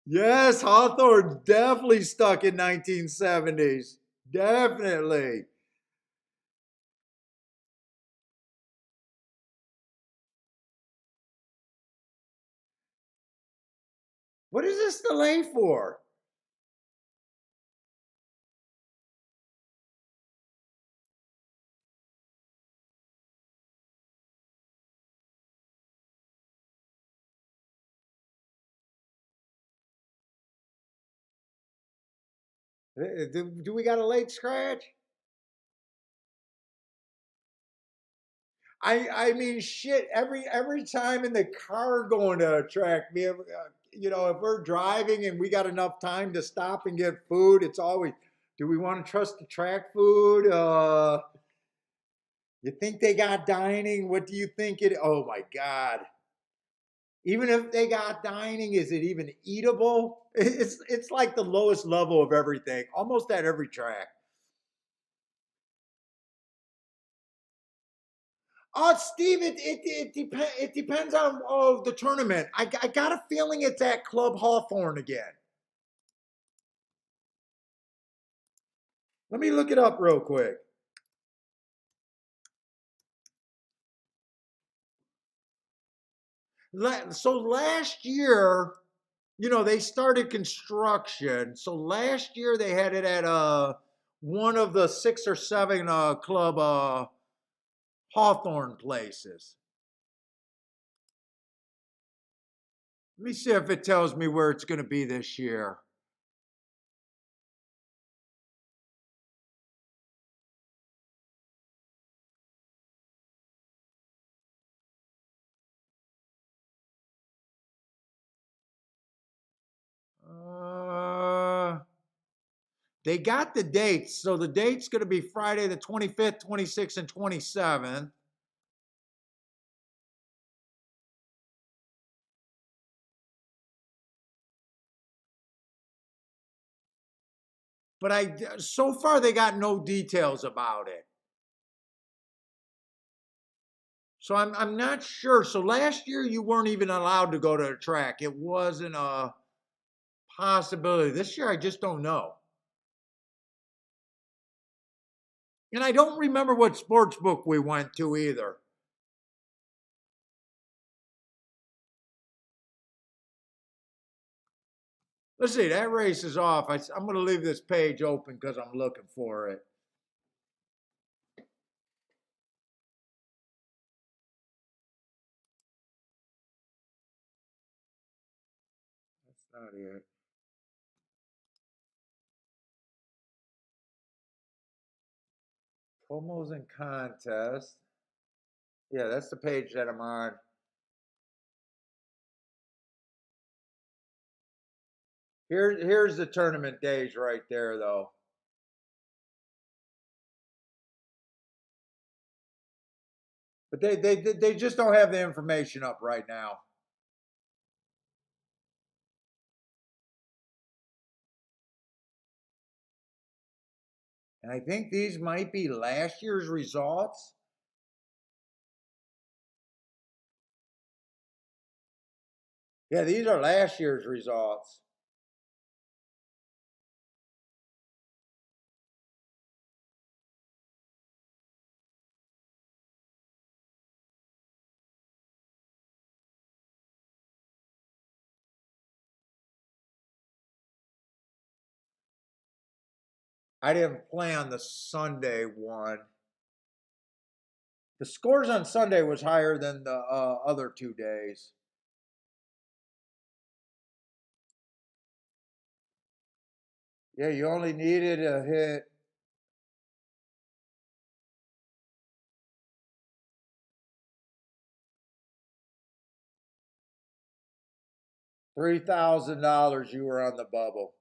Yes, Hawthorne's definitely stuck in 1970s. Definitely. What is this delay for? Do we got a late scratch? I mean, shit. Every time in the car going to a track, if we're driving and we got enough time to stop and get food, it's always, do we want to trust the track food? You think they got dining? What do you think it? Oh my God! Even if they got dining, is it even eatable? It's like the lowest level of everything, almost at every track. Steve, it depends on the tournament. I got a feeling it's at Club Hawthorne again. Let me look it up real quick. So last year, they started construction. So last year they had it at one of the 6 or 7 club Hawthorne places. Let me see if it tells me where it's going to be this year. They got the dates. So the date's going to be Friday the 25th, 26th, and 27th. But so far they got no details about it. So I'm not sure. So last year you weren't even allowed to go to a track. It wasn't a possibility. This year I just don't know. And I don't remember what sports book we went to either. Let's see, that race is off. I'm going to leave this page open because I'm looking for it. That's not it. Promos and contests. Yeah, that's the page that I'm on. Here's the tournament days right there, though. But they just don't have the information up right now. And I think these might be last year's results. Yeah, these are last year's results. I didn't play on the Sunday one. The scores on Sunday was higher than the other 2 days. Yeah, you only needed to hit $3,000. You were on the bubble.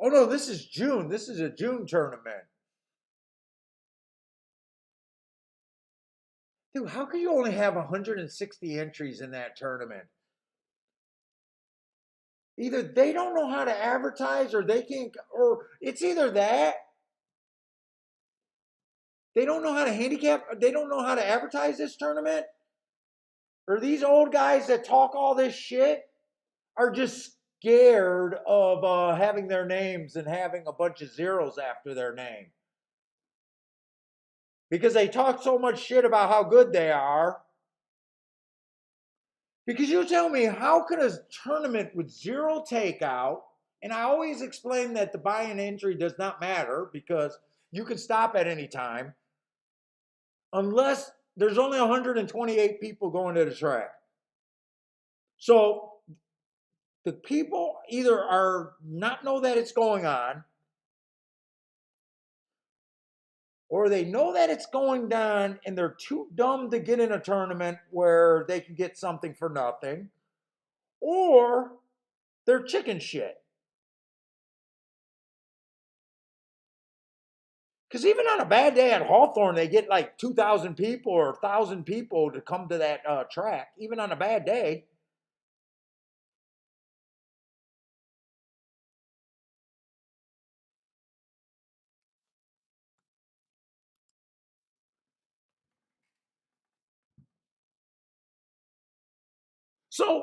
Oh no, this is June. This is a June tournament. Dude, how can you only have 160 entries in that tournament? Either they don't know how to advertise or they can't, or it's either that they don't know how to handicap, they don't know how to advertise this tournament, or these old guys that talk all this shit are just scared of having their names and having a bunch of zeros after their name. Because they talk so much shit about how good they are. Because you tell me, how could a tournament with zero takeout, and I always explain that the buy-in entry does not matter because you can stop at any time unless there's only 128 people going to the track. So the people either are not know that it's going on, or they know that it's going down and they're too dumb to get in a tournament where they can get something for nothing, or they're chicken shit. Because even on a bad day at Hawthorne, they get like 2,000 people or 1,000 people to come to that track, even on a bad day.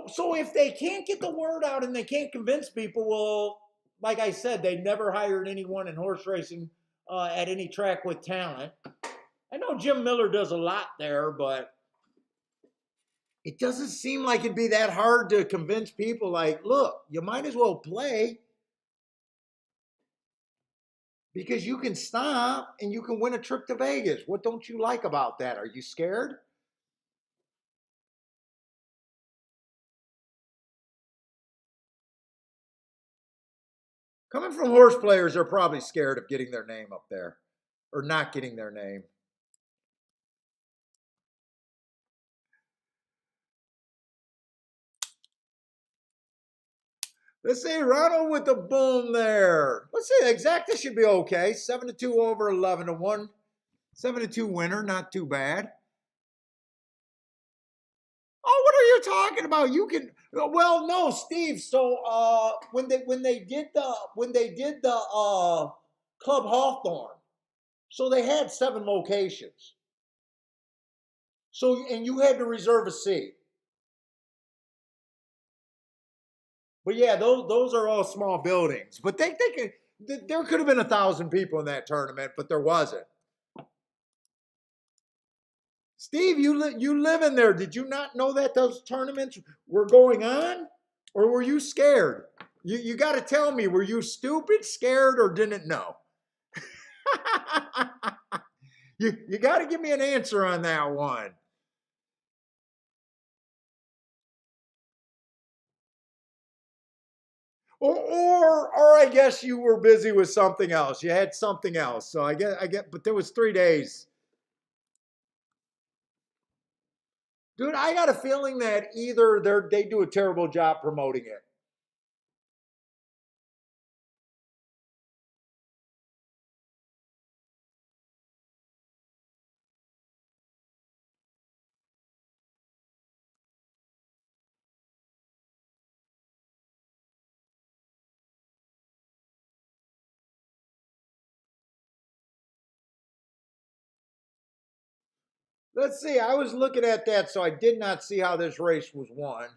So if they can't get the word out and they can't convince people, well, like I said, they never hired anyone in horse racing at any track with talent. I know Jim Miller does a lot there, but it doesn't seem like it'd be that hard to convince people like, look, you might as well play because you can stop and you can win a trip to Vegas. What don't you like about that? Are you scared? Coming from horse players, they're probably scared of getting their name up there or not getting their name. Let's see, Ronald with the boom there. Let's see, exacta should be okay. 7-2 over 11-1. 7-2 winner, not too bad. Oh, what are you talking about? You can. Well, no, Steve. So when they did the Club Hawthorne, so they had 7 locations. So and you had to reserve a seat. But yeah, those are all small buildings. But they could there could have been 1,000 people in that tournament, but there wasn't. Steve, you live in there. Did you not know that those tournaments were going on, or were you scared? You got to tell me. Were you stupid, scared, or didn't know? You got to give me an answer on that one. Or I guess you were busy with something else. You had something else. So I get, but there was 3 days. Dude, I got a feeling that either they do a terrible job promoting it. Let's see. I was looking at that, so I did not see how this race was won.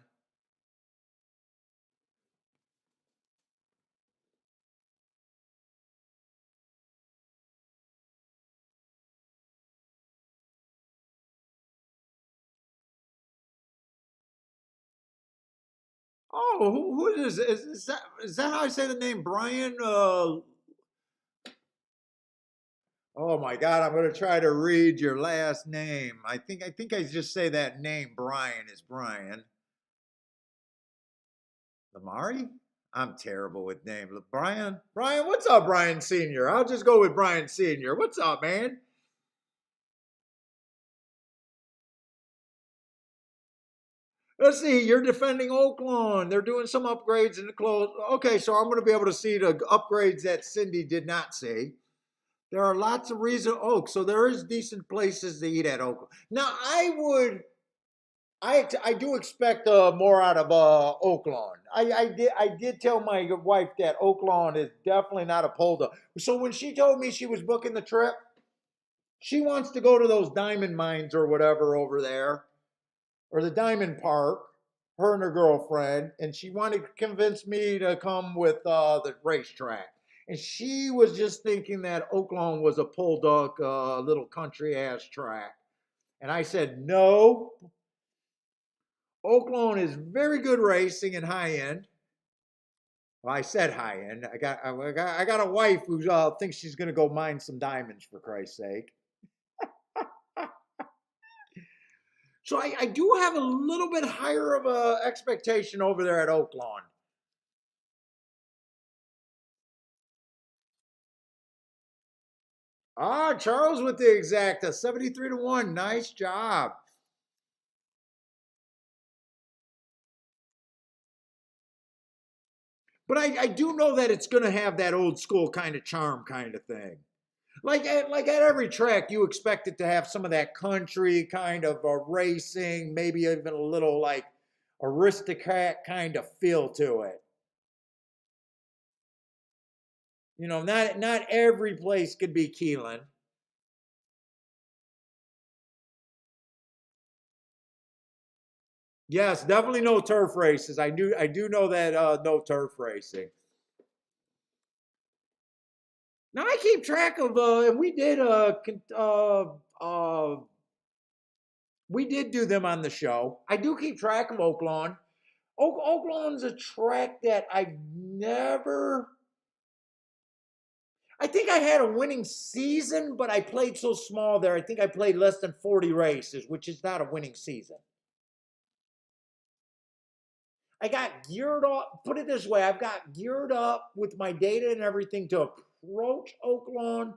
Oh, who is that how I say the name? Brian? Oh my God, I'm gonna try to read your last name. I think I just say that name. Brian is Brian. Lamari? I'm terrible with names. Brian? Brian, what's up, Brian Sr.? I'll just go with Brian Sr. What's up, man? Let's see, you're defending Oaklawn. They're doing some upgrades in the clothes. Okay, so I'm going to be able to see the upgrades that Cindy did not see. There are lots of reasons. Oh, so there is decent places to eat at Oaklawn. Now, I do expect more out of Oaklawn. I did tell my wife that Oaklawn is definitely not a polder. So when she told me she was booking the trip, she wants to go to those diamond mines or whatever over there, or the diamond park, her and her girlfriend, and she wanted to convince me to come with the racetrack. And she was just thinking that Oaklawn was a pull duck, little country ass track. And I said, no, Oaklawn is very good racing and high end. Well, I said high end. I got a wife who thinks she's going to go mine some diamonds, for Christ's sake. So I do have a little bit higher of a expectation over there at Oaklawn. Ah, Charles with the exacta, 73-1. Nice job. But I do know that it's going to have that old school kind of charm kind of thing. Like at every track, you expect it to have some of that country kind of racing, maybe even a little like aristocrat kind of feel to it. Not every place could be Keelan. Yes, definitely no turf races. I do know that no turf racing. Now I keep track of and we did do them on the show. I do keep track of Oaklawn. Oaklawn's a track that I've never. I think I had a winning season, but I played so small there. I think I played less than 40 races, which is not a winning season. I got geared up, put it this way, I've got geared up with my data and everything to approach Oaklawn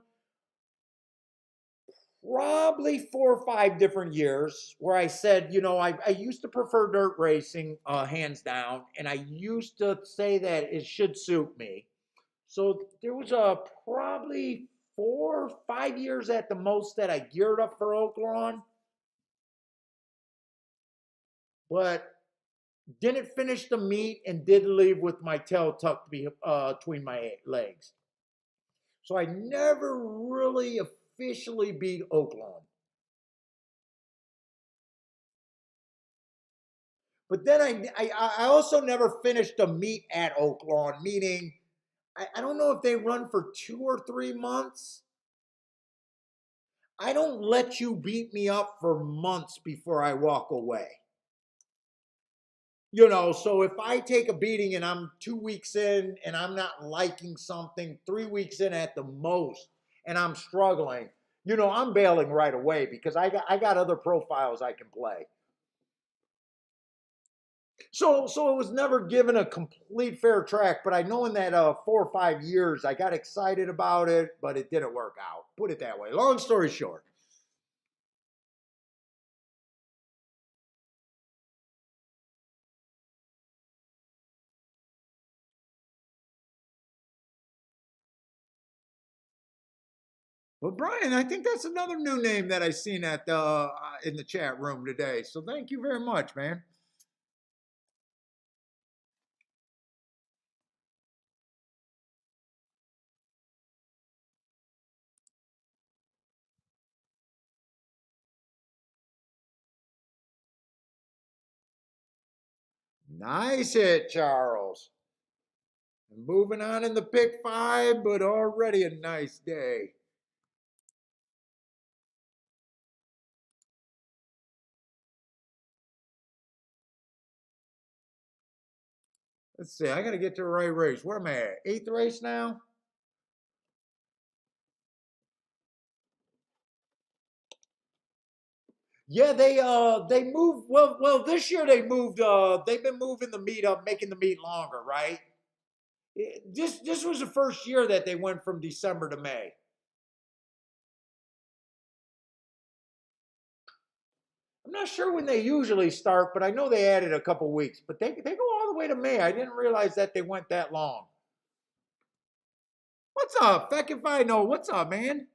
probably 4 or 5 different years where I said, I used to prefer dirt racing, hands down, and I used to say that it should suit me. So there was probably 4 or 5 years at the most that I geared up for Oaklawn. But Didn't finish the meet and did leave with my tail tucked between my legs. So I never really officially beat Oaklawn. But then I also never finished a meet at Oaklawn, meaning I don't know if they run for 2 or 3 months. I don't let you beat me up for months before I walk away. So if I take a beating and I'm 2 weeks in and I'm not liking something, 3 weeks in at the most, and I'm struggling, I'm bailing right away because I got other profiles I can play. So it was never given a complete fair track, but I know in that 4 or 5 years I got excited about it, but it didn't work out. Put it that way. Long story short. Well, Brian, I think that's another new name that I seen at in the chat room today. So thank you very much, man. Nice hit, Charles. Moving on in the pick five, but already a nice day. Let's see. I got to get to the right race. Where am I at? 8th race now? Yeah, they moved well this year they moved they've been moving the meet up, making the meet longer, right? This was the first year that they went from December to May. I'm not sure when they usually start, but I know they added a couple weeks. But they go all the way to May. I didn't realize that they went that long. What's up? Feck if I know. What's up, man?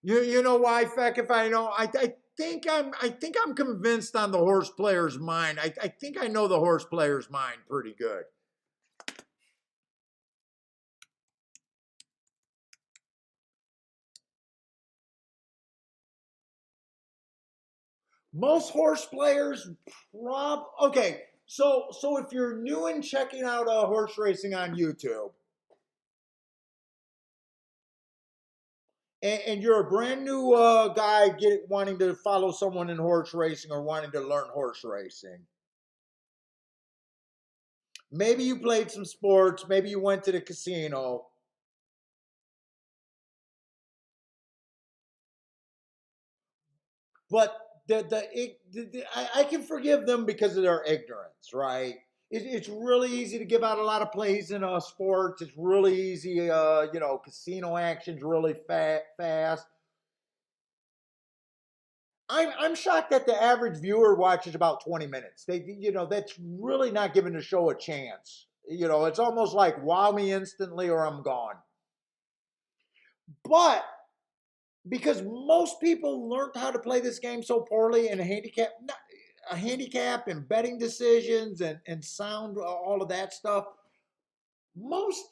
You know why, Feck if I know? I think I'm convinced on the horse player's mind. I think I know the horse player's mind pretty good. Most horse players okay. So if you're new and checking out horse racing on YouTube, and you're a brand new guy wanting to follow someone in horse racing or wanting to learn horse racing, maybe you played some sports, maybe you went to the casino, but I can forgive them because of their ignorance, right? It's really easy to give out a lot of plays in sports. It's really easy, casino action's really fast. I'm shocked that the average viewer watches about 20 minutes. That's really not giving the show a chance. It's almost like wow me instantly or I'm gone. But because most people learned how to play this game so poorly and a handicap and betting decisions and sound, all of that stuff, most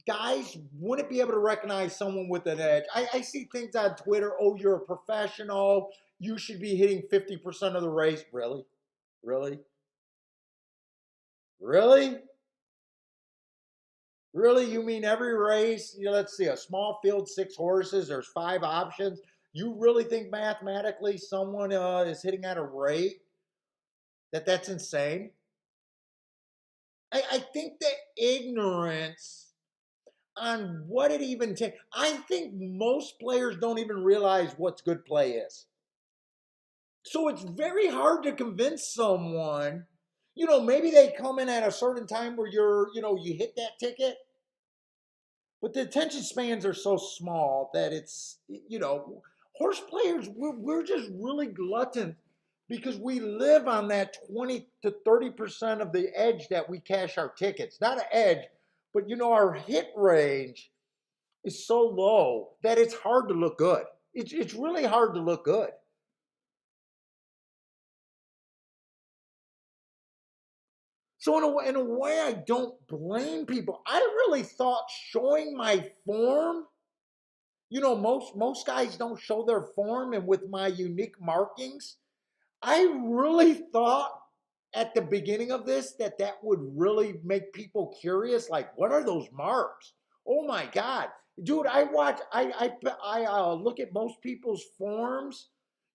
guys wouldn't be able to recognize someone with an edge. I see things on Twitter. Oh, you're a professional. You should be hitting 50% of the race. Really? Really? Really? Really? You mean every race? Let's see, a small field, 6 horses, there's 5 options. You really think mathematically someone is hitting at a rate that's insane? I think the ignorance on what it even takes. I think most players don't even realize what's good play is. So it's very hard to convince someone. Maybe they come in at a certain time where you hit that ticket, but the attention spans are so small that it's, horse players, we're just really glutton because we live on that 20 to 30% of the edge that we cash our tickets. Not an edge, but our hit range is so low that it's hard to look good. It's really hard to look good. So in a way, I don't blame people. I really thought showing my form, most guys don't show their form, and with my unique markings, I really thought at the beginning of this that would really make people curious. Like, what are those marks? Oh my God, dude! I look at most people's forms.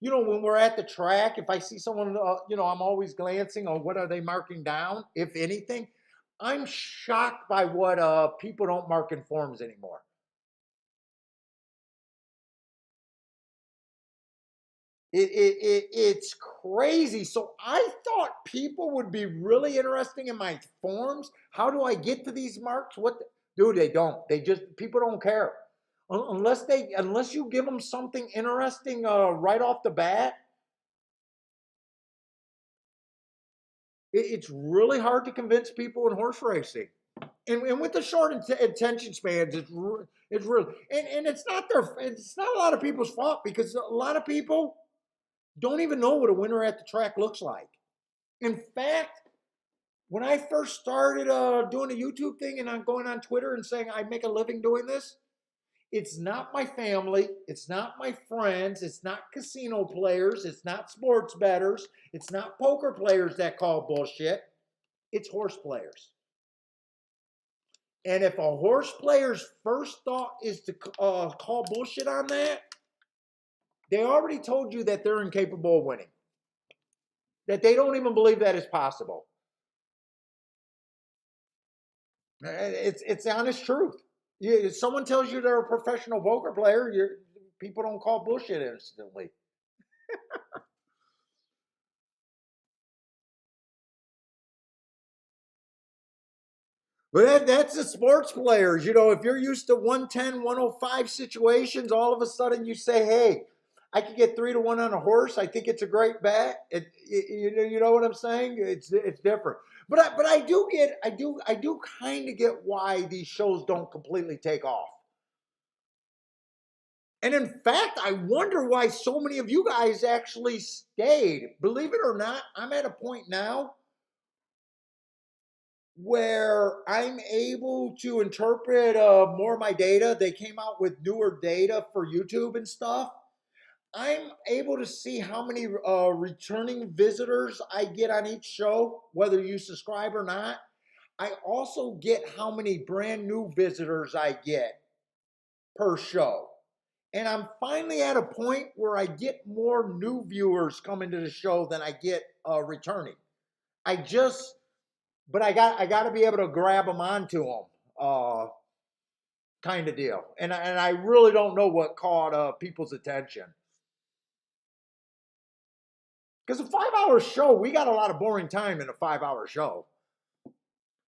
When we're at the track, if I see someone, I'm always glancing on what are they marking down, if anything. I'm shocked by what people don't mark in forms anymore. It's crazy. So I thought people would be really interested in my forms. How do I get to these marks? Dude, they don't. People don't care. Unless you give them something interesting right off the bat. It's really hard to convince people in horse racing. And with the short attention spans, it's really, and it's not a lot of people's fault, because a lot of people don't even know what a winner at the track looks like. In fact, when I first started doing a YouTube thing and I'm going on Twitter and saying I make a living doing this, it's not my family, it's not my friends, it's not casino players, it's not sports bettors, it's not poker players that call bullshit, it's horse players. And if a horse player's first thought is to call bullshit on that, they already told you that they're incapable of winning. That they don't even believe that is possible. It's the honest truth. If someone tells you they're a professional poker player, people don't call bullshit instantly. But that's the sports players. If you're used to 110, 105 situations, all of a sudden you say, hey, I could get 3-1 on a horse. I think it's a great bet. You know what I'm saying? It's different. But I do kind of get why these shows don't completely take off. And in fact, I wonder why so many of you guys actually stayed. Believe it or not, I'm at a point now where I'm able to interpret more of my data. They came out with newer data for YouTube and stuff. I'm able to see how many returning visitors I get on each show, whether you subscribe or not. I also get how many brand new visitors I get per show. And I'm finally at a point where I get more new viewers coming to the show than I get returning. But I got to be able to grab them onto them, kind of deal. And I really don't know what caught people's attention. Because a 5-hour show, we got a lot of boring time in a 5-hour show.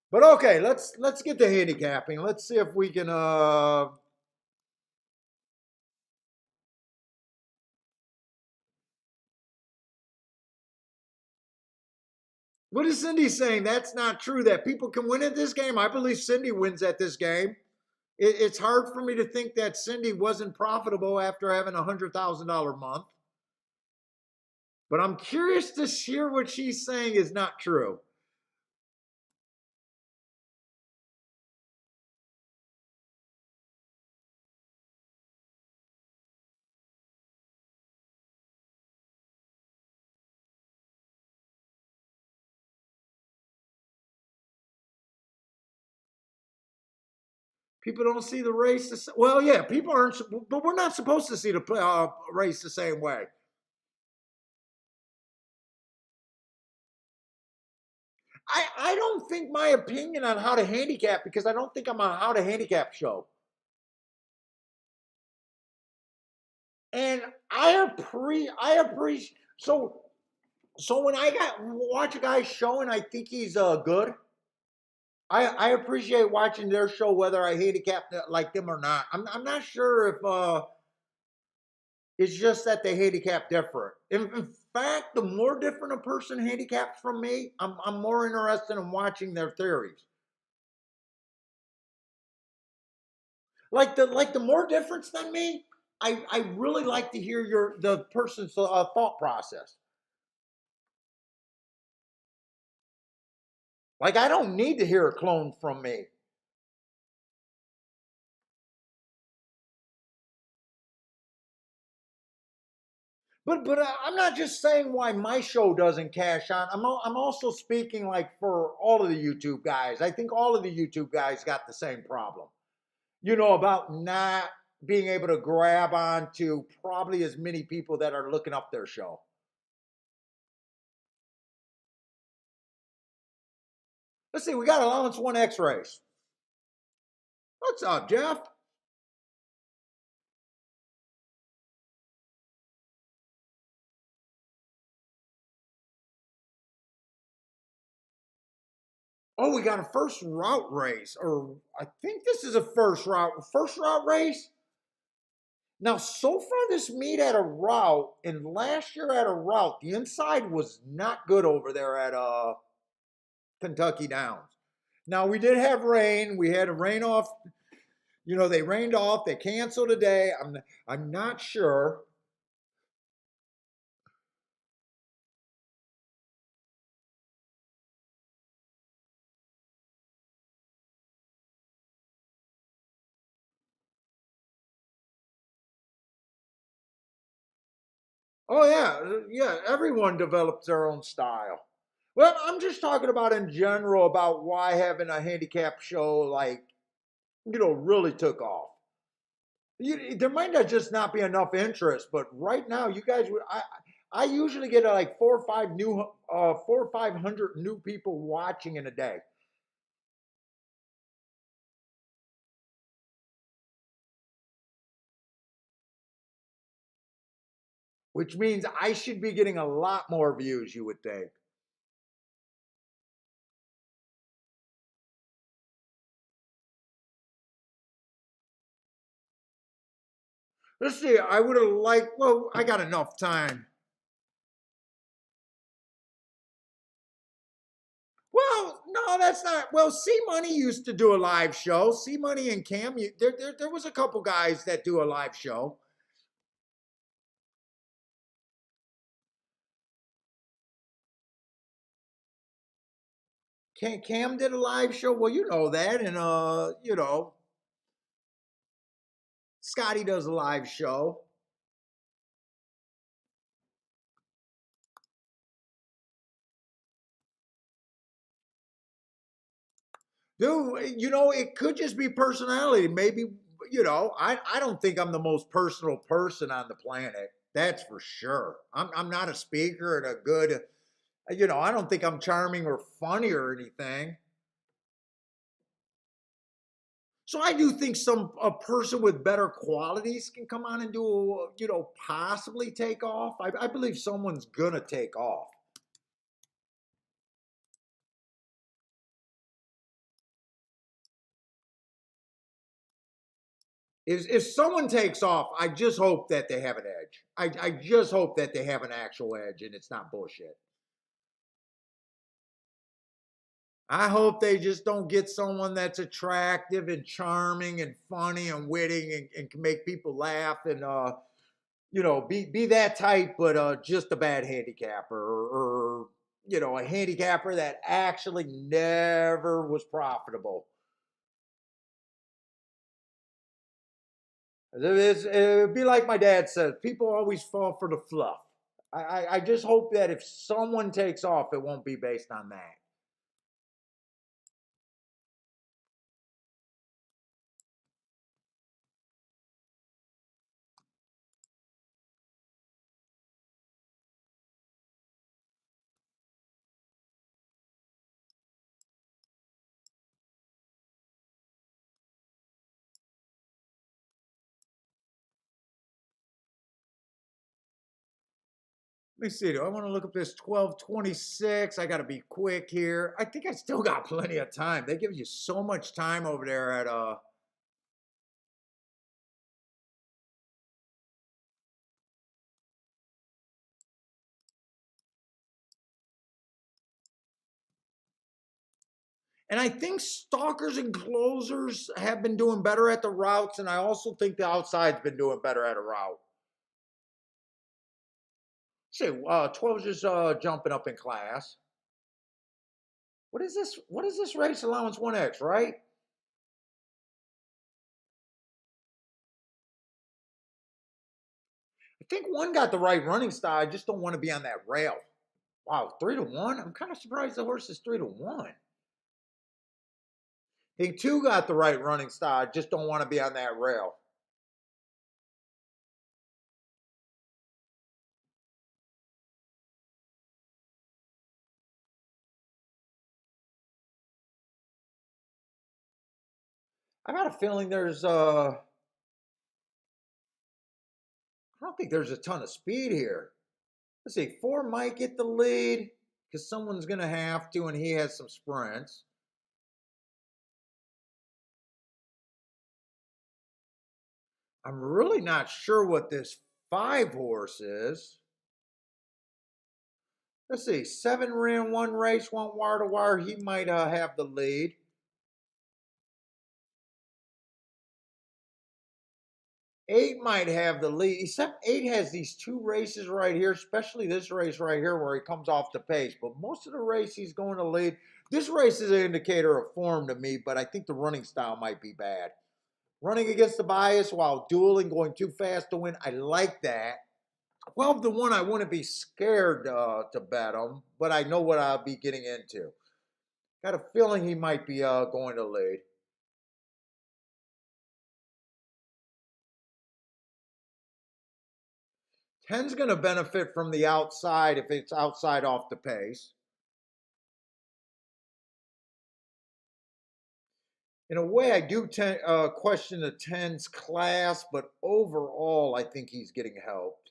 But okay, let's get to handicapping. Let's see if we can what is Cindy saying? That's not true. That people can win at this game. I believe Cindy wins at this game. It's hard for me to think that Cindy wasn't profitable after having $100,000 month. But I'm curious to hear what she's saying is not true. People don't see the race. Well, yeah, people aren't, but we're not supposed to see the race the same way. I don't think my opinion on how to handicap, because I don't think I'm on how to handicap show. And I appreciate, so when watch a guy show and I think he's good, I appreciate watching their show whether I handicap like them or not. I'm not sure if It's just that they handicap different. In fact, the more different a person handicaps from me, I'm more interested in watching their theories. Like the more difference than me, I really like to hear the person's thought process. Like I don't need to hear a clone from me. But I'm not just saying why my show doesn't cash on. I'm also speaking like for all of the YouTube guys. I think all of the YouTube guys got the same problem. About not being able to grab on to probably as many people that are looking up their show. Let's see, we got allowance one X-rays. What's up, Jeff? Oh, we got a first route race, or I think this is a first route race. Now, so far this meet at a route, and last year at a route, the inside was not good over there at Kentucky Downs. Now we did have rain. We had a rain off. They rained off. They canceled today. I'm not sure. Oh yeah. Everyone develops their own style. Well, I'm just talking about in general about why having a handicap show really took off. There might not just not be enough interest, but right now you guys would. I usually get like 4 or 500 new people watching in a day. Which means I should be getting a lot more views, you would think. Let's see, I would have liked, well, I got enough time. Well, no, that's not. Well, C Money used to do a live show. C Money and Cam, there was a couple guys that do a live show. Cam did a live show. Well, you know that, and Scotty does a live show. Dude, it could just be personality. Maybe, I don't think I'm the most personal person on the planet. That's for sure. I'm not a speaker and a good, I don't think I'm charming or funny or anything. So I do think a person with better qualities can come on and do, possibly take off. I believe someone's gonna take off. If someone takes off, I just hope that they have an edge. I just hope that they have an actual edge and it's not bullshit. I hope they just don't get someone that's attractive and charming and funny and witty and can make people laugh and be that type, but just a bad handicapper or a handicapper that actually never was profitable. It would be like my dad says, people always fall for the fluff. I just hope that if someone takes off, it won't be based on that. Let me see. Do I want to look up this 1226? I got to be quick here. I think I still got plenty of time. They give you so much time over there at And I think stalkers and closers have been doing better at the routes, and I also think the outside's been doing better at a route. See, 12's just jumping up in class. What is this? What is this race allowance 1x, right? I think one got the right running style. I just don't want to be on that rail. Wow, 3-1? I'm kind of surprised the horse is 3-1. I think two got the right running style. I just don't want to be on that rail. I got a feeling I don't think there's a ton of speed here. Let's see, four might get the lead because someone's going to have to, and he has some sprints. I'm really not sure what this 5 horse is. Let's see, 7 ran one race, went wire to wire. He might have the lead. 8 might have the lead, except 8 has these 2 races right here, especially this race right here where he comes off the pace. But most of the race he's going to lead. This race is an indicator of form to me, but I think the running style might be bad. Running against the bias while dueling, going too fast to win. I like that. 12-1, I wouldn't be scared to bet him, but I know what I'll be getting into. Got a feeling he might be going to lead. 10's going to benefit from the outside if it's outside off the pace. In a way, I do question the 10's class, but overall, I think he's getting helped.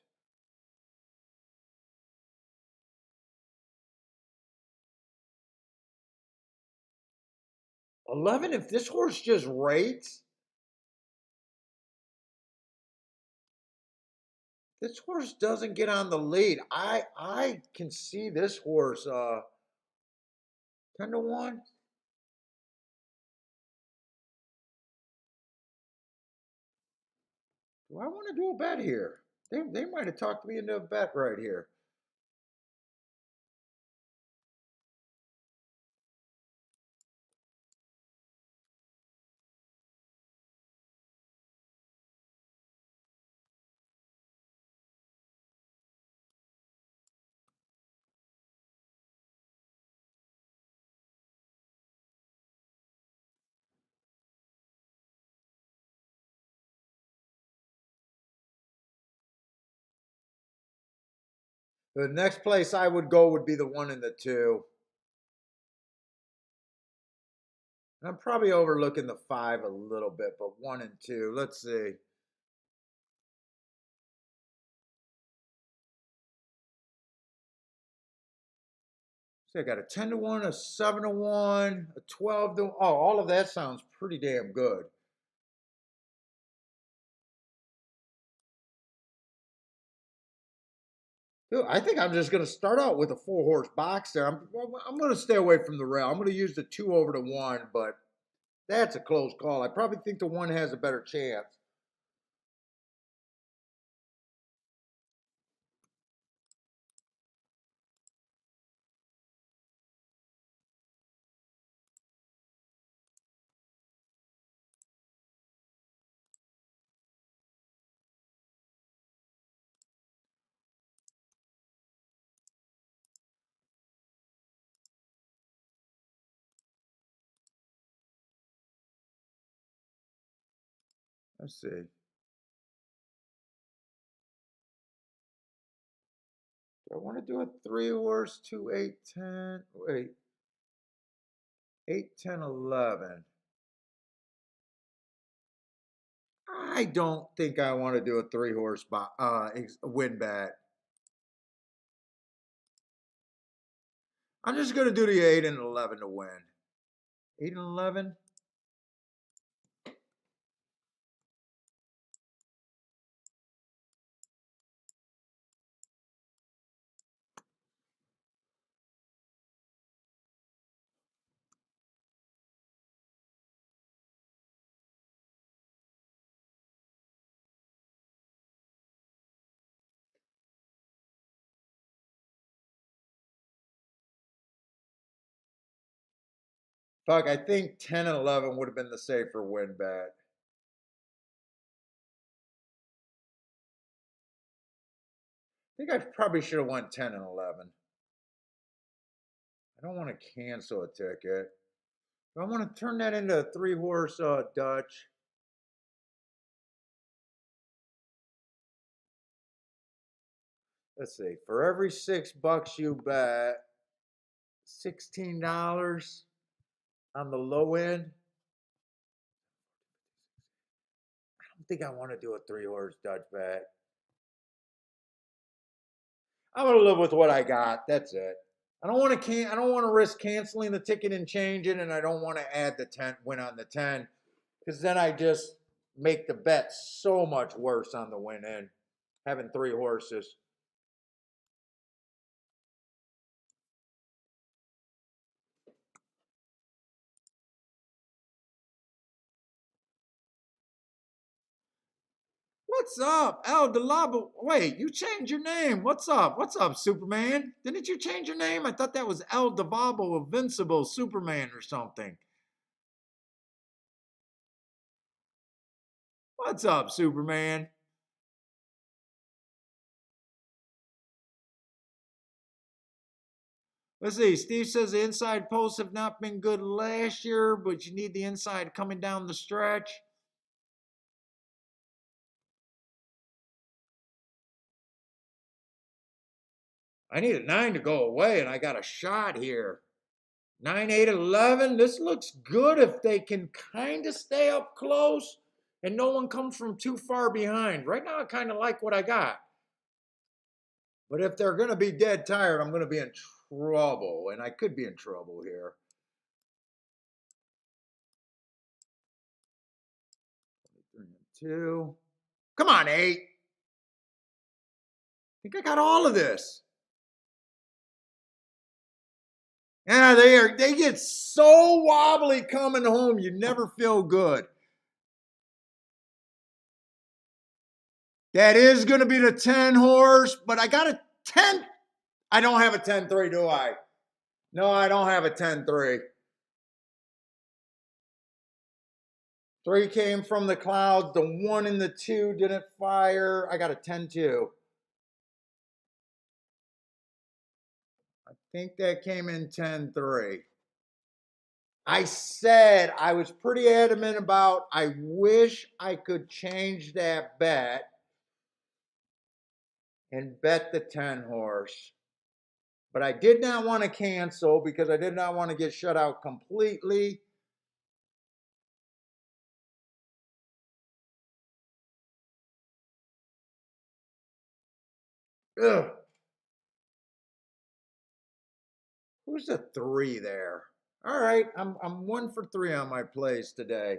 11, if this horse just rates, this horse doesn't get on the lead. I can see this horse 10-1. Do I want to do a bet here? They might have talked me into a bet right here. The next place I would go would be the 1 and the 2. I'm probably overlooking the 5 a little bit, but 1 and 2. Let's see. So I got a 10-1, a 7-1, a 12 to. Oh, all of that sounds pretty damn good. Dude, I think I'm just going to start out with a 4-horse box there. I'm going to stay away from the rail. I'm going to use the 2 over the 1, but that's a close call. I probably think the 1 has a better chance. Let's see. Do I want to do a 3-horse, 2, 8, 10? Wait. 8, 10, 11. I don't think I want to do a 3-horse win bet. I'm just going to do the 8 and 11 to win. 8 and 11. Fuck, I think 10 and 11 would have been the safer win bet. I think I probably should have won 10 and 11. I don't want to cancel a ticket. I want to turn that into a 3-horse Dutch. Let's see. For every $6 you bet, $16 on the low end. I don't think I want to do a 3-horse Dutch bet. I'm gonna live with what I got. That's it. I don't want to I don't want to risk canceling the ticket and changing, and I don't want to add the 10 win on the 10, because then I just make the bet so much worse on the win in having 3 horses. What's up, El Delabo? Wait, you changed your name. What's up? What's up, Superman? Didn't you change your name? I thought that was El Delabo, Invincible Superman or something. What's up, Superman? Let's see. Steve says the inside posts have not been good last year, but you need the inside coming down the stretch. I need a 9 to go away, and I got a shot here. 9, 8, 11. This looks good if they can kind of stay up close and no one comes from too far behind. Right now, I kind of like what I got. But if they're going to be dead tired, I'm going to be in trouble, and I could be in trouble here. 3 and 2. Come on, 8. I think I got all of this. Yeah, they get so wobbly coming home, you never feel good. That is going to be the 10 horse, but I got a 10. I don't have a 10-3, do I? No, I don't have a 10-3. 3 came from the clouds. The 1 and the 2 didn't fire. I got a 10-2. I think that came in 10-3. I said I was pretty adamant about I wish I could change that bet and bet the 10 horse. But I did not want to cancel because I did not want to get shut out completely. Ugh. Who's the 3 there? All right, I'm 1 for 3 on my plays today.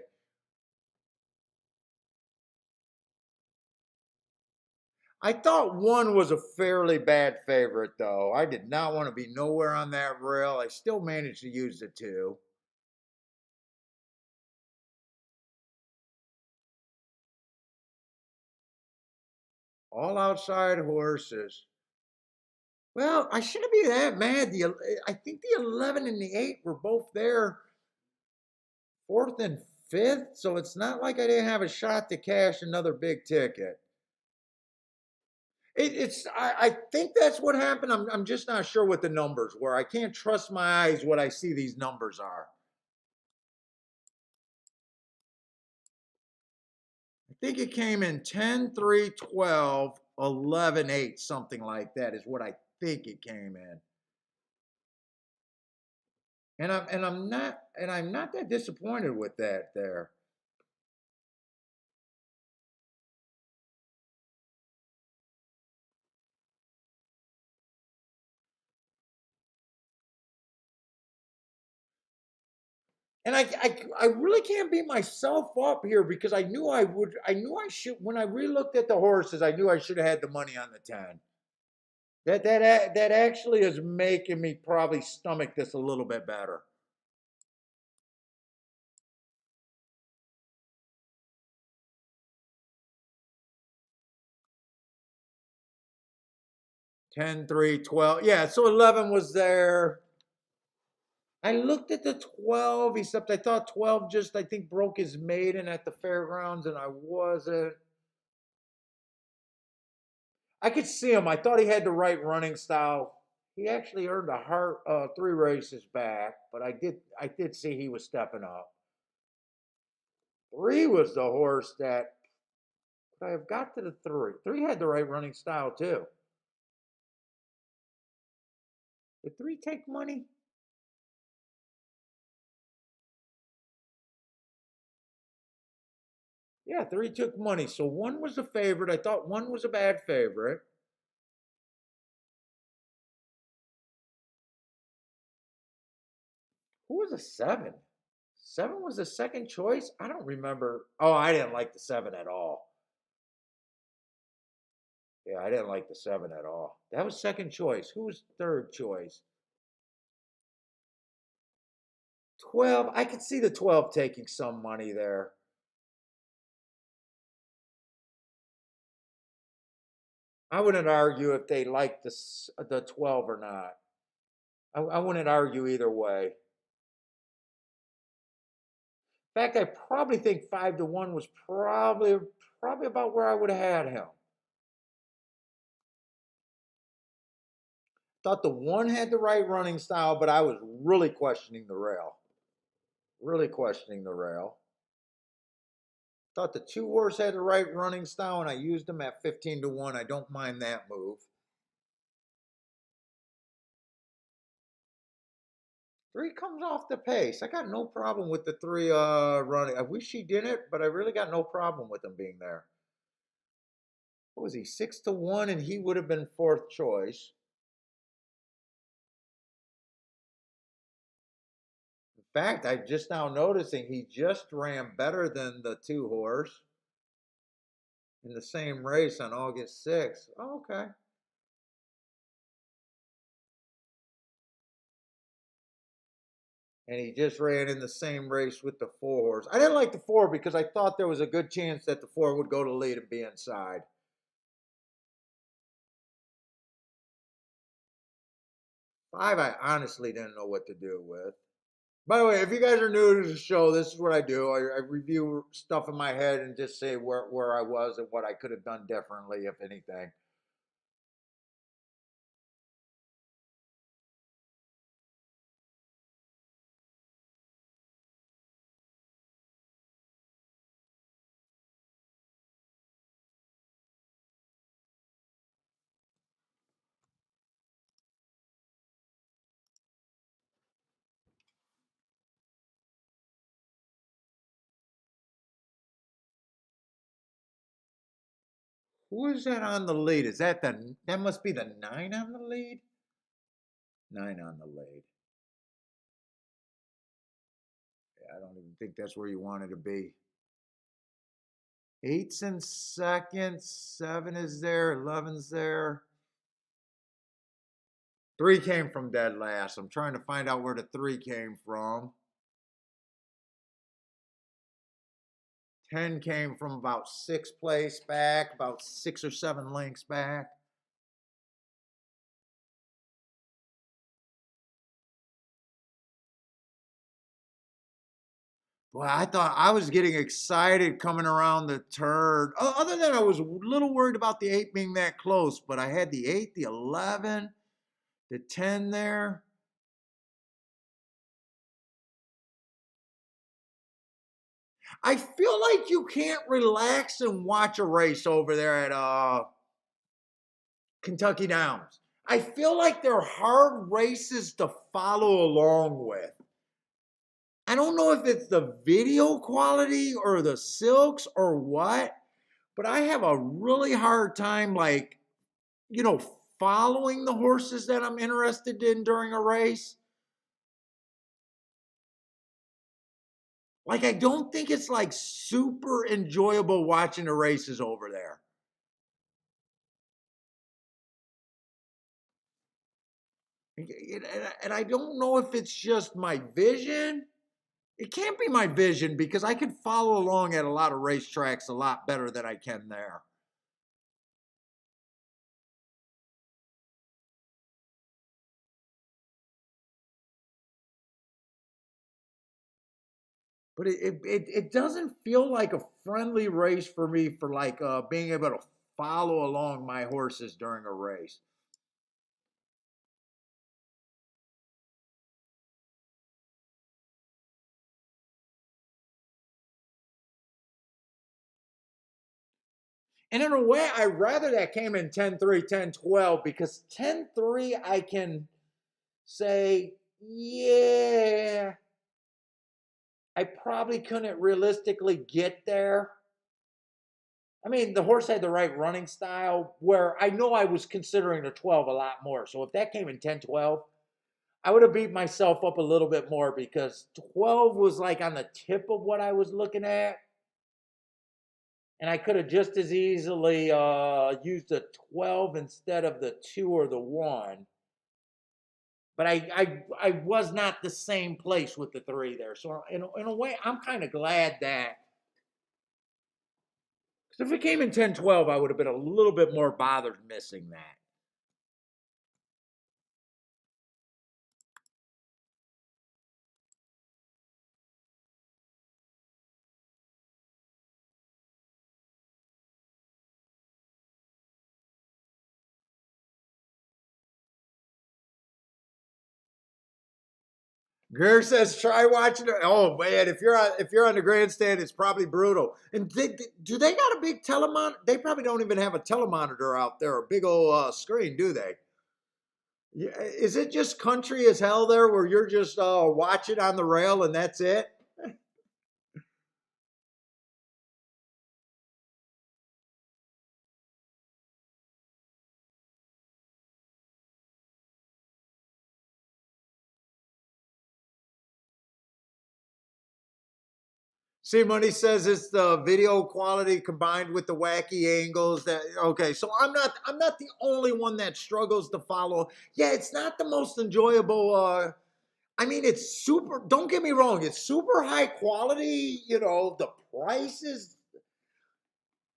I thought 1 was a fairly bad favorite, though. I did not want to be nowhere on that rail. I still managed to use the 2. All outside horses. Well, I shouldn't be that mad. I think the 11 and the 8 were both there, 4th and 5th. So it's not like I didn't have a shot to cash another big ticket. I think that's what happened. I'm just not sure what the numbers were. I can't trust my eyes what I see these numbers are. I think it came in 10, 3, 12, 11, 8, something like that is what I think it came in. And I'm not that disappointed with that there. And I really can't beat myself up here because I knew I should, when I relooked at the horses, I knew I should have had the money on the 10. That actually is making me probably stomach this a little bit better. Ten, 3, 12. Yeah, so 11 was there. I looked at the 12, except I thought 12 just, I think, broke his maiden at the fairgrounds, and I wasn't. I could see him. I thought he had the right running style. He actually earned a heart 3 races back, but I did see he was stepping up. 3 was the horse that could I have got to the 3. 3 had the right running style too. Did 3 take money? Yeah, 3 took money. So 1 was a favorite. I thought 1 was a bad favorite. Who was a 7? 7 was the second choice? I don't remember. Oh, I didn't like the 7 at all. Yeah, I didn't like the 7 at all. That was second choice. Who was third choice? 12. I could see the 12 taking some money there. I wouldn't argue if they liked the 12 or not. I wouldn't argue either way. In fact, I probably think 5-1 was probably about where I would have had him. Thought the 1 had the right running style, but I was really questioning the rail. Really questioning the rail. Thought the 2 horse had the right running style, and I used them at 15-1. I don't mind that move. 3 comes off the pace. I got no problem with the 3 running. I wish he didn't, but I really got no problem with him being there. What was he, 6-1, and he would have been 4th choice. In fact, I'm just now noticing he just ran better than the 2 horse in the same race on August 6th. Oh, okay. And he just ran in the same race with the 4 horse. I didn't like the 4 because I thought there was a good chance that the 4 would go to lead and be inside. 5, I honestly didn't know what to do with. By the way, if you guys are new to the show, this is what I do. I review stuff in my head and just say where I was and what I could have done differently, if anything. Who is that on the lead? Is that must be the 9 on the lead? 9 on the lead. Yeah, I don't even think that's where you wanted to be. 8's in second, 7 is there, 11's there. 3 came from dead last. I'm trying to find out where the 3 came from. 10 came from about 6th place back, about 6 or 7 lengths back. Boy, I thought I was getting excited coming around the turn. Other than I was a little worried about the 8 being that close, but I had the 8, the 11, the 10 there. I feel like you can't relax and watch a race over there at Kentucky Downs. I feel like they're hard races to follow along with. I don't know if it's the video quality or the silks or what, but I have a really hard time, like, following the horses that I'm interested in during a race. Like, I don't think it's like super enjoyable watching the races over there. And I don't know if it's just my vision. It can't be my vision because I can follow along at a lot of racetracks a lot better than I can there. But it doesn't feel like a friendly race for me for like being able to follow along my horses during a race. And in a way, I rather that came in 10-3, 10-12 because 10-3 I can say, yeah, I probably couldn't realistically get there. I mean, the horse had the right running style where I know I was considering the 12 a lot more. So if that came in 10-12, I would have beat myself up a little bit more because 12 was like on the tip of what I was looking at. And I could have just as easily used a 12 instead of the 2 or the 1. But I was not the same place with the 3 there. So in a way, I'm kind of glad that. Because if it came in 10-12, I would have been a little bit more bothered missing that. Greer says, "Try watching it." Oh man, if you're on the grandstand, it's probably brutal. And do they got a big telemonitor? They probably don't even have a telemonitor out there, a big old screen, do they? Yeah, is it just country as hell there, where you're just watching on the rail and that's it? See, Money says it's the video quality combined with the wacky angles. That okay? So I'm not the only one that struggles to follow. Yeah, it's not the most enjoyable. I mean, it's super. Don't get me wrong; it's super high quality. The price is.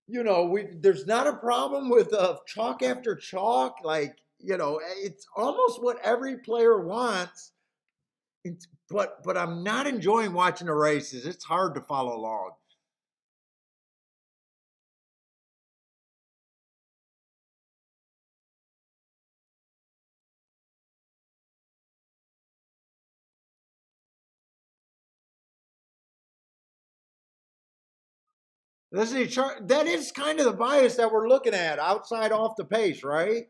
There's not a problem with chalk after chalk. Like it's almost what every player wants. But I'm not enjoying watching the races. It's hard to follow along. That is kind of the bias that we're looking at outside off the pace, right?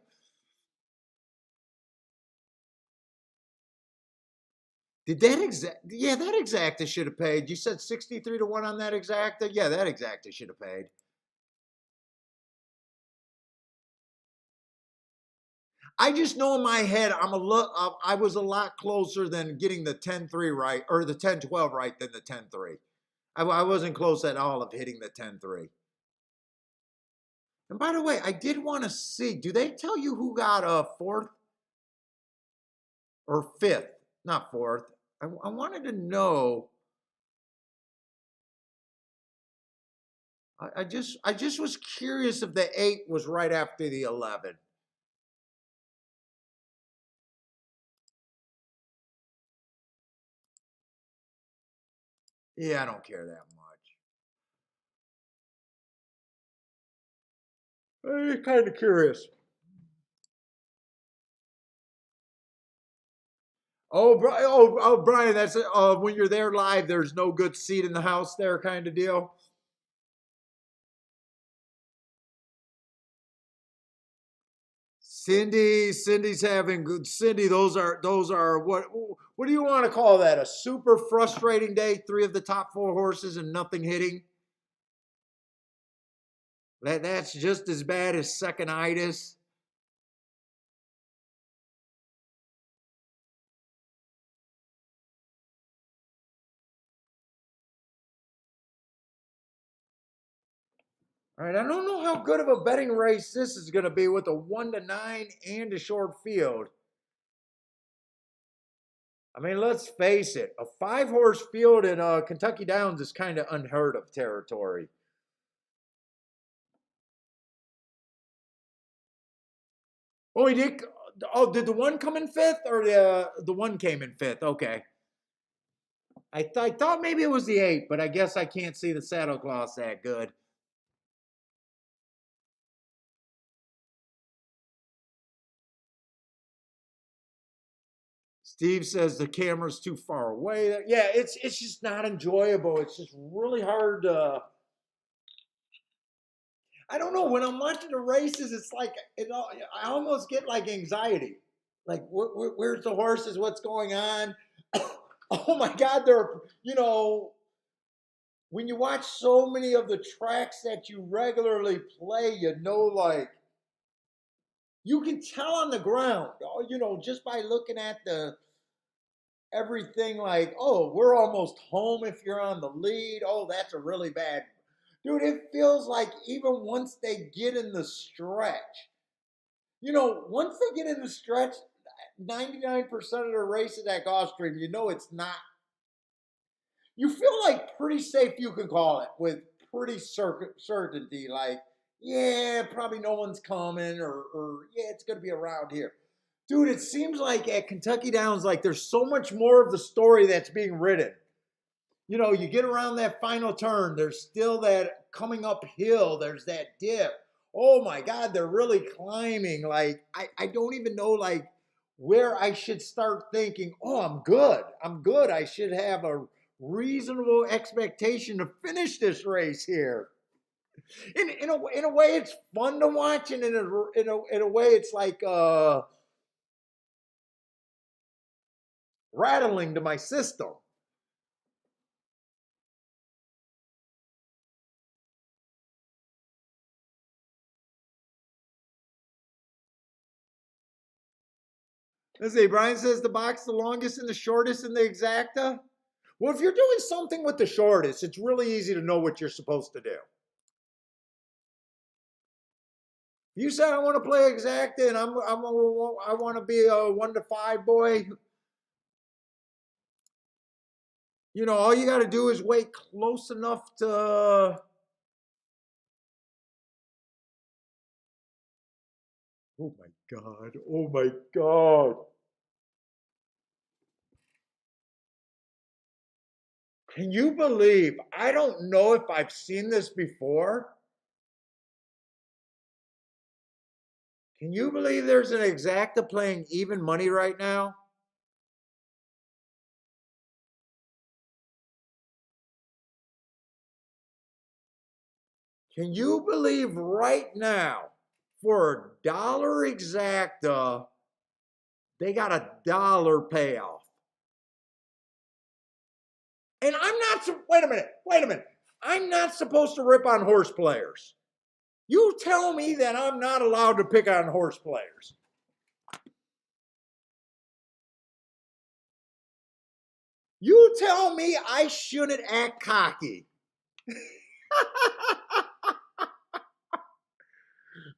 Did that exact? Yeah, that exacta should have paid. You said 63-1 on that exacta. Yeah, that exacta should have paid. I just know in my head I'm a look. I was a lot closer than getting the 10-3 right or the 10-12 right than the 10-3. I wasn't close at all of hitting the 10-3. And by the way, I did want to see. Do they tell you who got a fourth or fifth? Not fourth. I wanted to know. I just was curious if the 8 was right after the 11. Yeah, I don't care that much. I'm kind of curious. Oh, Brian, that's when you're there live. There's no good seat in the house there, kind of deal. Cindy's having good. Cindy, those are what do you want to call that? A super frustrating day. 3 of the top 4 horses and nothing hitting. That's just as bad as second-itis. All right, I don't know how good of a betting race this is going to be with a 1-9 and a short field. I mean, let's face it, a 5-horse field in Kentucky Downs is kind of unheard of territory. Oh, he did. Oh, did the 1 come in 5th, or the 1 came in 5th? Okay. I thought maybe it was the 8, but I guess I can't see the saddle cloths that good. Steve says the camera's too far away. Yeah, it's just not enjoyable. It's just really hard to. I don't know. When I'm watching the races, it's like I almost get like anxiety. Like, where's the horses? What's going on? Oh my God, when you watch so many of the tracks that you regularly play, like, you can tell on the ground, just by looking at everything, like, oh, we're almost home if you're on the lead. Oh, that's a really bad. Dude, it feels like even once they get in the stretch, once they get in the stretch, 99% of the races at Gulfstream, it's not. You feel like pretty safe, you can call it, with pretty certainty. Like, yeah, probably no one's coming, or yeah, it's going to be around here. Dude, it seems like at Kentucky Downs, like there's so much more of the story that's being written. You get around that final turn, there's still that coming uphill, there's that dip. Oh my God, they're really climbing. Like, I don't even know, like, where I should start thinking, oh, I'm good. I should have a reasonable expectation to finish this race here. In a way, it's fun to watch, and in a way, it's like rattling to my system. Let's see. Brian says the box the longest and the shortest in the exacta. Well, if you're doing something with the shortest, it's really easy to know what you're supposed to do. You said I want to play exacta, and I want to be a 1 to 5 boy. All you got to do is wait close enough to. Oh my God! Oh my God! Can you believe? I don't know if I've seen this before. Can you believe there's an exacta playing even money right now? Can you believe right now, for $1 exacta, they got $1 payoff? And I'm not, wait a minute. I'm not supposed to rip on horse players. You tell me that I'm not allowed to pick on horse players. You tell me I shouldn't act cocky.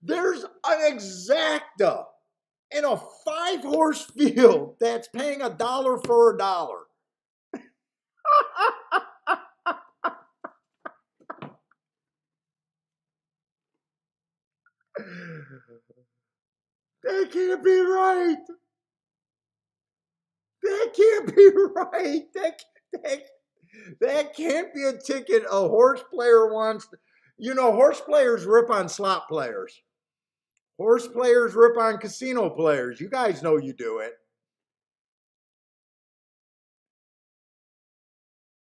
There's an exacta in a 5-horse field that's paying $1 for $1. That can't be right. That can't be right. That can't be a ticket a horse player wants. Horse players rip on slot players. Horse players rip on casino players. You guys know you do it.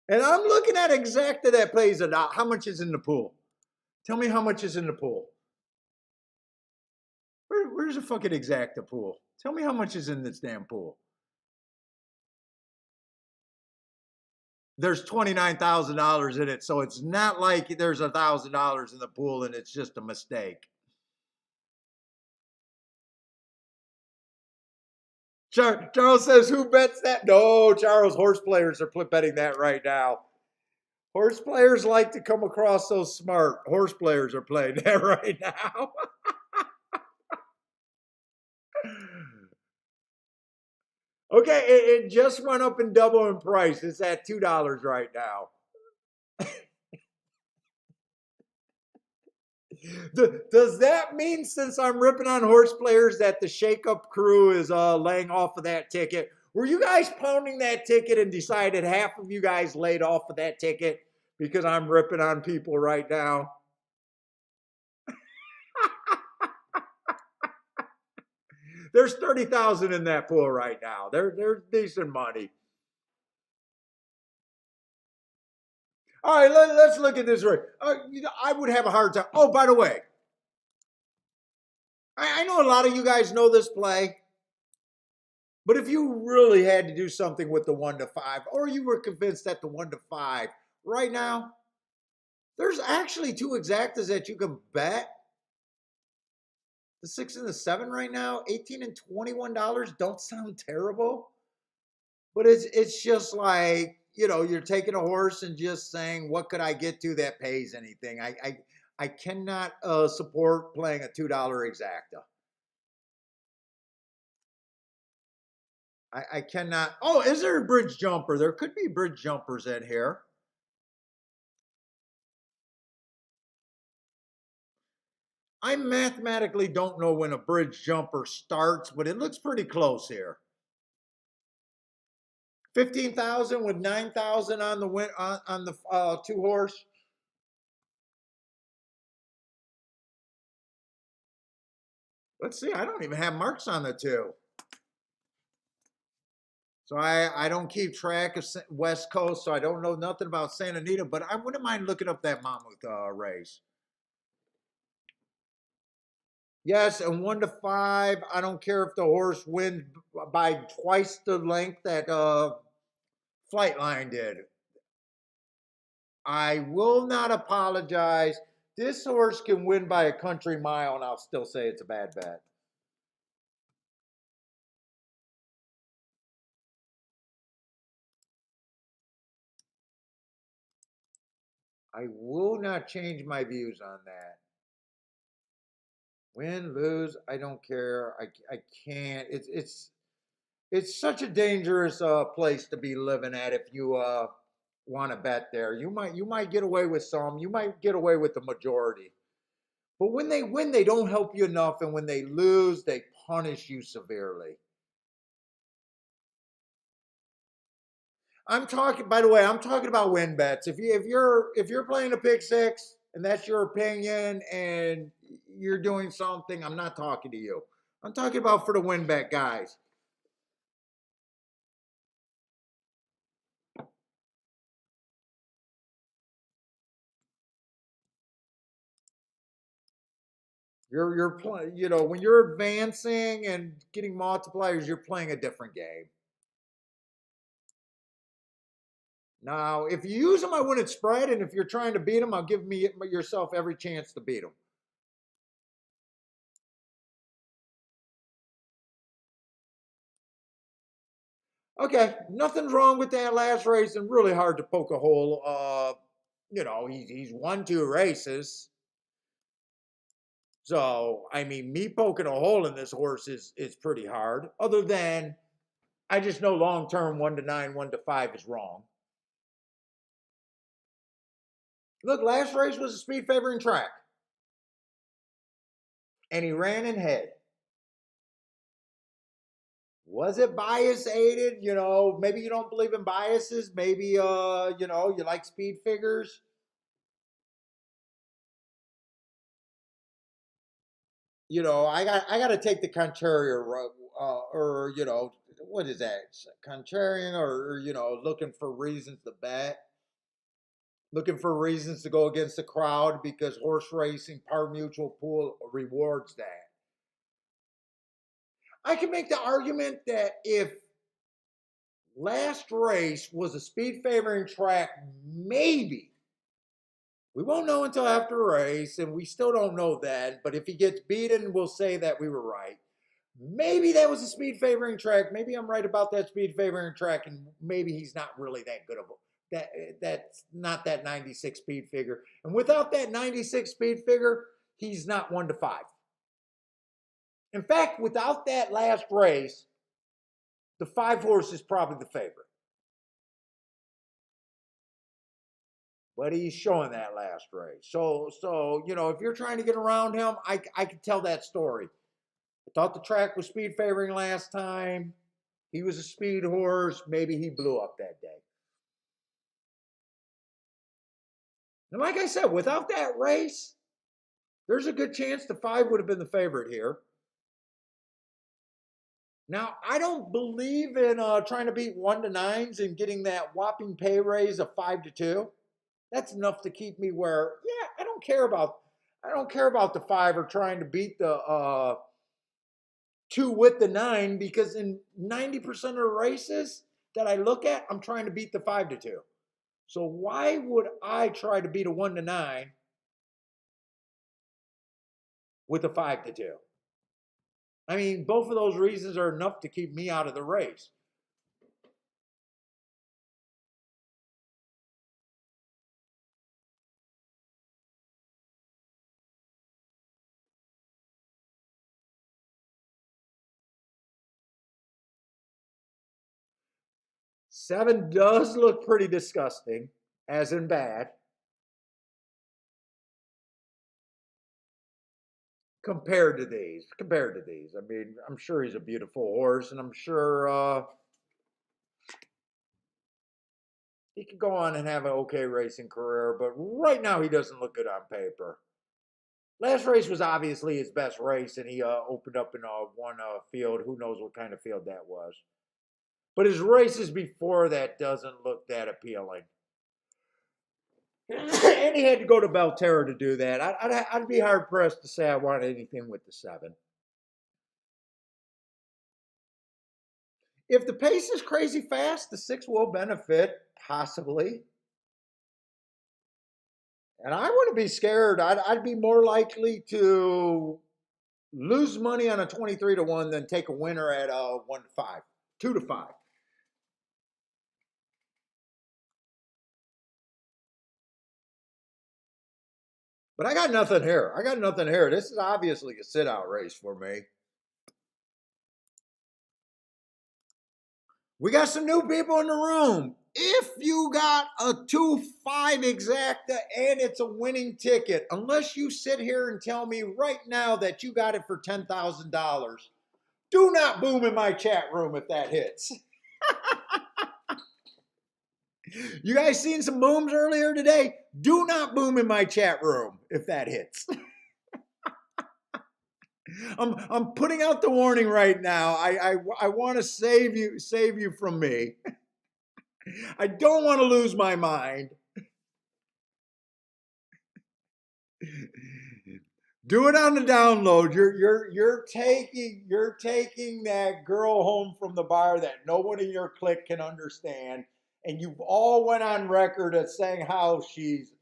And I'm looking at exacta that plays $1. How much is in the pool? Tell me how much is in the pool. Where's the fucking exacta pool? Tell me how much is in this damn pool. There's $29,000 in it, so it's not like there's $1,000 in the pool and it's just a mistake. Charles says, who bets that? No, Charles, horse players are betting that right now. Horse players like to come across so smart. Horse players are playing that right now. Okay, it just went up in double in price. It's at $2 right now. Does that mean, since I'm ripping on horse players, that the shake-up crew is laying off of that ticket? Were you guys pounding that ticket and decided half of you guys laid off of that ticket because I'm ripping on people right now? There's 30,000 in that pool right now. They're decent money. All right, let's look at this. I would have a hard time. Oh, by the way, I know a lot of you guys know this play, but if you really had to do something with the 1 to 5, or you were convinced that the 1 to 5, right now, there's actually two exactas that you can bet. The 6 and the 7 right now, $18 and $21 don't sound terrible, but it's just like, you're taking a horse and just saying, what could I get to that pays anything? I cannot support playing a $2 exacta. I cannot. Oh, is there a bridge jumper? There could be bridge jumpers in here. I mathematically don't know when a bridge jumper starts, but it looks pretty close here. 15,000 with 9,000 on the on the 2 horse. Let's see. I don't even have marks on the 2. So I don't keep track of West Coast, so I don't know nothing about Santa Anita, but I wouldn't mind looking up that Monmouth race. Yes, and 1 to 5, I don't care if the horse wins by twice the length that Flightline did. I will not apologize. This horse can win by a country mile, and I'll still say it's a bad bet. I will not change my views on that. Win, lose, I don't care. I can't. It's such a dangerous place to be living at if you want to bet there. You might get away with some. You might get away with the majority. But when they win, they don't help you enough, and when they lose, they punish you severely. I'm talking. By the way, I'm talking about win bets. If you're playing a pick six and that's your opinion and you're doing something, I'm not talking to you. I'm talking about for the win bet guys. You're playing. When you're advancing and getting multipliers, you're playing a different game. Now, if you use them, I wouldn't spread, and if you're trying to beat them, I'll give yourself every chance to beat them. Okay, nothing's wrong with that last race, and really hard to poke a hole. He's won 2 races, so I mean, me poking a hole in this horse is pretty hard. Other than I just know long term 1 to 9, 1 to 5 is wrong. Look, last race was a speed favoring track, and he ran in head. Was it bias aided? Maybe you don't believe in biases. Maybe you like speed figures. I got to take the contrarian, or what is that? Contrarian, or looking for reasons to bet, looking for reasons to go against the crowd because horse racing, par mutual pool rewards that. I can make the argument that if last race was a speed favoring track, maybe we won't know until after a race, and we still don't know that. But if he gets beaten, we'll say that we were right. Maybe that was a speed favoring track. Maybe I'm right about that speed favoring track, and maybe he's not really that good of that's not that 96 speed figure. And without that 96 speed figure, he's not 1 to 5. In fact, without that last race, the 5 horse is probably the favorite. But he's showing that last race. So if you're trying to get around him, I can tell that story. I thought the track was speed favoring last time. He was a speed horse. Maybe he blew up that day. And like I said, without that race, there's a good chance the 5 would have been the favorite here. Now, I don't believe in trying to beat 1 to 9s and getting that whopping pay raise of 5 to 2. That's enough to keep me where, yeah, I don't care about the 5 or trying to beat the 2 with the 9, because in 90% of the races that I look at, I'm trying to beat the 5 to 2. So why would I try to beat a 1 to 9 with a 5 to 2? I mean, both of those reasons are enough to keep me out of the race. Seven does look pretty disgusting, as in bad, compared to these. I mean, I'm sure he's a beautiful horse, and I'm sure he could go on and have an okay racing career, but right now he doesn't look good on paper. Last race was obviously his best race, and he opened up in one field. Who knows what kind of field that was. But his races before that doesn't look that appealing. And he had to go to Belterra to do that. I'd be hard pressed to say I want anything with the 7. If the pace is crazy fast, the 6 will benefit, possibly. And I wouldn't be scared. I'd be more likely to lose money on a 23 to 1 than take a winner at 1 to 5, 2 to 5. But I got nothing here. This is obviously a sit-out race for me. We got some new people in the room. If you got a 2-5 exacta and it's a winning ticket, unless you sit here and tell me right now that you got it for $10,000, do not boom in my chat room if that hits. You guys seen some booms earlier today? Do not boom in my chat room if that hits. I'm putting out the warning right now. I want to save you from me. I don't want to lose my mind. Do it on the download. You're taking that girl home from the bar that no one in your clique can understand, and you've all went on record as saying how she's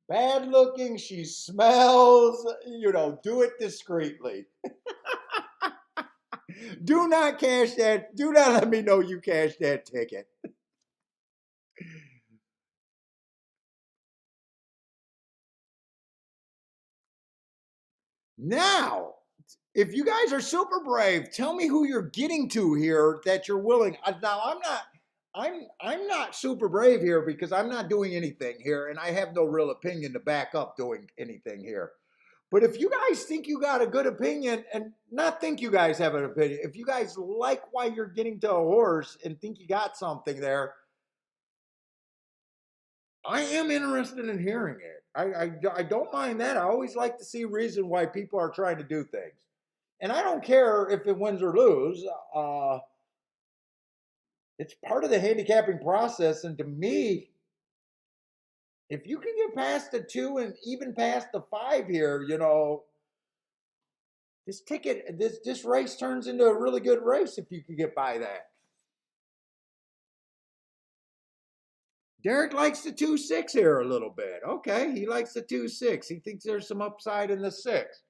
bad looking, she smells. Do it discreetly. Do not cash that. Do not let me know you cashed that ticket. Now, if you guys are super brave, tell me who you're getting to here that you're willing. Now, I'm not super brave here because I'm not doing anything here, and I have no real opinion to back up doing anything here. But if you guys think you got a good opinion, and not think you guys have an opinion, if you guys like why you're getting to a horse and think you got something there, I am interested in hearing it. I don't mind that. I always like to see reason why people are trying to do things. And I don't care if it wins or lose. It's part of the handicapping process. And to me, if you can get past the 2 and even past the 5 here, this race turns into a really good race if you can get by that. Derek likes the 2-6 here a little bit. Okay, he likes the 2-6. He thinks there's some upside in the 6.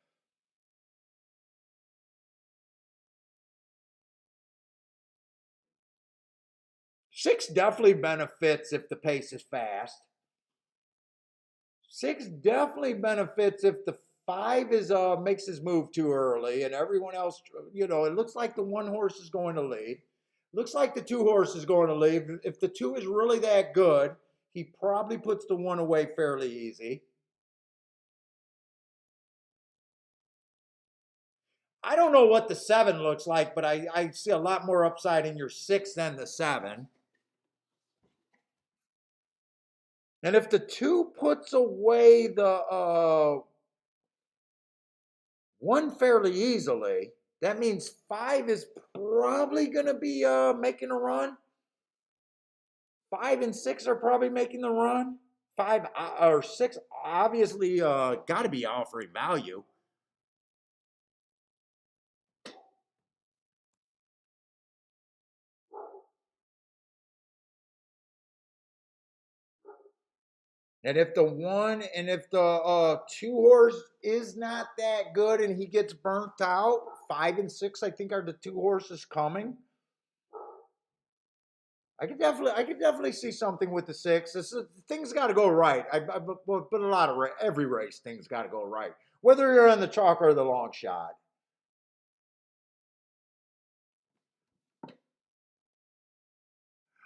Six definitely benefits if the pace is fast. 6 definitely benefits if the 5 is makes his move too early, and everyone else, it looks like the 1 horse is going to lead. Looks like the 2 horse is going to lead. If the 2 is really that good, he probably puts the 1 away fairly easy. I don't know what the 7 looks like, but I see a lot more upside in your 6 than the 7. And if the 2 puts away the 1 fairly easily, that means 5 is probably going to be making a run. 5 and 6 are probably making the run. 5 or 6 obviously got to be offering value. And if the 2 horse is not that good and he gets burnt out, 5 and 6 I think are the 2 horses coming. I could definitely see something with the 6. Things got to go right. But a lot of every race things got to go right, whether you're on the chalk or the long shot.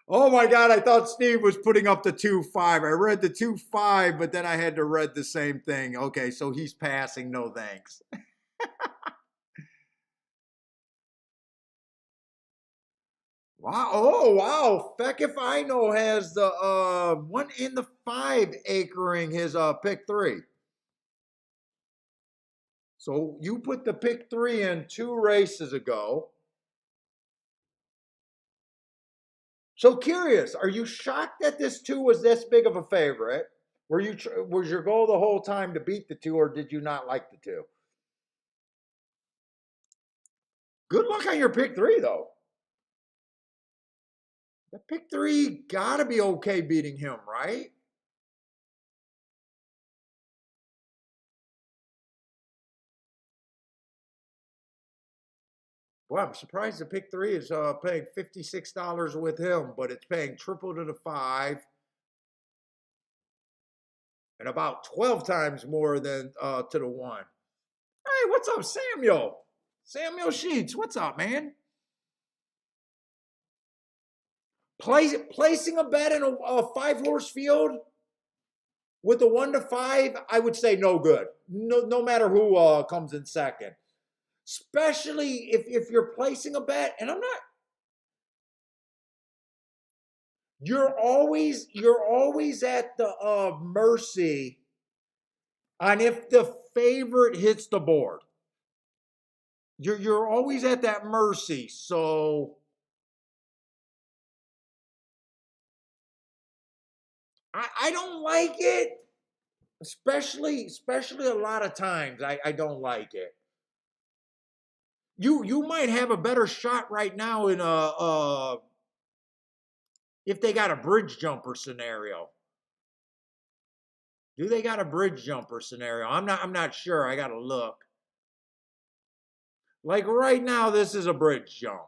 Oh my God, I thought Steve was putting up the 2-5. I read the 2-5, but then I had to read the same thing. Okay, so he's passing. No thanks. Wow. Oh, wow. Feck if I know has the 1 in the 5 acring his pick 3. So you put the pick 3 in 2 races ago. So curious, are you shocked that this 2 was this big of a favorite? Was your goal the whole time to beat the 2, or did you not like the 2? Good luck on your pick 3 though. The pick 3 gotta be okay beating him, right? Boy, I'm surprised the pick 3 is paying $56 with him, but it's paying triple to the 5 and about 12 times more than to the 1. Hey, what's up, Samuel? Samuel Sheets, what's up, man? Placing a bet in a 5-horse field with a 1 to 5, I would say no good. No matter who comes in second. Especially if you're placing a bet, and I'm not. You're always at the mercy on if the favorite hits the board. You're always at that mercy. So I don't like it. Especially a lot of times I don't like it. You might have a better shot right now in a if they got a bridge jumper scenario. Do they got a bridge jumper scenario? I'm not sure. I got to look. Like right now this is a bridge jump.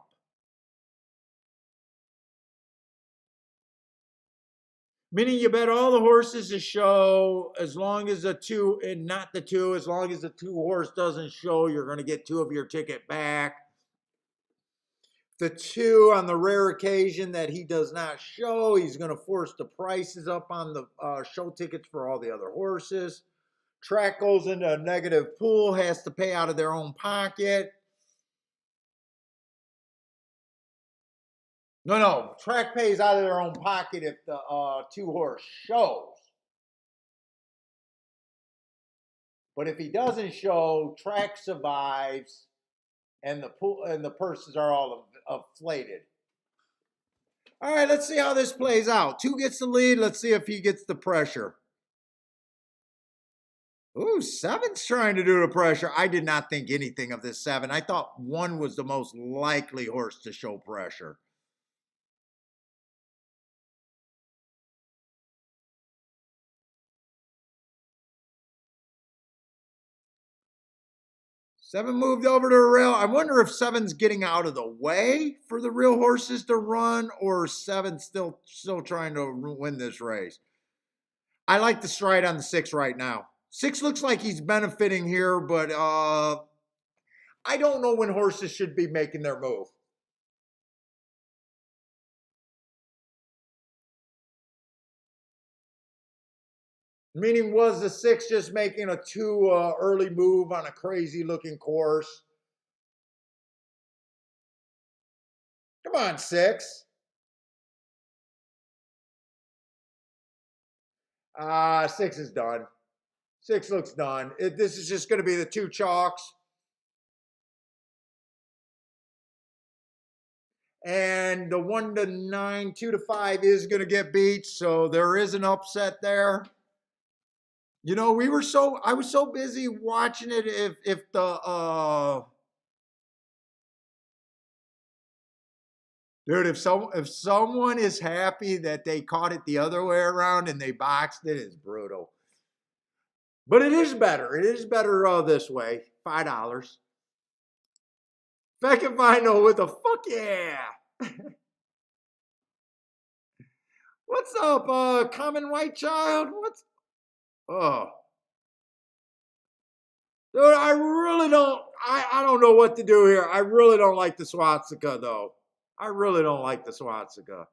Meaning you bet all the horses to show as long as the 2 and not the 2, as long as the 2 horse doesn't show, you're going to get 2 of your ticket back. The 2, on the rare occasion that he does not show, he's going to force the prices up on the show tickets for all the other horses. Track goes into a negative pool, has to pay out of their own pocket. No. Track pays out of their own pocket if the 2 horse shows. But if he doesn't show, track survives, and the pool and the purses are all inflated. All right, let's see how this plays out. 2 gets the lead. Let's see if he gets the pressure. Ooh, 7's trying to do the pressure. I did not think anything of this 7. I thought 1 was the most likely horse to show pressure. Seven moved over to the rail. I wonder if 7's getting out of the way for the real horses to run, or 7's still trying to win this race. I like the stride on the 6 right now. 6 looks like he's benefiting here, but I don't know when horses should be making their move. Meaning, was the 6 just making a too early move on a crazy looking course? Come on, 6. 6 is done. 6 looks done. This is just going to be the 2 chalks. And the 1 to 9, 2 to 5 is going to get beat. So there is an upset there. You know, I was so busy watching it. If the, dude, if someone is happy that they caught it the other way around and they boxed it, it's brutal. But it is better. It is better this way. $5. Second final with a fuck yeah. What's up, Common White Child? Oh. Dude, I really don't, I don't know what to do here. I really don't like the swastika, though. I really don't like the swastika.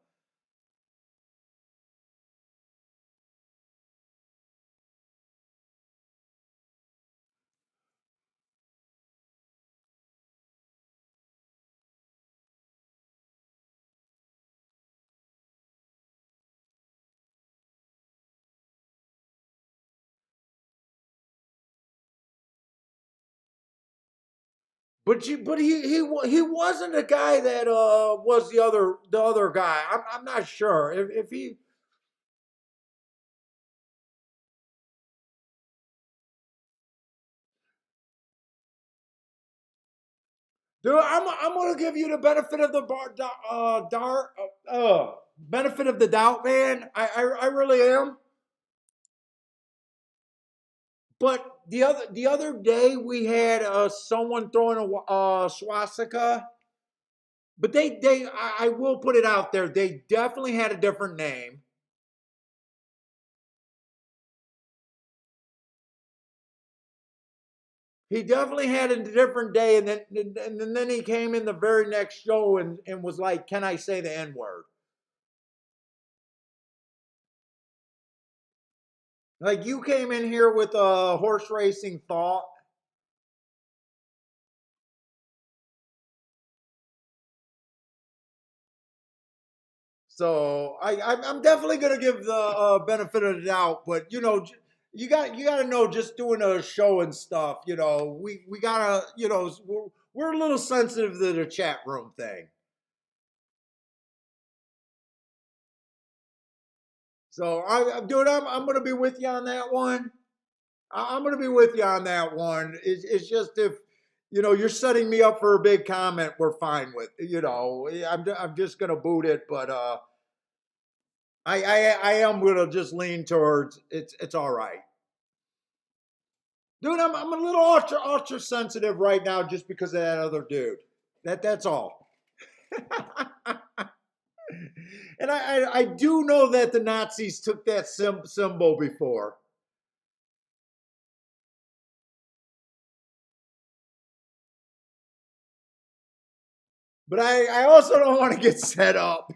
But he wasn't a guy that was the other guy. I'm not sure if he. Dude, I'm gonna give you the benefit of the benefit of the doubt, man. I really am. But the other day we had someone throwing a swastika. But I will put it out there. They definitely had a different name. He definitely had a different day, and then he came in the very next show and was like, "Can I say the N word?" Like you came in here with a horse racing thought. So I'm definitely gonna give the benefit of the doubt, but you know, you gotta know, just doing a show and stuff. You know, we gotta, you know, we're a little sensitive to the chat room thing. So dude, I'm gonna be with you on that one. I'm gonna be with you on that one. It's just if you know you're setting me up for a big comment, we're fine with. You know, I'm just gonna boot it, but I am gonna just lean towards it's all right. Dude, I'm a little ultra sensitive right now just because of that other dude. That's all. And I do know that the Nazis took that symbol before. But I also don't want to get set up.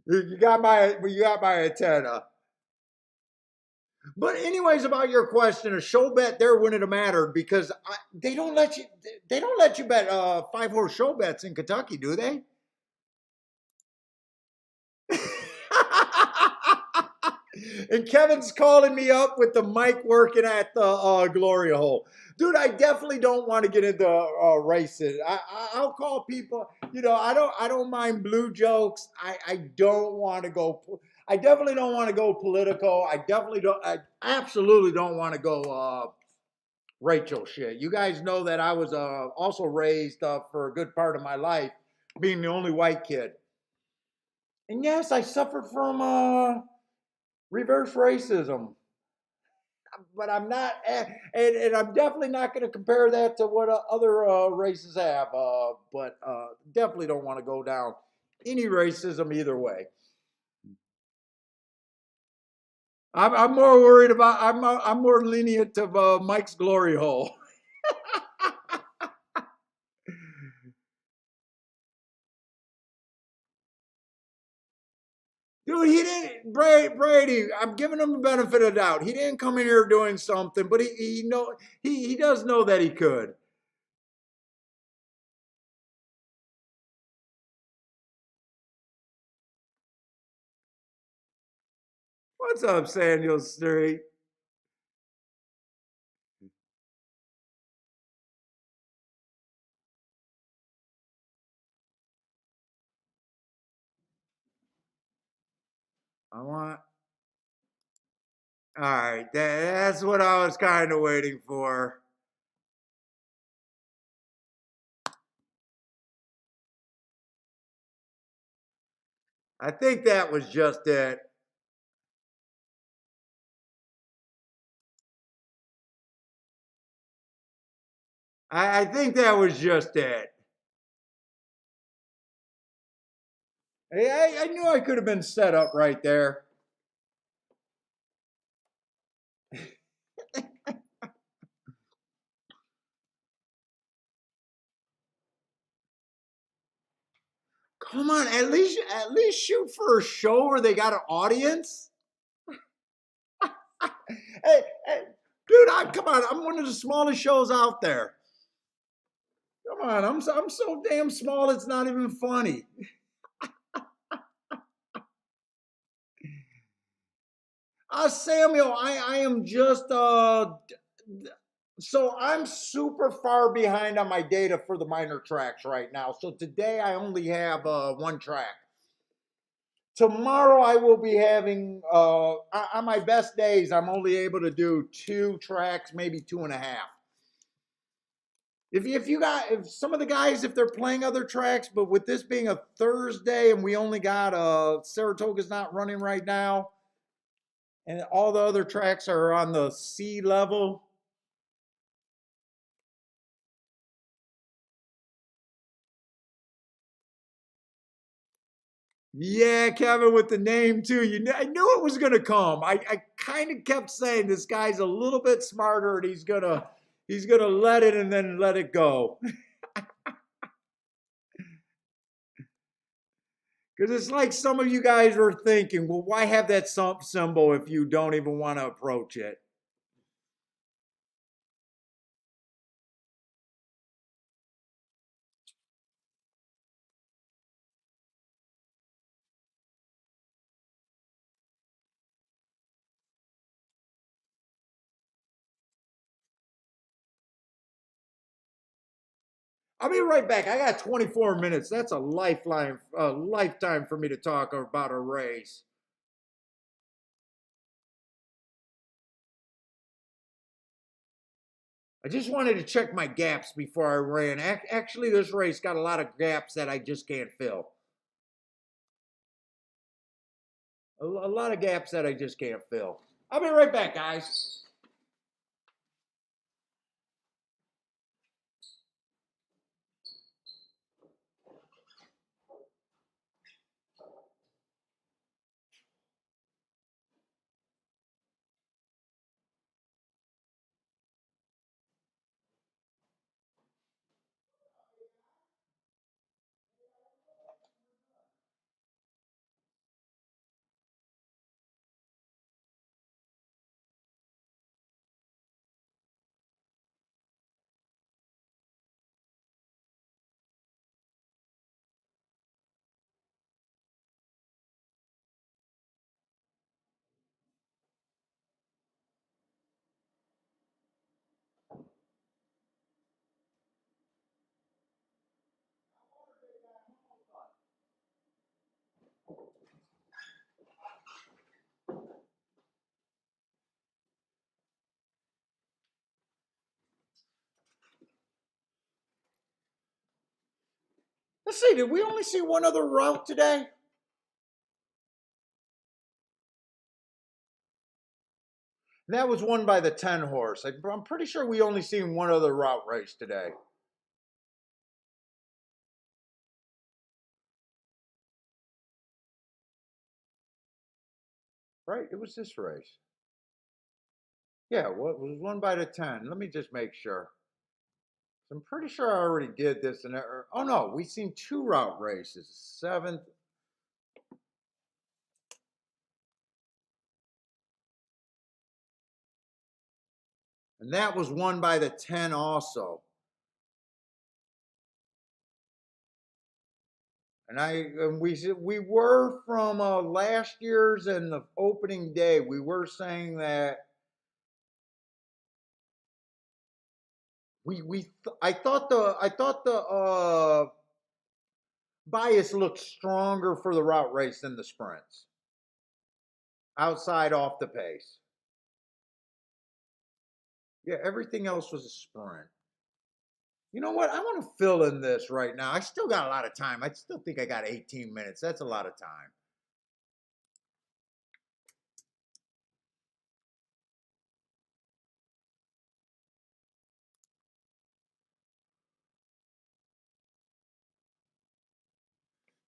You got my antenna. But anyways, about your question, a show bet there wouldn't have mattered because they don't let you bet 5-horse show bets in Kentucky, do they? And Kevin's calling me up with the mic working at the Glory Hole. Dude, I definitely don't want to get into racing. I'll call people. You know, I don't mind blue jokes. I don't want to go. I definitely don't want to go Politico. I absolutely don't want to go Rachel shit. You guys know that I was also raised for a good part of my life being the only white kid. And yes, I suffered from reverse racism. But I'm not, and I'm definitely not going to compare that to what other races have. But definitely don't want to go down any racism either way. I'm more worried about. I'm more lenient of Mike's glory hole. Dude, he didn't. Brady, I'm giving him the benefit of the doubt. He didn't come in here doing something, but he does know that he could. What's up, Samuel Street? I want. All right, that's what I was kind of waiting for. I think that was just it. I think that was just it. I knew I could have been set up right there. Come on, at least shoot for a show where they got an audience. Hey, dude, come on, I'm one of the smallest shows out there. Come on, I'm so damn small it's not even funny. Samuel, I am just so I'm super far behind on my data for the minor tracks right now. So today I only have one track. Tomorrow I will be having on my best days I'm only able to do two tracks, maybe two and a half. If some of the guys, if they're playing other tracks, but with this being a Thursday and we only got Saratoga's not running right now, and all the other tracks are on the sea level. Yeah, Kevin with the name too. I knew it was gonna come. I kind of kept saying this guy's a little bit smarter and he's gonna let it and then let it go. Because it's like some of you guys are thinking, well, why have that symbol if you don't even want to approach it? I'll be right back. I got 24 minutes. That's a lifetime for me to talk about a race. I just wanted to check my gaps before I ran. Actually, this race got a lot of gaps that I just can't fill. A lot of gaps that I just can't fill. I'll be right back, guys. Let's see, did we only see one other route today? And that was won by the 10 horse. I'm pretty sure we only seen one other route race today. Right? It was this race. Yeah, what was won by the 10? Let me just make sure. I'm pretty sure I already did this. Oh no, we've seen two route races. Seventh. And that was won by the 10 also. And we were from last year's and the opening day. We were saying that I thought the bias looked stronger for the route race than the sprints. Outside off the pace. Yeah, everything else was a sprint. You know what? I want to fill in this right now. I still got a lot of time. I still think I got 18 minutes. That's a lot of time.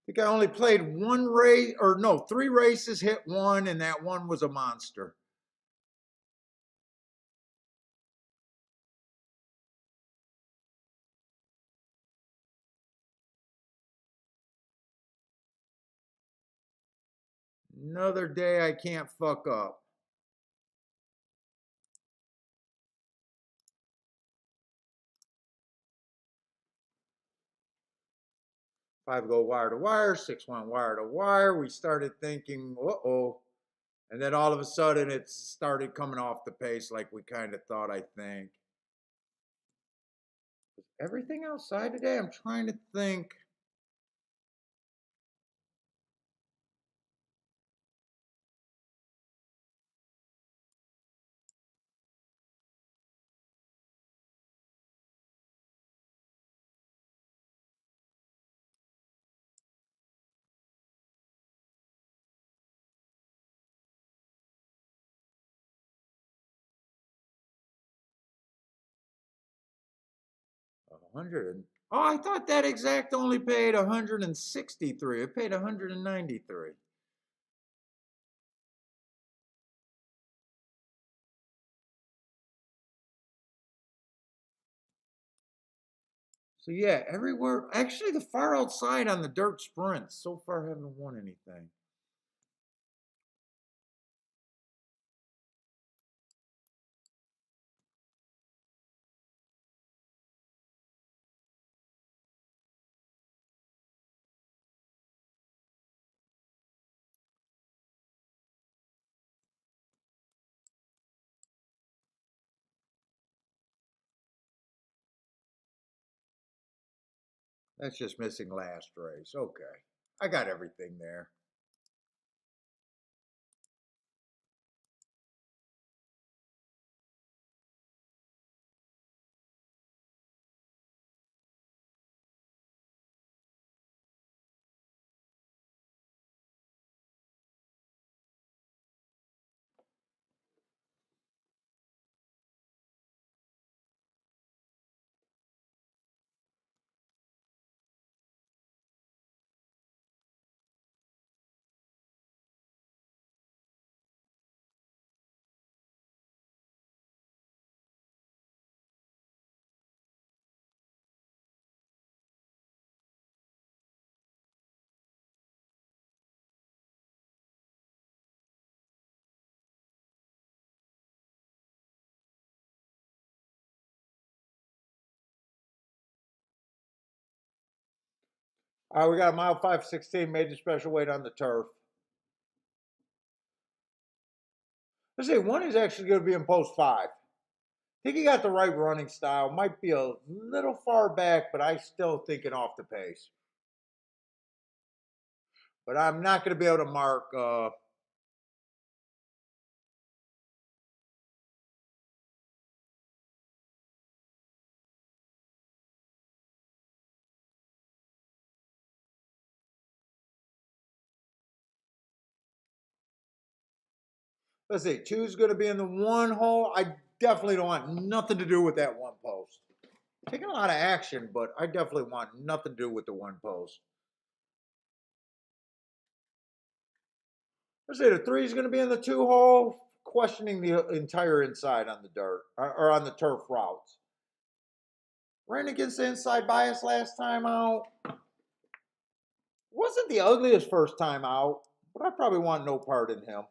I think I only played one race, or no, three races, hit one, and that one was a monster. Another day I can't fuck up. Five go wire to wire, 6 went wire to wire. We started thinking, uh-oh. And then all of a sudden it started coming off the pace like we kind of thought, I think. Everything outside today, I'm trying to think. A hundred and oh, I thought that exact only paid 163. It paid 193. So yeah, everywhere. Actually, the far outside on the dirt sprints so far haven't won anything. That's just missing last race. Okay, I got everything there. All right, we got a mile 516, major special weight on the turf. Let's say one is actually going to be in post five. I think he got the right running style. Might be a little far back, but I still thinking off the pace. But I'm not going to be able to mark. Let's see, two's going to be in the one hole. I definitely don't want nothing to do with that one post. Taking a lot of action, but I definitely want nothing to do with the one post. Let's say the three is going to be in the two hole, questioning the entire inside on the dirt or on the turf routes. Ran against the inside bias last time out. Wasn't the ugliest first time out, but I probably want no part in him.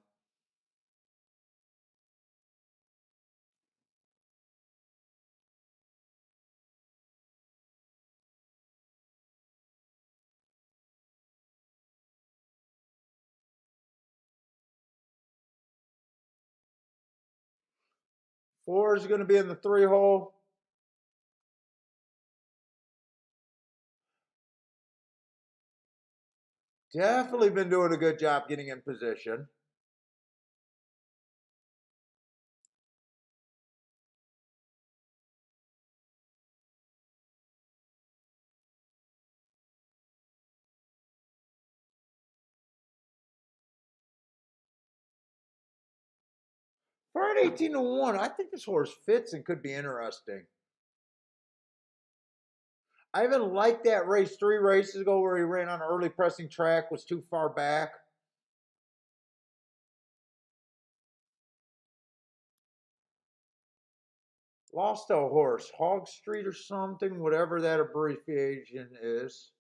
4 is going to be in the 3 hole. Definitely been doing a good job getting in position. For an 18-1, I think this horse fits and could be interesting. I even liked that race 3 races ago where he ran on an early pressing track, was too far back. Lost a horse, Hog Street or something, whatever that abbreviation is.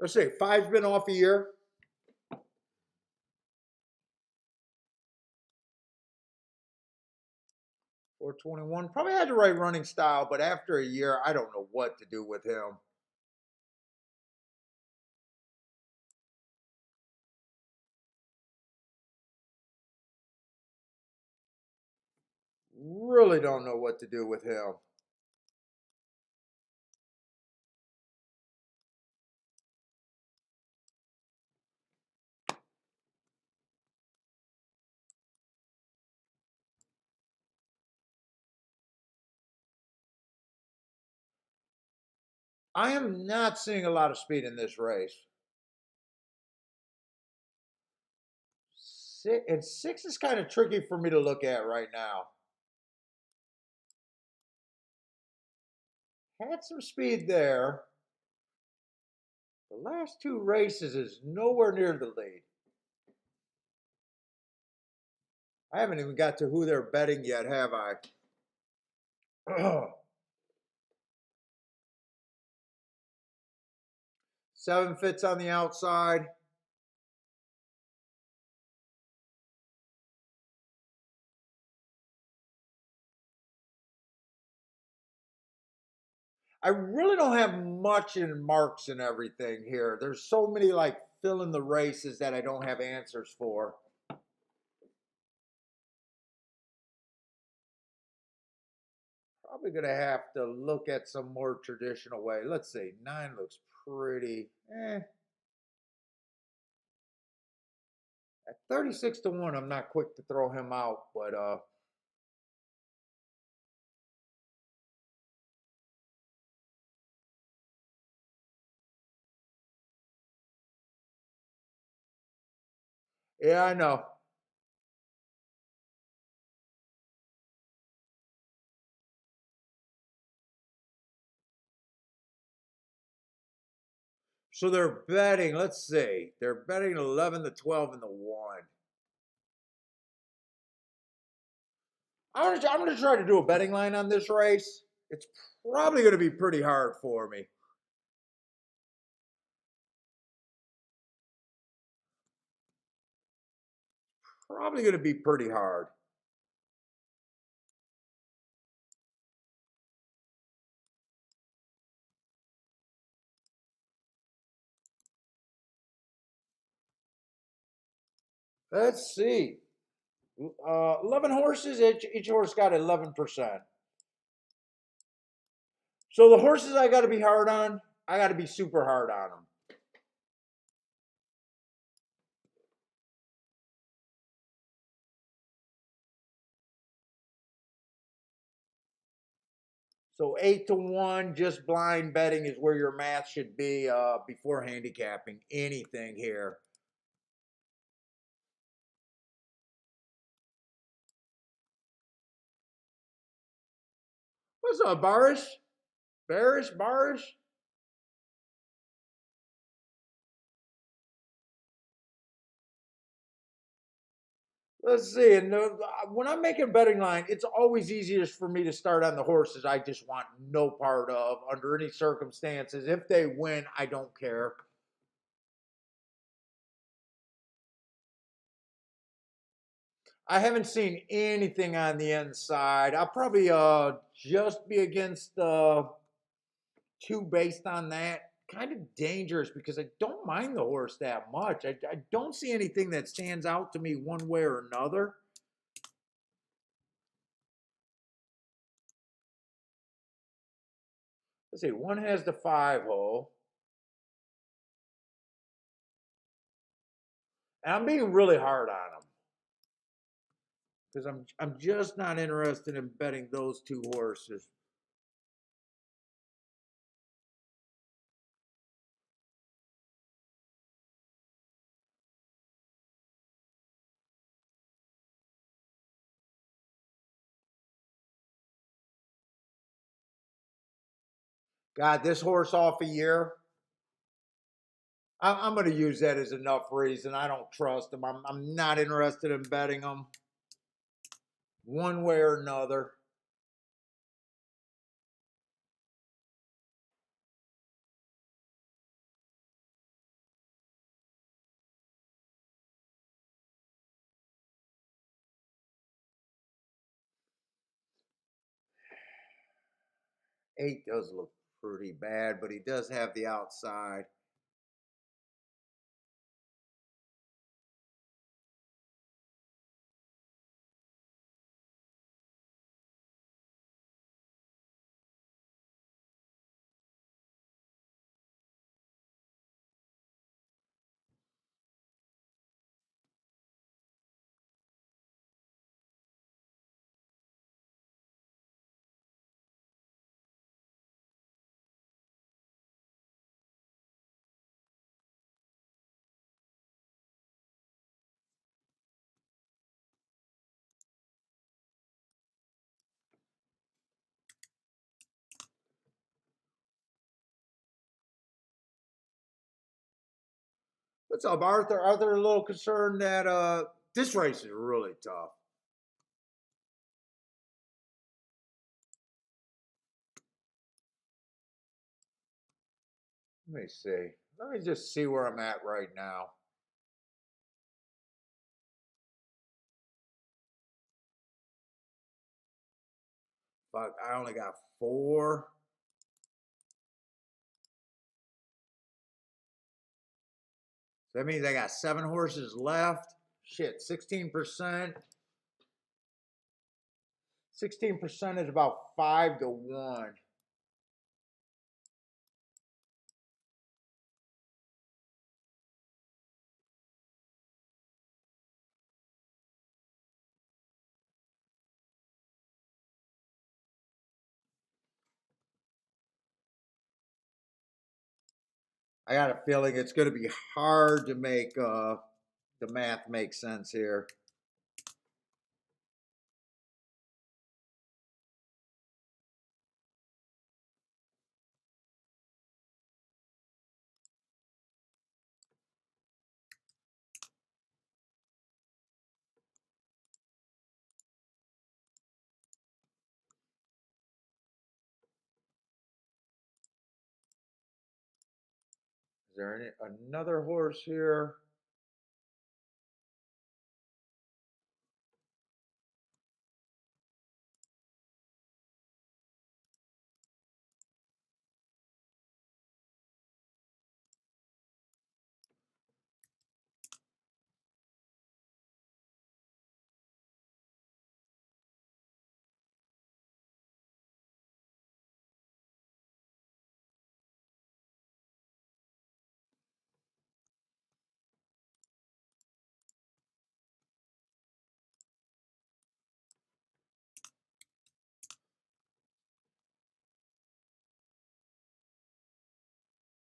Let's say 5's been off a year. 421. Probably had the right running style, but after a year, I don't know what to do with him. Really don't know what to do with him. I am not seeing a lot of speed in this race. 6 is kind of tricky for me to look at right now. Had some speed there. The last 2 races is nowhere near the lead. I haven't even got to who they're betting yet, have I? 7 fits on the outside. I really don't have much in marks and everything here. There's so many like fill in the races that I don't have answers for. Probably going to have to look at some more traditional way. Let's see. 9 looks pretty. At 36-1, I'm not quick to throw him out, but yeah, I know. So they're betting, let's see. They're betting 11 to 12 in the 1. I'm gonna try to do a betting line on this race. It's probably gonna be pretty hard for me. Probably gonna be pretty hard. Let's see. 11 horses, each horse got 11%. So the horses I got to be hard on, I got to be super hard on them. So 8-1, just blind betting is where your math should be before handicapping anything here. What's up, Barish? Barish? Let's see. And when I'm making betting line, it's always easiest for me to start on the horses I just want no part of under any circumstances. If they win, I don't care. I haven't seen anything on the inside. I'll probably just be against 2 based on that. Kind of dangerous because I don't mind the horse that much. I don't see anything that stands out to me one way or another. Let's see, one has the 5 hole. And I'm being really hard on him because I'm just not interested in betting those 2 horses. God, this horse off a year. I'm going to use that as enough reason. I don't trust him. I'm not interested in betting him one way or another. Eight does look pretty bad, but he does have the outside. What's up, Arthur? Arthur, a little concerned that this race is really tough. Let me see. Let me just see where I'm at right now. Fuck, I only got 4. So that means I got 7 horses left. Shit, 16%. 16% is about 5 to 1. I got a feeling it's going to be hard to make the math make sense here. Is there another horse here?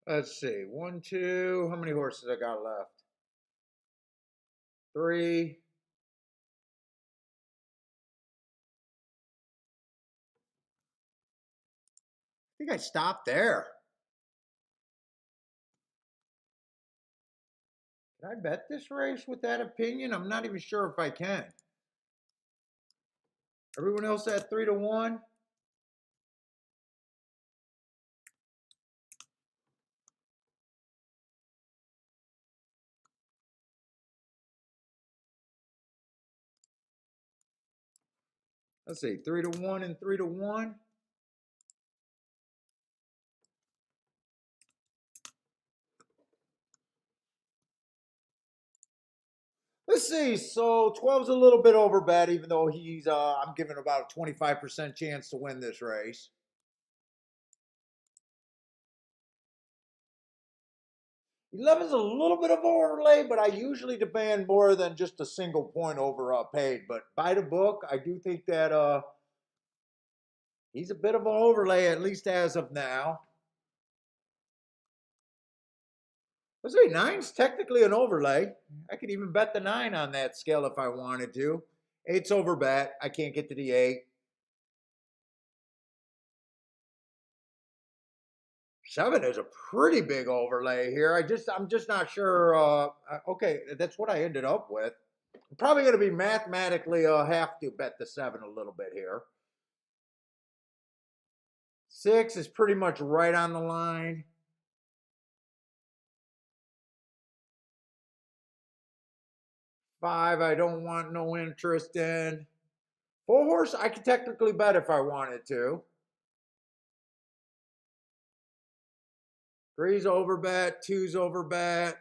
Let's see. 1, 2. How many horses I got left? 3. I think I stopped there. Can I bet this race with that opinion? I'm not even sure if I can. Everyone else at 3 to 1. Let's see, 3-1 and 3-1. Let's see. So 12's a little bit over bet, even though he's I'm giving about a 25% chance to win this race. 11's a little bit of overlay, but I usually demand more than just a single point over paid. But by the book, I do think that he's a bit of an overlay, at least as of now. Let's see, 9's technically an overlay. I could even bet the 9 on that scale if I wanted to. 8's over bet. I can't get to the 8. 7 is a pretty big overlay here. I'm just not sure. Okay, that's what I ended up with. I'm probably going to be mathematically have to bet the 7 a little bit here. 6 is pretty much right on the line. 5, I don't want no interest in. 4 horse, I could technically bet if I wanted to. 3's over bet. 2's over bet.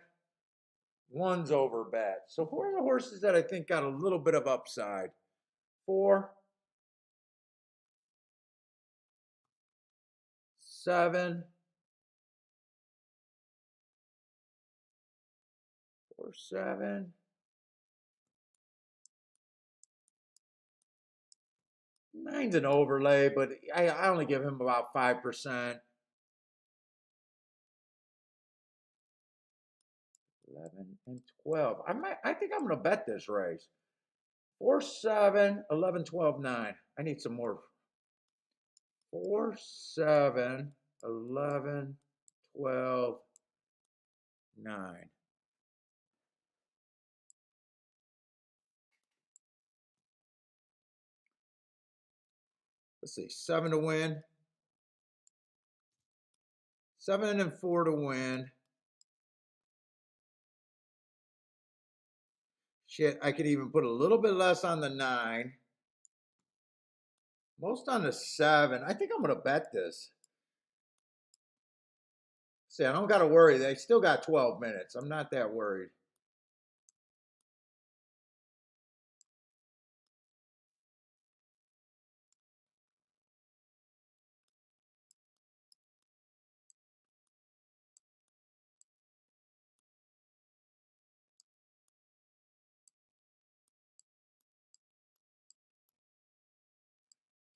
1's over bet. So 4 of the horses that I think got a little bit of upside. 4, 7, 4, 7. 9's an overlay, but I only give him about 5%. 11 and 12. I think I'm going to bet this race. 4, 7, 11, 12, 9. I need some more. 4, 7, 11, 12, 9. Let's see, 7 to win. 7 and 4 to win. Shit, I could even put a little bit less on the 9. Most on the 7. I think I'm going to bet this. See, I don't got to worry. They still got 12 minutes. I'm not that worried.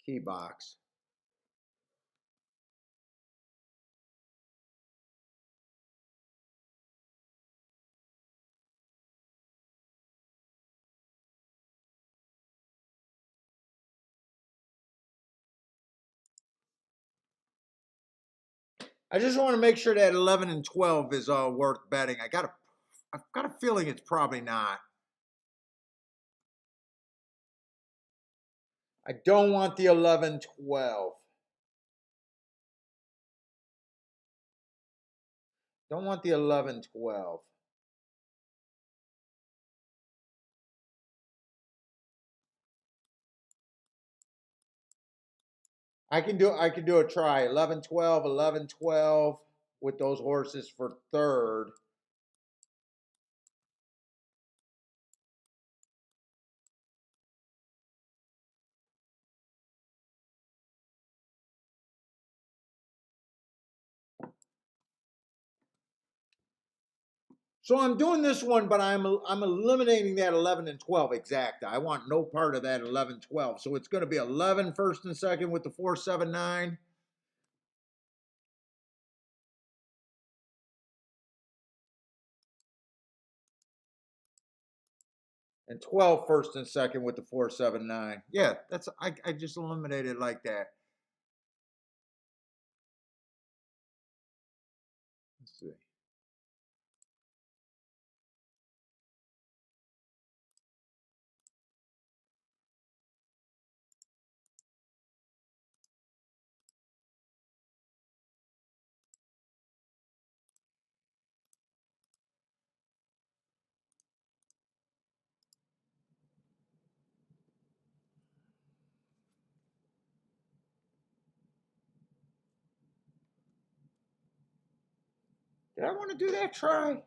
Key box. I just want to make sure that 11 and 12 is worth betting. I've got a feeling it's probably not. I don't want the 11, 12. Don't want the 11, 12. I can do a try. 11, 12, 11, 12 with those horses for third. So I'm doing this one, but I'm eliminating that 11 and 12 exacta. I want no part of that 11, 12. So it's going to be 11 first and second with the 4, 7, 9. And 12 first and second with the 4, 7, 9. Yeah, I just eliminated it like that. Let's see. Did I want to do that try?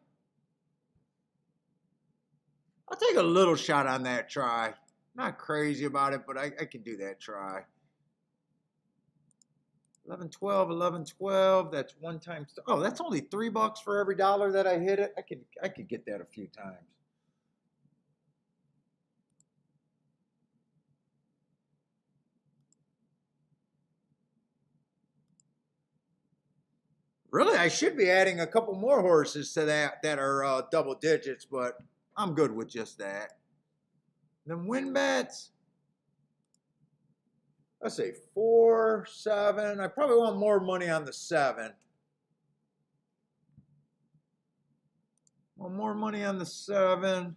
I'll take a little shot on that try. Not crazy about it, but I can do that try. 11, 12, 11, 12. That's one times. Oh, that's only $3 for every dollar that I hit it. I could get that a few times. Really, I should be adding a couple more horses to that are double digits, but I'm good with just that. Then win bets. Let's say 4, 7. I probably want more money on the 7. Want more money on the 7. And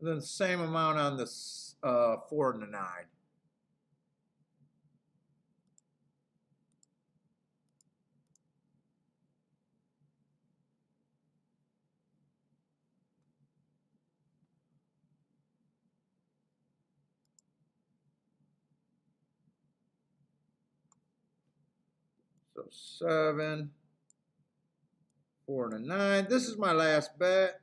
then the same amount on the 4 and the 9. So 7, 4 and a 9. This is my last bet.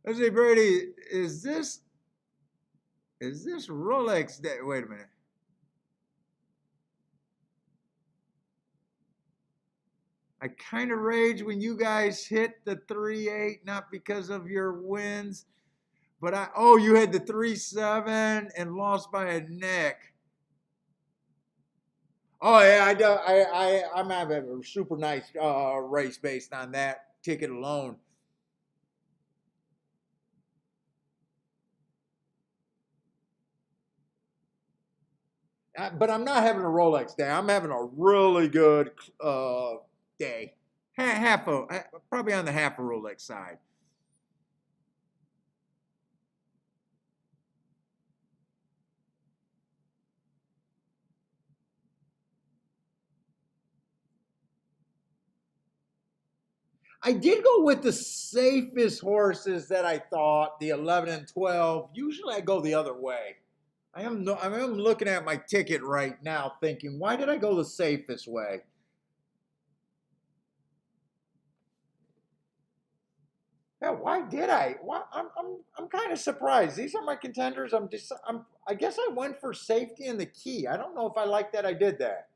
Let's see, Brady, is this Rolex day? Wait a minute. I kind of rage when you guys hit the 3-8, not because of your wins, but you had the 3-7 and lost by a neck. Oh yeah, I'm having a super nice race based on that ticket alone. But I'm not having a Rolex day. I'm having a really good day. Probably on the half a Rolex side. I did go with the safest horses that I thought, the 11 and 12. Usually I go the other way. I am looking at my ticket right now thinking, why did I go the safest way? Yeah, why did I? Why, I'm kind of surprised. These are my contenders. I guess I went for safety and the key. I don't know if I like that I did that.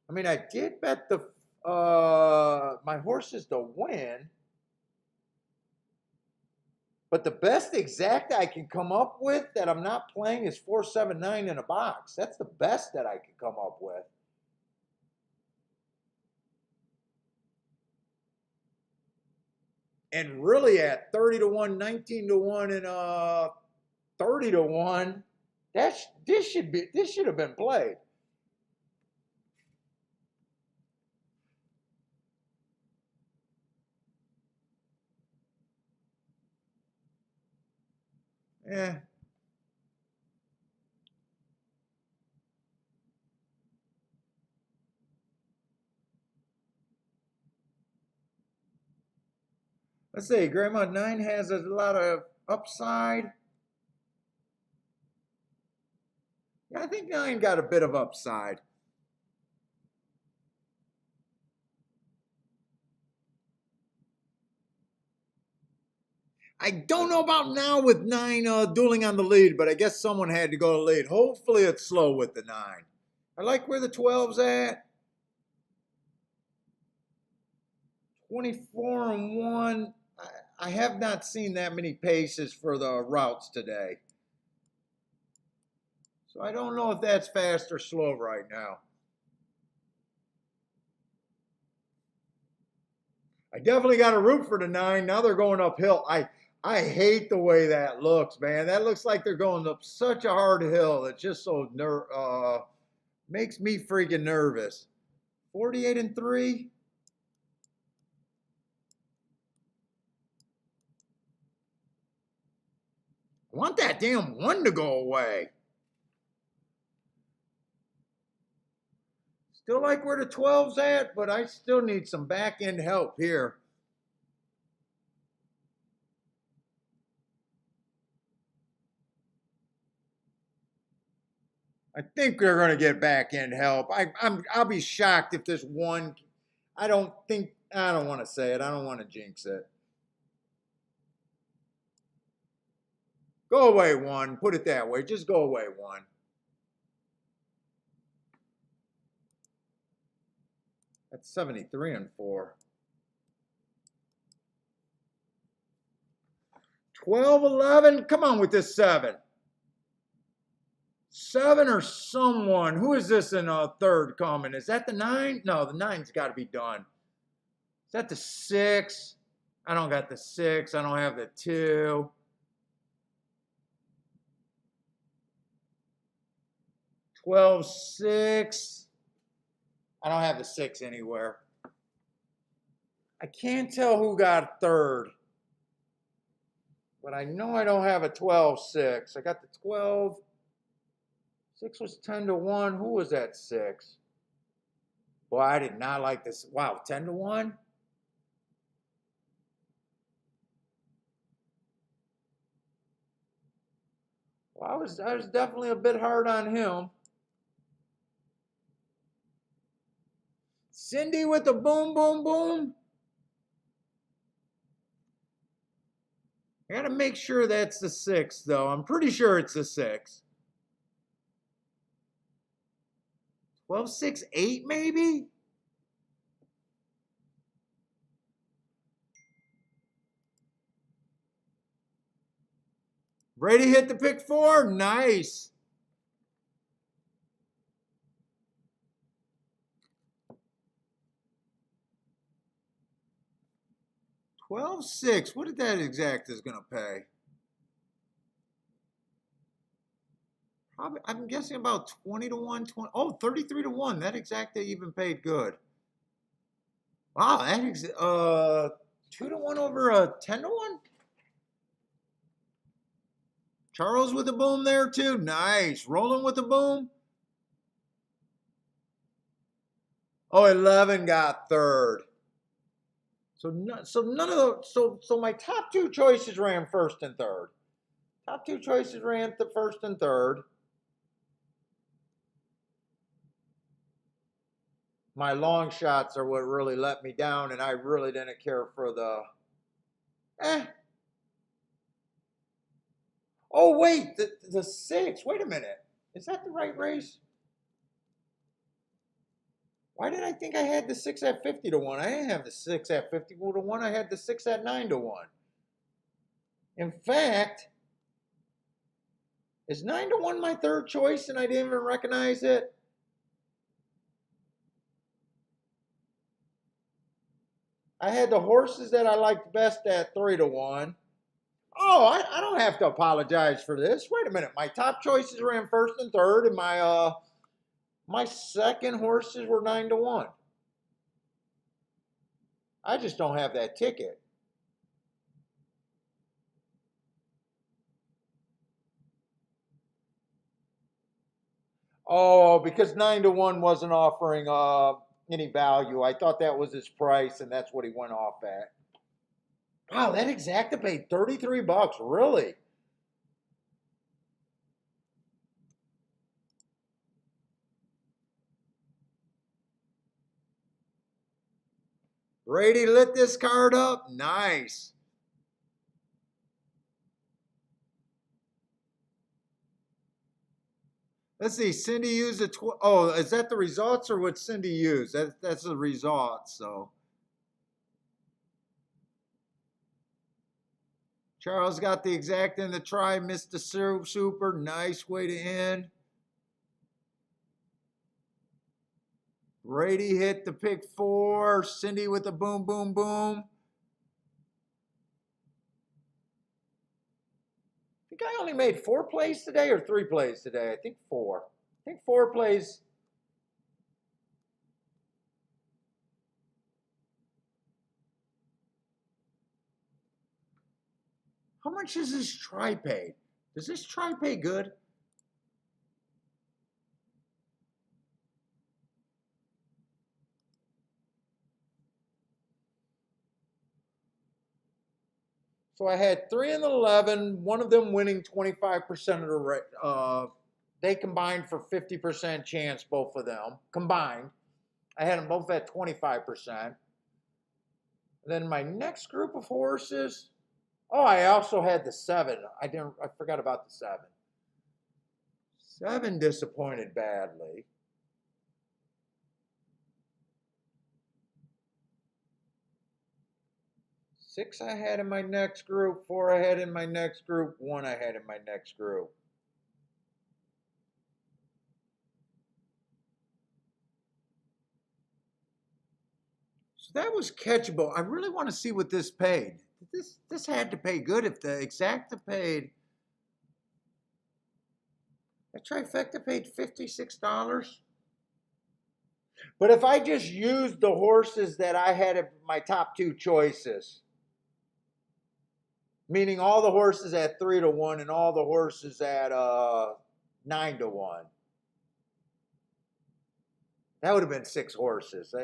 I mean, I did bet the my horses to win, but the best exact I can come up with that I'm not playing is 4, 7, 9 in a box. That's the best that I could come up with. And really at 30 to 1, 19 to 1, and 30 to 1, this should have been played. Yeah. Let's see, Grandma 9 has a lot of upside. Yeah, I think 9 got a bit of upside. I don't know about now with 9 dueling on the lead, but I guess someone had to go to lead. Hopefully it's slow with the 9. I like where the 12's at. 24 and 1. I have not seen that many paces for the routes today. So I don't know if that's fast or slow right now. I definitely got to root for the 9. Now they're going uphill. I hate the way that looks, man. That looks like they're going up such a hard hill. It's just so makes me freaking nervous. 48 and 3. I want that damn 1 to go away. Still like where the 12's at, but I still need some back end help here. I think they're going to get back end help. I'll be shocked if there's one. I don't want to say it. I don't want to jinx it. Go away, one. Put it that way. Just go away, one. That's 73 and 4. 12, 11. Come on with this 7. 7 or someone. Who is this in third coming? Is that the 9? No, the 9's got to be done. Is that the 6? I don't got the 6. I don't have the 2. 12, 6. I don't have the 6 anywhere. I can't tell who got third. But I know I don't have a 12, 6. I got the 12. 6 was 10 to 1. Who was that 6? Boy, I did not like this. Wow, 10 to 1? Well, I was definitely a bit hard on him. Cindy with the boom, boom, boom. I got to make sure that's the 6, though. I'm pretty sure it's the 6. 12, 6, 8, maybe? Brady hit the pick 4. Nice. $12.6. What did that exact is going to pay? Probably, I'm guessing about 20 to 1. 20, oh, 33 to 1. That exact they even paid good. Wow, that 2 to 1 over 10 to 1. Charles with the boom there too. Nice. Rolling with the boom. Oh, 11 got third. So none of the so my top 2 choices ran first and third. Top 2 choices ran the first and third. My long shots are what really let me down, and I really didn't care for the Oh wait, the 6. Wait a minute. Is that the right race? Why did I think I had the 6 at 50 to 1? I didn't have the 6 at 50 to 1. I had the 6 at 9 to 1. In fact, is 9 to 1 my third choice and I didn't even recognize it? I had the horses that I liked best at 3 to 1. Oh, I don't have to apologize for this. Wait a minute. My top choices ran first and third, and my second horses were 9 to 1. I just don't have that ticket. Oh, because 9 to 1 wasn't offering any value. I thought that was his price, and that's what he went off at. Wow, that exacta paid $33. Really? Brady lit this card up. Nice. Let's see. Cindy used a oh, is that the results or what Cindy used? That's the results. So Charles got the exact in the try. Missed the super. Nice way to end. Brady hit the pick 4. Cindy with the boom, boom, boom. I think I only made 4 plays today or 3 plays today. I think 4. I think 4 plays. How much is this try paid? Does this try pay good? So I had 3 and 11, one of them winning 25% of the race. They combined for 50% chance, both of them combined. I had them both at 25%. Then my next group of horses, oh, I also had the 7. I forgot about the 7. 7 disappointed badly. 6 I had in my next group, 4 I had in my next group, 1 I had in my next group. So that was catchable. I really want to see what this paid. This had to pay good if the exacta paid. The trifecta paid $56. But if I just used the horses that I had in my top 2 choices, meaning all the horses at 3 to 1 and all the horses at 9 to 1, that would have been 6 horses.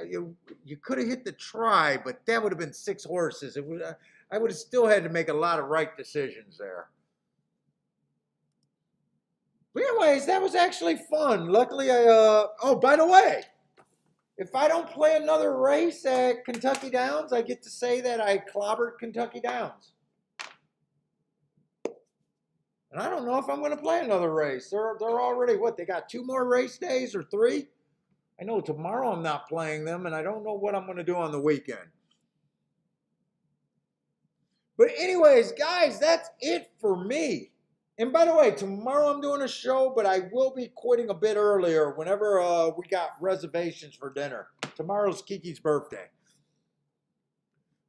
You could have hit the try, but that would have been 6 horses. I would have still had to make a lot of right decisions there. But anyways, that was actually fun. Luckily, oh, by the way, if I don't play another race at Kentucky Downs, I get to say that I clobbered Kentucky Downs. And I don't know if I'm going to play another race. They're already, what, they got 2 more race days or 3? I know tomorrow I'm not playing them, and I don't know what I'm going to do on the weekend. But anyways, guys, that's it for me. And by the way, tomorrow I'm doing a show, but I will be quitting a bit earlier whenever we got reservations for dinner. Tomorrow's Kiki's birthday.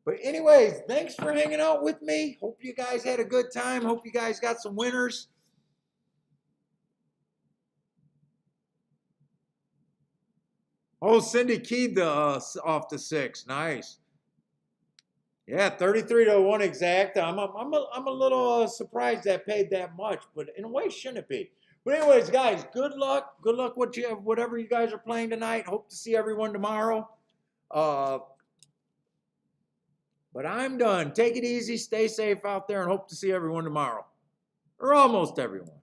But anyways, thanks for hanging out with me. Hope you guys had a good time. Hope you guys got some winners. Oh, Cindy keyed the off the 6. Nice. Yeah, 33 to 1 exact. I'm a little surprised that paid that much, but in a way, shouldn't it be? But anyways, guys, good luck. Good luck with whatever you guys are playing tonight. Hope to see everyone tomorrow. But I'm done. Take it easy. Stay safe out there, and hope to see everyone tomorrow, or almost everyone.